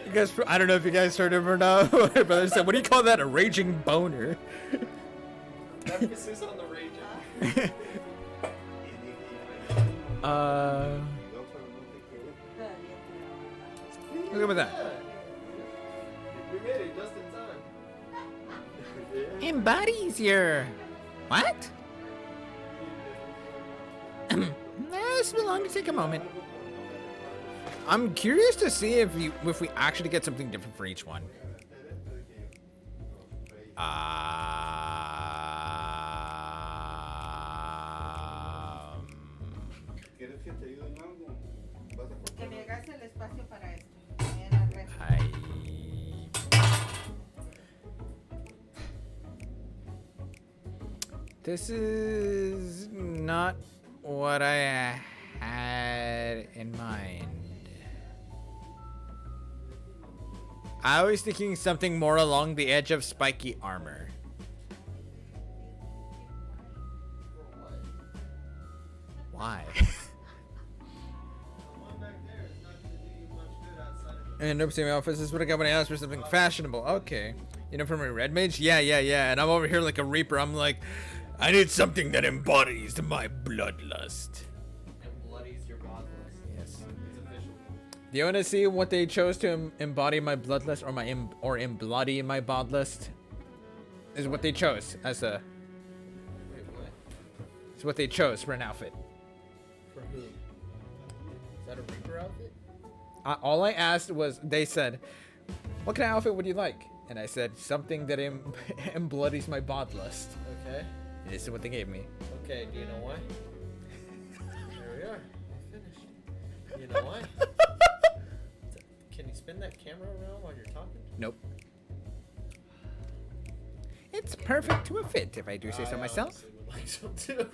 You guys, I don't know if you guys heard him or not. My brother said, "What do you call that? A raging boner." Emphasis on the raging. Look at that. We made it just in time. Embodies your what? This will only take a moment. I'm curious to see if we actually get something different for each one. This is not what I had in mind. I was thinking something more along the edge of spiky armor. Why? And nope, same outfits. This is what I got when I asked for something fashionable. Okay. You know, from a red mage? Yeah. And I'm over here like a reaper. I'm like, I need something that embodies my bloodlust. Embodies your bloodlust. Yes. It's official. Do you want to see what they chose to embody my bloodlust, or embody my bloodlust? Is what they chose as a. Wait, what? It's what they chose for an outfit. For who? Is that a reaper outfit? All I asked was, they said, "What kind of outfit would you like?" And I said, "Something that embodies my bloodlust." Okay. And this is what they gave me. Okay, do you know why? There we are. I finished. You know why? Can you spin that camera around while you're talking? Nope. It's perfect to a fit, if I do say so myself. Would like so too.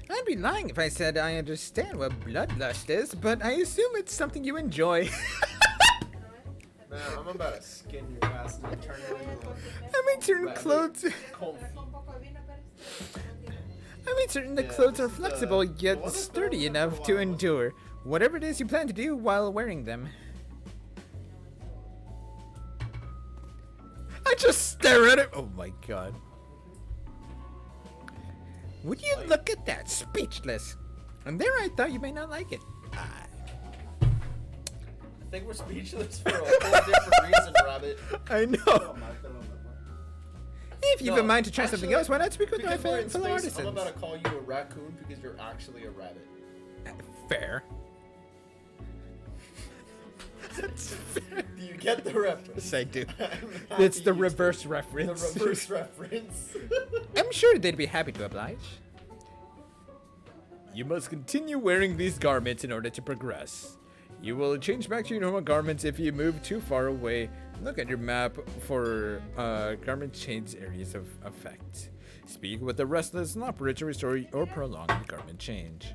I'd be lying if I said I understand what bloodlust is, but I assume it's something you enjoy. Man, I'm about to skin your ass and turn it into I mean, certain clothes. The clothes are flexible yet sturdy enough to endure whatever it is you plan to do while wearing them. I just stare at it. Oh my god. Would you look at that? Speechless. And there I thought you may not like it. I think we're speechless for a whole different reason, Rabbit. I know. If you have in mind to try something else, why not speak with my fellow artisans? I'm about to call you a raccoon because you're actually a rabbit. Fair. That's fair. Do you get the reference? Yes, I do. I'm It's the happy you reverse do. reference. The reverse reference. I'm sure they'd be happy to oblige. You must continue wearing these garments in order to progress. You will change back to your normal garments if you move too far away. Look at your map for garment change areas of effect. Speak with the restless and operate to restore or prolong the garment change.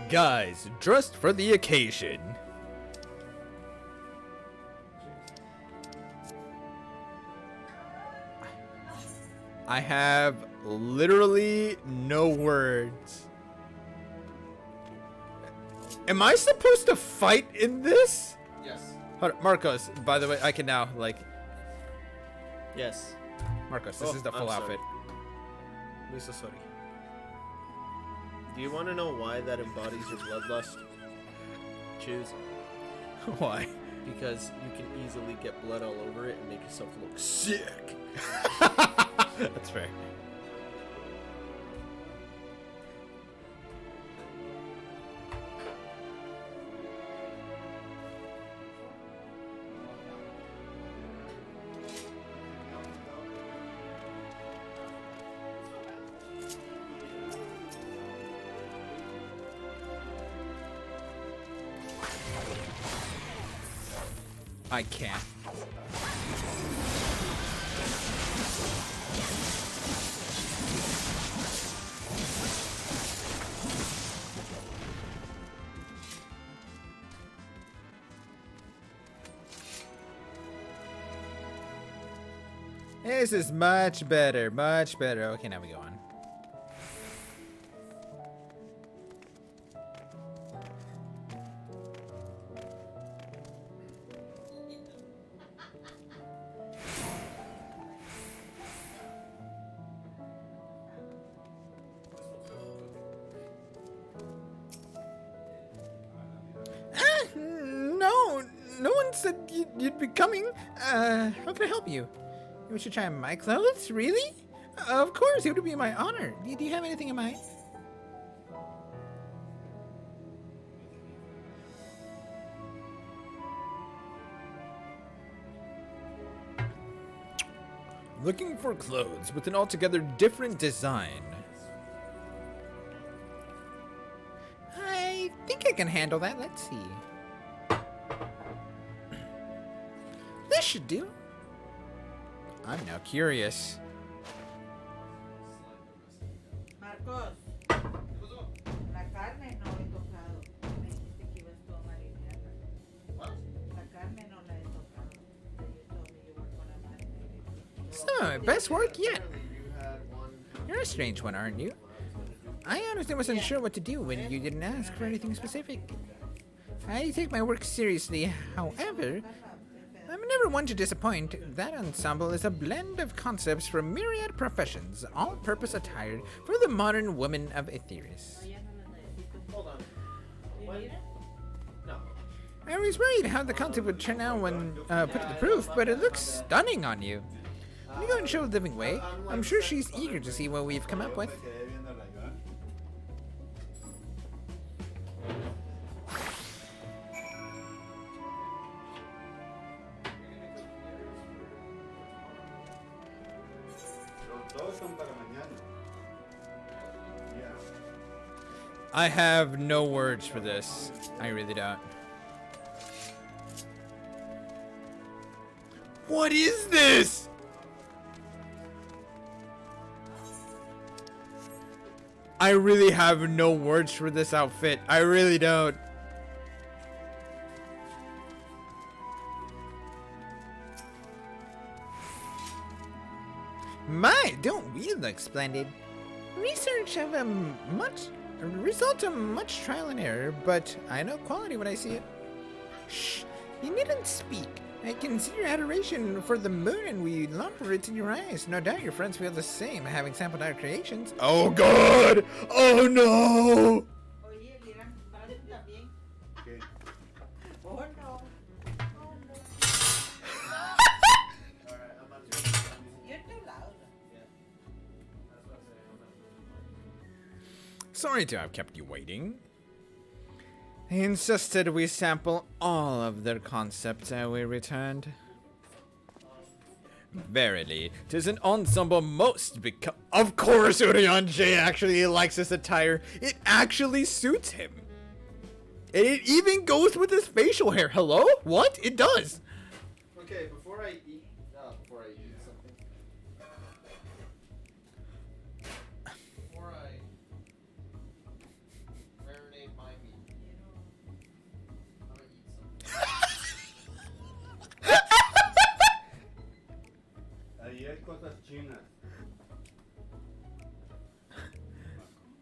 Guys, dressed for the occasion. I have literally no words. Am I supposed to fight in this? Yes. Hold on, Marcos, by the way, I can now, like... Yes. Marcos, this is the full outfit. I'm so sorry. Do you want to know why that embodies your bloodlust? Choose. Why? Because you can easily get blood all over it and make yourself look sick. That's fair. I can't. This is much better, much better. Okay, now we go on. No one said you'd be coming. How can I help you? You should try my clothes? Really? Of course, it would be my honor. Do you have anything in mind? Looking for clothes with an altogether different design. I think I can handle that. Let's see. This should do. I'm now curious. Marcos, la carne no he tocado. Me dijiste que ibas tú a marinearla. What? La carne no la he tocado. You told me you were gonna marinate it. Some of my best work yet. You're a strange one, aren't you? I honestly wasn't sure what to do when you didn't ask for anything specific. I take my work seriously, however, I'm never one to disappoint. That ensemble is a blend of concepts from myriad professions, all-purpose attire for the modern woman of Aetheris. Hold on. What? No. I was worried how the concept would turn out when put to the proof, but it looks stunning on you. When you go and show Living Way, I'm sure she's eager to see what we've come up with. I have no words for this. I really don't. What is this? I really have no words for this outfit. I really don't. My, don't we look splendid? Research of result of much trial and error, but I know quality when I see it. Shh, you needn't speak. I can see your adoration for the moon and we lumper it in your eyes. No doubt your friends feel the same, having sampled our creations. Oh God! Oh no! Sorry to have kept you waiting. They insisted we sample all of their concepts as we returned. Verily, 'tis an ensemble most because— Of course Urian J actually likes this attire. It actually suits him. And it even goes with his facial hair. Hello? What? It does. Okay, before I eat something. Before I marinate my meat, I'm gonna eat something.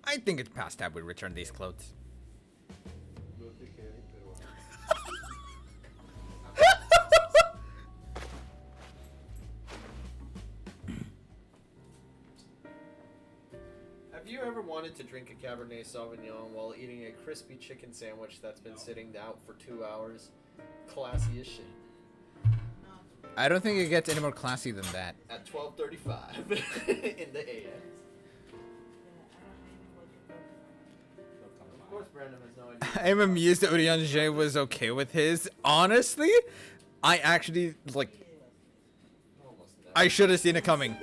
I think it's past time we return these clothes. Have you ever wanted to drink a Cabernet Sauvignon while eating a crispy chicken sandwich that's been sitting out for 2 hours? Classy as shit. I don't think it gets any more classy than that. At 12:35 in the AM. Of course, Brandon has no idea. I'm amused that Urian J was okay with his. Honestly, I actually, like, I should have seen it coming.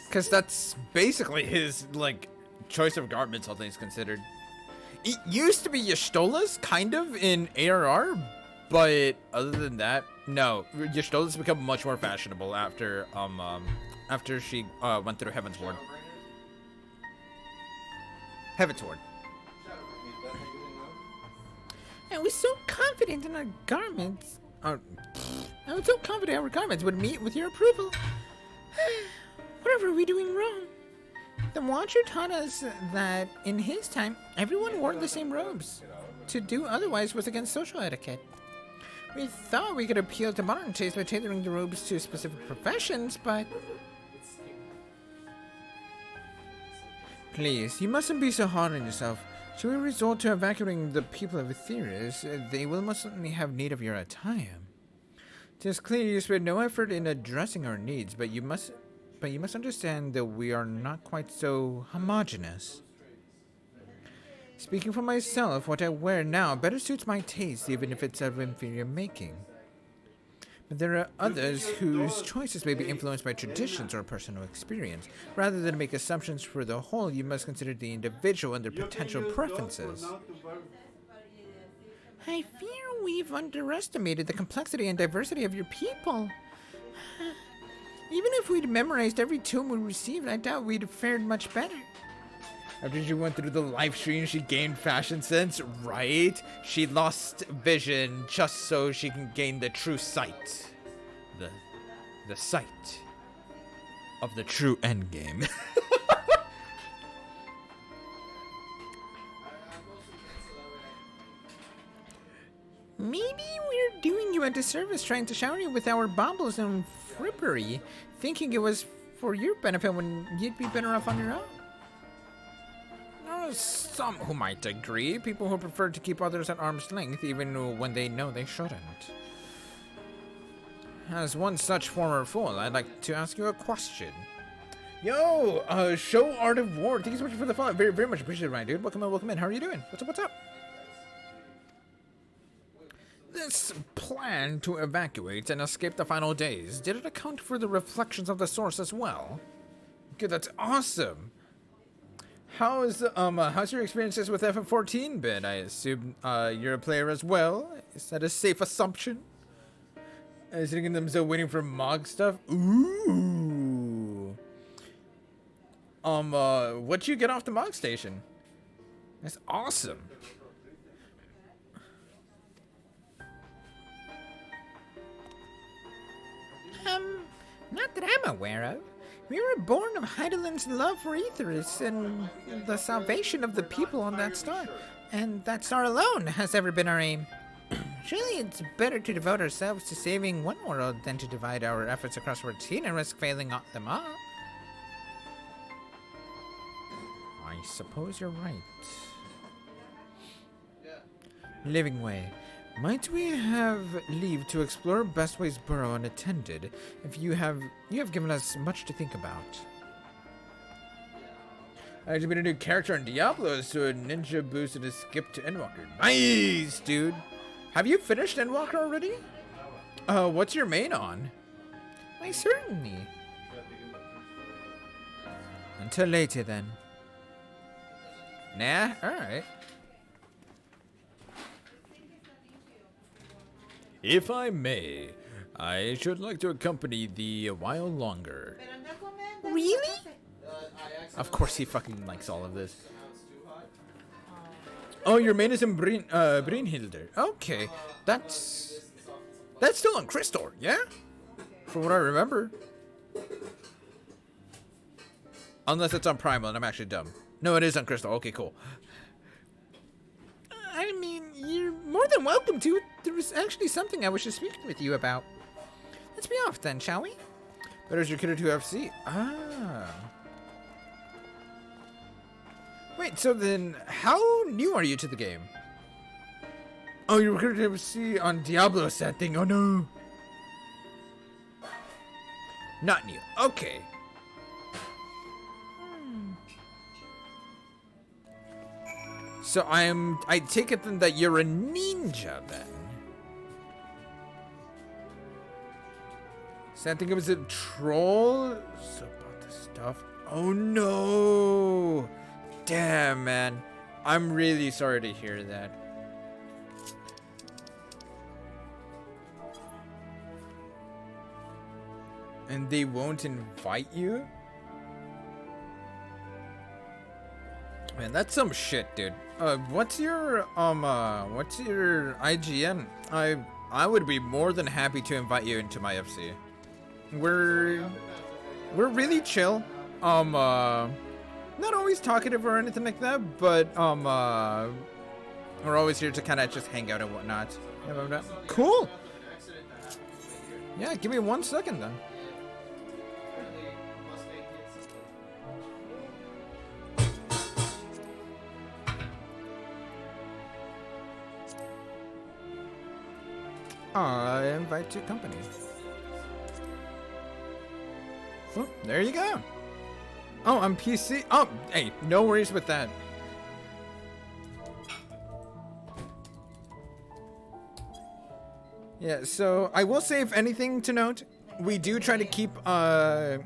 Because that's basically his, like, choice of garments, all things considered. It used to be Y'shtola's, kind of, in ARR, but other than that, no. Y'shtola's become much more fashionable after she went through Heaven's Ward. Heaven's Ward. I was so confident in our garments. I was so confident our garments would meet with your approval. Whatever are we doing wrong? The Watcher taught us that in his time, everyone wore the same robes. To do otherwise was against social etiquette. We thought we could appeal to modern taste by tailoring the robes to specific professions, but... Please, you mustn't be so hard on yourself. Should we resort to evacuating the people of Aetherius, they will most certainly have need of your attire. It is clear you spared no effort in addressing our needs, but you must understand that we are not quite so homogeneous. Speaking for myself, what I wear now better suits my taste, even if it's of inferior making. But there are others whose choices may be influenced by traditions or personal experience. Rather than make assumptions for the whole, you must consider the individual and their potential preferences. I fear we've underestimated the complexity and diversity of your people. Even if we'd memorized every tome we received, I doubt we'd have fared much better. After she went through the live stream, she gained fashion sense, right? She lost vision just so she can gain the true sight. The sight of the true endgame. Maybe we're doing you a disservice trying to shower you with our baubles and frippery, thinking it was for your benefit when you'd be better off on your own. There are some who might agree, people who prefer to keep others at arm's length even when they know they shouldn't. As one such former fool, I'd like to ask you a question. Yo, Show Art of War, thank you so much for the follow. Very, very much appreciated, my dude. Welcome in. How are you doing? What's up? This plan to evacuate and escape the final days, did it account for the reflections of the source as well? Good, that's awesome. How's your experiences with FF14 been? I assume you're a player as well. Is that a safe assumption? I was thinking them still waiting for Mog stuff. Ooh. What'd you get off the Mog station? That's awesome. Not that I'm aware of. We were born of Heidelin's love for Aetherius and the salvation of the people on that star. And that star alone has ever been our aim. Surely it's better to devote ourselves to saving one world than to divide our efforts across 14 and risk failing them all. I suppose you're right. Living Way. Might we have leave to explore Bestway's burrow unattended? If you have given us much to think about. I actually made a new character in Diablo, so a ninja boost and a skip to Endwalker. Nice, dude. Have you finished Endwalker already? What's your main on? Why, certainly. Until later, then. Nah? Alright. If I may, I should like to accompany thee a while longer. Really? Of course he fucking likes all of this. Oh, your main is in Brynhildr. Okay, that's still on Crystal, yeah? From what I remember. Unless it's on Primal and I'm actually dumb. No, it is on Crystal. Okay, cool. I mean, you're more than welcome to. There was actually something I wish to speak with you about. Let's be off then, shall we? Better your kidder to FC. Ah. Wait, so then how new are you to the game? Oh, you recruited to FC on Diablo, sad thing. Oh no. Not new. Okay. So I take it then that you're a ninja then. So I think it was a troll. So about the stuff. Oh no. Damn, man. I'm really sorry to hear that. And they won't invite you? Man, that's some shit, dude. What's your IGN? I would be more than happy to invite you into my FC. We're really chill. Not always talkative or anything like that, but we're always here to kind of just hang out and whatnot. Cool. Yeah, give me 1 second then. I invite to company. Oh, there you go. Oh, I'm PC. Oh, hey, no worries with that. Yeah, so I will say, if anything to note, we do try to keep I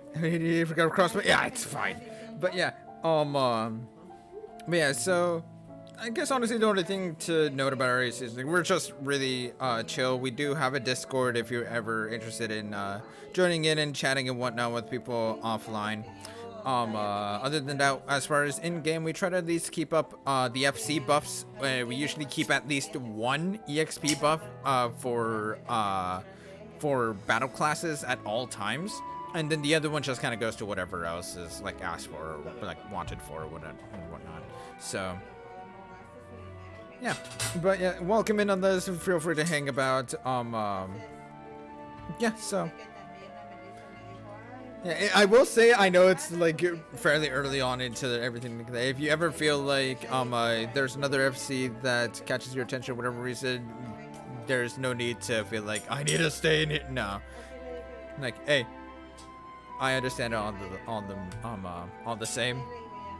forgot across, but yeah, it's fine. But yeah, but yeah, so I guess honestly the only thing to note about our race is like, we're just really chill. We do have a Discord if you're ever interested in joining in and chatting and whatnot with people offline. Other than that, as far as in-game, we try to at least keep up the FC buffs. We usually keep at least 1 EXP buff for battle classes at all times. And then the other one just kind of goes to whatever else is like asked for or like wanted for or whatnot. So yeah, but yeah, welcome in on this. Feel free to hang about. Yeah, so yeah, I will say I know it's like fairly early on into everything like that. If you ever feel like there's another FC that catches your attention for whatever reason, there's no need to feel like I need to stay in it. No, like hey, I understand all the same.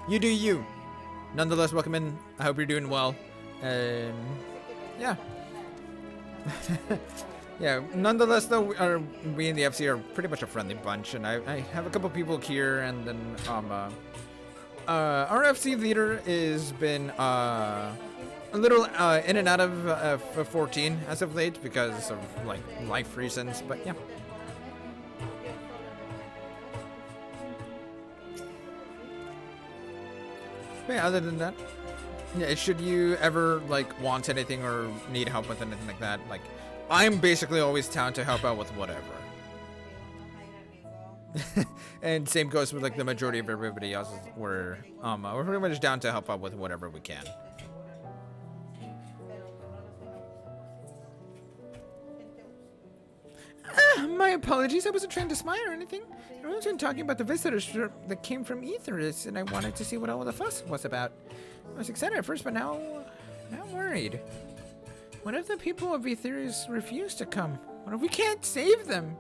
You do you. Nonetheless, welcome in. I hope you're doing well. Yeah. Yeah, nonetheless though, we in the FC are pretty much a friendly bunch, and I have a couple people here, and then our FC leader has been a little in and out of 14 as of late because of like life reasons, but yeah. But yeah, other than that, yeah, should you ever like want anything or need help with anything like that, like I'm basically always down to help out with whatever. And same goes with like the majority of everybody else. We're pretty much down to help out with whatever we can. My apologies, I wasn't trying to smile or anything. I wasn't talking about the visitors that came from Aetheris, and I wanted to see what all the fuss was about. I was excited at first, but now I'm worried. What if the people of Aetheris refuse to come? What if we can't save them?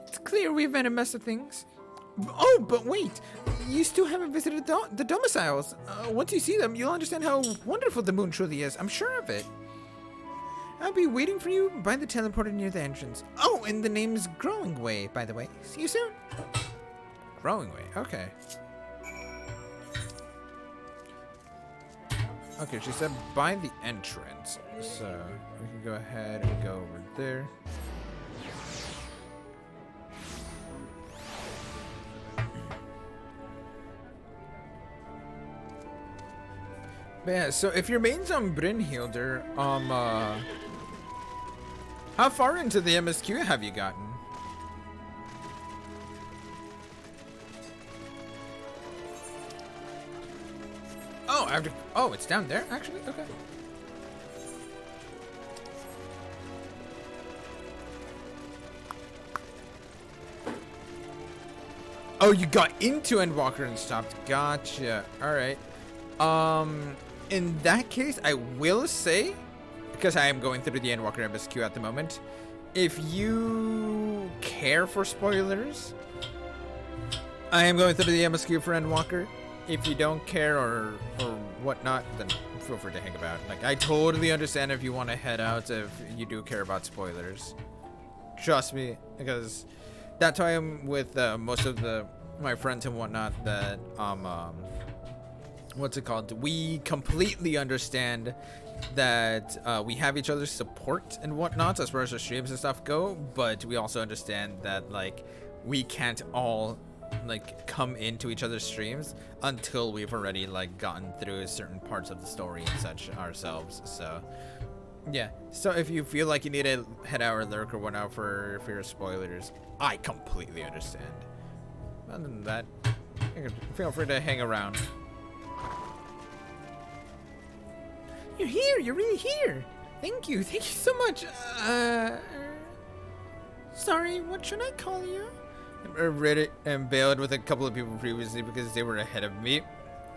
It's clear we've made a mess of things. Oh, but wait! You still haven't visited the domiciles. Once you see them, you'll understand how wonderful the moon truly is. I'm sure of it. I'll be waiting for you by the teleporter near the entrance. Oh, and the name's Growing Way, by the way. See you soon. Growing Way, okay. Okay, she said by the entrance. So, we can go ahead and go over there. But yeah, so if your main's on Brynhilder, how far into the MSQ have you gotten? Oh, I have to, oh, it's down there, actually? Okay. Oh, you got into Endwalker and stopped. Gotcha. Alright. In that case, I will say, because I am going through the Endwalker MSQ at the moment, if you care for spoilers, I am going through the MSQ for Endwalker. If you don't care or whatnot, then feel free to hang about. Like, I totally understand if you want to head out if you do care about spoilers. Trust me, because that's why I'm with most of my friends and whatnot that what's it called? We completely understand that we have each other's support and whatnot as far as our streams and stuff go, but we also understand that like we can't all like come into each other's streams until we've already like gotten through certain parts of the story and such ourselves. So yeah, so if you feel like you need to head out or lurk or whatnot for your spoilers, I completely understand. Other than that, feel free to hang around. You're here! You're really here! Thank you so much! Sorry, what should I call you? I read it and bailed with a couple of people previously because they were ahead of me.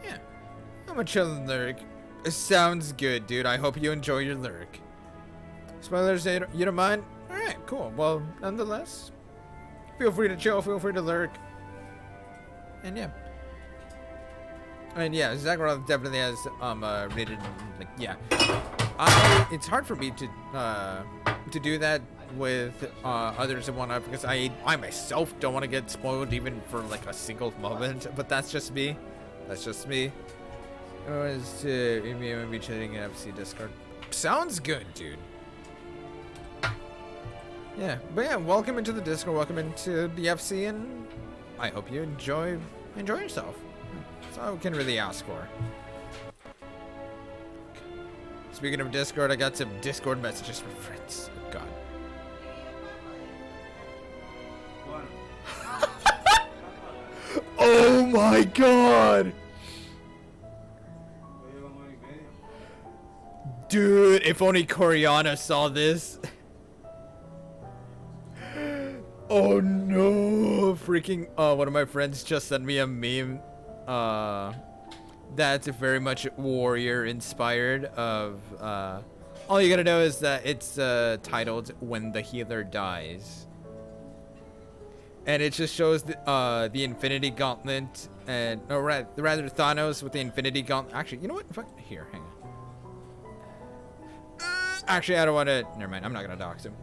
Yeah, I'm a chill lurk. It sounds good, dude. I hope you enjoy your lurk. Spoilers, you don't mind? Alright, cool. Well, nonetheless, feel free to chill, feel free to lurk. And yeah. And yeah, Zagharov definitely has rated, like, yeah. It's hard for me to do that with others and whatnot because I myself don't want to get spoiled even for like a single moment, but that's just me. That's just me. I was maybe chatting in FC Discord. Sounds good, dude. Yeah, but yeah, welcome into the Discord, welcome into the FC, and I hope you enjoy yourself. That's all we can really ask for. Speaking of Discord, I got some Discord messages from friends. Oh, God. Oh my God! Dude, if only Coriana saw this. Oh no! Freaking, one of my friends just sent me a meme. That's very much warrior inspired of, all you gotta know is that it's, titled When the Healer Dies. And it just shows the Infinity Gauntlet and, or rather Thanos with the Infinity Gauntlet. Actually, you know what? Fuck, here, hang on. Actually, I don't want to, never mind, I'm not gonna dox him.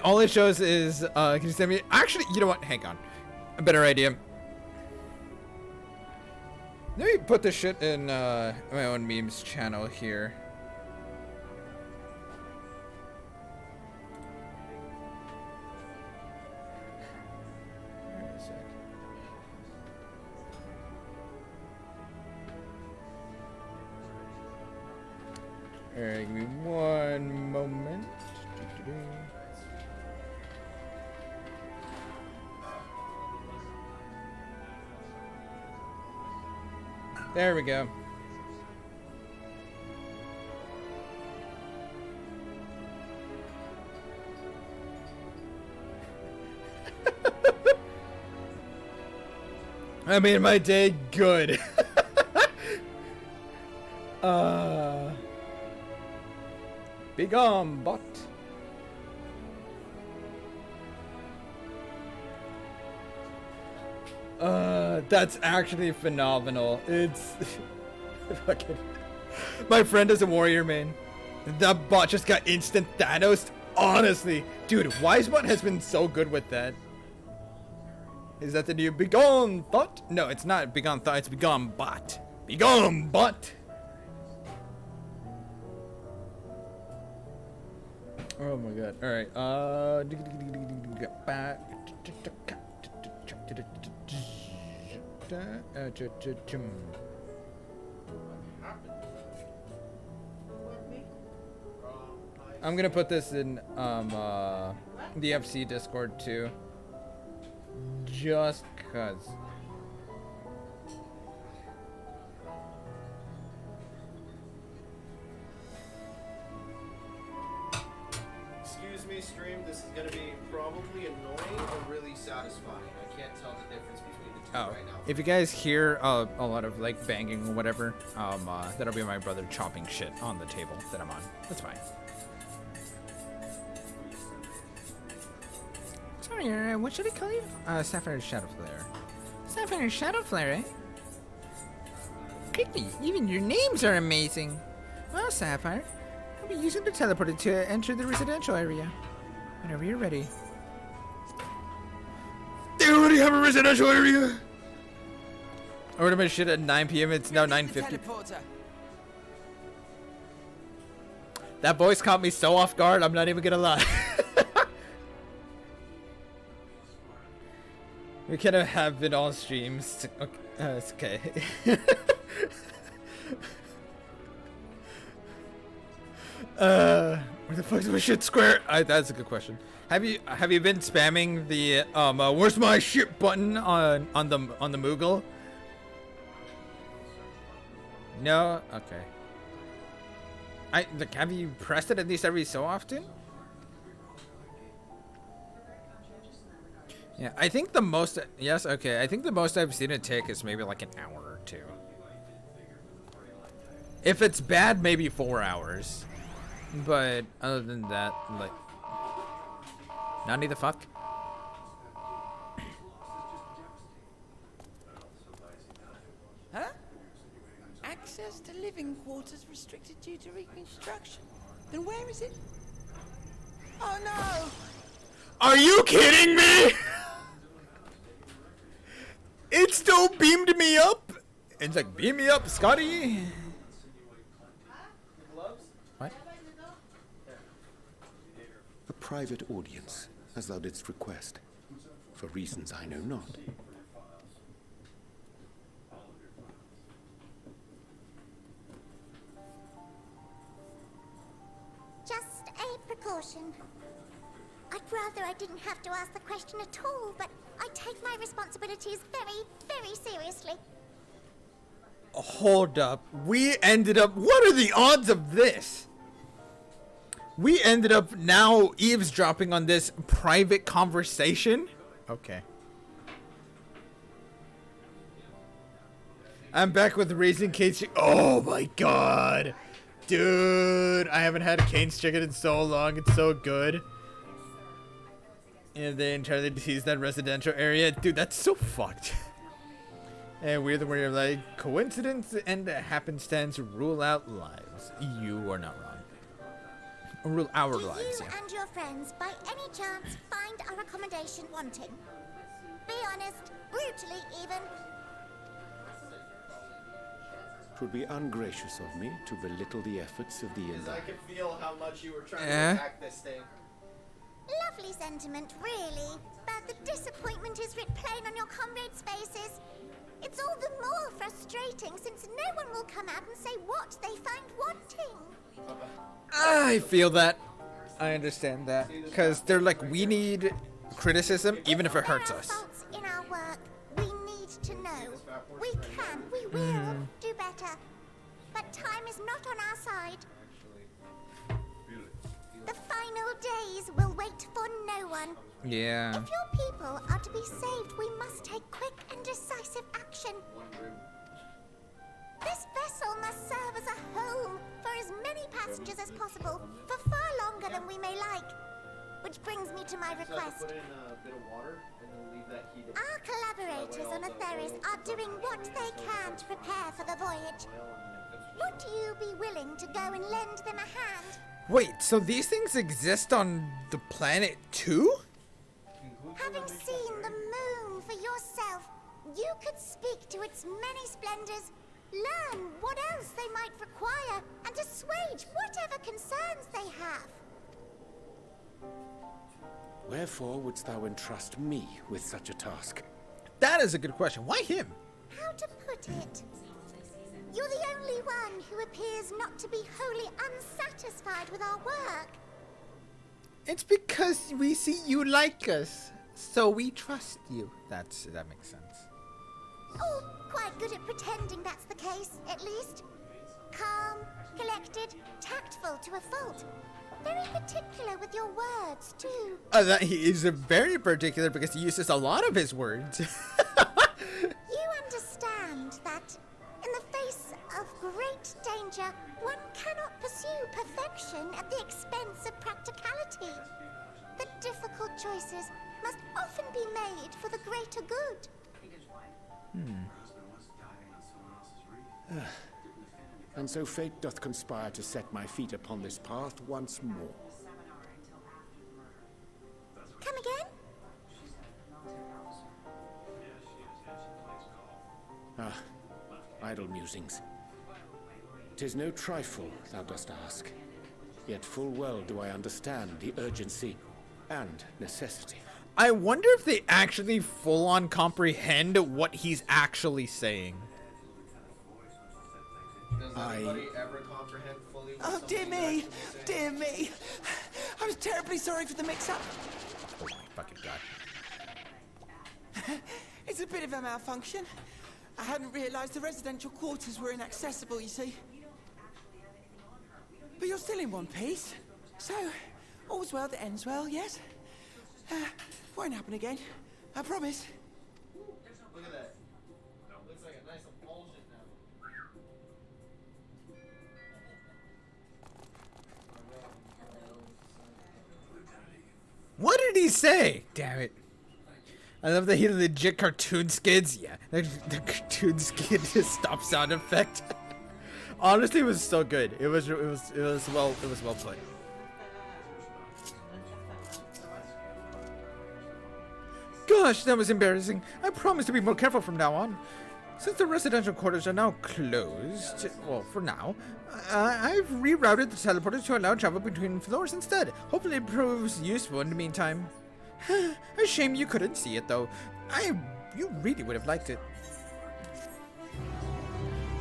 All it shows is, can you send me, actually, you know what? Hang on. A better idea. Let me put this shit in my own memes channel here. Wait a sec. Alright, give me one moment. There we go. I made my day good. Be gone, bot. That's actually phenomenal. It's fucking. My friend is a warrior main. That bot just got instant Thanos. Honestly, dude, Wisebot has been so good with that. Is that the new Begone Thought? No, it's not Begone Thought, it's Begone Bot. Begone Bot! Oh my god. Alright, I'm gonna put this in the FC Discord too. Just cause. Excuse me, stream. This is gonna be probably annoying or really satisfying. I can't tell the difference between the two right now. If you guys hear a lot of like banging or whatever, that'll be my brother chopping shit on the table that I'm on. That's fine. Sorry, what should I call you? Sapphire Shadowflare. Sapphire Shadowflare, eh? Creepy, even your names are amazing. Well, Sapphire, I'll be using the teleporter to enter the residential area. Whenever you're ready. They already have a residential area! I ordered my shit at 9 p.m. It's now 9:50. That voice caught me so off guard, I'm not even gonna lie. We cannot have it all streams. Okay, it's okay. Where the fuck is my shit square? That's a good question. Have you been spamming the where's my shit button on the Moogle? No? Okay. Have you pressed it at least every so often? Yeah, I think the most, yes, okay, I think the most I've seen it take is maybe like an hour or two. If it's bad, maybe 4 hours. But other than that, like, Nani the fuck? Huh? Access to living quarters restricted due to reconstruction. Then where is it? Oh no! Are you kidding me? It still beamed me up. It's like, beam me up, Scotty. What? A private audience, as thou didst request, for reasons I know not. Just a precaution. I'd rather I didn't have to ask the question at all, but I take my responsibilities very, very seriously. Hold up. We ended up, what are the odds of this? We ended up now eavesdropping on this private conversation? Okay. I'm back with Raising Cane's Chicken. Oh my god. Dude, I haven't had Cane's Chicken in so long. It's so good. And they entirely teased that residential area. Dude, that's so fucked. And we're the way you're like, coincidence and happenstance rule out lives. You are not wrong. Rule our lives. Do you and your friends, by any chance, find our accommodation wanting? Be honest, brutally even. 'Twould be ungracious of me to belittle the efforts of the Because I Indar. could feel how much you were trying to attack this thing. Lovely sentiment, really. But the disappointment is writ plain on your comrades' faces. It's all the more frustrating since no one will come out and say what they find wanting. I feel that. I understand that. Because they're like, we need criticism, even if it hurts us. Faults in our work, we need to know. We can, we will do better. But time is not on our side. The final days will wait for no one. Yeah. If your people are to be saved, we must take quick and decisive action. This vessel must serve as a home for as many passengers as possible, for far longer than we may like. Which brings me to my request. Put in a bit of water and then leave Our collaborators on Atheris are doing what they can to prepare for the voyage. Would you be willing to go and lend them a hand? Wait, so these things exist on the planet too? Having seen the moon for yourself, you could speak to its many splendors, learn what else they might require, and assuage whatever concerns they have. Wherefore wouldst thou entrust me with such a task? That is a good question. Why him? How to put it? You're the only one who appears not to be wholly unsatisfied with our work. It's because we see you like us, so we trust you. That makes sense. Oh, quite good at pretending that's the case, at least. Calm, collected, tactful to a fault. Very particular with your words, too. That he is very particular because he uses a lot of his words. You understand that in the face of great danger, one cannot pursue perfection at the expense of practicality. The difficult choices must often be made for the greater good. And so fate doth conspire to set my feet upon this path once more. Come again? Ah, idle musings. 'Tis no trifle, thou dost ask. Yet full well do I understand the urgency and necessity. I wonder if they actually full-on comprehend what he's actually saying. Does anybody ever comprehend fully what Oh, dear something me! actually saying? Dear me! I was terribly sorry for the mix-up. Oh my fucking god. It's a bit of a malfunction. I hadn't realized the residential quarters were inaccessible, you see. But you're still in one piece. So, all's well that ends well, yes? Won't happen again. I promise. Look at that. Looks like a nice emulsion now. What did he say? Damn it. I love that he legit cartoon skids. Yeah, the cartoon skid stop sound effect. Honestly, it was so good. It was well put. Gosh, that was embarrassing. I promise to be more careful from now on. Since the residential quarters are now closed, well, for now, I've rerouted the teleporter to allow travel between floors instead. Hopefully it proves useful in the meantime. A shame you couldn't see it, though. You really would have liked it.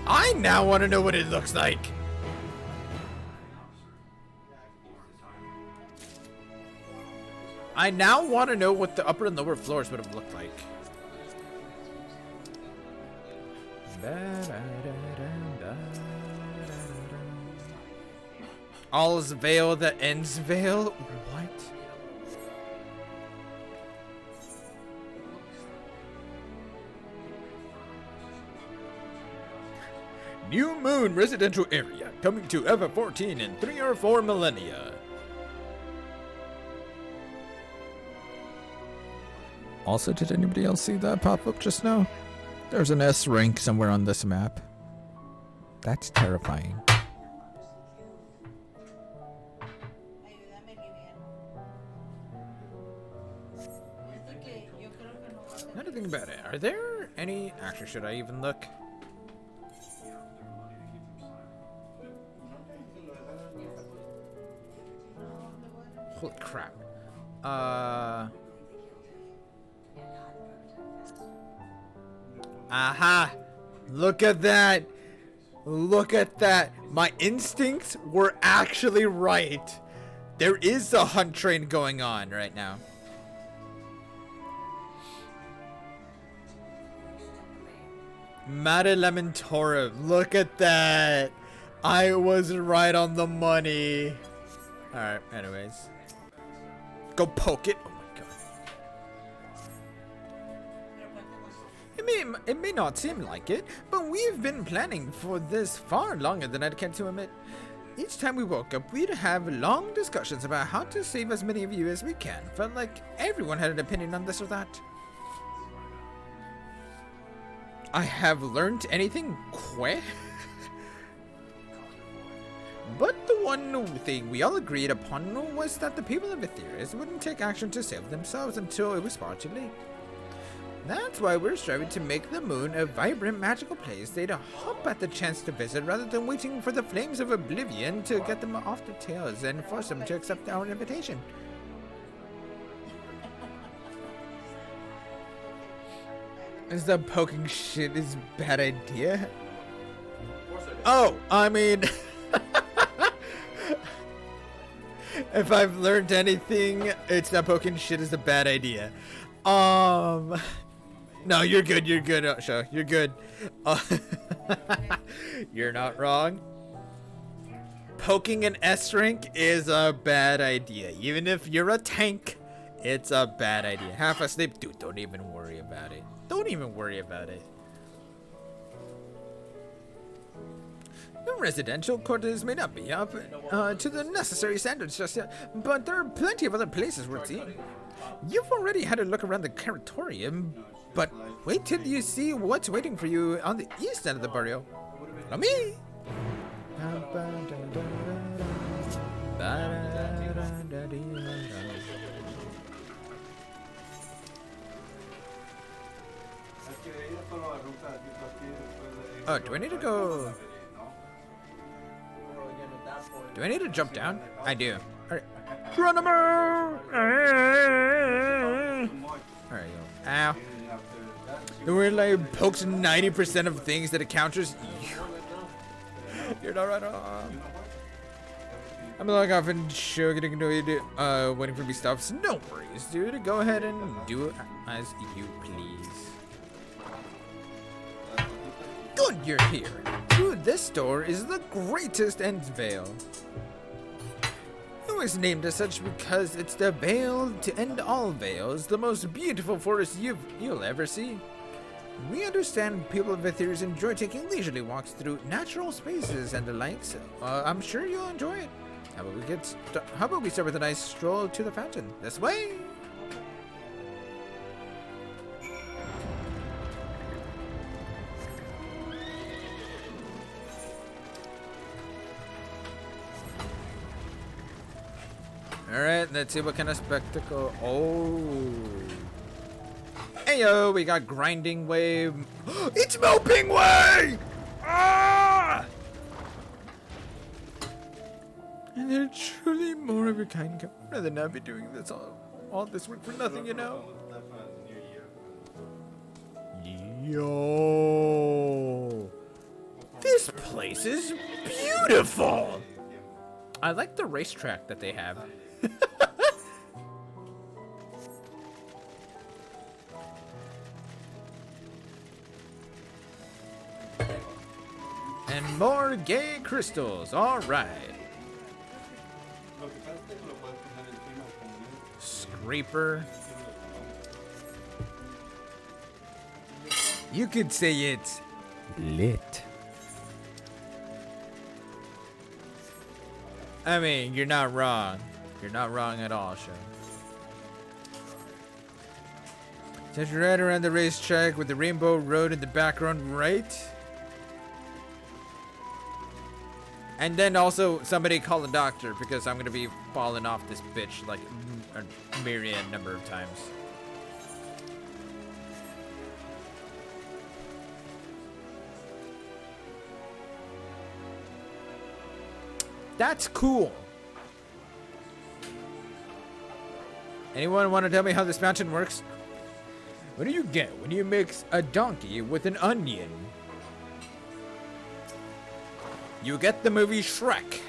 I now want to know what it looks like. I now want to know what the upper and lower floors would have looked like. All's veil that ends veil? What? New Moon residential area coming to Ever-14 in 3 or 4 millennia. Also, did anybody else see that pop up just now? There's an S rank somewhere on this map. That's terrifying. Now to think about it, are there any... Actually, should I even look? Holy crap. Aha! Look at that! Look at that! My instincts were actually right. There is a hunt train going on right now. Mare Lamentorum. Look at that! I was right on the money. Alright, anyways. Go poke it. Oh my god. It may not seem like it, but we've been planning for this far longer than I'd care to admit. Each time we woke up, we'd have long discussions about how to save as many of you as we can. Felt like everyone had an opinion on this or that. I have learned anything quick. But the one thing we all agreed upon was that the people of Etheirus wouldn't take action to save themselves until it was far too late. That's why we're striving to make the moon a vibrant, magical place they'd hop at the chance to visit rather than waiting for the flames of oblivion to get them off their tails and force them to accept our invitation. Is that poking shit is a bad idea? Oh, I mean... if I've learned anything, it's that poking shit is a bad idea. No, you're good, Sho. You're good. You're not wrong. Poking an S rank is a bad idea. Even if you're a tank, it's a bad idea. Half asleep, dude, don't even worry about it. Don't even worry about it. The residential quarters may not be up to the necessary standards just yet, but there are plenty of other places worth seeing. You've already had a look around the Curatorium, but wait till you see what's waiting for you on the east end of the barrio. Follow me! Oh, do I need to go? Do I need to jump down? I do. Alright. Geronimo! Alright, go. Ow. We're like pokes 90% of things that it counters. You're not right on. I'm like often sure getting annoyed waiting for me stops. No worries, dude. Go ahead and do it as you please. Good you're here. Dude, this door is the greatest End Vale. It was named as such because it's the veil to end all veils, the most beautiful forest you'll ever see. We understand people of Etheirus enjoy taking leisurely walks through natural spaces and the likes. I'm sure you'll enjoy it. How about we start with a nice stroll to the fountain? This way! Alright, let's see what kind of spectacle. Oh. Heyo, we got grinding wave. It's moping way! Ah! And they're truly more of your kind. I'd rather not be doing this all this work for nothing, you know? Yo. This place is beautiful! I like the racetrack that they have. And more gay crystals, alright. Scraper. You could say it's lit. I mean, you're not wrong. You're not wrong at all, Sho. Just right around the racetrack with the Rainbow Road in the background, right? And then also somebody call a doctor because I'm gonna be falling off this bitch like a myriad number of times. That's cool. Anyone want to tell me how this mountain works? What do you get when you mix a donkey with an onion? You get the movie Shrek.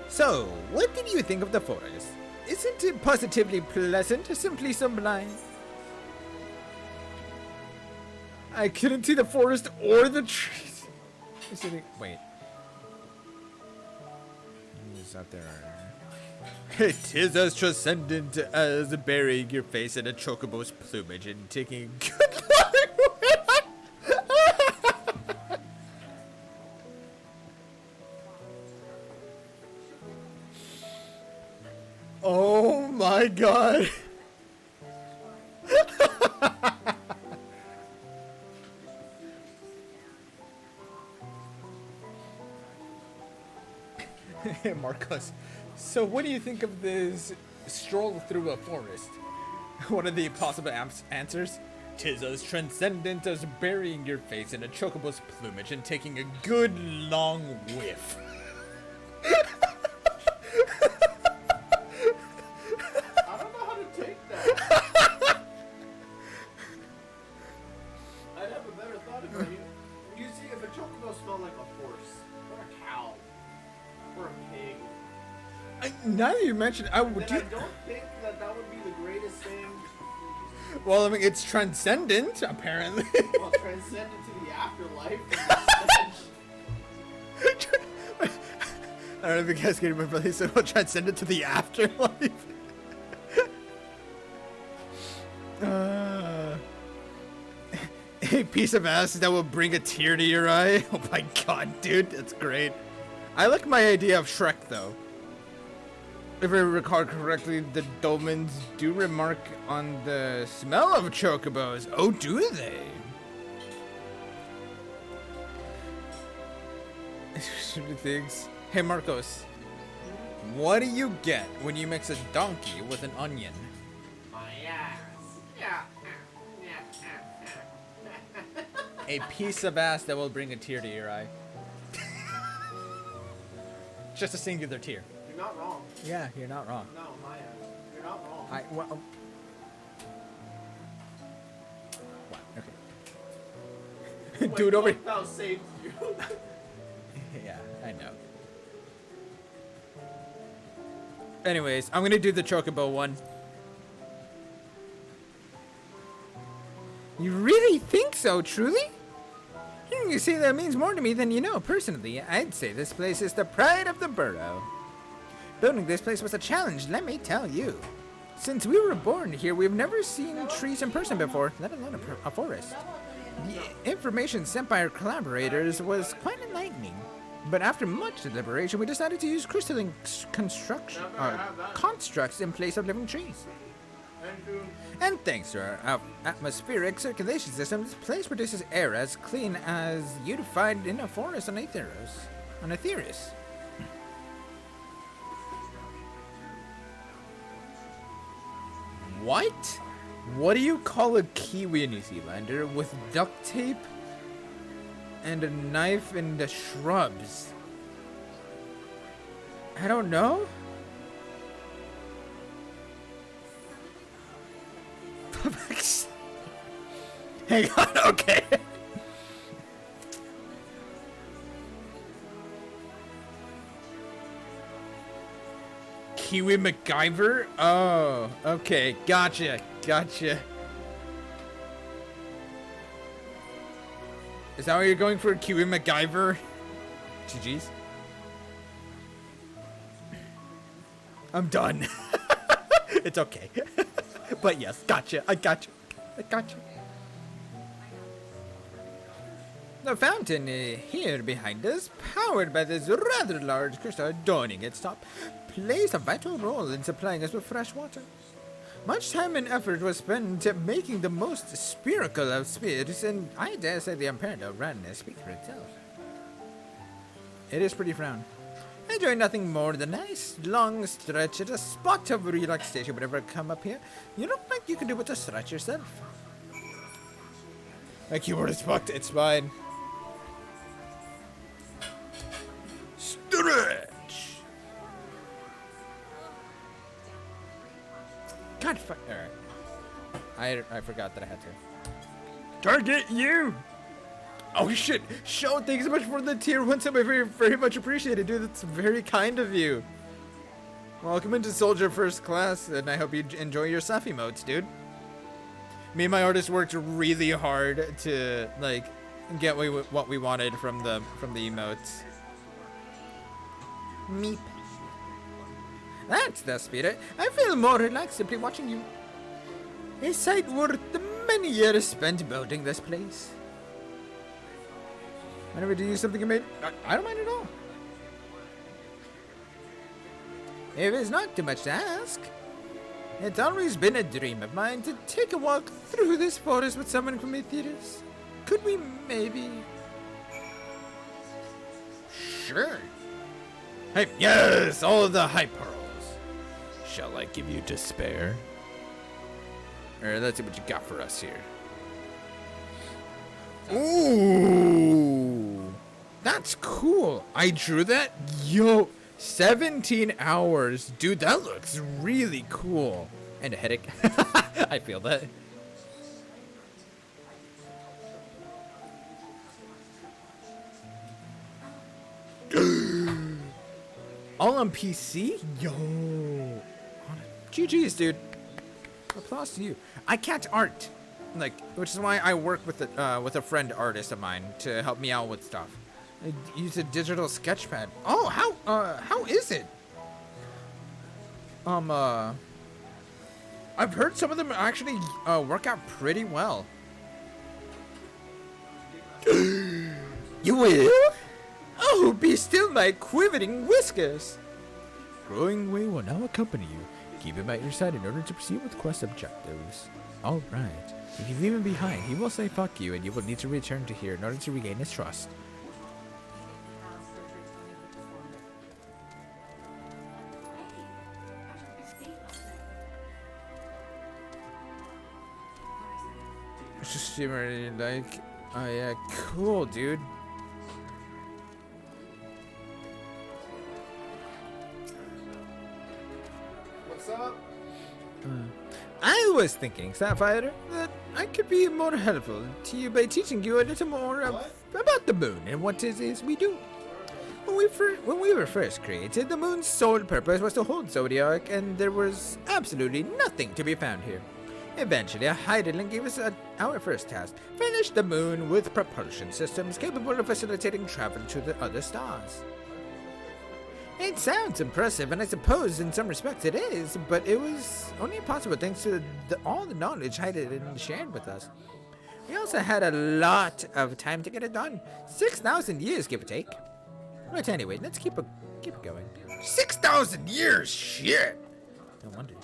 So, what did you think of the forest? Isn't it positively pleasant, simply sublime? I couldn't see the forest or the trees. Wait. Who's out there? It is as transcendent as burying your face in a chocobo's plumage and taking a good look. Oh my god. Marcos. So what do you think of this stroll through a forest? One of the possible answers? "'Tis as transcendent as burying your face in a chocobo's plumage and taking a good long whiff." I don't know how to take that. I'd have a better thought if I knew. You see, if a chocobo smelled like a horse, or a cow, or a pig. Now that you mention it, I would I don't think that would be the greatest thing. Well, I mean, it's transcendent, apparently. Well, transcendent to the afterlife. I don't know if you guys get my brother. He said, "Well, transcendent to the afterlife." A piece of ass that will bring a tear to your eye. Oh my god, dude, that's great. I like my idea of Shrek, though. If I recall correctly, the Dolmens do remark on the smell of chocobos. Oh, do they? Things. Hey, Marcos. What do you get when you mix a donkey with an onion? My ass. Yeah. A piece of ass that will bring a tear to your eye. Just a singular tear. You're not wrong. Yeah, you're not wrong. No, my ass. You're not wrong. Wow, okay. Dude, over. That saved you. Yeah, I know. Anyways, I'm gonna do the chocobo one. You really think so, truly? You see, that means more to me than you know. Personally, I'd say this place is the pride of the borough. Building this place was a challenge, let me tell you. Since we were born here, we've never seen trees in person before, let alone a forest. The information sent by our collaborators was quite enlightening. But after much deliberation, we decided to use crystalline constructs in place of living trees. And thanks to our atmospheric circulation system, this place produces air as clean as you'd find in a forest on Aetheris. What? What do you call a Kiwi New Zealander with duct tape and a knife in the shrubs? I don't know. Hang on, okay. Kiwi MacGyver? Oh, okay. Gotcha. Is that what you're going for, Kiwi MacGyver? GG's. I'm done. It's okay. But yes, gotcha. I got you. The fountain here behind us, powered by this rather large crystal adorning its top, plays a vital role in supplying us with fresh water. Much time and effort was spent making the most spherical of spheres, and I dare say the Imperator ran speak for itself. It is pretty frown. Enjoy nothing more than a nice long stretch at a spot of relaxation whenever I come up here. You look like you can do it to stretch yourself. My keyboard is fucked, it's fine. Stretch! God fuck. Alright. I forgot that I had to. Target you! Oh shit! Show, thanks so much for the tier 1 sub. I very much appreciated, dude. That's very kind of you. Welcome into Soldier First Class, and I hope you enjoy your Saf emotes, dude. Me and my artist worked really hard to like get what we wanted from the emotes. Meep. That's the spirit. I feel more relaxed simply watching you. A sight worth the many years spent building this place. Whenever you do something you made, I don't mind at all. If it's not too much to ask, it's always been a dream of mine to take a walk through this forest with someone from Aetheris. Could we maybe? Sure. Hype. Yes, all of the hype pearls. Shall I give you despair? Alright, let's see what you got for us here. Ooh, that's cool. I drew that. Yo, 17 hours. Dude, that looks really cool. And a headache. I feel that. All on PC? Yo. GG's, dude. Applause to you. I catch art. Like, which is why I work with a friend artist of mine to help me out with stuff. I use a digital sketchpad. Oh, how is it? I've heard some of them actually work out pretty well. You will? Oh, be still my quivering whiskers. Growing way will now accompany you. Keep him at your side in order to proceed with quest objectives. Alright. If you leave him behind, he will say fuck you and you will need to return to here in order to regain his trust. It's just really like, oh yeah, cool, dude. What's up? I was thinking, Sapphire, that I could be more helpful to you by teaching you a little more about the moon and what it is we do. When we were first created, the moon's sole purpose was to hold Zodiac, and there was absolutely nothing to be found here. Eventually, a Heidelin gave us our first task: furnish the moon with propulsion systems capable of facilitating travel to the other stars. It sounds impressive, and I suppose in some respects it is, but it was only possible thanks to all the knowledge Heidelin shared with us. We also had a lot of time to get it done. 6,000 years, give or take. But anyway, let's keep it going. 6,000 years? Shit! No wonder.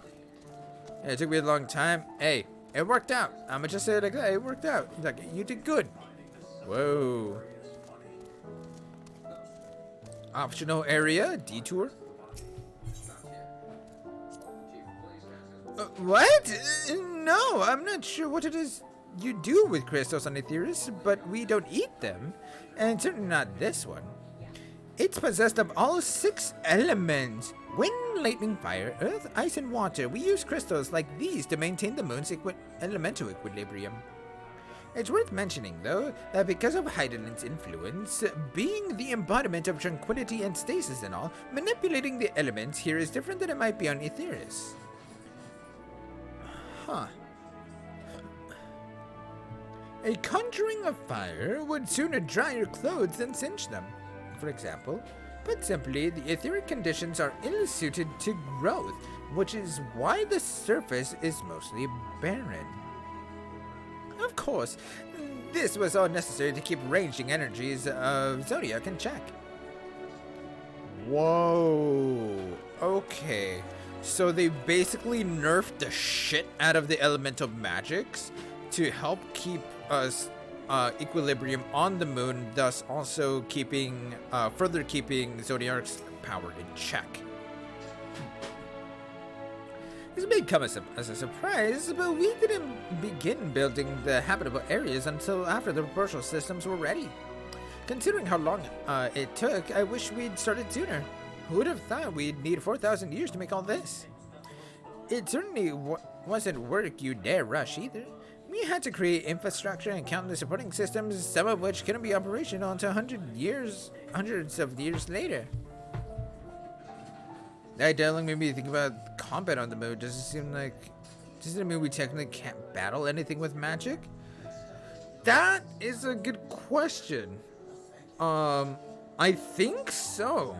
Yeah, it took me a long time. Hey, it worked out. I'ma just say it like that. It worked out. Like, you did good. Whoa. Optional area, detour. What? No, I'm not sure what it is you do with crystals on Aetheris, but we don't eat them, and certainly not this one. It's possessed of all 6 elements: wind, lightning, fire, earth, ice, and water. We use crystals like these to maintain the moon's elemental equilibrium. It's worth mentioning, though, that because of Heidelin's influence, being the embodiment of tranquility and stasis and all, manipulating the elements here is different than it might be on Aetheris. Huh. A conjuring of fire would sooner dry your clothes than singe them, for example. Put simply, the etheric conditions are ill-suited to growth, which is why the surface is mostly barren. Of course, this was all necessary to keep ranging energies of Zodiac in check. Whoa. Okay. So they basically nerfed the shit out of the elemental magics to help keep us equilibrium on the moon, thus also keeping, further keeping Zodiac's power in check. This may come as a surprise, but we didn't begin building the habitable areas until after the propulsion systems were ready. Considering how long it took, I wish we'd started sooner. Who would have thought we'd need 4,000 years to make all this? It certainly wasn't work you dare rush either. We had to create infrastructure and countless supporting systems, some of which couldn't be operational until hundreds of years later. That definitely made me think about combat on the moon. Does it mean we technically can't battle anything with magic? That is a good question. I think so.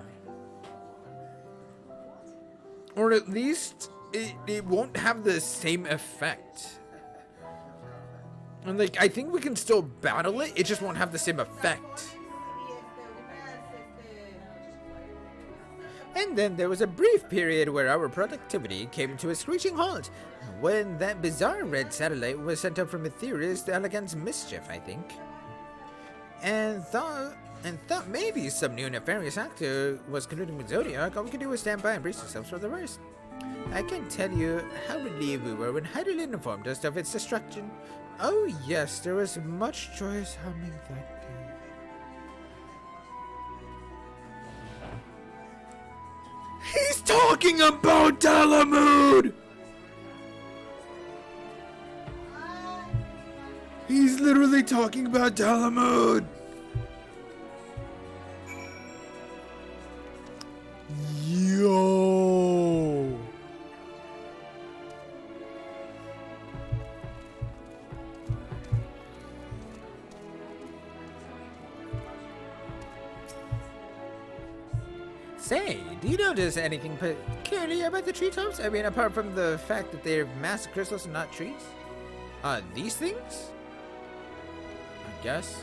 Or at least it won't have the same effect. And like, I think we can still battle it, it just won't have the same effect. And then there was a brief period where our productivity came to a screeching halt, when that bizarre red satellite was sent up from Aetheris to Elegant's mischief, I think. And and thought maybe some new nefarious actor was colluding with Zodiac. All we can do is stand by and brace ourselves for the worst. I can't tell you how relieved we were when Heidelin informed us of its destruction. Oh yes, there was much joyous humming that day. He's talking about Dalamud! He's literally talking about Dalamud! Yo! Say, do you notice anything peculiar about the treetops? I mean, apart from the fact that they're massive crystals and not trees? These things? I guess.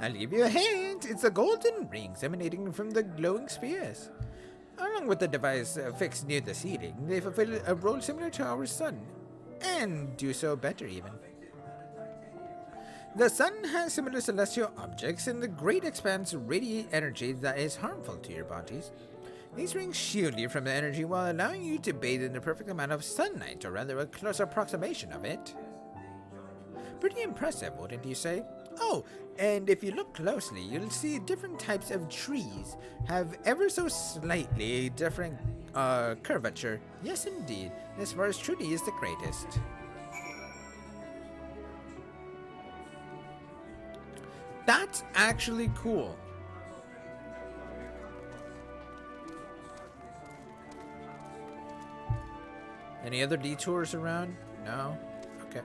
I'll give you a hint. It's the golden rings emanating from the glowing spheres. Along with the device fixed near the ceiling, they fulfill a role similar to our sun, and do so better even. The sun has similar celestial objects, and the great expanse radiate energy that is harmful to your bodies. These rings shield you from the energy while allowing you to bathe in the perfect amount of sunlight, or rather a close approximation of it. Pretty impressive, wouldn't you say? Oh, and if you look closely, you'll see different types of trees have ever so slightly different curvature. Yes, indeed. This forest truly is the greatest. That's actually cool. Any other detours around? No? Okay.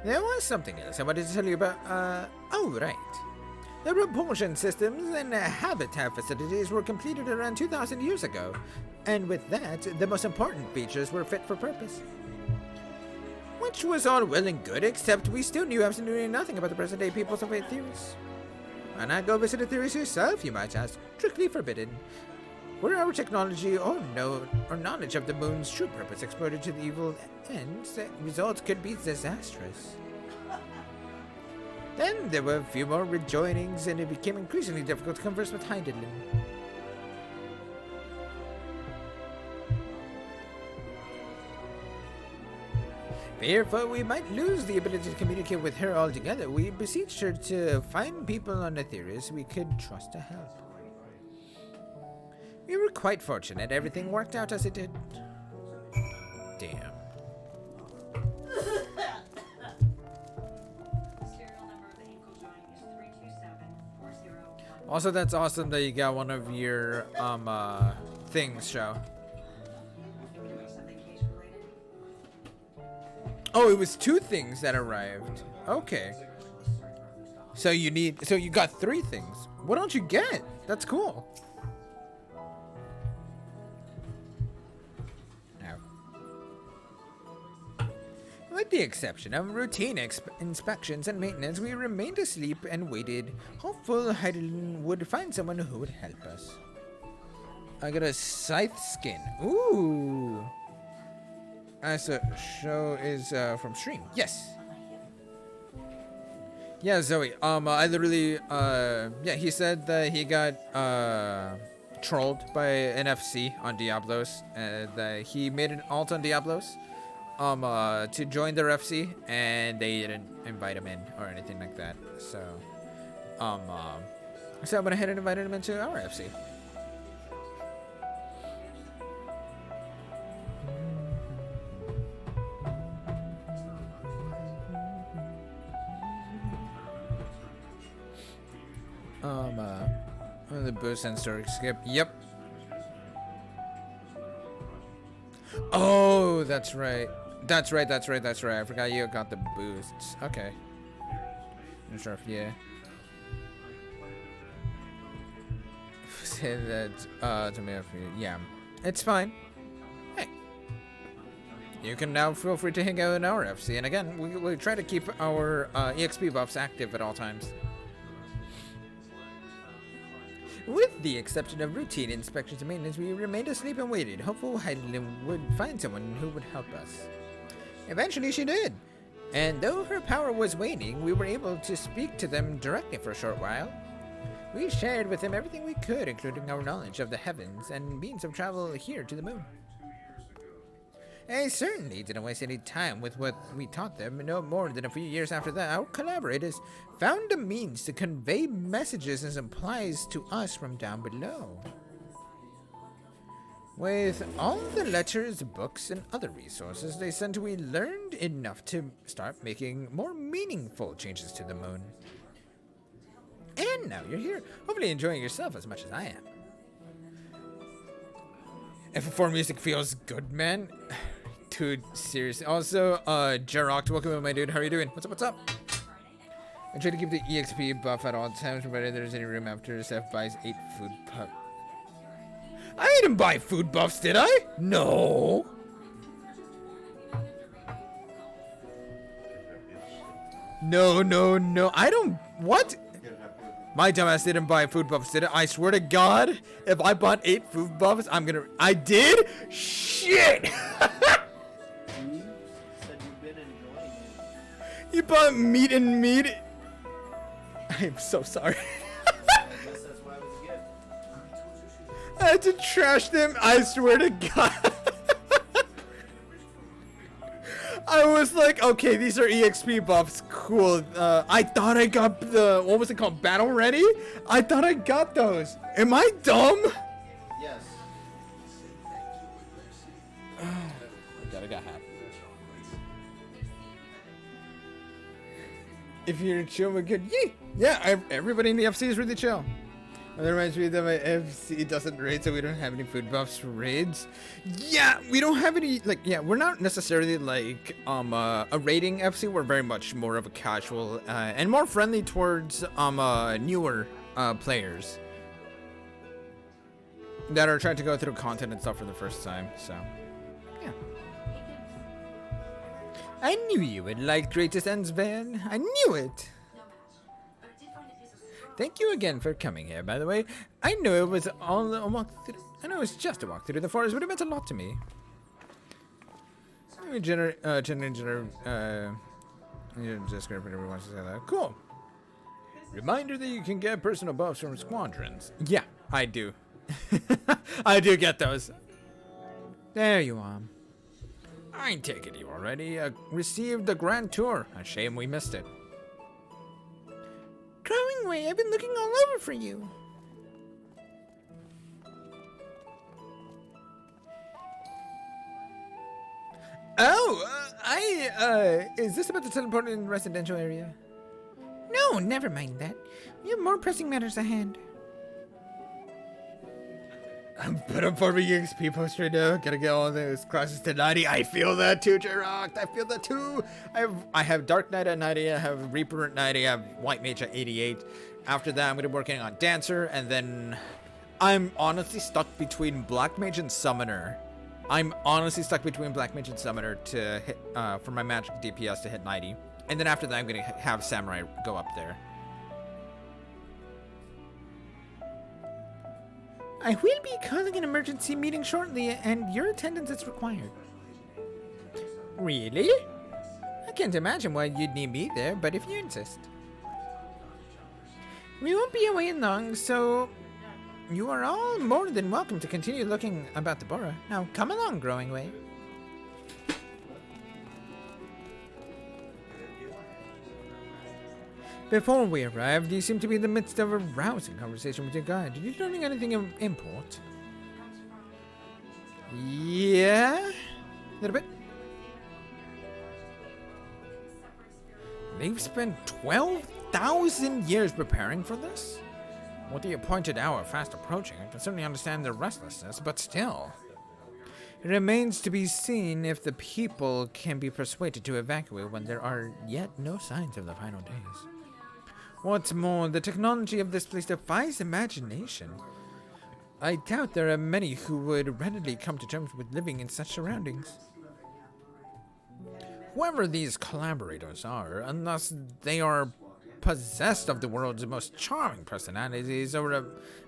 There was something else I wanted to tell you about. Oh, right. The propulsion systems and habitat facilities were completed around 2,000 years ago, and with that, the most important features were fit for purpose. Which was all well and good, except we still knew absolutely nothing about the present-day peoples of Aetherius. Why not go visit Aetherius yourself, you might ask? Strictly forbidden. Were our technology or knowledge of the moon's true purpose exploited to the evil ends, the results could be disastrous. Then there were a few more rejoinings, and it became increasingly difficult to converse with Heidelin. Fearful we might lose the ability to communicate with her altogether, we beseeched her to find people on Aetherius we could trust to help. We were quite fortunate. Everything worked out as it did. Damn. Also, that's awesome that you got one of your things show. Oh, it was 2 things that arrived. Okay. So you got 3 things. What don't you get? That's cool. With the exception of routine inspections and maintenance, we remained asleep and waited, hopeful Heidelin would find someone who would help us. I got a scythe skin. Ooh. As a show is from stream. Yes. Yeah, Zoe. I literally yeah, he said that he got trolled by an FC on Diablos, that he made an alt on Diablos to join their FC, and they didn't invite him in or anything like that. So so I went ahead and invited him into our FC. The boost and story skip. Yep. Oh, that's right. That's right. I forgot you got the boosts. Okay. Not sure if say that to me if you, yeah. It's fine. Hey. You can now feel free to hang out in our FC, and again, we try to keep our EXP buffs active at all times. With the exception of routine inspections and maintenance, we remained asleep and waited, hopeful Heidelin would find someone who would help us. Eventually she did, and though her power was waning, we were able to speak to them directly for a short while. We shared with them everything we could, including our knowledge of the heavens and means of travel here to the moon. I certainly didn't waste any time with what we taught them. No more than a few years after that, our collaborators found a means to convey messages and supplies to us from down below. With all the letters, books, and other resources they sent, we learned enough to start making more meaningful changes to the moon. And now you're here, hopefully enjoying yourself as much as I am. FF4 music feels good, man. Dude, seriously. Also, Jarok, welcome in, my dude. How are you doing? What's up? I try to keep the EXP buff at all times, provided there's any room after Seth buys 8 food puff. I didn't buy food buffs, did I? No. No. I don't. What? My dumbass didn't buy food buffs, did it? I swear to God, if I bought 8 food buffs, I'm gonna. I did? Shit! You bought meat and meat. I'm so sorry. I had to trash them. I swear to God. I was like, okay, these are EXP buffs. Cool. I thought I got the, what was it called? Battle Ready? I thought I got those. Am I dumb? Yes. I got half. If you're chill, we're good. Yeah, everybody in the FC is really chill. And that reminds me that my FC doesn't raid, so we don't have any food buffs for raids. Yeah, we don't have any, like, yeah, we're not necessarily like a raiding FC. We're very much more of a casual and more friendly towards newer players that are trying to go through content and stuff for the first time. So, yeah. I knew you would like Greatest Ends, Van. I knew it. Thank you again for coming here, by the way. I know it was all a walk through. I know it was just a walk through the forest, but it meant a lot to me. Cool. Reminder that you can get personal buffs from squadrons. Yeah, I do. I do get those. There you are. I take it you already received the Grand Tour. A shame we missed it. Growing Way, I've been looking all over for you. Oh, is this about the teleport in the residential area? No, never mind that. We have more pressing matters at hand. I'm put up for the EXP post right now. Gotta get all those classes to 90. I feel that too, Jarok. I feel that too. I have Dark Knight at 90. I have Reaper at 90. I have White Mage at 88. After that, I'm gonna be working on Dancer, and then I'm honestly stuck between Black Mage and Summoner. I'm honestly stuck between Black Mage and Summoner to hit for my magic DPS to hit 90, and then after that, I'm gonna have Samurai go up there. I will be calling an emergency meeting shortly, and your attendance is required. Really? I can't imagine why you'd need me there, but if you insist. We won't be away long, so you are all more than welcome to continue looking about the borough. Now, come along, Growing Way. Before we arrived, you seemed to be in the midst of a rousing conversation with your guide. Did you learning anything of import? Yeah? A little bit. They've spent 12,000 years preparing for this? With the appointed hour fast approaching, I can certainly understand their restlessness, but still. It remains to be seen if the people can be persuaded to evacuate when there are yet no signs of the final days. What's more, the technology of this place defies imagination. I doubt there are many who would readily come to terms with living in such surroundings. Whoever these collaborators are, unless they are possessed of the world's most charming personalities or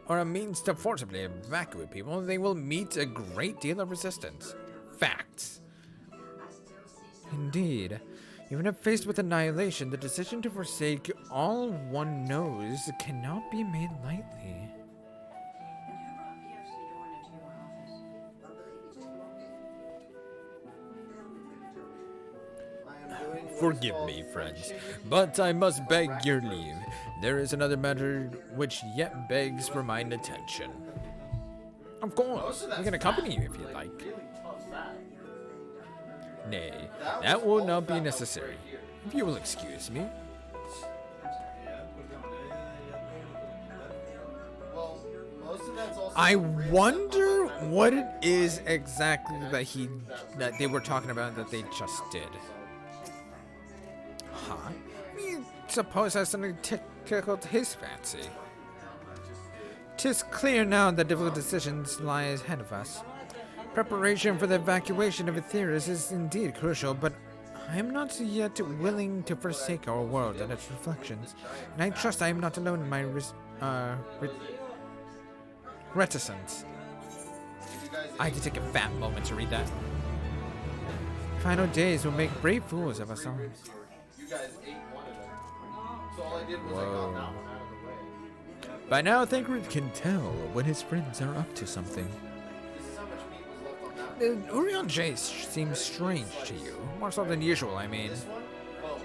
a means to forcibly evacuate people, they will meet a great deal of resistance. Facts. Indeed. Even if faced with annihilation, the decision to forsake all one knows cannot be made lightly. Forgive me, friends, but I must beg your leave. There is another matter which yet begs for mine attention. Of course, I can accompany you if you like. Nay, that will not be necessary, if you will excuse me. I wonder what it is exactly that they were talking about that they just did. Huh? You suppose that's something tickled his fancy. 'Tis clear now that difficult decisions lie ahead of us. Preparation for the evacuation of Aetheris is indeed crucial, but I am not yet willing to forsake our world and its reflections, and I trust I am not alone in my reticence. I had to take a fat moment to read that. Final days will make brave fools of us all. You guys ate one of them. So all I did was I got that one out of the way. By now, Thancred can tell when his friends are up to something. This is how much meat was left on that. Urion J seems strange to you. More so than usual, I mean. This one? Well.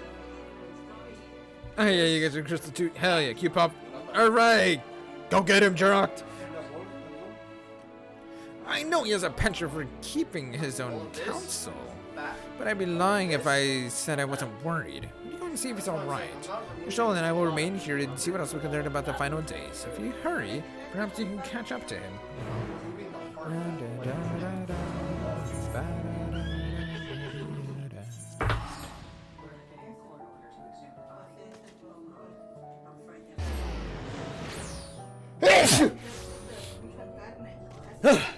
Oh yeah, you guys are Crystal too. Hell yeah, Q-Pop. Alright! Go get him, Jirok! I know he has a penchant for keeping his own counsel, but I'd be lying if I said I wasn't worried. We're going to see if he's alright. Michelle and I will remain here and see what else we can learn about the final days. If you hurry, perhaps you can catch up to him.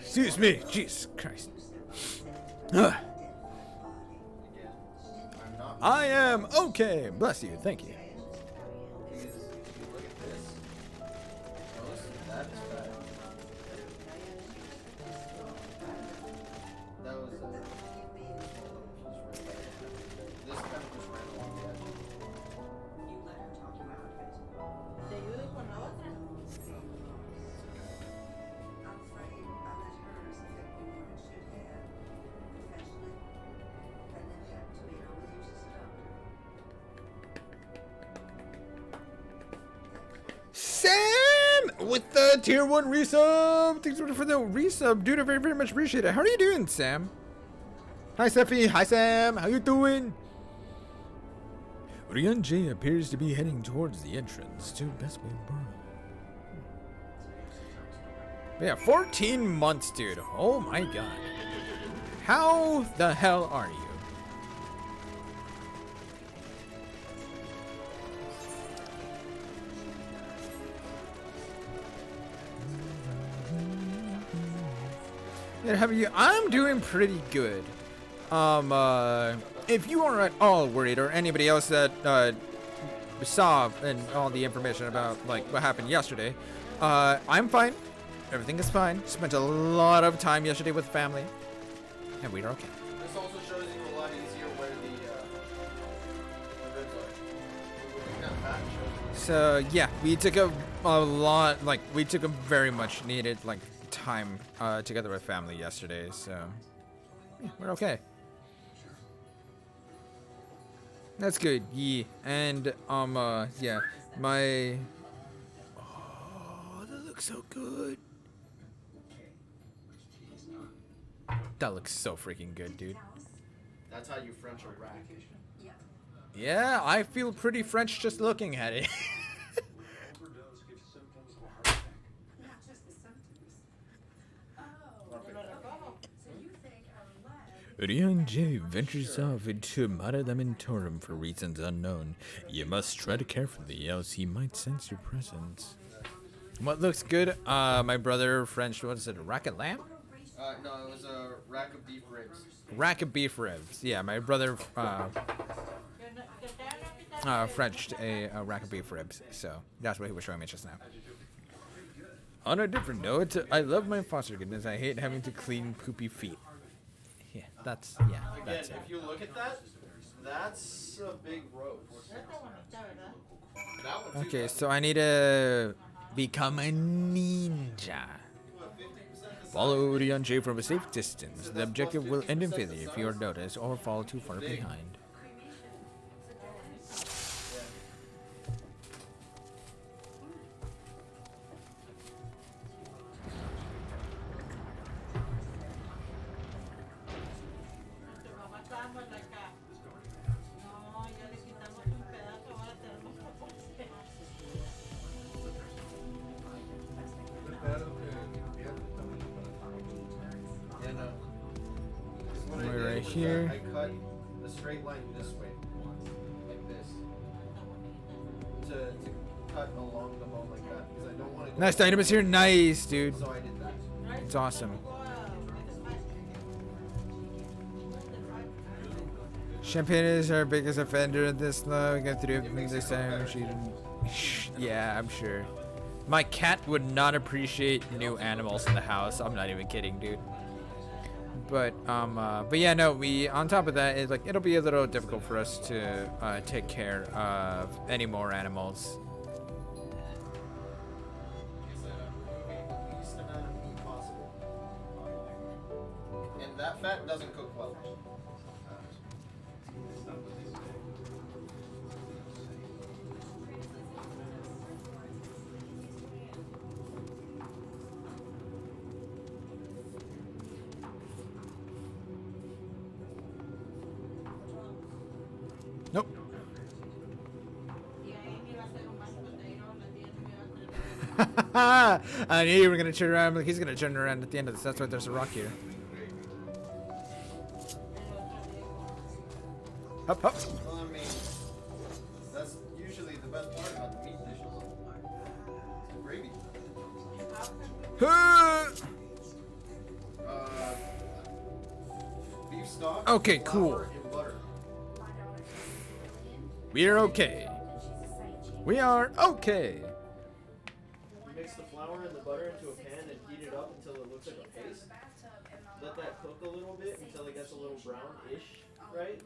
Excuse me, Jesus Christ. I am okay. Bless you. Thank you. Sam with the tier 1 resub. Thanks for the resub, dude. I very, very much appreciate it. How are you doing, Sam? Hi, Steffi. Hi, Sam. How you doing? Rian J appears to be heading towards the entrance to Bestway Burrow. Yeah, 14 months, dude. Oh my god. How the hell are you? Yeah, how are you? I'm doing pretty good. If you are at all worried, or anybody else that saw and all the information about like what happened yesterday, I'm fine. Everything is fine. Spent a lot of time yesterday with family, and we are okay. This also shows you a lot easier where the ribs are. So yeah, we took a lot, like we took a very much needed like time together with family yesterday. So yeah, we're okay. That's good. Yeah, and yeah, my. Oh, that looks so good. That looks so freaking good, dude. That's how you French a rack. Yeah, I feel pretty French just looking at it. Rian J ventures off into Mare Lamentorum for reasons unknown. You must tread carefully, else he might sense your presence. What looks good? My brother French, what is it, a rack of lamb? No, it was a rack of beef ribs. Rack of beef ribs. Yeah, my brother. Frenched a rack of beef ribs. So that's what he was showing me just now. On a different note, I love my foster kittens. I hate having to clean poopy feet. Yeah, that's Again, that's it. if you look at that, that's a big roast. That one too. Okay, so I need to become a ninja. Follow the J from a safe distance. The objective will end in failure if you are noticed or fall too far behind. We're right here. I cut a straight line this way, like this, to cut along the bone like that, because I don't want to. Nice items here, nice, dude. So I did that. It's awesome. Champagne is our biggest offender at this low. We got 3 of them this time. She didn't. Yeah, I'm sure. My cat would not appreciate new animals in the house. I'm not even kidding, dude. But yeah, no. We on top of that, it's like it'll be a little difficult for us to take care of any more animals. Least amount of meat possible. And that fat doesn't cook well. Nope. I knew you were gonna turn around. Like he's gonna turn around at the end of this. That's why there's a rock here. Hop, hop. Well, I mean, that's usually the best part about the meat dishes. It's the gravy. Beef stock. Okay, cool. Flour, and butter. We are okay. We are okay. You mix the flour and the butter into a pan and heat it up until it looks like a paste. Let that cook a little bit until it gets a little brownish, right?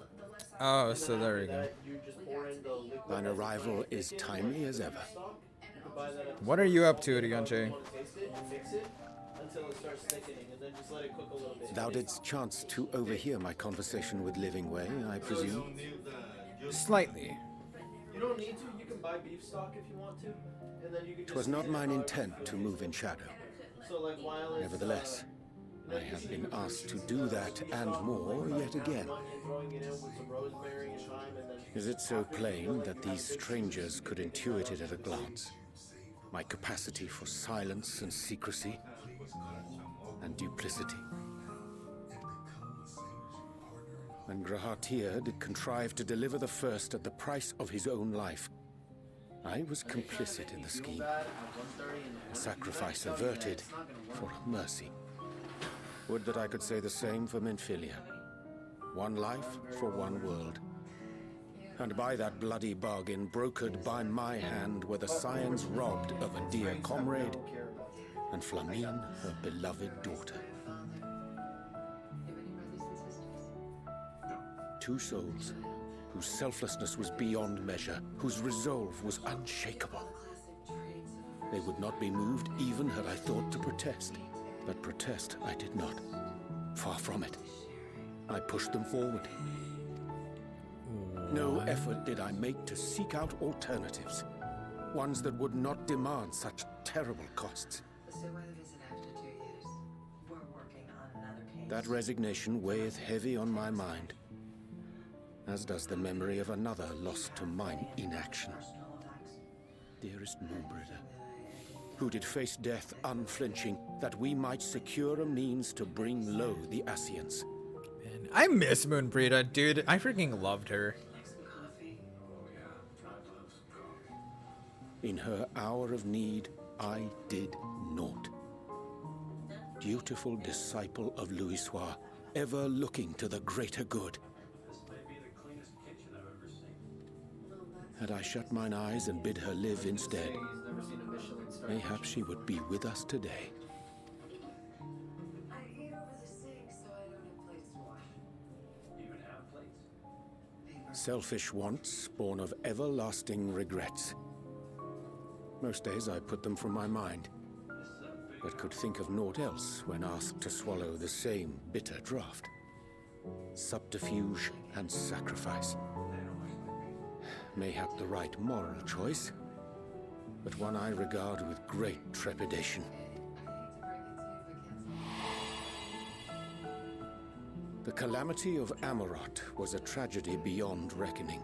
Oh, so there we go. That, you just pour in the liquid. Thine arrival is timely as ever. You can buy that at the What are you up to, Dianche? You want to taste it, you mix it until it starts thickening, and then just let it cook a little bit. Thou didst chance to overhear my conversation with Living Way, I presume. Slightly. You don't need to. You can buy beef stock if you want to, and then you can. 'Twas not mine intent to move in shadow. So like while it's, Nevertheless, I have been asked to do that and more yet again. Is it so plain that these strangers could intuit it at a glance? My capacity for silence and secrecy and duplicity. When Grahatir did contrive to deliver the first at the price of his own life, I was complicit in the scheme. A sacrifice averted for mercy. Would that I could say the same for Menphilia. One life for one world. And by that bloody bargain, brokered by my hand, were the scions robbed of a dear comrade, and Flamine, her beloved daughter. 2 souls, whose selflessness was beyond measure, whose resolve was unshakable. They would not be moved even had I thought to protest. But protest I did not. Far from it. I pushed them forward. No effort did I make to seek out alternatives. Ones that would not demand such terrible costs. That resignation weigheth heavy on my mind, as does the memory of another lost to mine inaction. Dearest Moonbrider, who did face death unflinching, that we might secure a means to bring low the Ascians. Man, I miss Moonbrita, dude. I freaking loved her. In her hour of need, I did naught. Dutiful disciple of Louisoix, ever looking to the greater good. Had I shut mine eyes and bid her live instead, mayhap she would be with us today. Selfish wants, born of everlasting regrets. Most days I put them from my mind, but could think of naught else when asked to swallow the same bitter draught. Subterfuge and sacrifice. Mayhap the right moral choice, but one I regard with great trepidation. The calamity of Amarot was a tragedy beyond reckoning,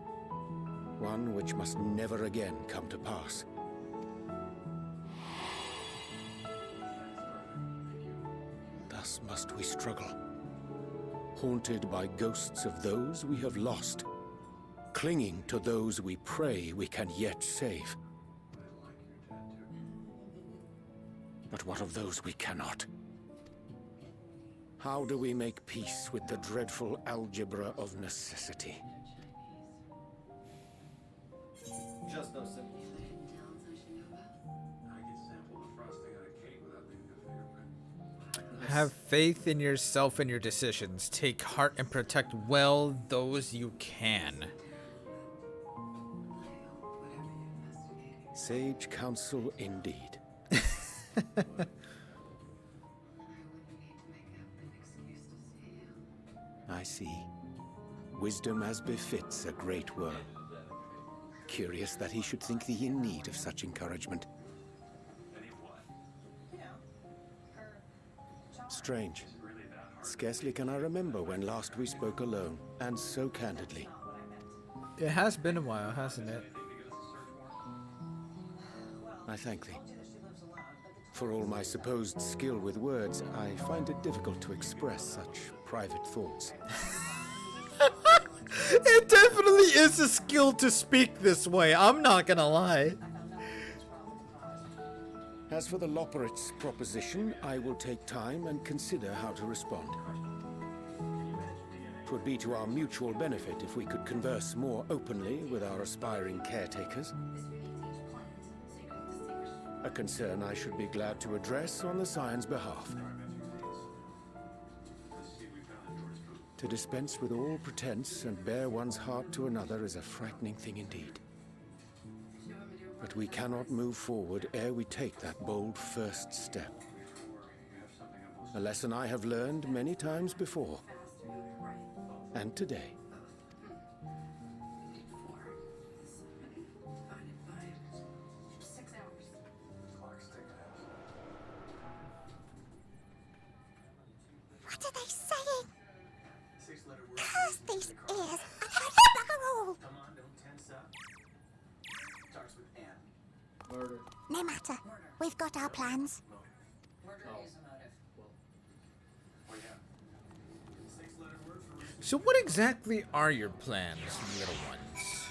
one which must never again come to pass. Thus must we struggle, haunted by ghosts of those we have lost, clinging to those we pray we can yet save. But what of those we cannot? How do we make peace with the dreadful algebra of necessity? Just those symbols. Have faith in yourself and your decisions. Take heart and protect well those you can. Sage counsel indeed. I see. Wisdom as befits a great world. Curious that he should think thee in need of such encouragement. Strange. Scarcely can I remember when last we spoke alone, and so candidly. It has been a while, hasn't it? I thank thee. For all my supposed skill with words, I find it difficult to express such private thoughts. It definitely is a skill to speak this way, I'm not gonna lie. As for the Loporrit's proposition, I will take time and consider how to respond. 'Twould be to our mutual benefit if we could converse more openly with our aspiring caretakers. A concern I should be glad to address on the Scion's behalf. To dispense with all pretense and bare one's heart to another is a frightening thing indeed. But we cannot move forward ere we take that bold first step. A lesson I have learned many times before. And today. What are they saying? Curse these ears! I've heard bugger all! Come on, don't tense up. Starts with N. Murder. No matter. We've got our plans. So what exactly are your plans, little ones?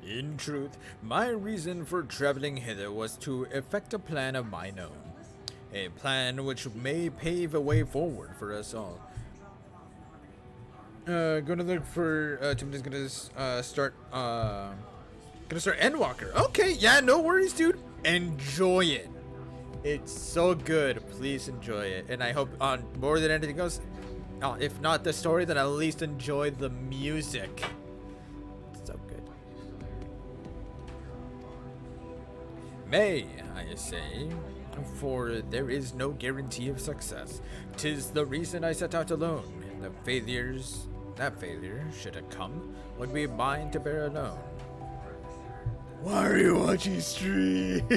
In truth, my reason for traveling hither was to effect a plan of mine own. A plan which may pave a way forward for us all. Gonna look for, Timothy's gonna start Endwalker. Okay, yeah, no worries, dude. Enjoy it. It's so good. Please enjoy it. And I hope on more than anything else, if not the story, then at least enjoy the music. So good. May, I say, for there is no guarantee of success. 'Tis the reason I set out alone. That failure, should it come, would be mine to bear alone. Why are you watching stream?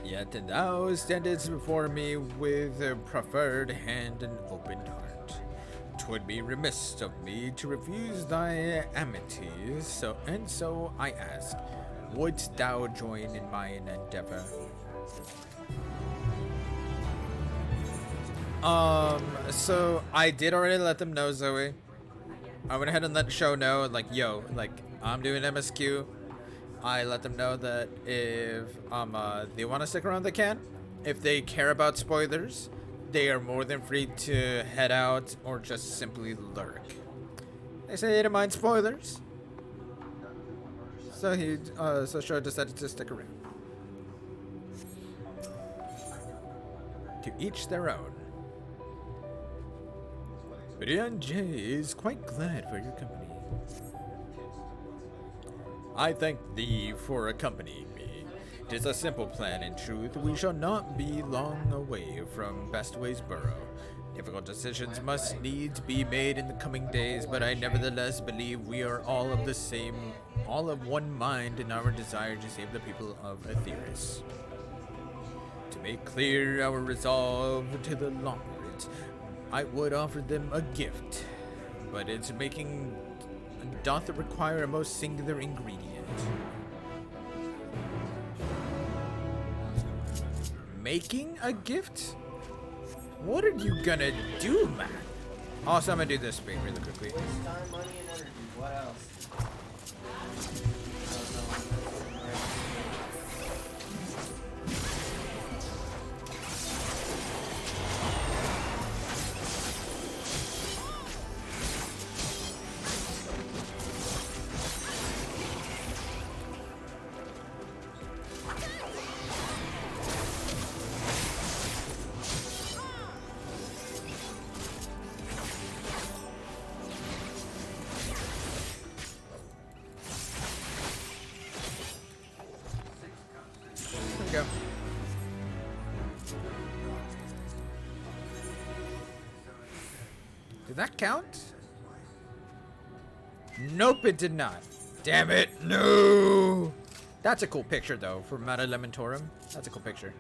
Yet thou standest before me with a proffered hand and open heart. 'Twould be remiss of me to refuse thy amity, so I ask, wouldst thou join in mine endeavor? So I did already let them know, Zoe. I went ahead and let the show know, like, yo, like, I'm doing MSQ. I let them know that if they want to stick around, they can. If they care about spoilers, they are more than free to head out or just simply lurk. They say they don't mind spoilers, so Sho decided to stick around. To each their own. Rian J is quite glad for your company. I thank thee for accompanying me. 'Tis a simple plan in truth. We shall not be long away from Bestway's Burrow. Difficult decisions must needs be made in the coming days, but I nevertheless believe we are all of one mind in our desire to save the people of Aetheris. To make clear our resolve to the Longwards, I would offer them a gift, but its making doth require a most singular ingredient. Making a gift? What are you gonna do, man? Also, I'm gonna do this thing really quickly. Time, money, and energy. What else? Go. Did that count? Nope, it did not. Damn it, no! That's a cool picture, though, for Mata Elementorum. That's a cool picture.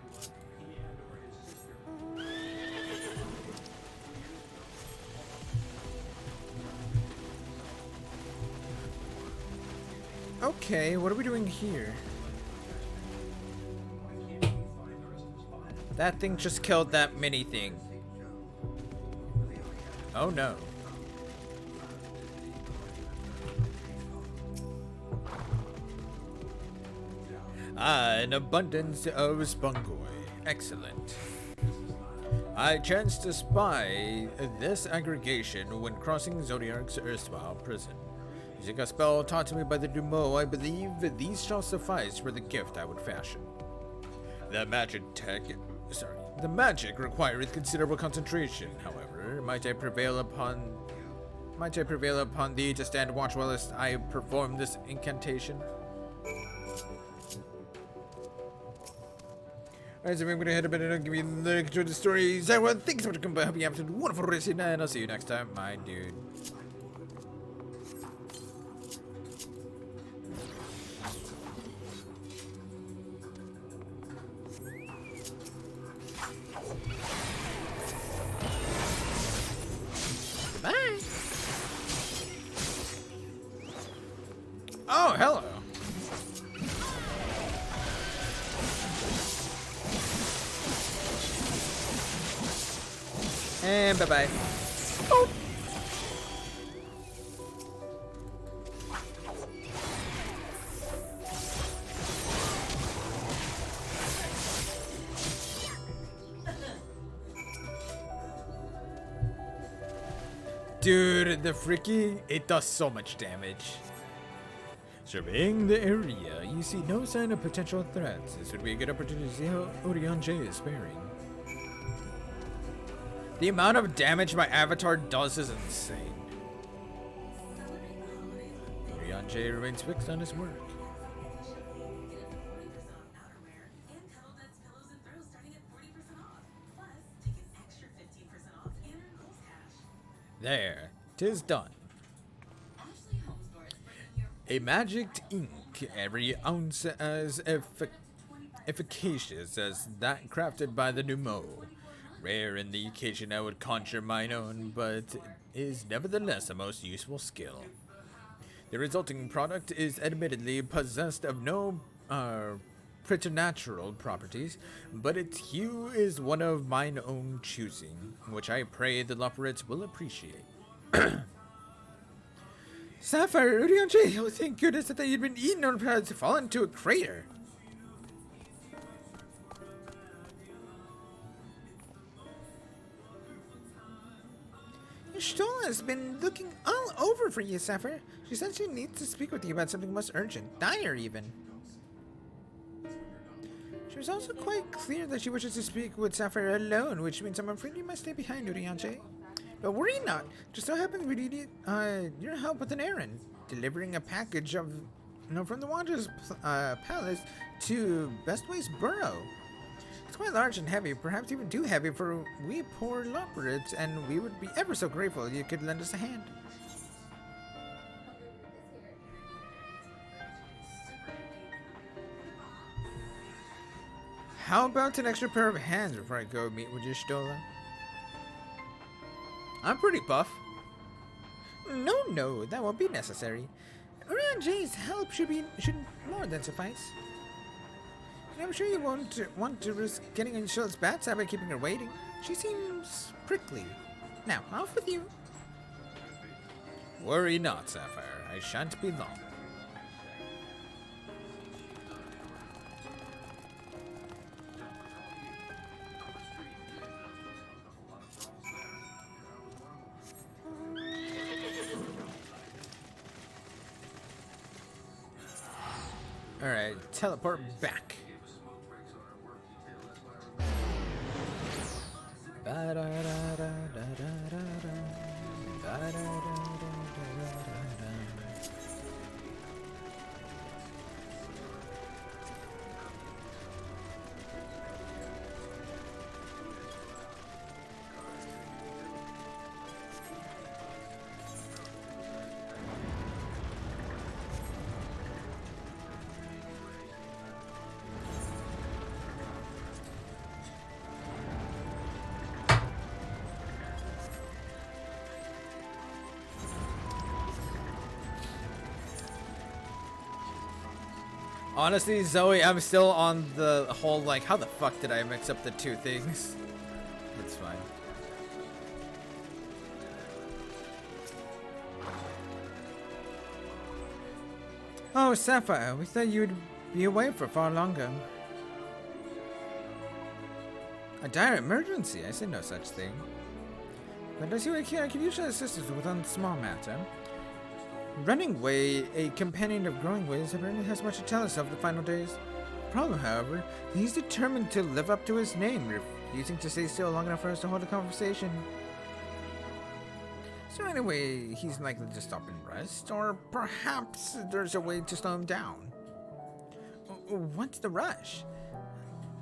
Okay, what are we doing here? That thing just killed that mini thing. Oh no. An abundance of spongoi. Excellent. I chanced to spy this aggregation when crossing Zodiark's erstwhile prison. Using a spell taught to me by the Dumo, I believe these shall suffice for the gift I would fashion. The magic requireth considerable concentration, however. Might I prevail upon thee to stand watch whilst I perform this incantation? Alright, so I'm gonna head up and give you the enjoy the stories. Everyone, thanks so much for coming by. Hope you have a wonderful rest of your night, and I'll see you next time, my dude. Bye. Oh, hello. And bye-bye. Oh. Dude, the freaky, it does so much damage. Surveying the area, you see no sign of potential threats. This would be a good opportunity to see how Orion J is faring. The amount of damage my avatar does is insane. Orion J remains fixed on his work. There, 'tis done. A magicked ink, every ounce as efficacious as that crafted by the Numo. Rare in the occasion I would conjure mine own, but is nevertheless a most useful skill. The resulting product is admittedly possessed of no preternatural properties, but its hue is one of mine own choosing, which I pray the Loperites will appreciate. Sapphire, Urianger, oh thank goodness that you'd been eaten or perhaps fallen into a crater. Stola has been looking all over for you, Sapphire. She said she needs to speak with you about something most urgent, dire even. She was also quite clear that she wishes to speak with Sapphire alone, which means I'm afraid you must stay behind, Urianger. But worry not. Just so happens we need your help with an errand, delivering a package of, from the Wanderer's palace to Bestway's burrow. It's quite large and heavy, perhaps even too heavy for we poor loperids, and we would be ever so grateful if you could lend us a hand. How about an extra pair of hands before I go meet with your Stola? I'm pretty buff. No, that won't be necessary. Urianger's help should more than suffice. I'm sure you won't want to risk getting in Shield's backside by keeping her waiting. She seems prickly. Now, off with you. Worry not, Sapphire. I shan't be long. Alright, teleport back. Honestly, Zoe, I'm still on the whole, like, how the fuck did I mix up the two things? It's fine. Oh, Sapphire, we thought you'd be away for far longer. A dire emergency? I said no such thing. But as you were here, I could usually assist us with one small matter. Running Way, a companion of Growing Ways, apparently has much to tell us of the final days. The problem, however, he's determined to live up to his name, refusing to stay still long enough for us to hold a conversation. So anyway, he's likely to stop and rest, or perhaps there's a way to slow him down. What's the rush?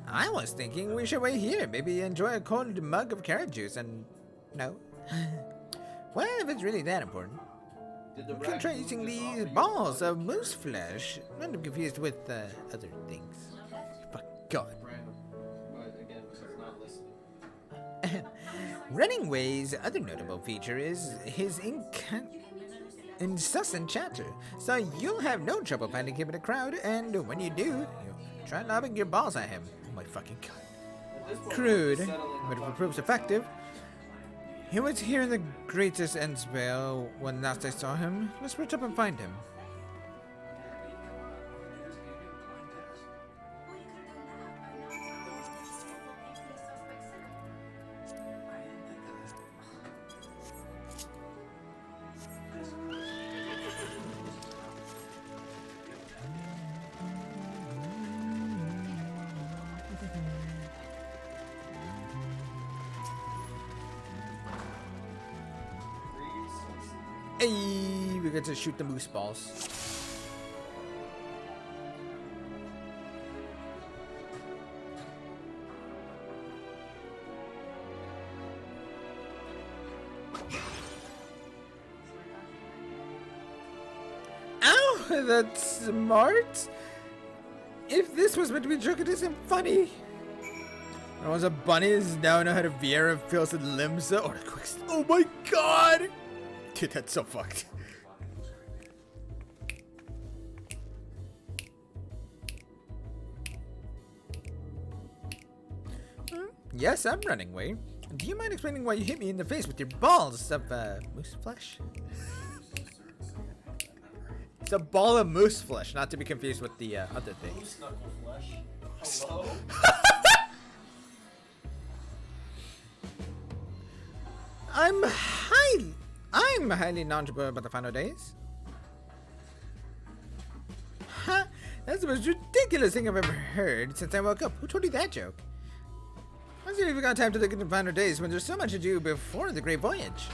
I was thinking we should wait here, maybe enjoy a cold mug of carrot juice and... No. Well, if it's really that important. You can try using these balls of moose flesh. Not to be confused with other things. Fuck God. Running Way's other notable feature is his incessant chatter. So you'll have no trouble finding him in a crowd, and when you do, try lobbing your balls at him. Oh my fucking God. Crude, but if it proves effective. He was here in the greatest Endspell when last I saw him. Let's reach up and find him. Hey, we get to shoot the moose balls. Ow, that's smart. If this was meant to be a joke, it isn't funny. There was a bunny is now know how to veer and feels the limbs or a quick. Oh my God. Dude, that's so fucked. Yes, I'm running away. Do you mind explaining why you hit me in the face with your balls of moose flesh? It's a ball of moose flesh, not to be confused with the other thing. Moose knuckle flesh. Hello? I'm highly knowledgeable about the final days. Ha! That's the most ridiculous thing I've ever heard since I woke up. Who told you that joke? I don't even got time to look at the final days when there's so much to do before the great voyage.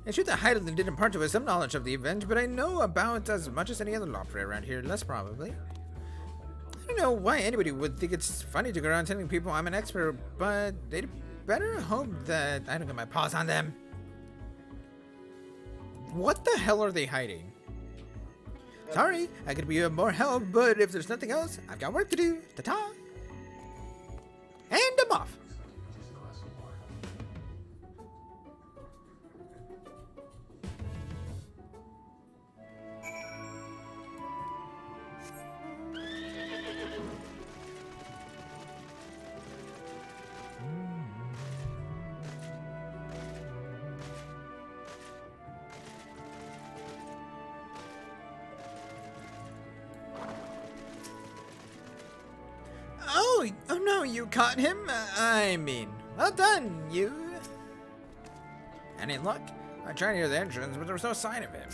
It's true that Heidelin did impart to us some knowledge of the event, but I know about as much as any other law player around here, less probably. I don't know why anybody would think it's funny to go around telling people I'm an expert, but they'd better hope that I don't get my paws on them. What the hell are they hiding? Sorry, I could be of more help, but if there's nothing else, I've got work to do. Ta-ta! And I'm off. Oh no, you caught him? I mean, well done, you. Any luck? I tried near the entrance, but there was no sign of him.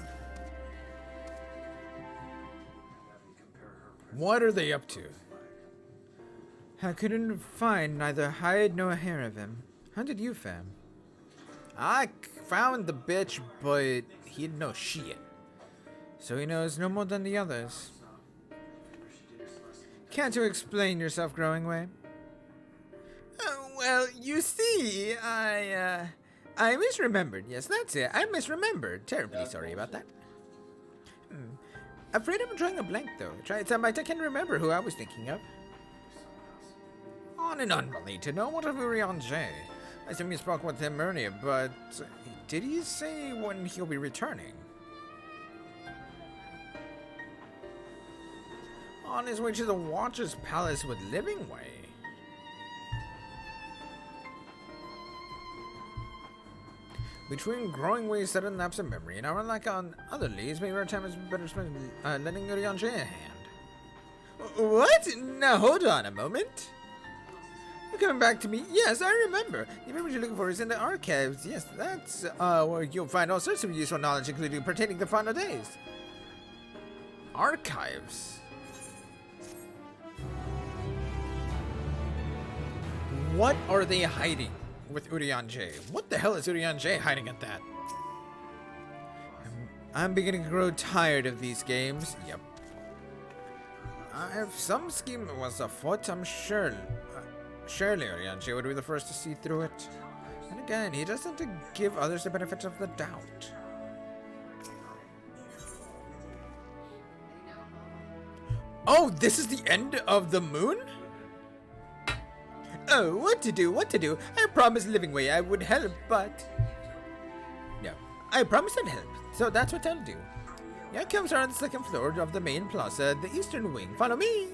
What are they up to? I couldn't find neither hide nor hair of him. How did you, fam? I found the bitch, but he didn't know shit. So he knows no more than the others. Can't you explain yourself, Growing Way? Well, you see, I misremembered. Yes, that's it. I misremembered. Terribly sorry about that. Afraid I'm drawing a blank, though. Try some. I can't remember who I was thinking of. On and unrelated. No, what of Urian J? I assume you spoke with him earlier, but did he say when he'll be returning? On his way to the Watcher's Palace with Livingway. Between growing ways, sudden lapse of memory, and unlike on other leads, maybe our time is better spent lending Urian J a hand. What? Now hold on a moment. You're coming back to me? Yes, I remember. The image you're looking for is in the archives. Yes, that's where you'll find all sorts of useful knowledge, including pertaining to final days. Archives? What are they hiding with Urian J? What the hell is Urian J hiding at that? I'm beginning to grow tired of these games. Yep. If some scheme was afoot, I'm sure. Surely Urian J would be the first to see through it. And again, he doesn't give others the benefit of the doubt. Oh, this is the end of the moon? Oh, what to do, what to do? I promised Livingway I would help, but... No, I promised I'd help, so that's what I'll do. Here comes around the second floor of the main plaza, the eastern wing. Follow me!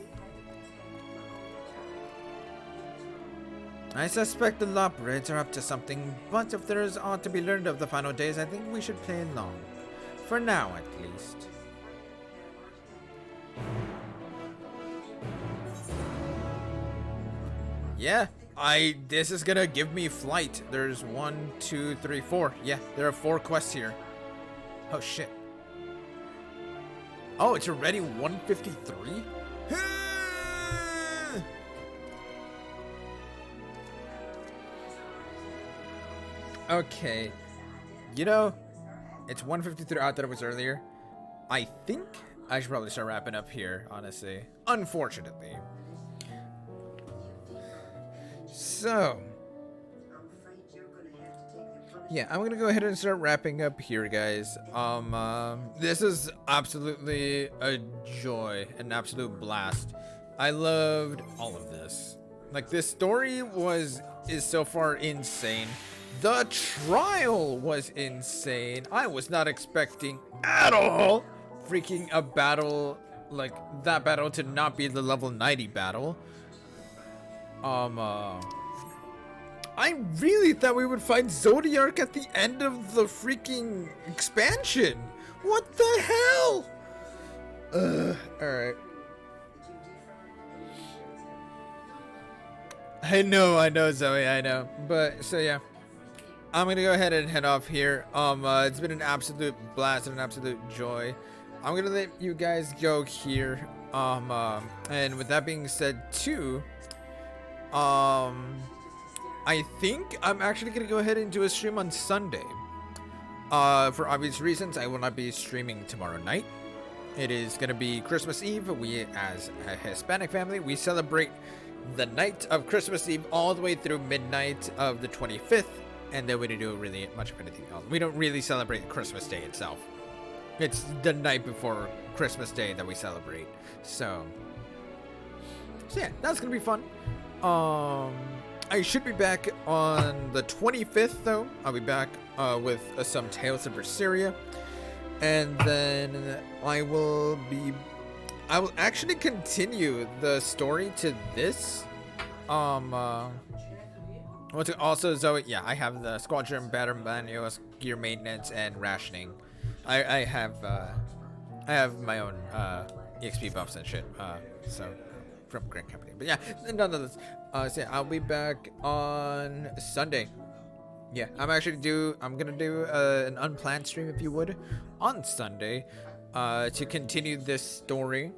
I suspect the Lopreds are up to something, but if there is aught to be learned of the final days, I think we should play along. For now, at least. Yeah, this is gonna give me flight. There's 1, 2, 3, 4. Yeah, there are 4 quests here. Oh shit. Oh, it's already 153? Okay. You know, it's 153. I thought it was earlier. I think I should probably start wrapping up here, honestly. Unfortunately. So, yeah, I'm gonna go ahead and start wrapping up here, guys. This is absolutely a joy, an absolute blast. I loved all of this. Like, this story is so far insane. The trial was insane. I was not expecting at all freaking a battle like that battle to not be the level 90 battle. I really thought we would find Zodiark at the end of the freaking expansion. What the hell? Alright. I know, Zoe, I know. But, so yeah. I'm gonna go ahead and head off here. It's been an absolute blast and an absolute joy. I'm gonna let you guys go here. And with that being said, too, I think I'm actually gonna go ahead and do a stream on Sunday. For obvious reasons, I will not be streaming tomorrow night. It is gonna be Christmas Eve. We, as a Hispanic family, we celebrate the night of Christmas Eve all the way through midnight of the 25th, and then we don't do really much of anything else. We don't really celebrate Christmas Day itself. It's the night before Christmas Day that we celebrate. So yeah, that's gonna be fun. I should be back on the 25th, though. I'll be back with some Tales of Berseria, and then I will actually continue the story to this. Also, Zoe, yeah, I have the Squadron Battle Manuals, gear maintenance, and rationing. I have my own EXP buffs and shit. So from Grand Company, but yeah, none of this. So yeah, I'll be back on Sunday. Yeah, I'm gonna do an unplanned stream, if you would, on Sunday, to continue this story.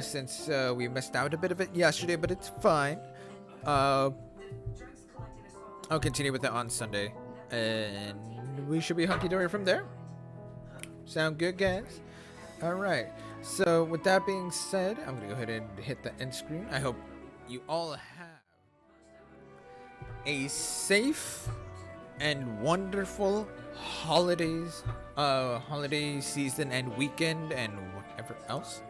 Since we missed out a bit of it yesterday, but it's fine. I'll continue with it on Sunday, and we should be hunky-dory from there. Sound good, guys? Alright, so with that being said, I'm gonna go ahead and hit the end screen. I hope you all have a safe and wonderful holiday season and weekend and whatever else.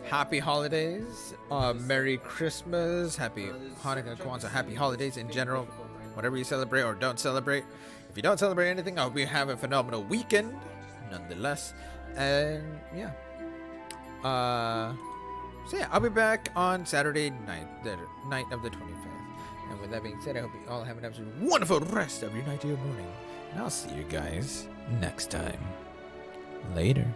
Happy holidays, Merry Christmas, Happy Hanukkah, Kwanzaa, Happy holidays in general, whatever you celebrate or don't celebrate. If you don't celebrate anything, I hope you have a phenomenal weekend, nonetheless. And yeah, so yeah, I'll be back on Saturday night, the night of the 25th. And with that being said, I hope you all have an absolutely wonderful rest of your night or your morning. And I'll see you guys next time. Later.